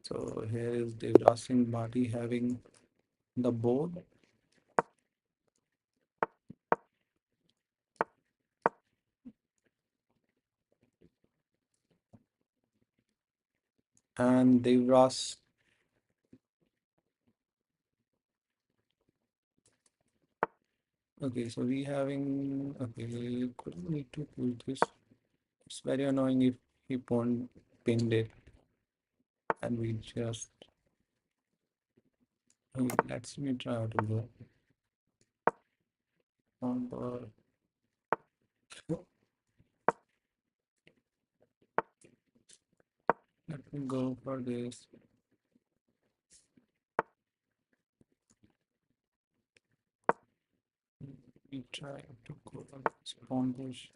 so here is Devraj Singh Bhatti having the board, and Devraj Okay, so we having okay, could need to pull this. It's very annoying if he pinned it and we just okay, let's me try to go on the let me go for this. We try to go on spawn push.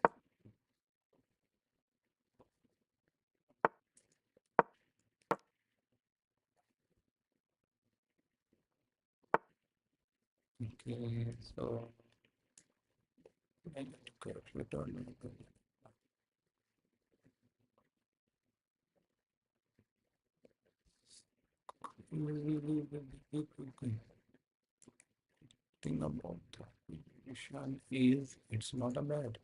Okay, so I need to go to return. Thing about the Ishan is it's not a bad.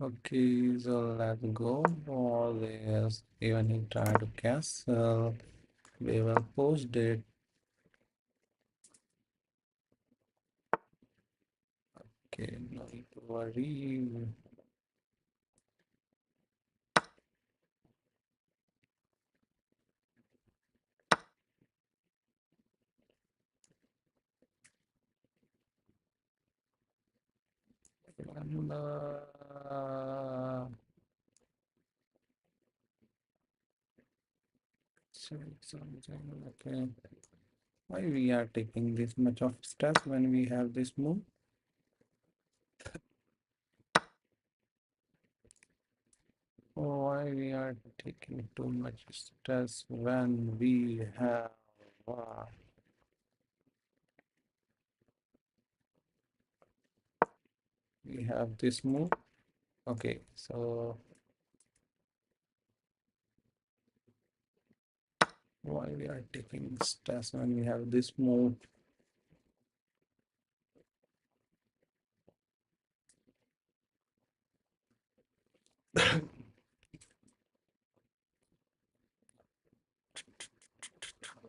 Okay, so let's go for this. Even he tried to cancel. We will post it. Okay, no need to worry. And, something okay. Why we are taking this much of stress when we have this move? Why we are taking too much stress when we have uh, this move? Okay, so why we are taking stress when we have this move?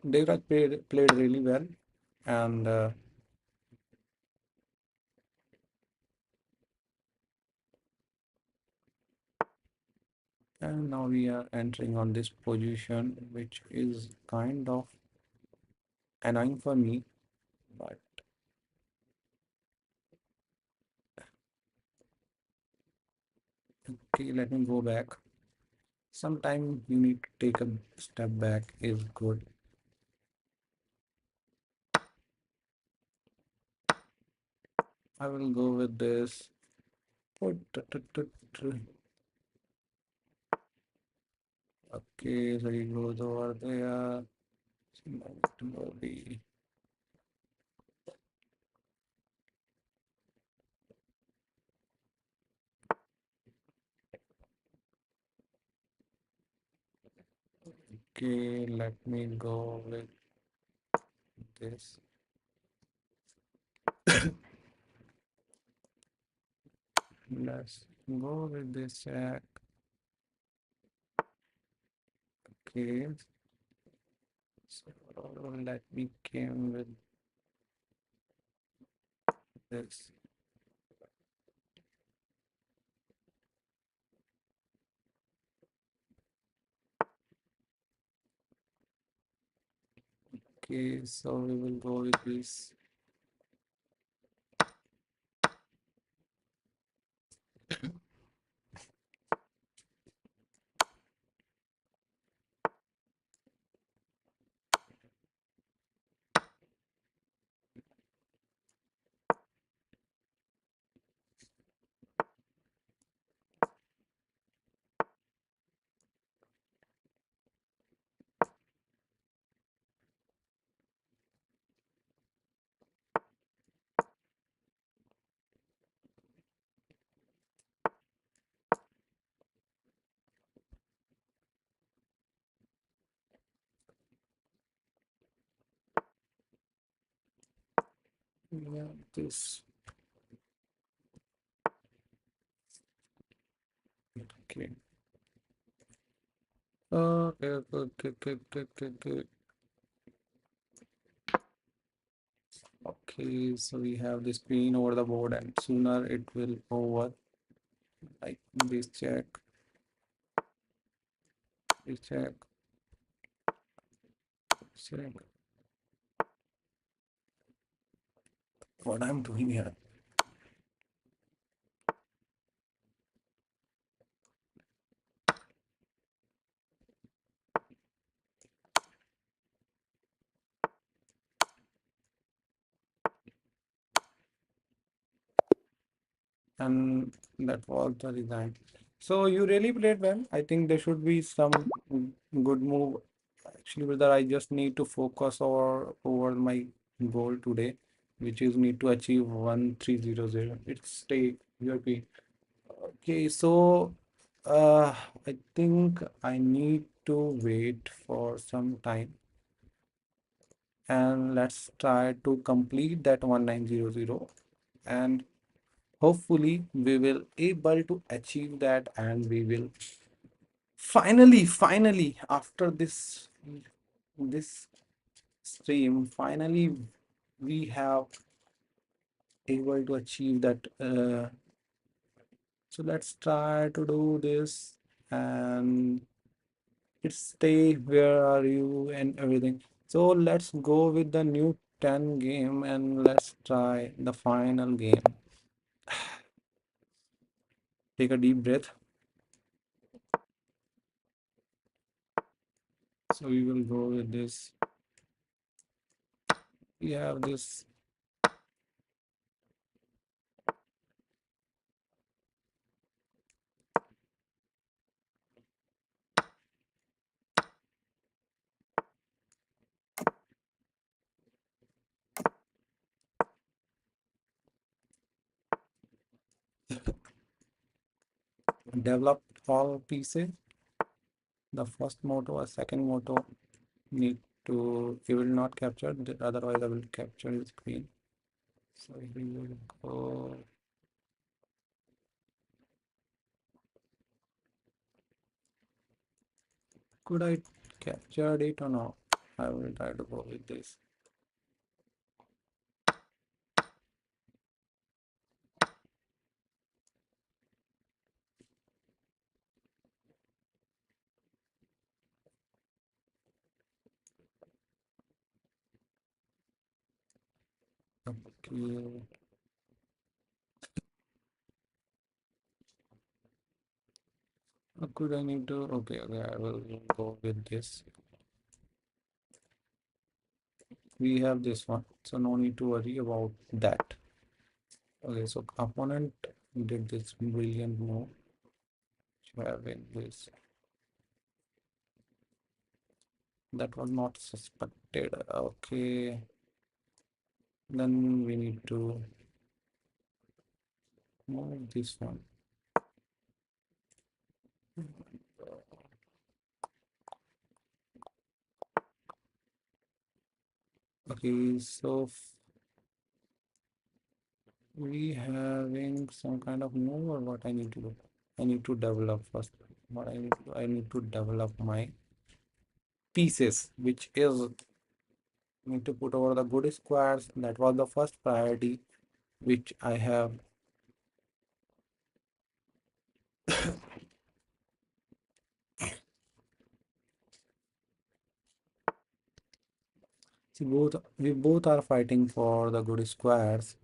Devraj played really well, and and now we are entering on this position, which is kind of annoying for me. But okay, let me go back. Sometimes you need to take a step back is good. I will go with this. Okay, so he goes over there. Maybe. Okay, let me go with this. Let's go with this jack. Okay, so let me came with this. Okay, so we will go with this. Yeah, this. Okay. Okay, okay, okay, okay, okay, okay. Okay, so we have this queen over the board, and sooner it will over. Like this check, this check, check. What I'm doing here? And that was the design. So you really played well. I think there should be some good move. Actually, brother, I just need to focus over my goal today, which is need to achieve 1300. It's take your P. Okay, so I think I need to wait for some time and let's try to complete that 1900 and hopefully we will able to achieve that and we will finally after this stream finally we have able to achieve that so let's try to do this and it's stay where are you and everything. So let's go with the new 10 game and let's try the final game. Take a deep breath. So we will go with this. We have this develop all pieces. The first motto or second motto need to you will not capture, otherwise I will capture your screen. So we will go. Could I capture it or not? I will try to go with this. Okay. Could I need to? Okay, okay, I will go with this. We have this one, so no need to worry about that. Okay, so opponent did this brilliant move. Having this that was not suspected. Okay, then we need to move this one. Okay, so we having some kind of move or what I need to do? I need to develop first. What I need to do? I need to develop my pieces, which is need to put over the good squares. That was the first priority, which I have. See, we both are fighting for the good squares.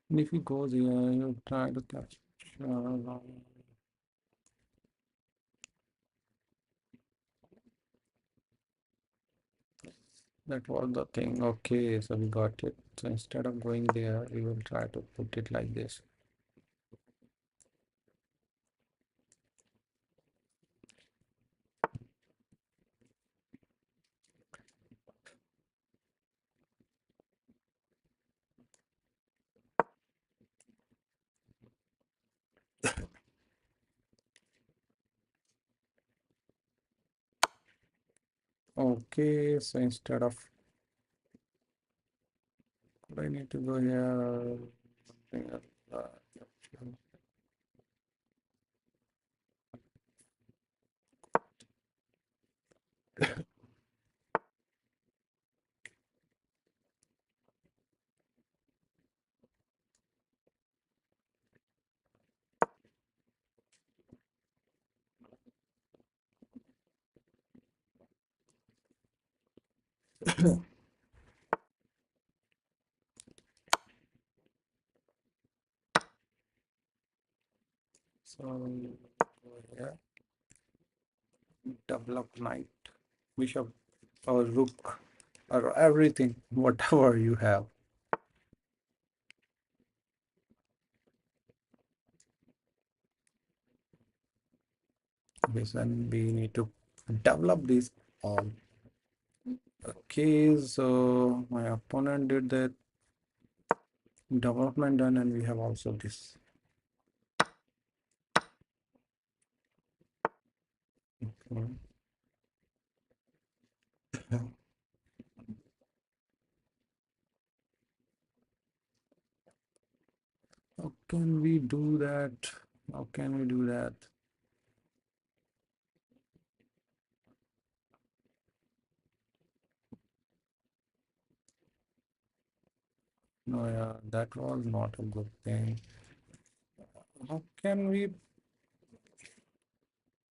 And if he goes here, you try to capture. That was the thing. Okay, so we got it. So instead of going there, we will try to put it like this. Okay, so instead of I need to go here. Something else, so go here. Develop knight, bishop, or rook, or everything, whatever you have. This and we need to develop this all. Okay, so my opponent did that development done, and we have also this. Okay. How can we do that? How can we do that? No, yeah, that was not a good thing. How can we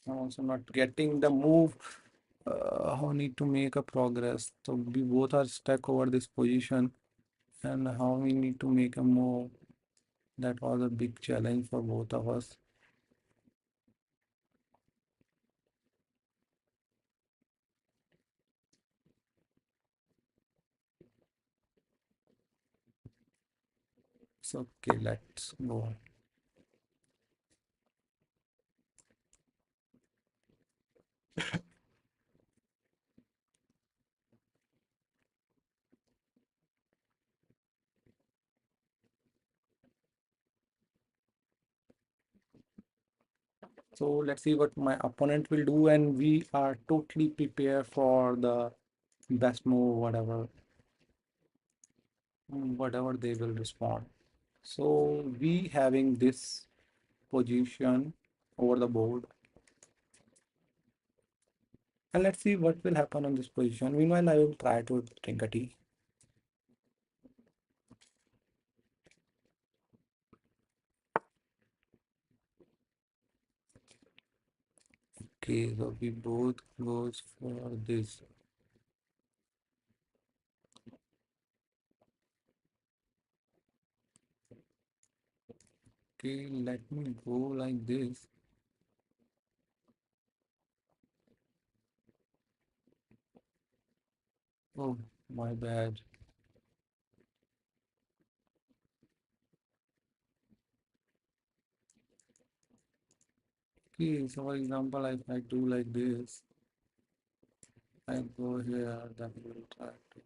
also not getting the move? How need to make a progress? So we both are stuck over this position, and how we need to make a move. That was a big challenge for both of us. So okay, let's go. So let's see what my opponent will do, and we are totally prepared for the best move, whatever they will respond. So we having this position over the board, and let's see what will happen on this position. Meanwhile, I will try to drink a tea. Okay, so we both goes for this. Okay, let me go like this. Oh, my bad. Okay, so for example, if I do like this, I go here, then we will try to.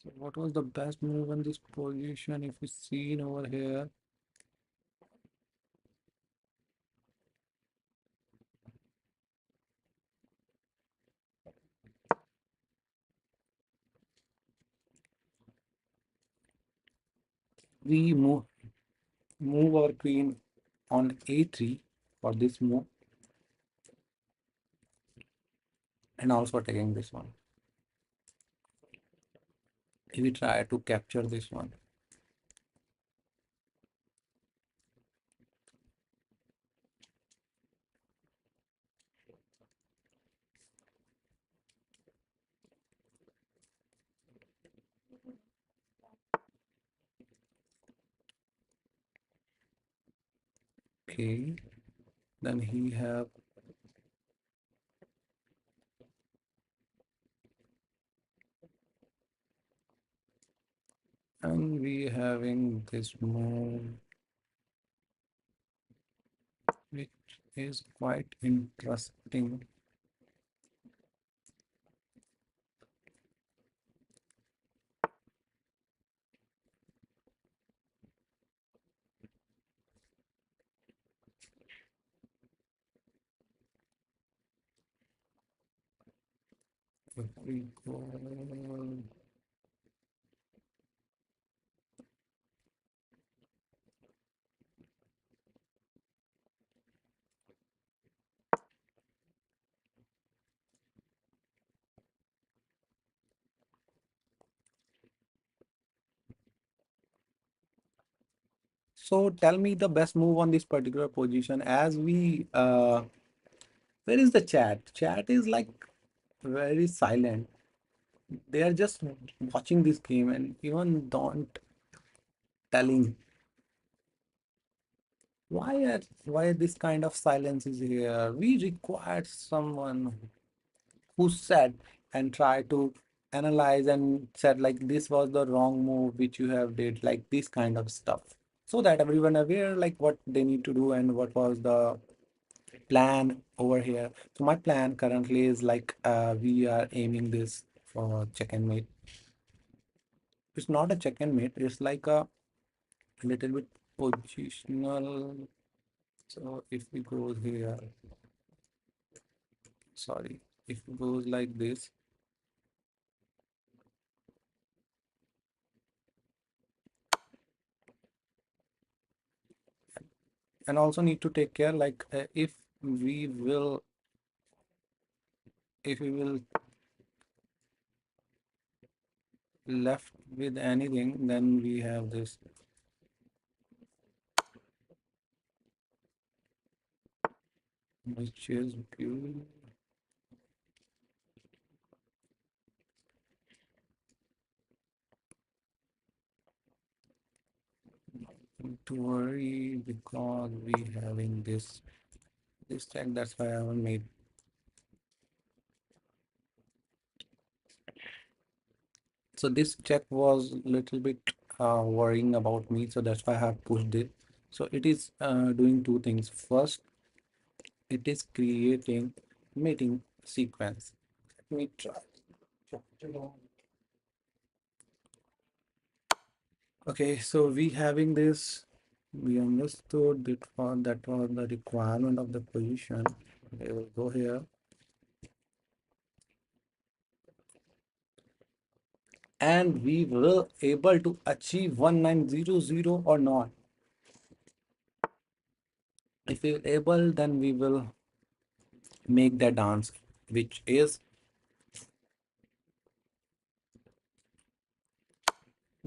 So what was the best move in this position? If you see over here, we move our queen on a3 for this move, and also taking this one. We try to capture this one. A. Then he have, and we having this move, which is quite interesting. If we go, so tell me the best move on this particular position. As we, where is the chat? Chat is like very silent. They are just watching this game and even don't telling why this kind of silence is here. We required someone who said and tried to analyze and said like this was the wrong move which you have did, like this kind of stuff, so that everyone aware like what they need to do and what was the plan over here. So my plan currently is like we are aiming this for check and mate. It's not a check and mate, it's like a little bit positional. So if we go here, sorry, if it goes like this, and also need to take care like we will if we will left with anything, then we have this, which is beautiful. To worry because we having this check. That's why I haven't made. So this check was little bit worrying about me, so that's why I have pushed it. So it is doing two things. First, it is creating mating sequence. Let me try. Okay, so we having this. We understood that was the requirement of the position. Okay, we'll go here, and we will able to achieve 1900 or not. If we able, then we will make the dance, which is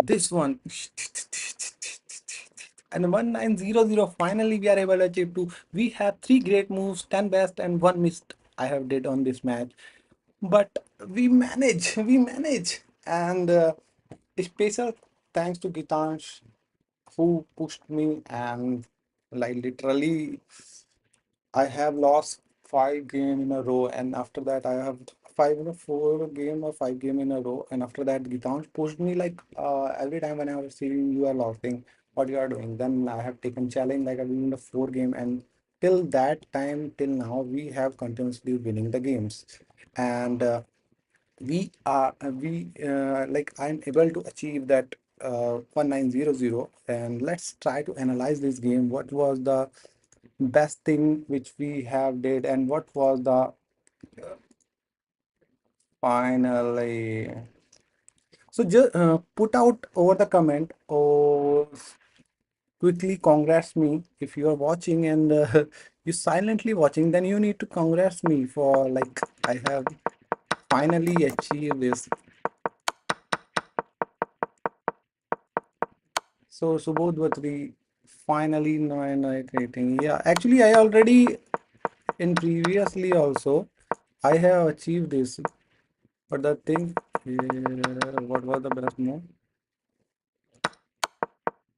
this one. And 1900, finally we are able to achieve two. We have three great moves, 10 best and one missed I have did on this match. But we manage. And special thanks to Gitansh who pushed me, and like literally I have lost five game in a row, and after that I have five in a four game or five game in a row. And after that, Gitansh pushed me like every time when I was seeing you are losing, what you are doing. Then I have taken challenge like I win in the four game, and till that time till now we have continuously winning the games, and we like I'm able to achieve that 1900. And let's try to analyze this game. What was the best thing which we have did, and what was the finally. So just put out over the comment or quickly congrats me if you are watching, and you silently watching, then you need to congrats me for like I have finally achieved this. So Subodh Vatri finally 9 yeah, actually I already in previously also I have achieved this. But the thing, what was the best move?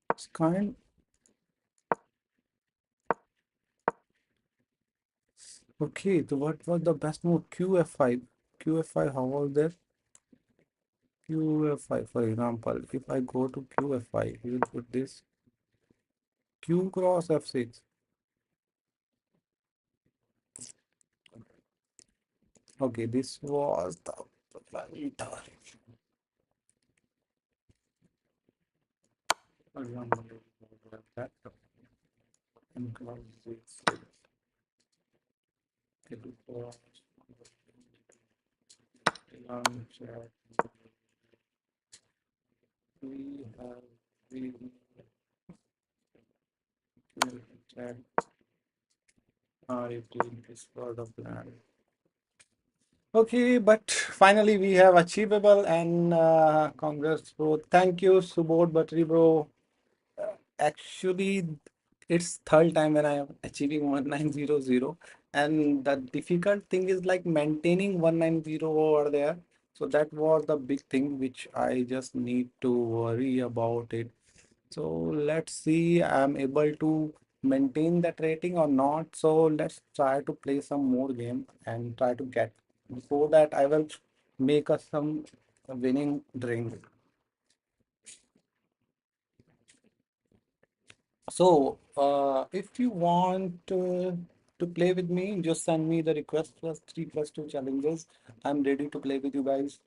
It's kind. Okay, so what was the best move? QF5. QF5, how was that? QF5, for example, if I go to QF5, we will put this Q cross F6. Okay, this was the blunder. For example, that and cross this. It was launcher. We have we will check if this was the plan. Okay, but finally we have achievable and congrats bro. Thank you, Subodh Battery bro. Actually, it's third time when I am achieving 1900, and the difficult thing is like maintaining 190 over there. So that was the big thing which I just need to worry about it. So let's see I'm able to maintain that rating or not. So let's try to play some more game and try to get. Before that, I will make us some winning drink. So if you want to play with me, just send me the request plus 3 plus 2 challenges. I'm ready to play with you guys.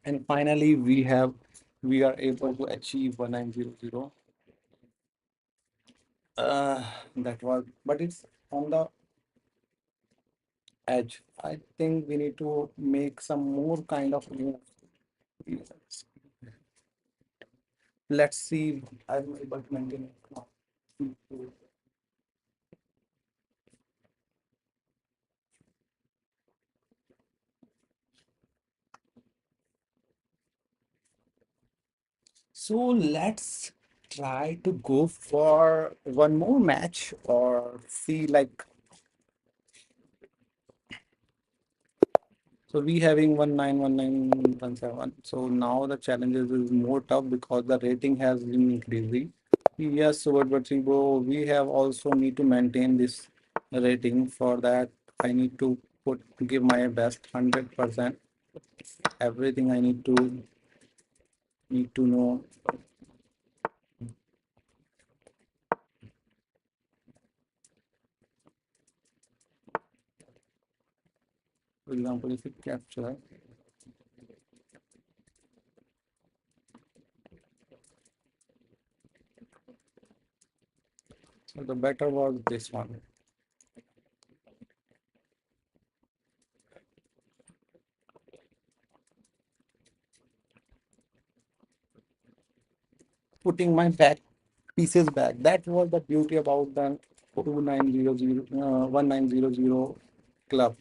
And finally, we are able to achieve 1900. Uh, that was, but it's on the edge. I think we need to make some more kind of moves. Yes. Let's see. I'm able to maintain it now. So let's try to go for one more match or see like so we having 191917. So now the challenges is more tough because the rating has been increasing. Yes, so but bro, we have also need to maintain this rating. For that, I need to give my best 100%. Everything I need to know. For example, if you capture, so the better was this one. Putting my back pieces back. That was the beauty about the 1900 club.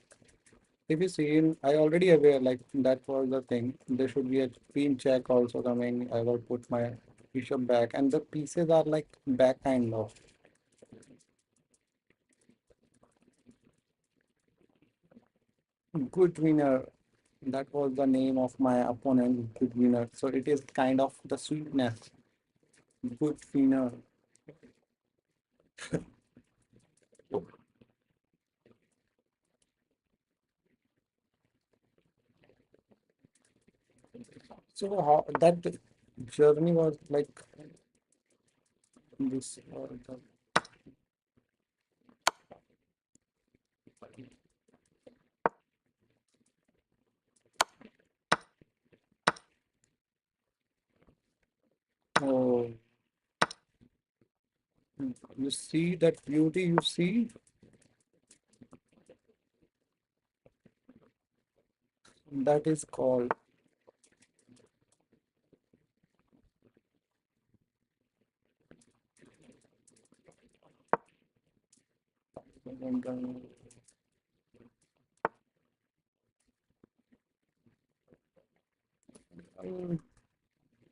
If you see, I already aware like that was the thing. There should be a queen check also coming. I will put my bishop back, and the pieces are like back kind of good winner. That was the name of my opponent, good winner. So it is kind of the sweetness, good winner. So how that journey was like this. Oh, you see that beauty, you see that is called.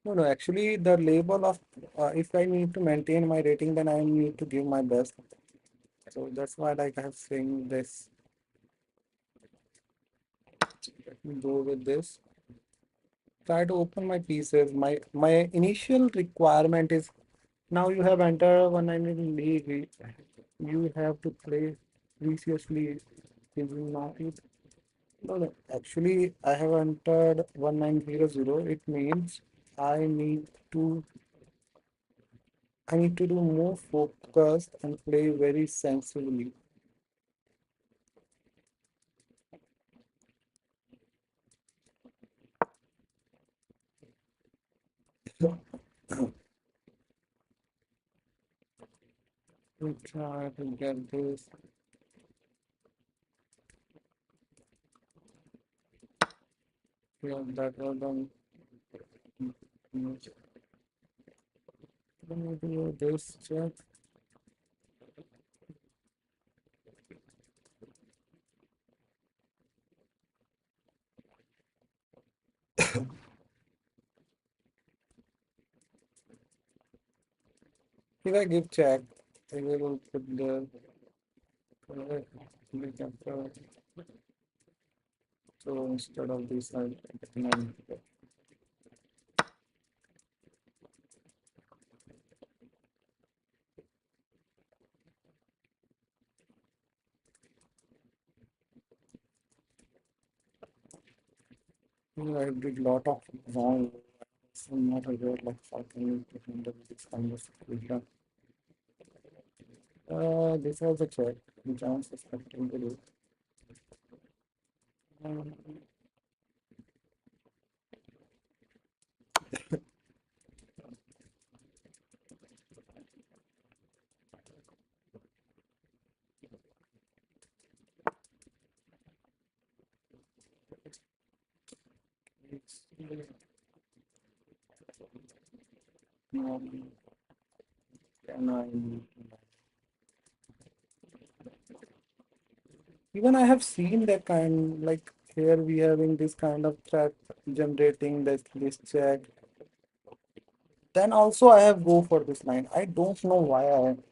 No, no, actually, the label of if I need to maintain my rating, then I need to give my best. So that's why, like, I have saying this. Let me go with this. Try to open my pieces. My initial requirement is now you have entered 190 league. You have to play preciously. Is not it? No, no. Actually, I have entered 1900. It means I need to I need to do more focused and play very sensibly. We try to get this. Yeah, that was done. Let me do this check. If I give check, I will put the we can so instead of this, I can I did lot of wrong. So I'm not aware like how can you handle this kind of situation. This was a check which I'm suspecting to do. Um, it's, can I even I have seen that kind like here we having this kind of threat generating this check. Then also I have go for this line. I don't know why I am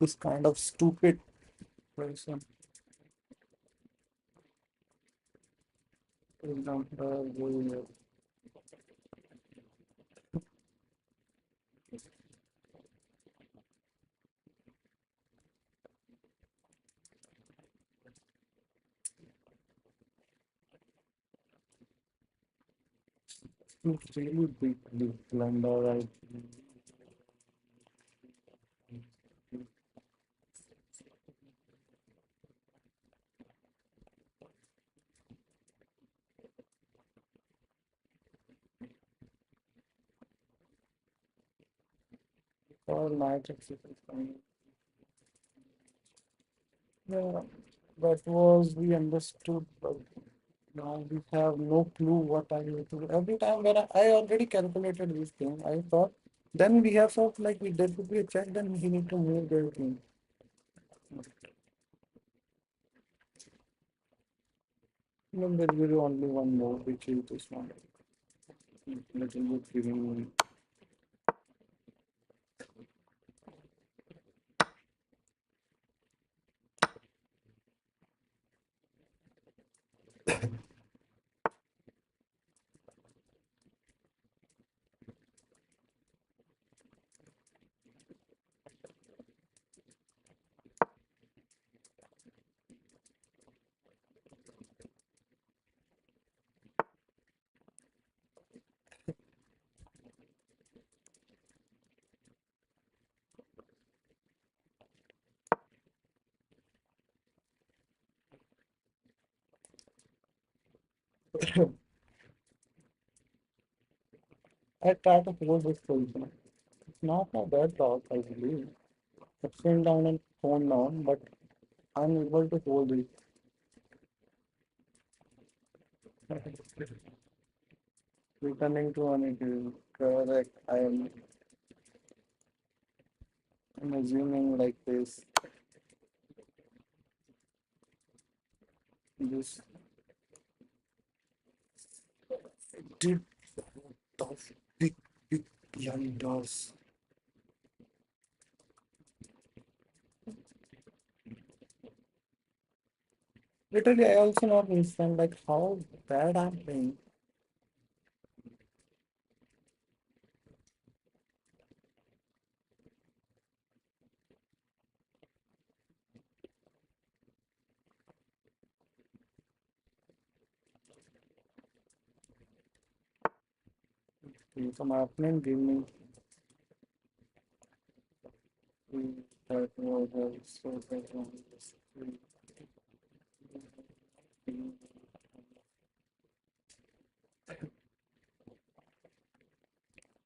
this kind of stupid person. For example, it's really big blunder. I or night exercise. Yeah, that was we understood, but now we have no clue what I need to do. Every time when I already calculated this thing, I thought then we have thought like we did to be a check, then we need to move everything. Then there will be only one more, which is this one. Little bit giving me. I try to hold this position. It's not my bad dog, I believe. It's pinned down and thrown down, but I'm able to hold it. Returning to an it is correct. I'm assuming like this did of big blunders. Literally, I also not understand like how bad I'm playing. Okay, so my opponent gave me three, that was so that one is three,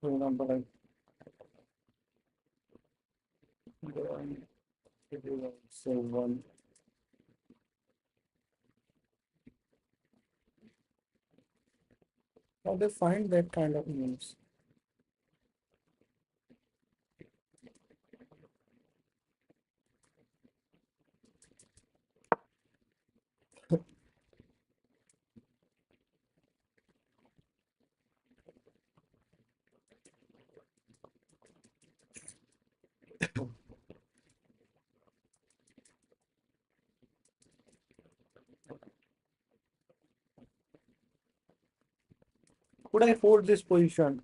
for example, like one, it is also one. How they find that kind of names? Could I hold this position?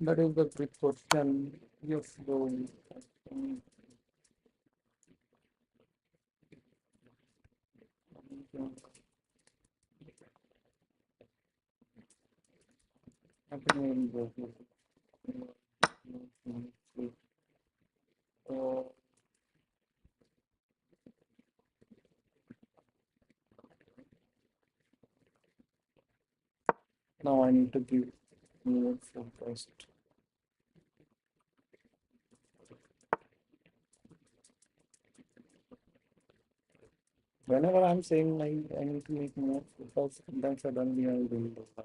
That is the big question. Yes, though. Happening in the now I need to give more focused. Whenever I'm saying I need to make more focus, then suddenly I'm doing the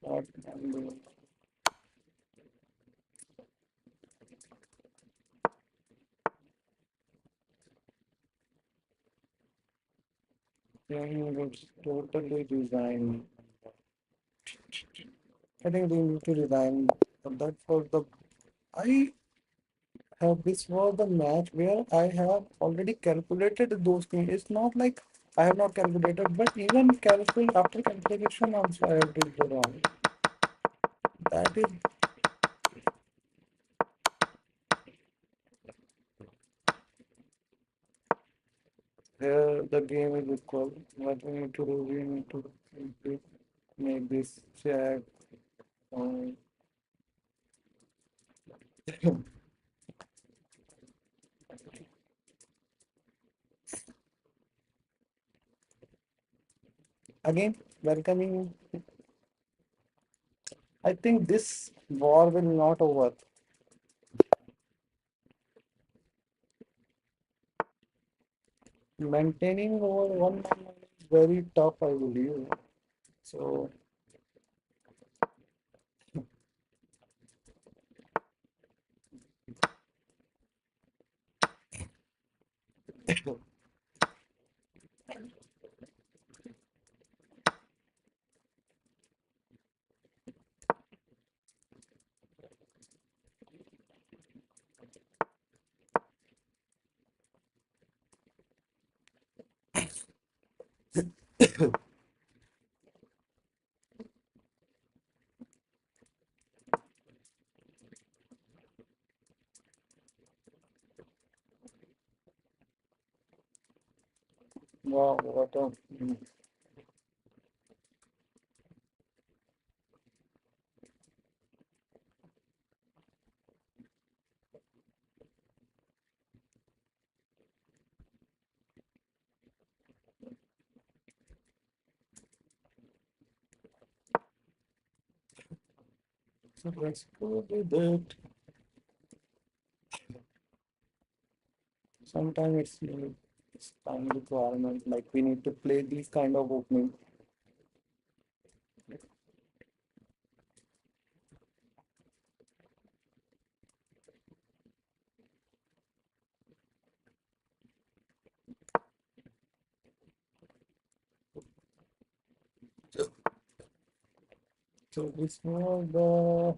what I'm doing. Thing is totally designed. I think they need to design that for the I have this was the match where I have already calculated those things. It's not like I have not calculated, but even calculate after calculation also I have did the wrong. That is where the game is equal. What we need to do, we need to make this check. um, Again, welcoming. I think this war will not over. Maintaining over 1 is very tough, I believe. So wow, what a so let's go with it. Sometimes it's time requirement. Like we need to play these kind of opening. So this was the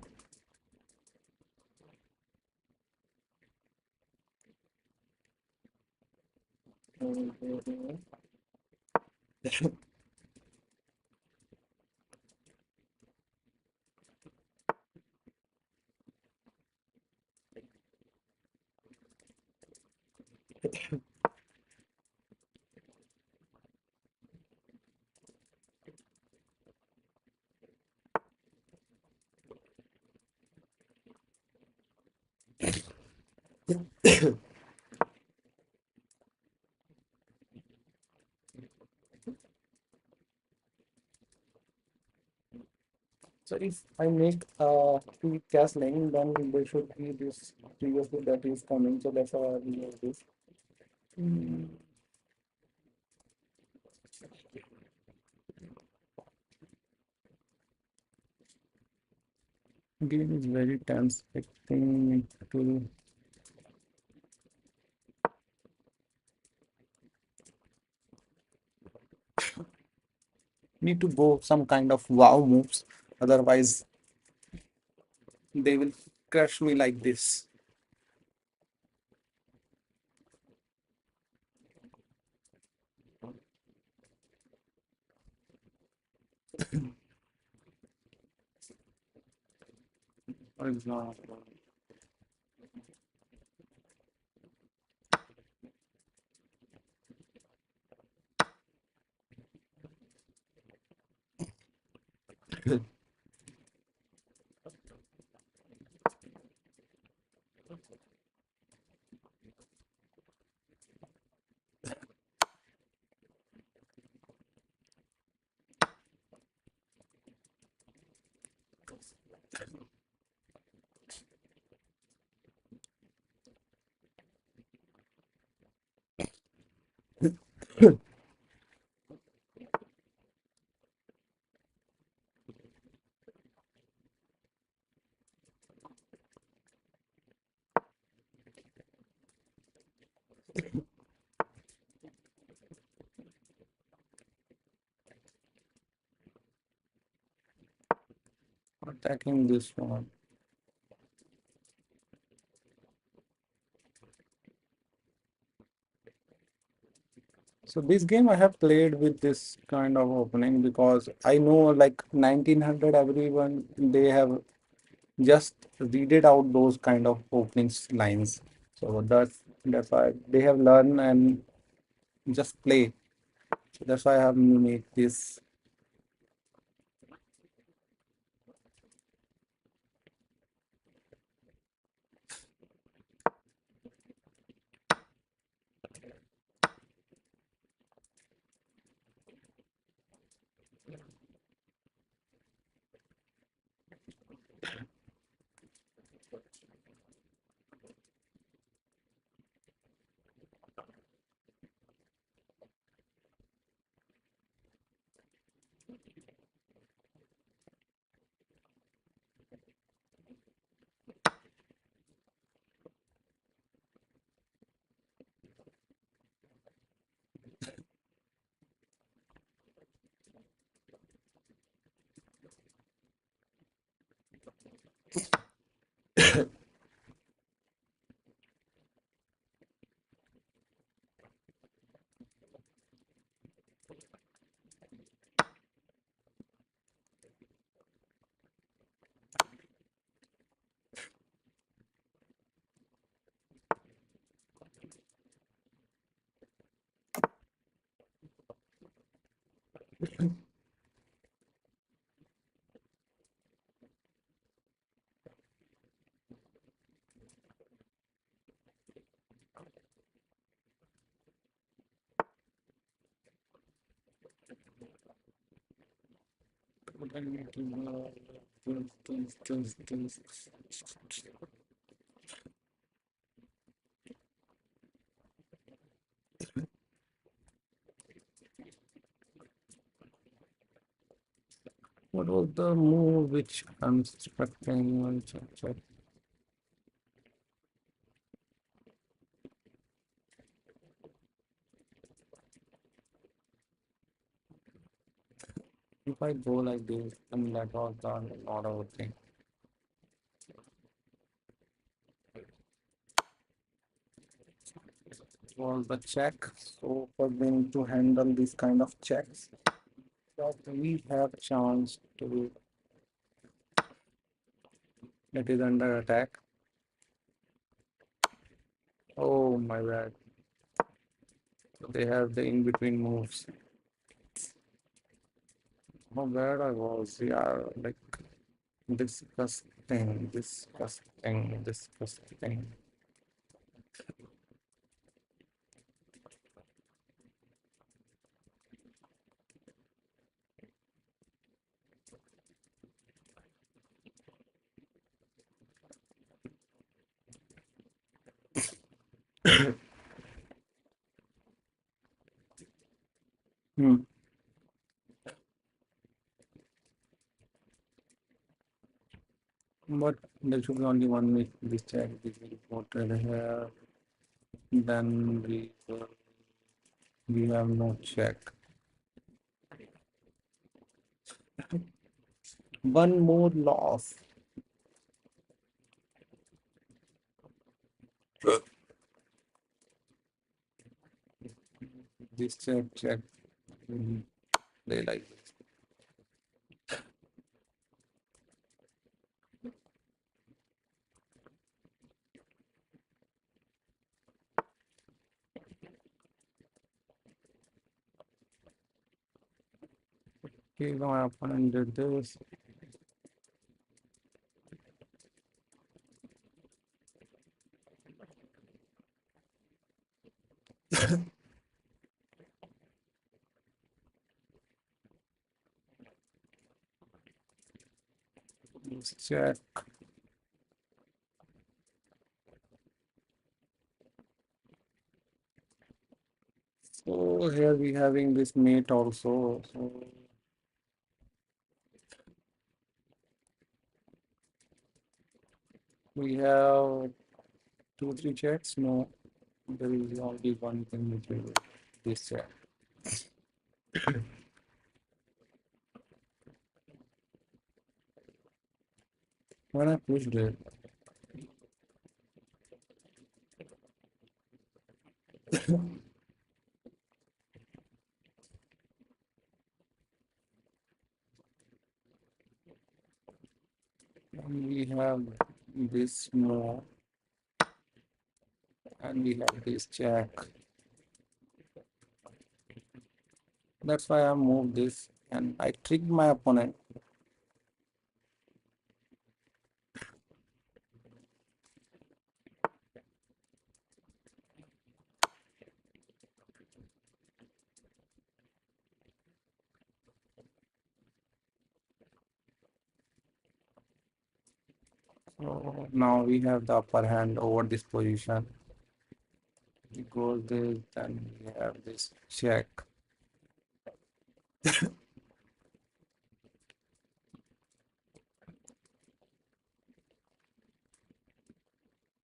so if I make two castling, then there should be this previously that is coming. So that's how I will use this. Mm, Game is very tense. Expecting to need to go some kind of wow moves. Otherwise, they will crush me like this. For example, attacking this one. So this game I have played with this kind of opening because I know like 1900 everyone they have just read it out those kind of openings lines. So that's why they have learned and just play. So that's why I have made this. What was the move which I'm expecting? One check. If I go like this, then that was the not a thing. Was the check. So for going to handle these kind of checks, that we have chance to it is under attack. Oh my bad. They have the in-between moves. How bad I was. Yeah, like disgusting, disgusting, disgusting. Hmm. But there should be only one make this check. This will be reported here. Then we have no check. One more loss. This check. Mm, they like this. Okay, now my opponent did this. This check. So here we having this mate also. So we have two, three checks. No, there is only one thing which will this check. When I pushed it, we have this more and we have this check. That's why I moved this and I tricked my opponent. So now we have the upper hand over this position. We go this, then we have this check.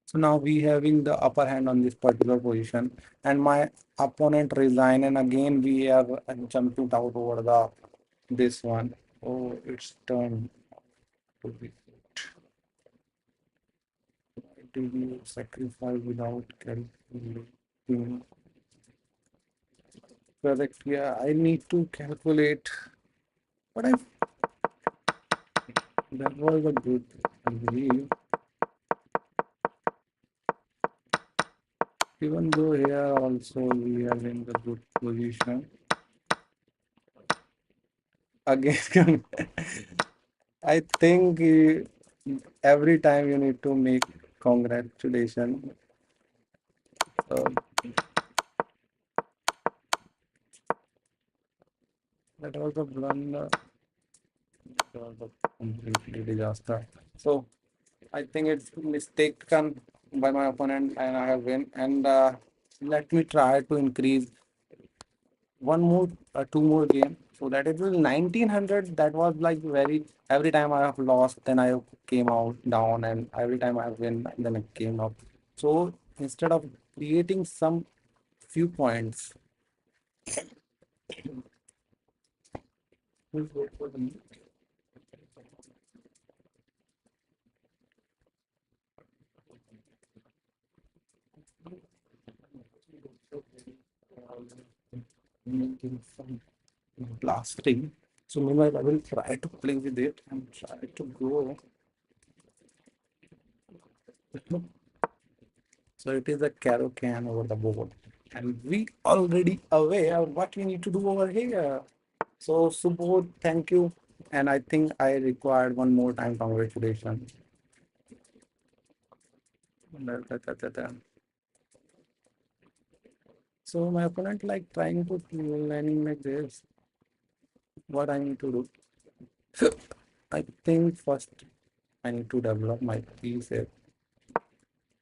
So now we having the upper hand on this particular position, and my opponent resign, and again we have jumped it out over the this one. Oh, it's turn to be. Did you sacrifice without calculating? Correct. Yeah, I need to calculate. But I that was a good. I believe, even though here also we are in the good position. Again, I think every time you need to make congratulations. So that was a blunder. That was a completely disaster. So I think it's mistaken by my opponent, and I have win. And let me try to increase one more, two more game. So that it was 1900. That was like very. Every time I have lost, then I came out down, and every time I have win, then I came up. So instead of creating some few points, Please wait for the making some blasting. So meanwhile, I will try to play with it and try to go. So it is a caro can over the board. And we already aware what we need to do over here. So Subodh, thank you. And I think I required one more time congratulations. So my opponent like trying to learning like this. What I need to do? I think first I need to develop my piece.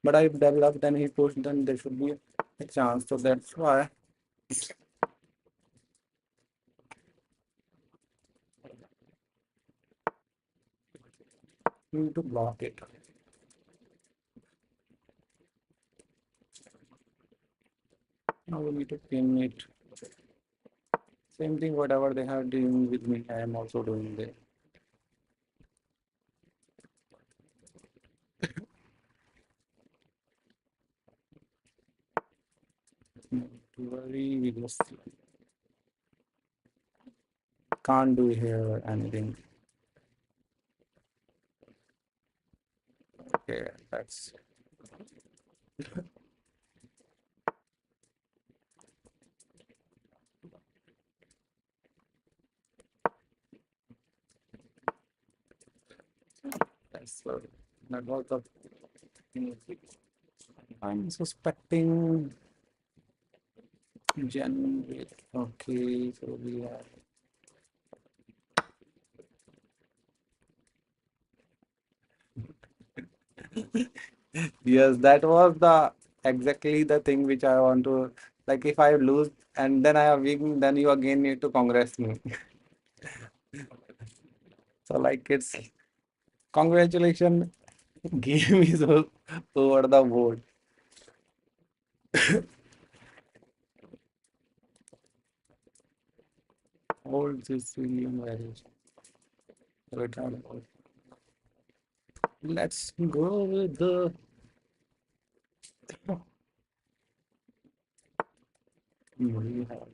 But I developed, then he pushed, then there should be a chance. So that's why I need to block it. Now we need to pin it. Same thing, whatever they are doing with me, I am also doing there. Not to worry, we just can't do here anything. Okay, that's that was the I'm suspecting generate. Okay, so we have yes, that was the exactly the thing which I want to like if I lose and then I have win, then you again need to congrats me. So like it's congratulations, game is over the board. Old Sicilian variation. Return. Let's go with the we have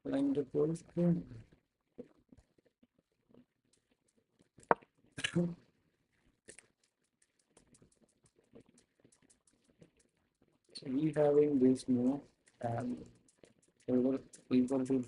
playing the first game. So we having this move and we will do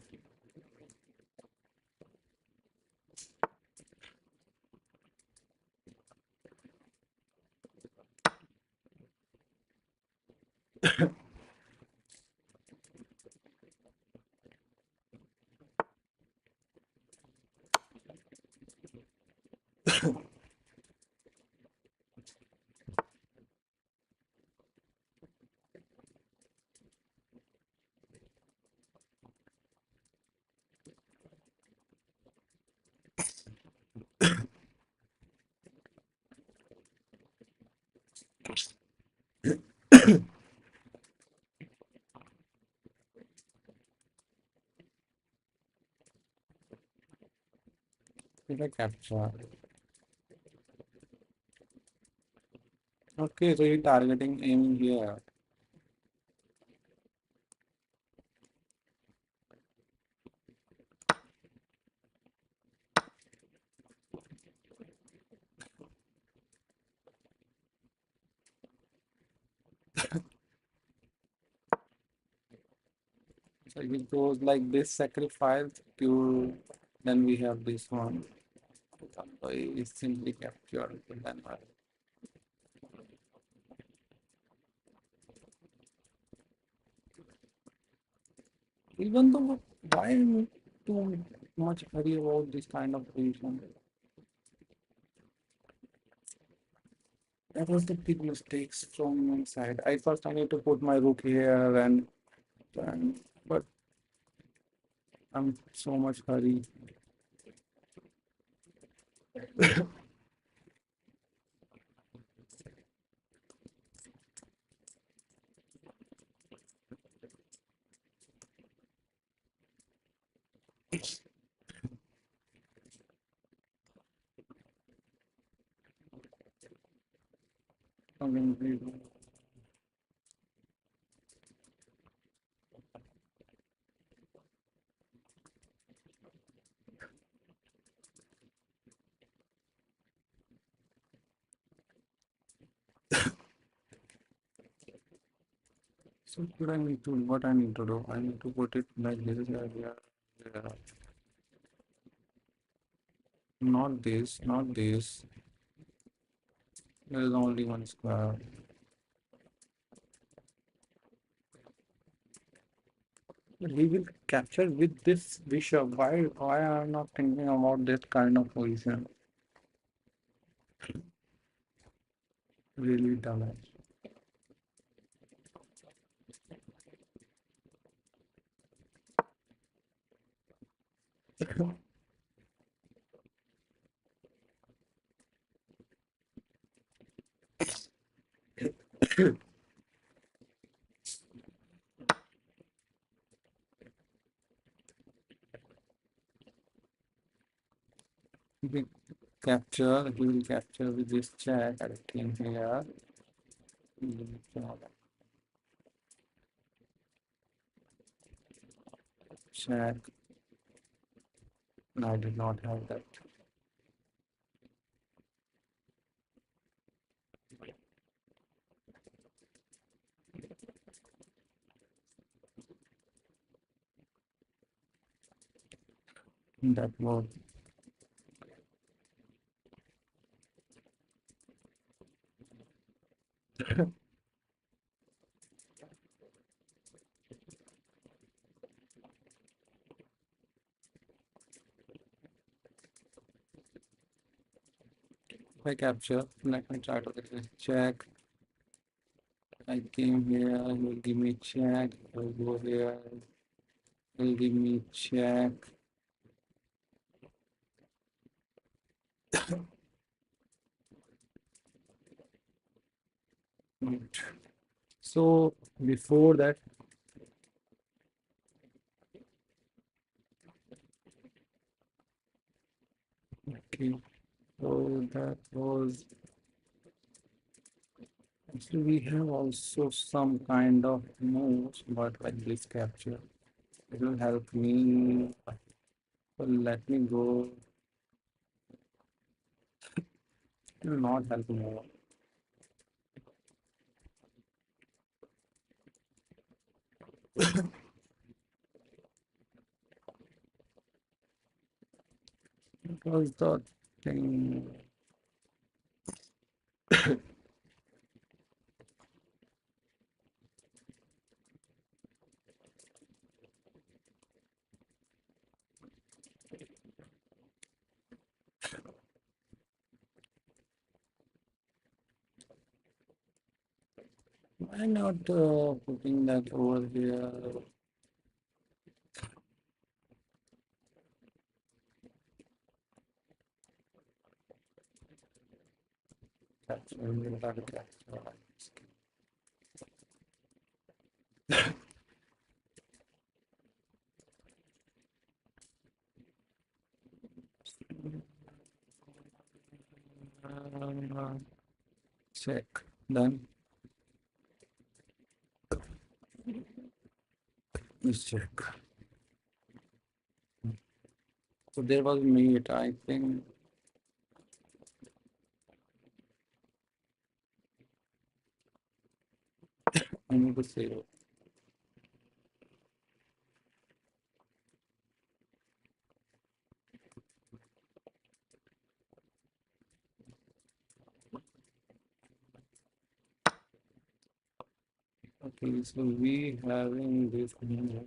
a capture. Okay, so you're targeting aiming here. So it goes like this sacrifice to then we have this one. So is simply captured then even though why too much hurry about this kind of position? That was the big mistakes from my side. I need to put my rook here and but I'm so much hurry. Again, so what I need to do? I need to put it like this. Yeah. Not this, not this. There is only one square. He will capture with this bishop. Why I'm not thinking about this kind of position? Really damage. He he will capture with this check. I think here. Check. No, I did not have that. That was I capture. Let me try to get this check. I came here. He will give me check. I will go here. He will give me check. Right. So before that, okay. So that was actually we have also some kind of moves, but like this capture, it will help me. So let me go. It will not help me more because the thing. Why not putting that over here? Capture. We will have a capture. Check. Then let's check. So there was mate. I think I need to say. Okay, so we having this move.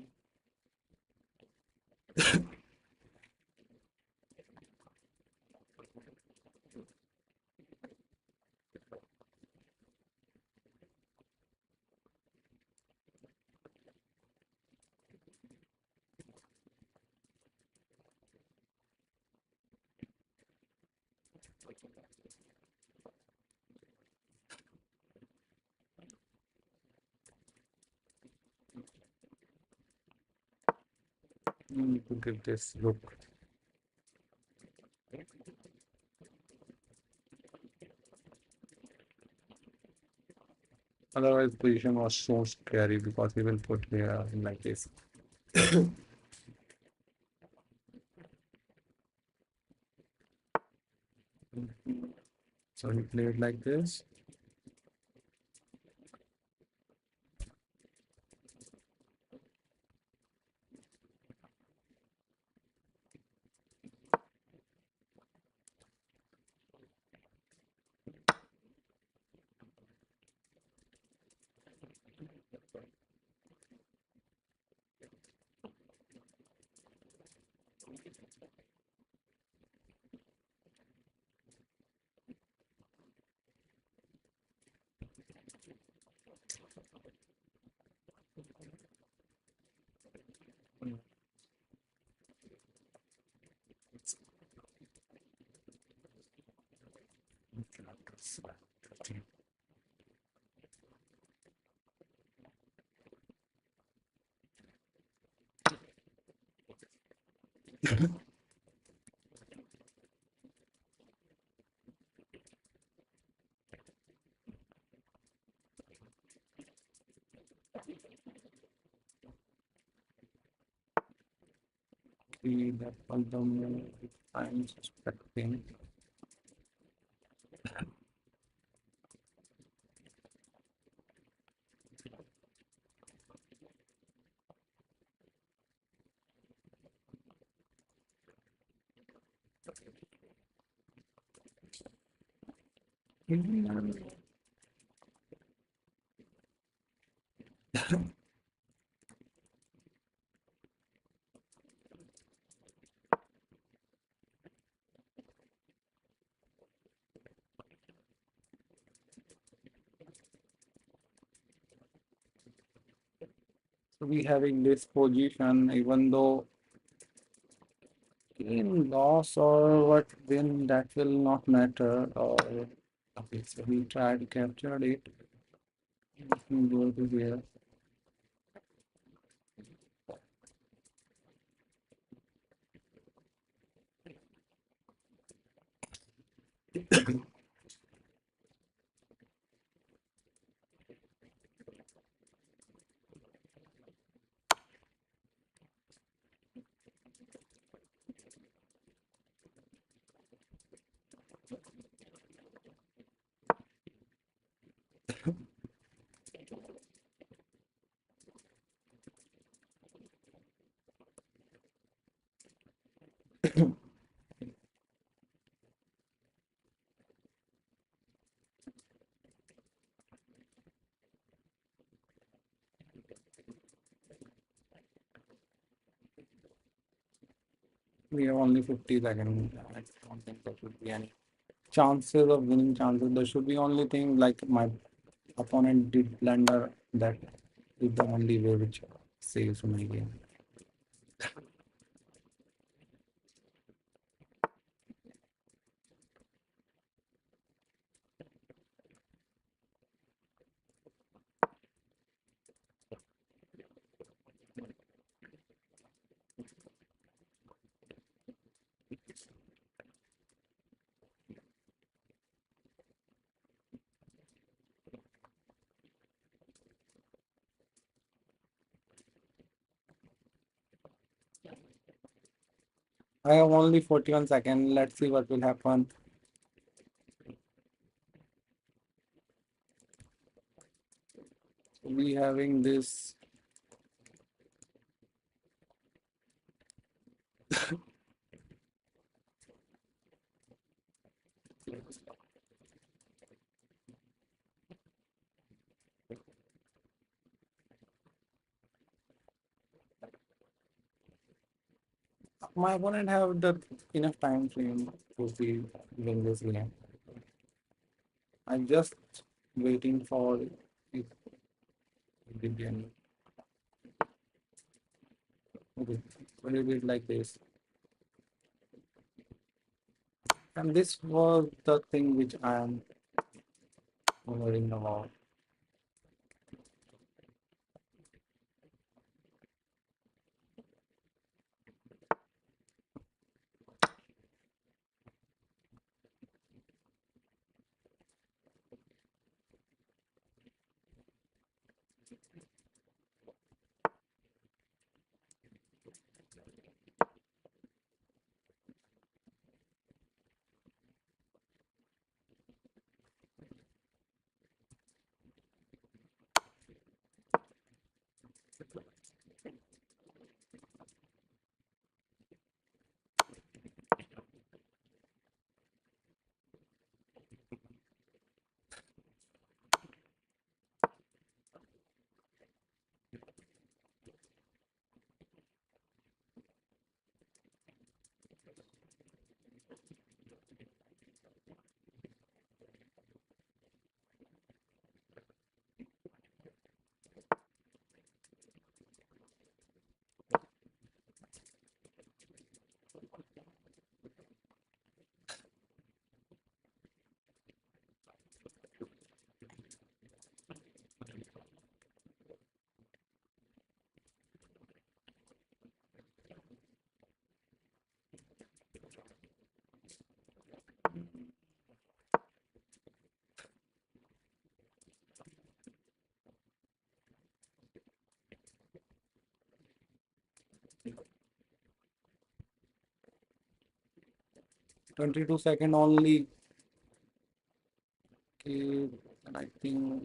We need to give this look. Otherwise, position was so scary because he will put here like this. So he played like this. See that album I'm suspecting. So we having this position, even though in loss or what win, that will not matter. Or okay, so we try to capture it. We go to here. We have only 50 seconds. I don't think there should be any chances of winning chances. There should be only thing like my opponent did blunder. That is the only way which saves my game. I have only 41 seconds. Let's see what will happen. We having this. My opponent have the enough time frame to be win this game. I'm just waiting for it to begin. Okay, a little bit like this. And this was the thing which I am worrying about. 22 second only. Okay, and I think.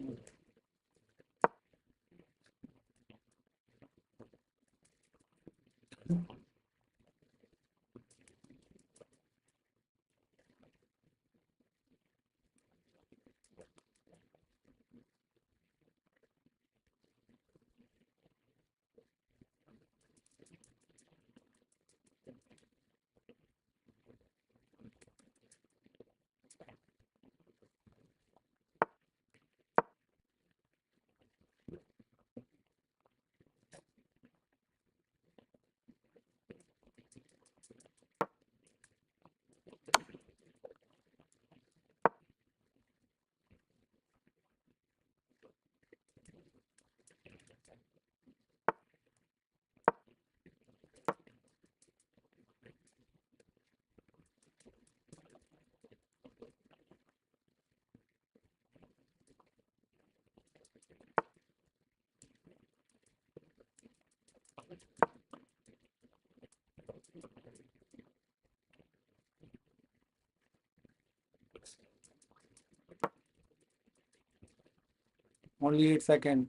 Only 8 seconds.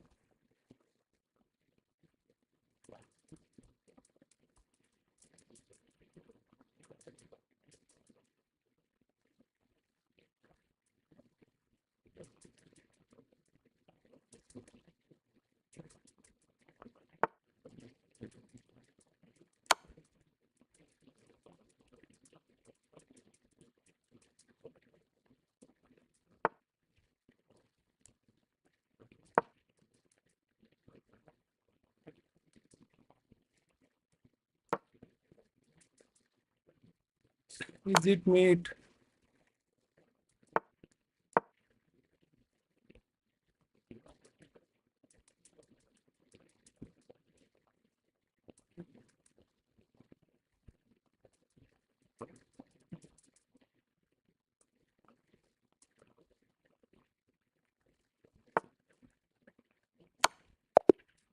Is it mate?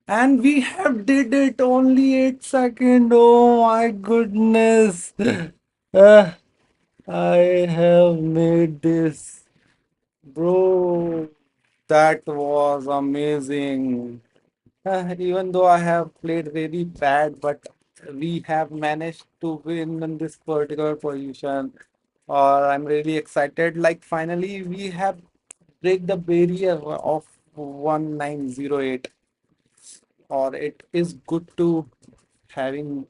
And we have did it only 8 seconds. Oh my goodness. Uh, I have made this. Bro, that was amazing. Even though I have played very bad, but we have managed to win in this particular position. I'm really excited. Like finally, we have break the barrier of 1908. Or it is good to having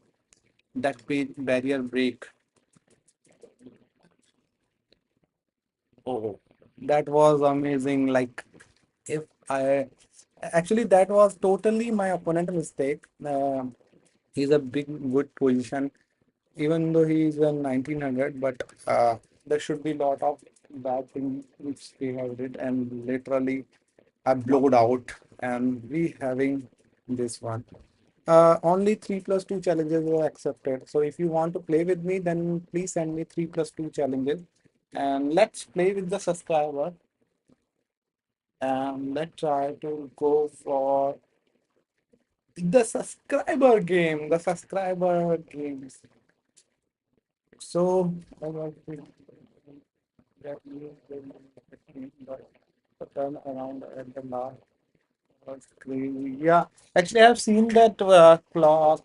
that barrier break. Oh, that was amazing. Like if I actually that was totally my opponent mistake. He's a big good position, even though he is a 1900. But there should be a lot of bad things which they have did, and literally I blowed out, and we having this one. Only 3+2 challenges were accepted. So if you want to play with me, then please send me 3+2 challenges, and let's play with the subscriber. And let's try to go for the subscriber game. The subscriber games. So I want to get you the turn around at the last. That's crazy. Yeah, actually, I have seen that clock,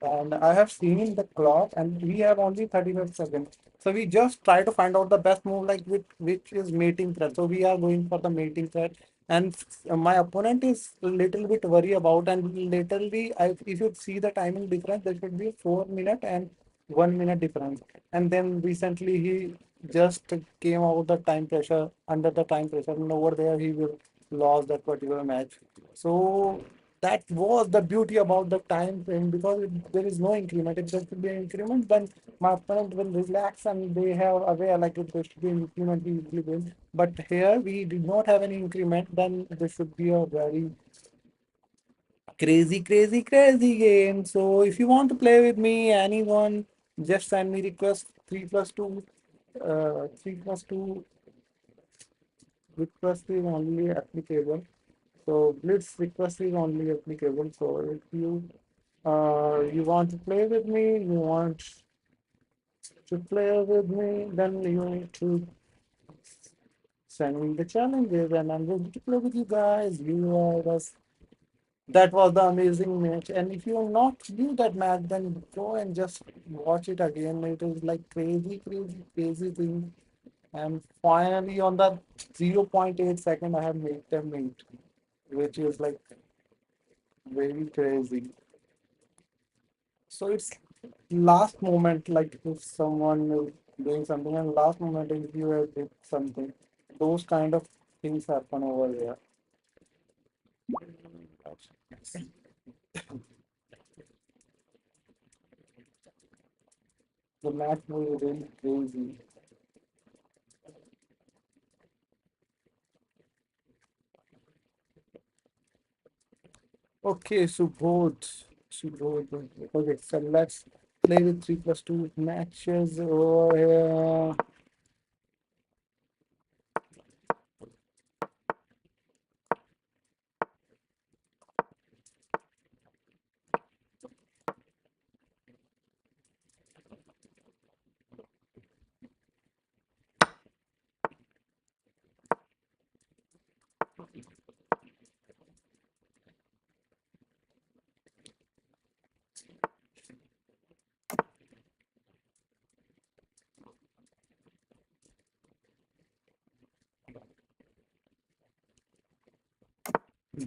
and I have seen the clock, and we have only 35 seconds. So we just try to find out the best move, like which is mating thread. So we are going for the mating thread, and my opponent is a little bit worried about, and literally, if you see the timing difference, there should be 4 minute and 1 minute difference. And then recently he just came out the time pressure under the time pressure, and over there he will lost that particular match. So that was the beauty about the time frame, because there is no increment. If there should be an increment, then my opponent will relax and they have aware like if there should be an increment, we will win. But here we did not have any increment, then there should be a very crazy, crazy, crazy game. So if you want to play with me, anyone, just send me request 3 plus 2. 3 plus 2 request is only applicable. So Blitz request is only applicable. So if you want to play with me, you want to play with me, then you need to send me the challenges, and I'm going to play with you guys. You are us. That was the amazing match. And if you not view that match, then go and just watch it again. It is like crazy, crazy, crazy thing. And finally, on the 0.8 second, I have made them meet, which is like very crazy. So it's last moment, like if someone is doing something and last moment if you have did something, those kind of things happen over there. The match was really crazy. Okay, so both. Okay, so let's play with 3 plus 2 matches over here.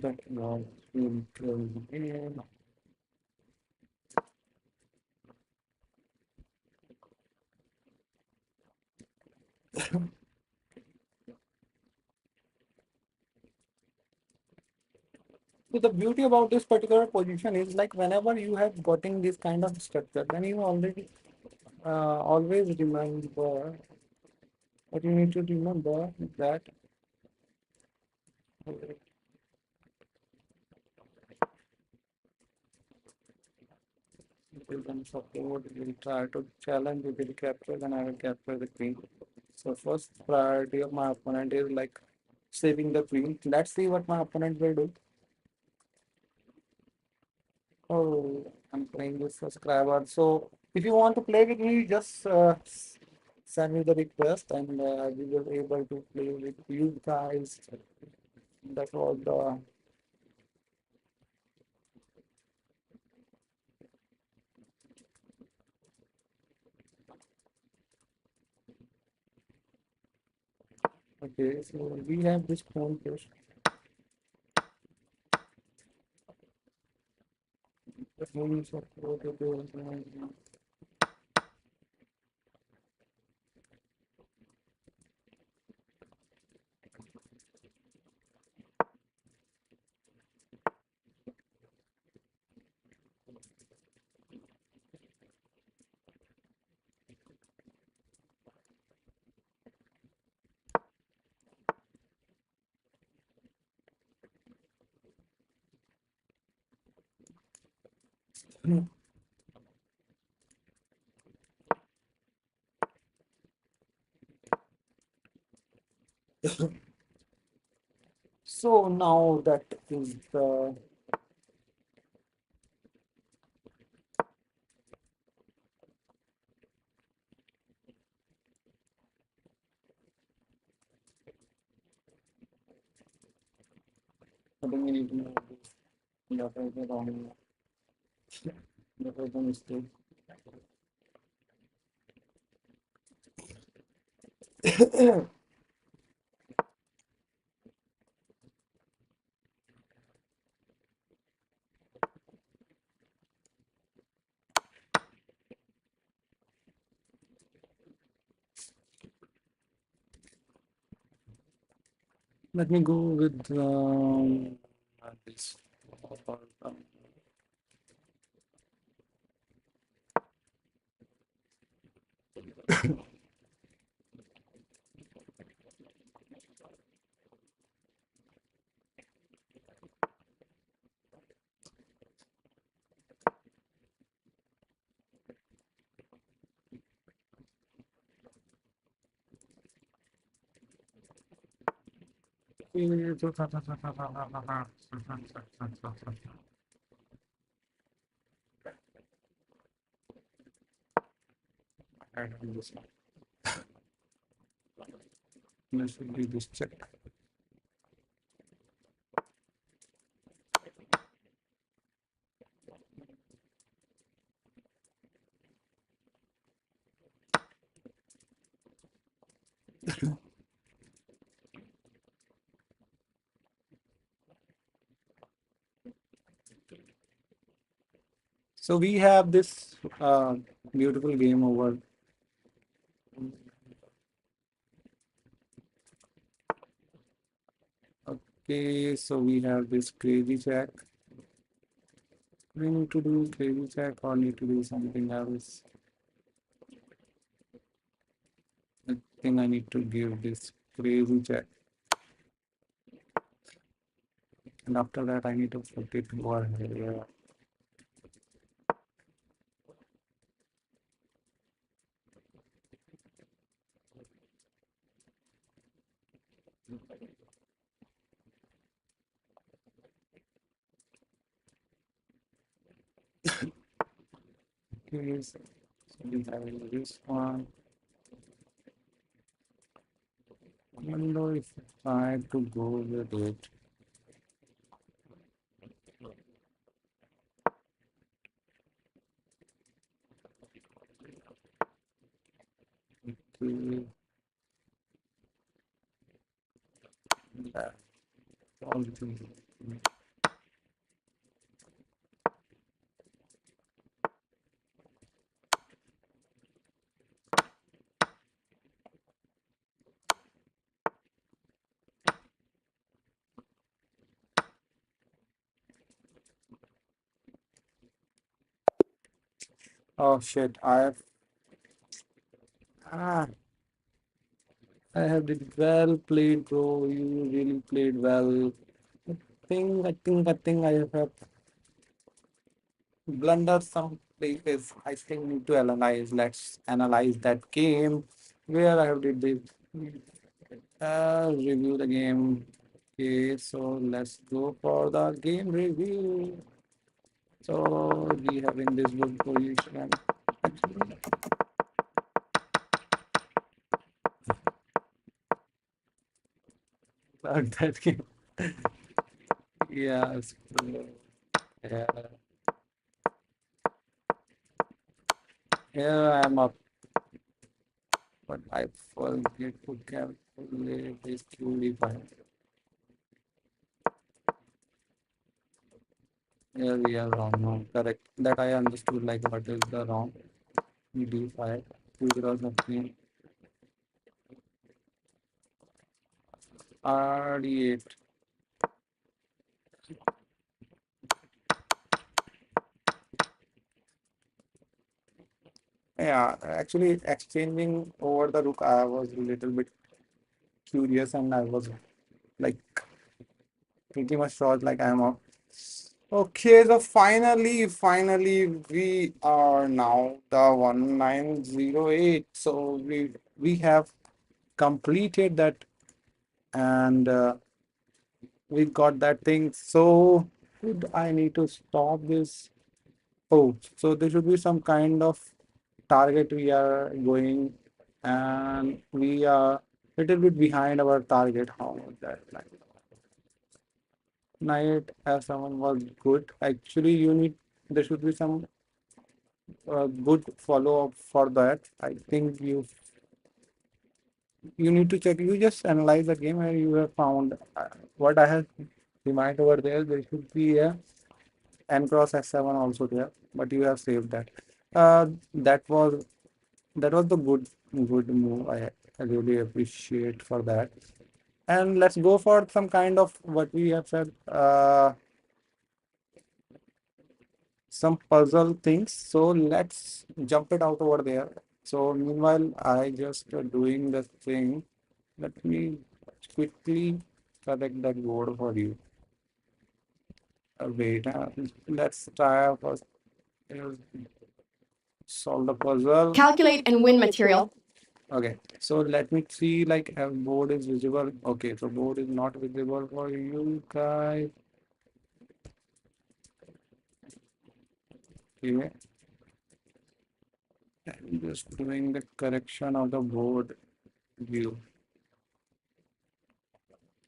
That was really crazy. So the beauty about this particular position is like whenever you have gotten this kind of structure, then you already always remember what you need to remember that we will support, we will try to challenge, we will capture, then I will capture the queen. So first priority of my opponent is like saving the queen. Let's see what my opponent will do. Oh, I'm playing with subscriber. So if you want to play with me, just send me the request, and we will able to play with you guys. That was the okay. So we have this phone push. The phone is uploaded. So now that is the think we need to know this. That was the wrong. That was the mistake. Let me go with this. This should be this check. So we have this beautiful game over. Okay, so we have this crazy check. We need to do crazy check or need to do something else. I think I need to give this crazy check. And after that, I need to put it over here. Okay, so we have this one. I don't know if I have to go with it. Okay, that all the oh shit, ah, I have did well played, bro. You really played well. I think I have blundered some places. I still need to analyze. Let's analyze that game. Where I have did this. Review the game. Okay, so let's go for the game review. So we have in this good position. Actually, start that game. Yes. Yeah. Here I am up, but I forget to calculate this QD5. Here we are wrong. No, correct. That I understood like what is the wrong. D5. 2 0 RD8. Yeah, actually exchanging over the rook, I was a little bit curious and I was like pretty much sure like I'm up. Okay, so finally we are now the 1908. So we have completed that and we got that thing. So would I need to stop this? Oh, so there should be some kind of target we are going and we are little bit behind our target. How is that like? Knight F7 was good. Actually, there should be some good follow up for that. I think you need to check. You just analyze the game and you have found what I have remind over there. There should be a N cross S7 also there, but you have saved that. Uh, that was the good move. I really appreciate for that. And let's go for some kind of what we have said. Some puzzle things. So let's jump it out over there. So meanwhile, I just doing the thing. Let me quickly select that board for you. Wait, let's try first. uh, Solve the puzzle. Calculate and win material. Okay, so let me see like if board is visible. Okay, so board is not visible for you guys. Okay, I'm just doing the correction of the board view.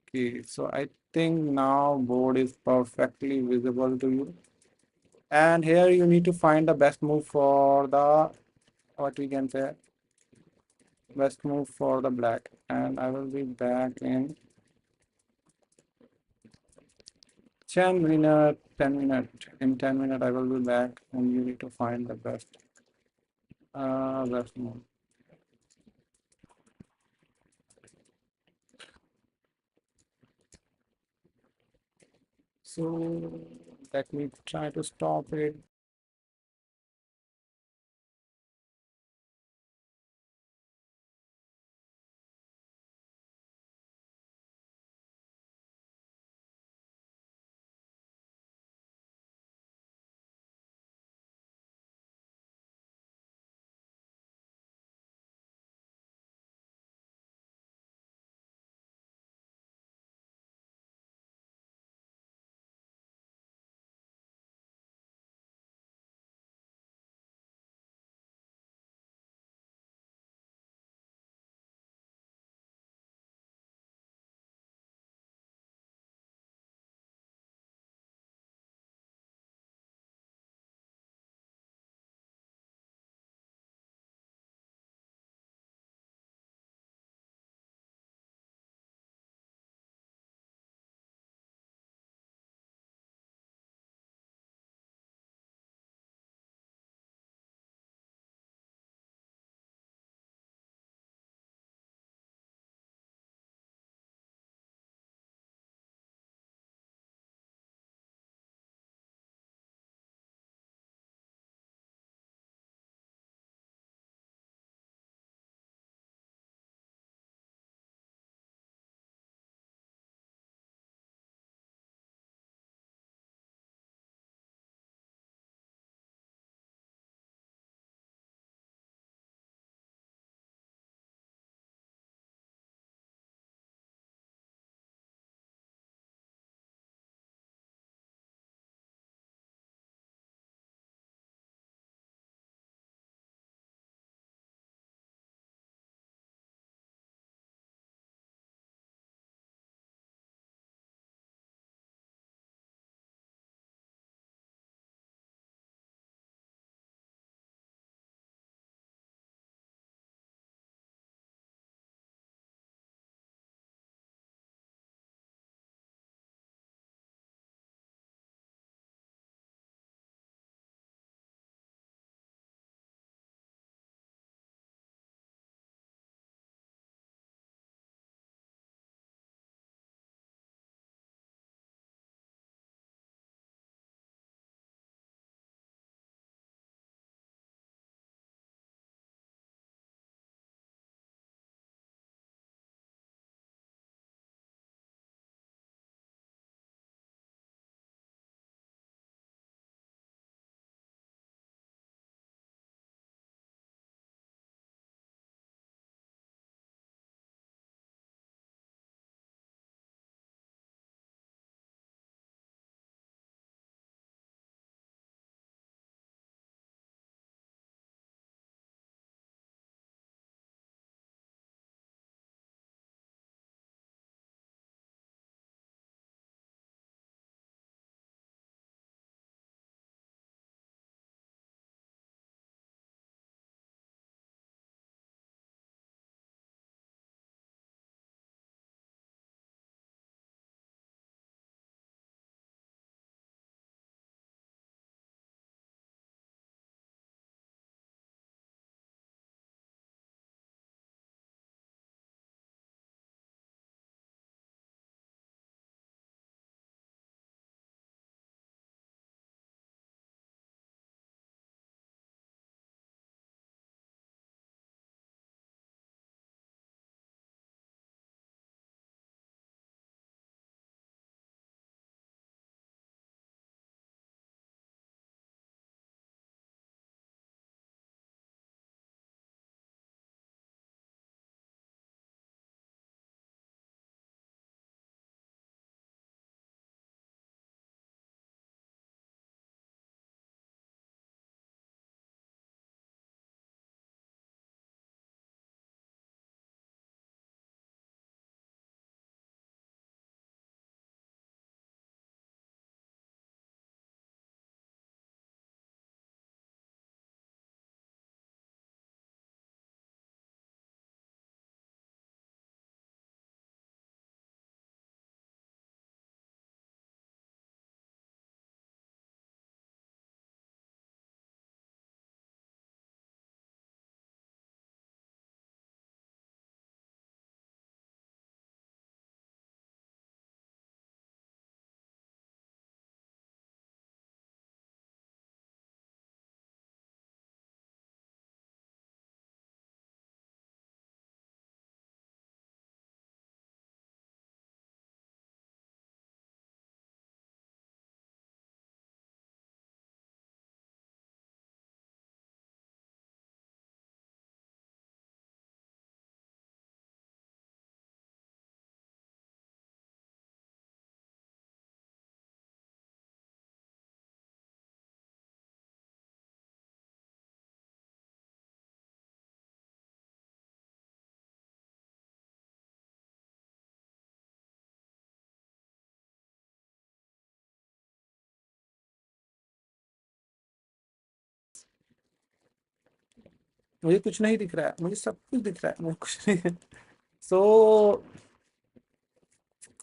Okay, so I think now board is perfectly visible to you. And here you need to find the best move for the what we can say best move for the black. And I will be back in 10 minutes, 10 minutes. In 10 minutes, I will be back and you need to find the best move. So let me try to stop it. मुझे कुछ नहीं दिख रहा है, मुझे सब कुछ दिख रहा है, मुझे कुछ नहीं। सो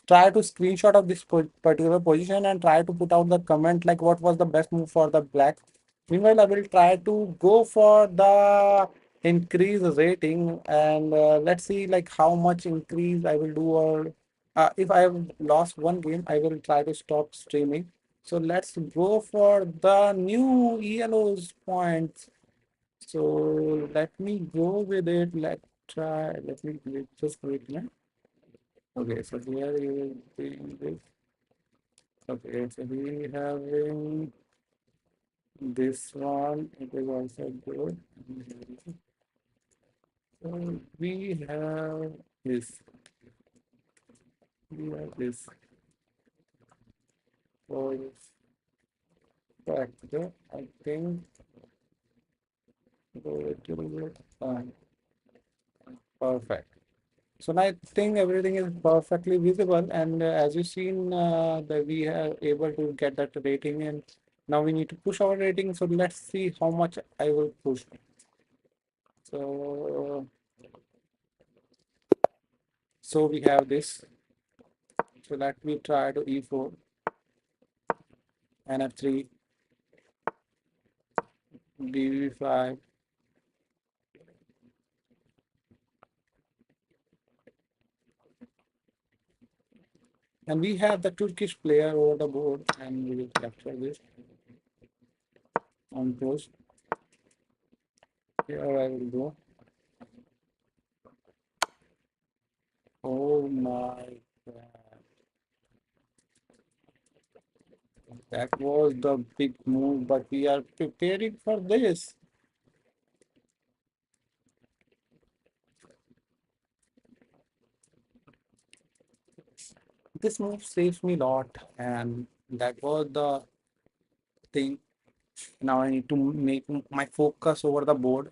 try to screenshot of this particular position and try to put out the comment like what was the best move for the black. Meanwhile, I will try to go for the increase rating and let's see like how much increase I will do, or if I have lost one game, I will try to stop streaming. So let's go for the new yellows points. So let me go with it. Let's try. Let me just wait. Yeah. Okay, so here you will be this. Okay, so we having this one. It is also good. So we have this. We have this for this factor. I think it will be fine. Perfect. So now I think everything is perfectly visible, and as you've seen, that we are able to get that rating, and now we need to push our rating. So let's see how much I will push. So we have this. So let me try to e4 and f3, b5, and we have the Turkish player over the board, and we will capture this on post. Here I will go. Oh my God. That was the big move, but we are preparing for this. This move saves me a lot, and that was the thing. Now I need to make my focus over the board.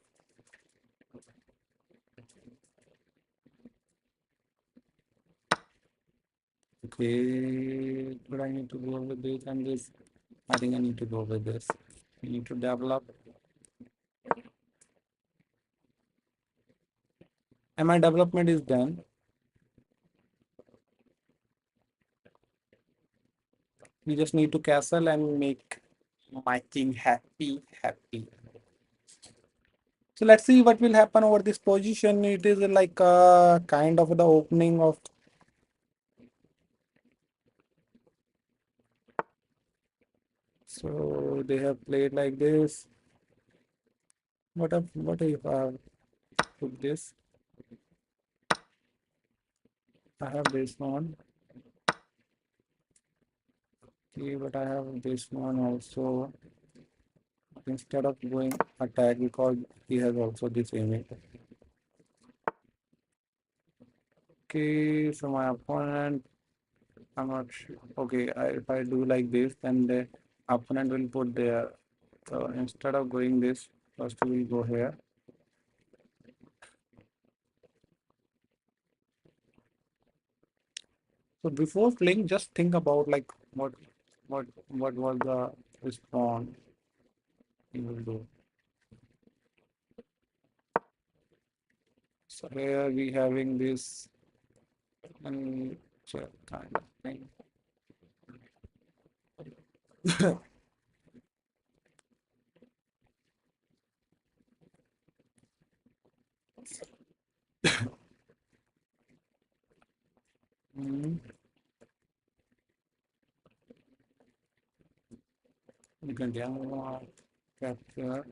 Okay, but I need to go with this and this. I think I need to go with this. We need to develop. And my development is done. We just need to castle and make my king happy. So let's see what will happen over this position. It is like a kind of the opening of. So they have played like this. What if I put this? I have this one. Okay, but I have this one also. Instead of going attack, because he has also this image. Okay, so my opponent, I'm not sure. Okay, if I do like this, then the opponent will put there. So instead of going this, first we will go here. So before playing, just think about like what was the response you will do. So here we having this and kind of thing. Mm, you can download, capture,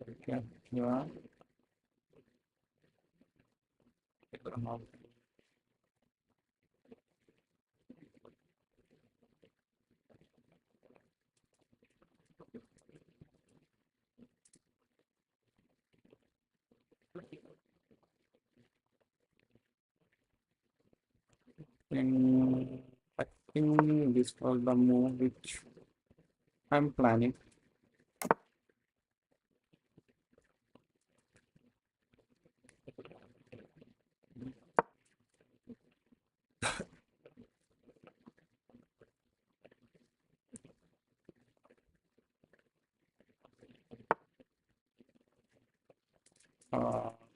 and I think this was the move which I'm planning.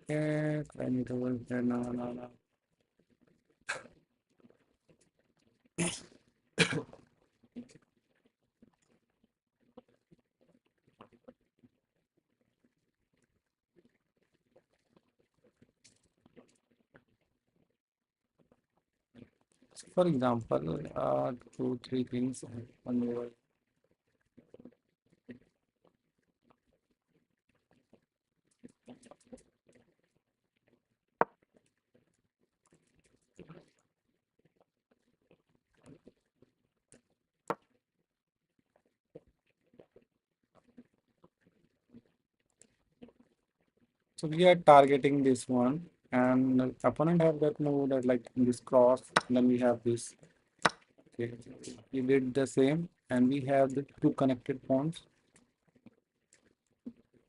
I need to work there. No, no, no. So for example, two, three things on your. So we are targeting this one, and opponent have that move that like this cross. Then we have this. Okay, we did the same, and we have the two connected pawns.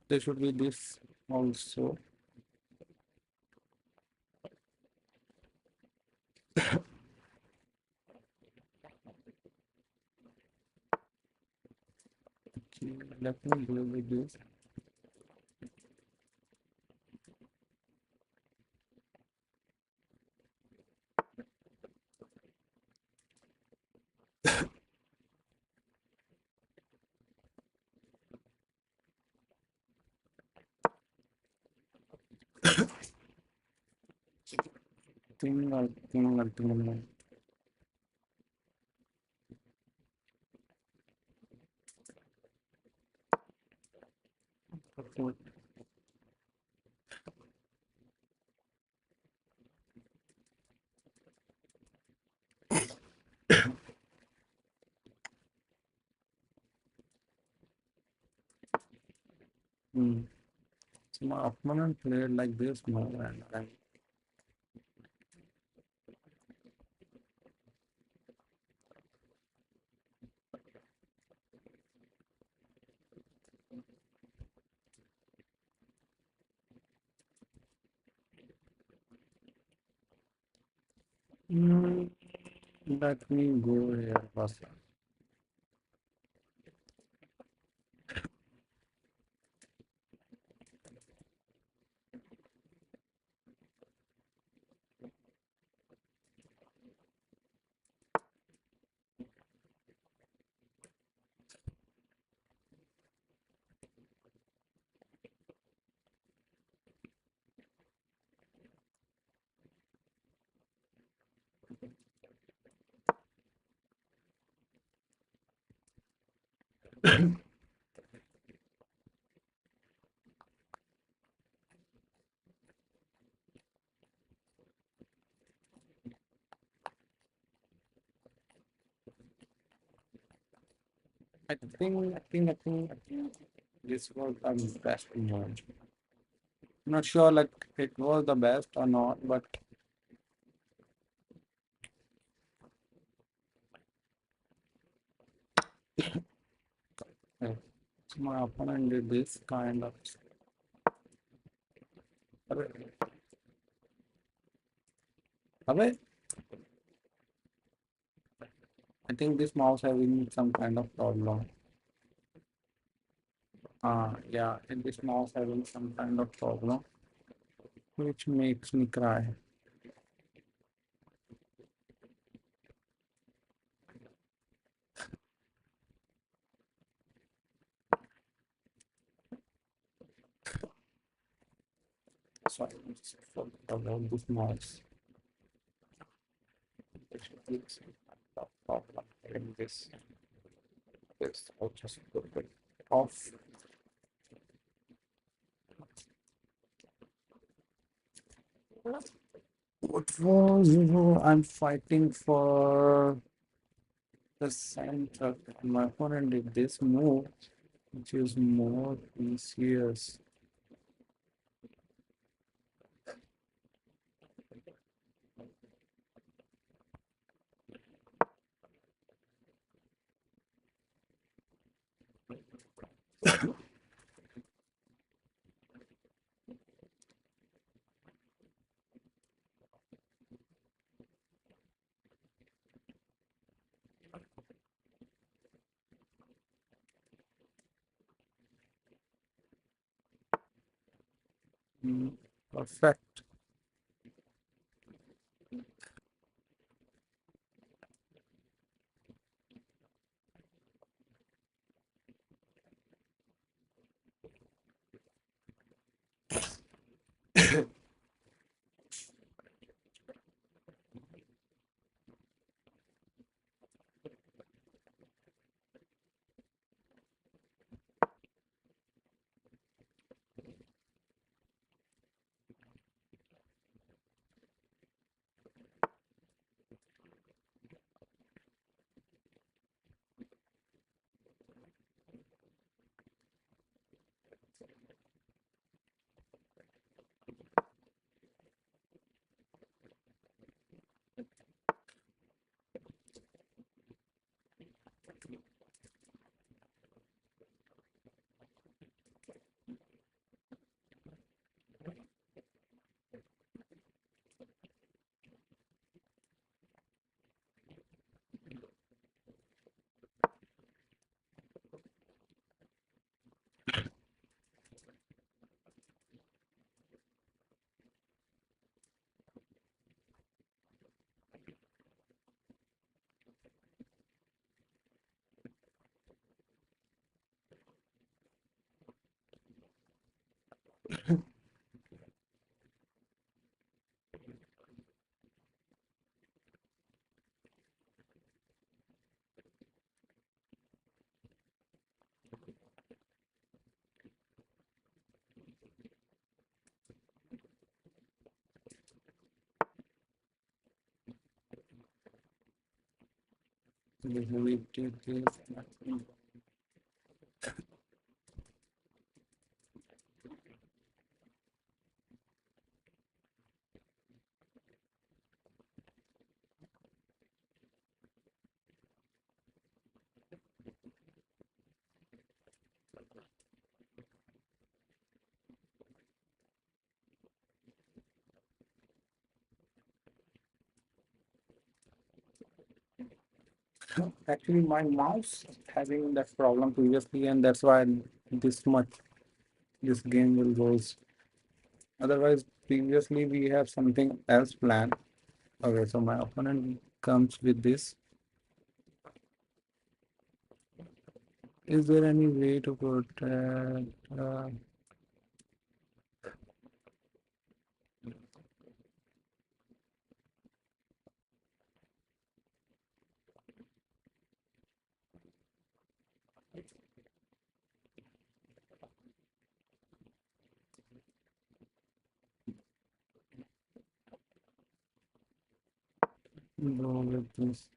There should be this also. Okay, let me deal with this. Thing. Hmm. So my opponent played like this move, and I. Hmm, let me go here first. I think this was the best move. Not sure like it was the best or not, but uh, so my opponent did this kind of. Abey, I think this mouse having some kind of problem. Yeah, and this mouse having some kind of problem, which makes me cry. Sorry, forgot about this mouse. There should be some kind of problem in this. I'll just put it off. What was, I'm fighting for the center. My opponent did this move, which is more easiest. Mm. Perfect. We did this. Actually, my mouse having that problem previously, and that's why this much this game will goes. Otherwise, previously we have something else planned. Okay, so my opponent comes with this. Is there any way to protect? Go with this?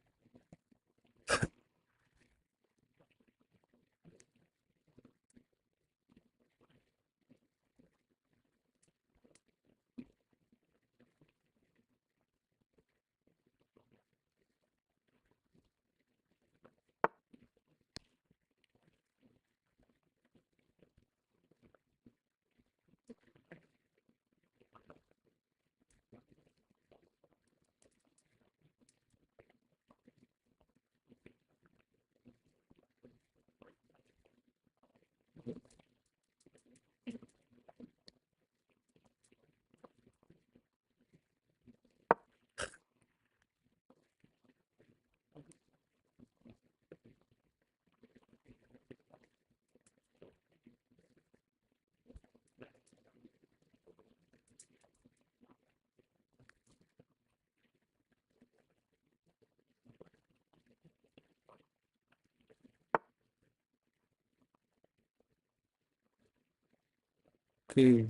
Okay,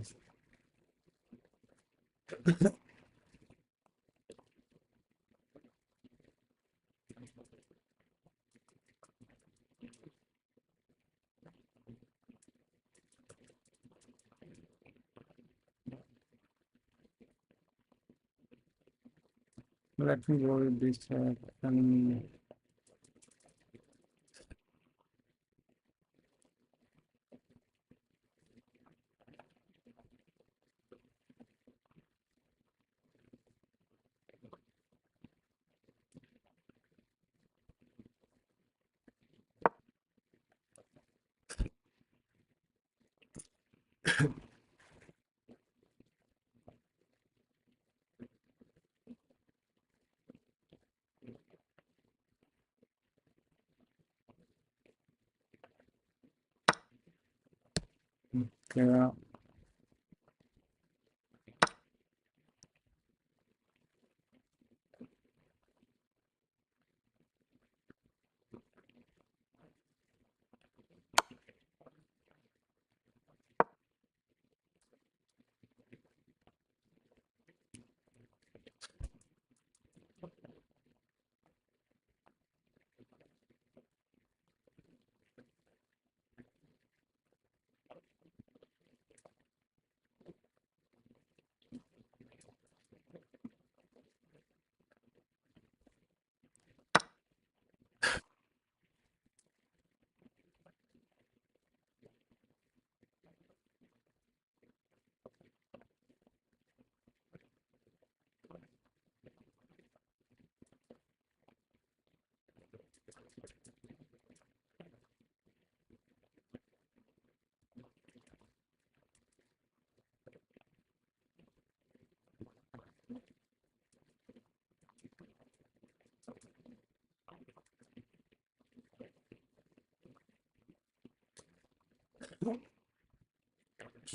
let me go with this. And Okay.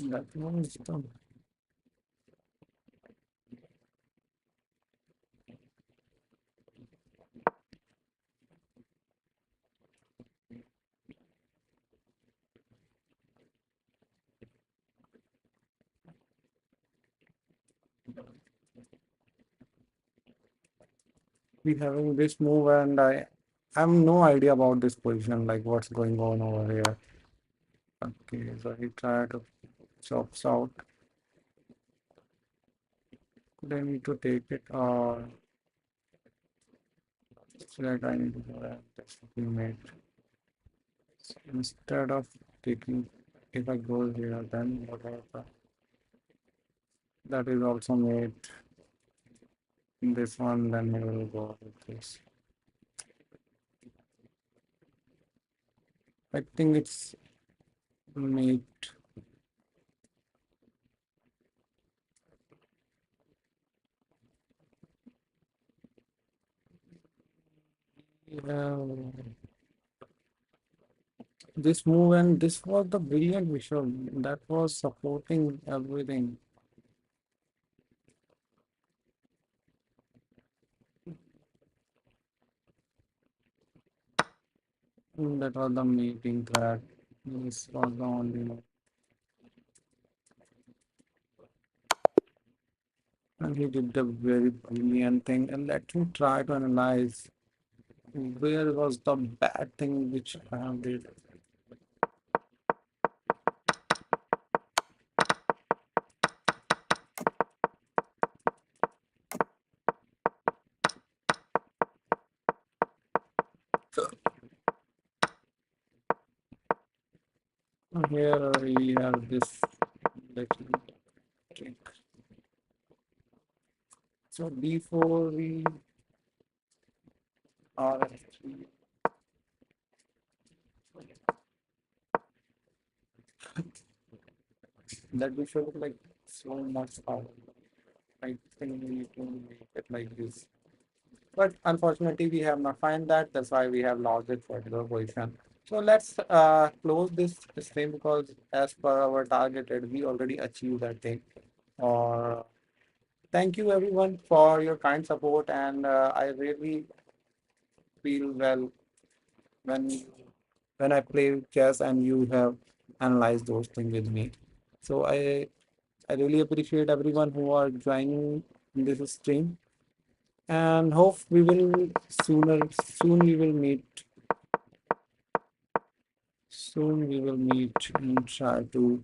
That was the we having this move, and I have no idea about this position, like what's going on over here. Okay, so he tried to chops out. Could I need to take it, or should I need to do that? That's what we made. So instead of taking, if I go here, then whatever. That is also made in this one, then we will go with this. I think it's made. Yeah, this move, and this was the brilliant visual that was supporting everything. That was the meeting that this was the only one. And he did the very brilliant thing. And let me try to analyze where was the bad thing which I have did. Here we have this little trick. So before we are actually, that we should look like so much power. I think we need to make it like this. But unfortunately, we have not find that. That's why we have lost this particular position. So let's close this stream because as per our targeted, we already achieved that thing. Or thank you everyone for your kind support, and I really feel well when when I play chess and you have analyzed those things with me. So I really appreciate everyone who are joining in this stream, and hope we will soon we will meet soon we will meet and try to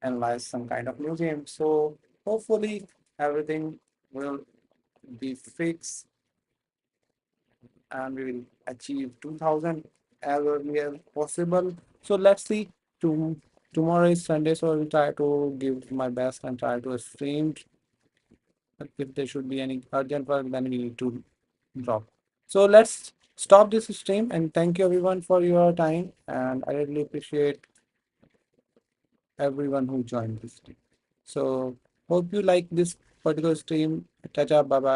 analyze some kind of new game. So hopefully everything will be fixed and we will achieve 2000 as early as possible. So let's see. Tomorrow is Sunday, so I will try to give my best and try to stream. If there should be any urgent work, then we need to drop. So let's stop this stream and thank you everyone for your time. And I really appreciate everyone who joined this stream. So hope you like this particular stream. Bye bye.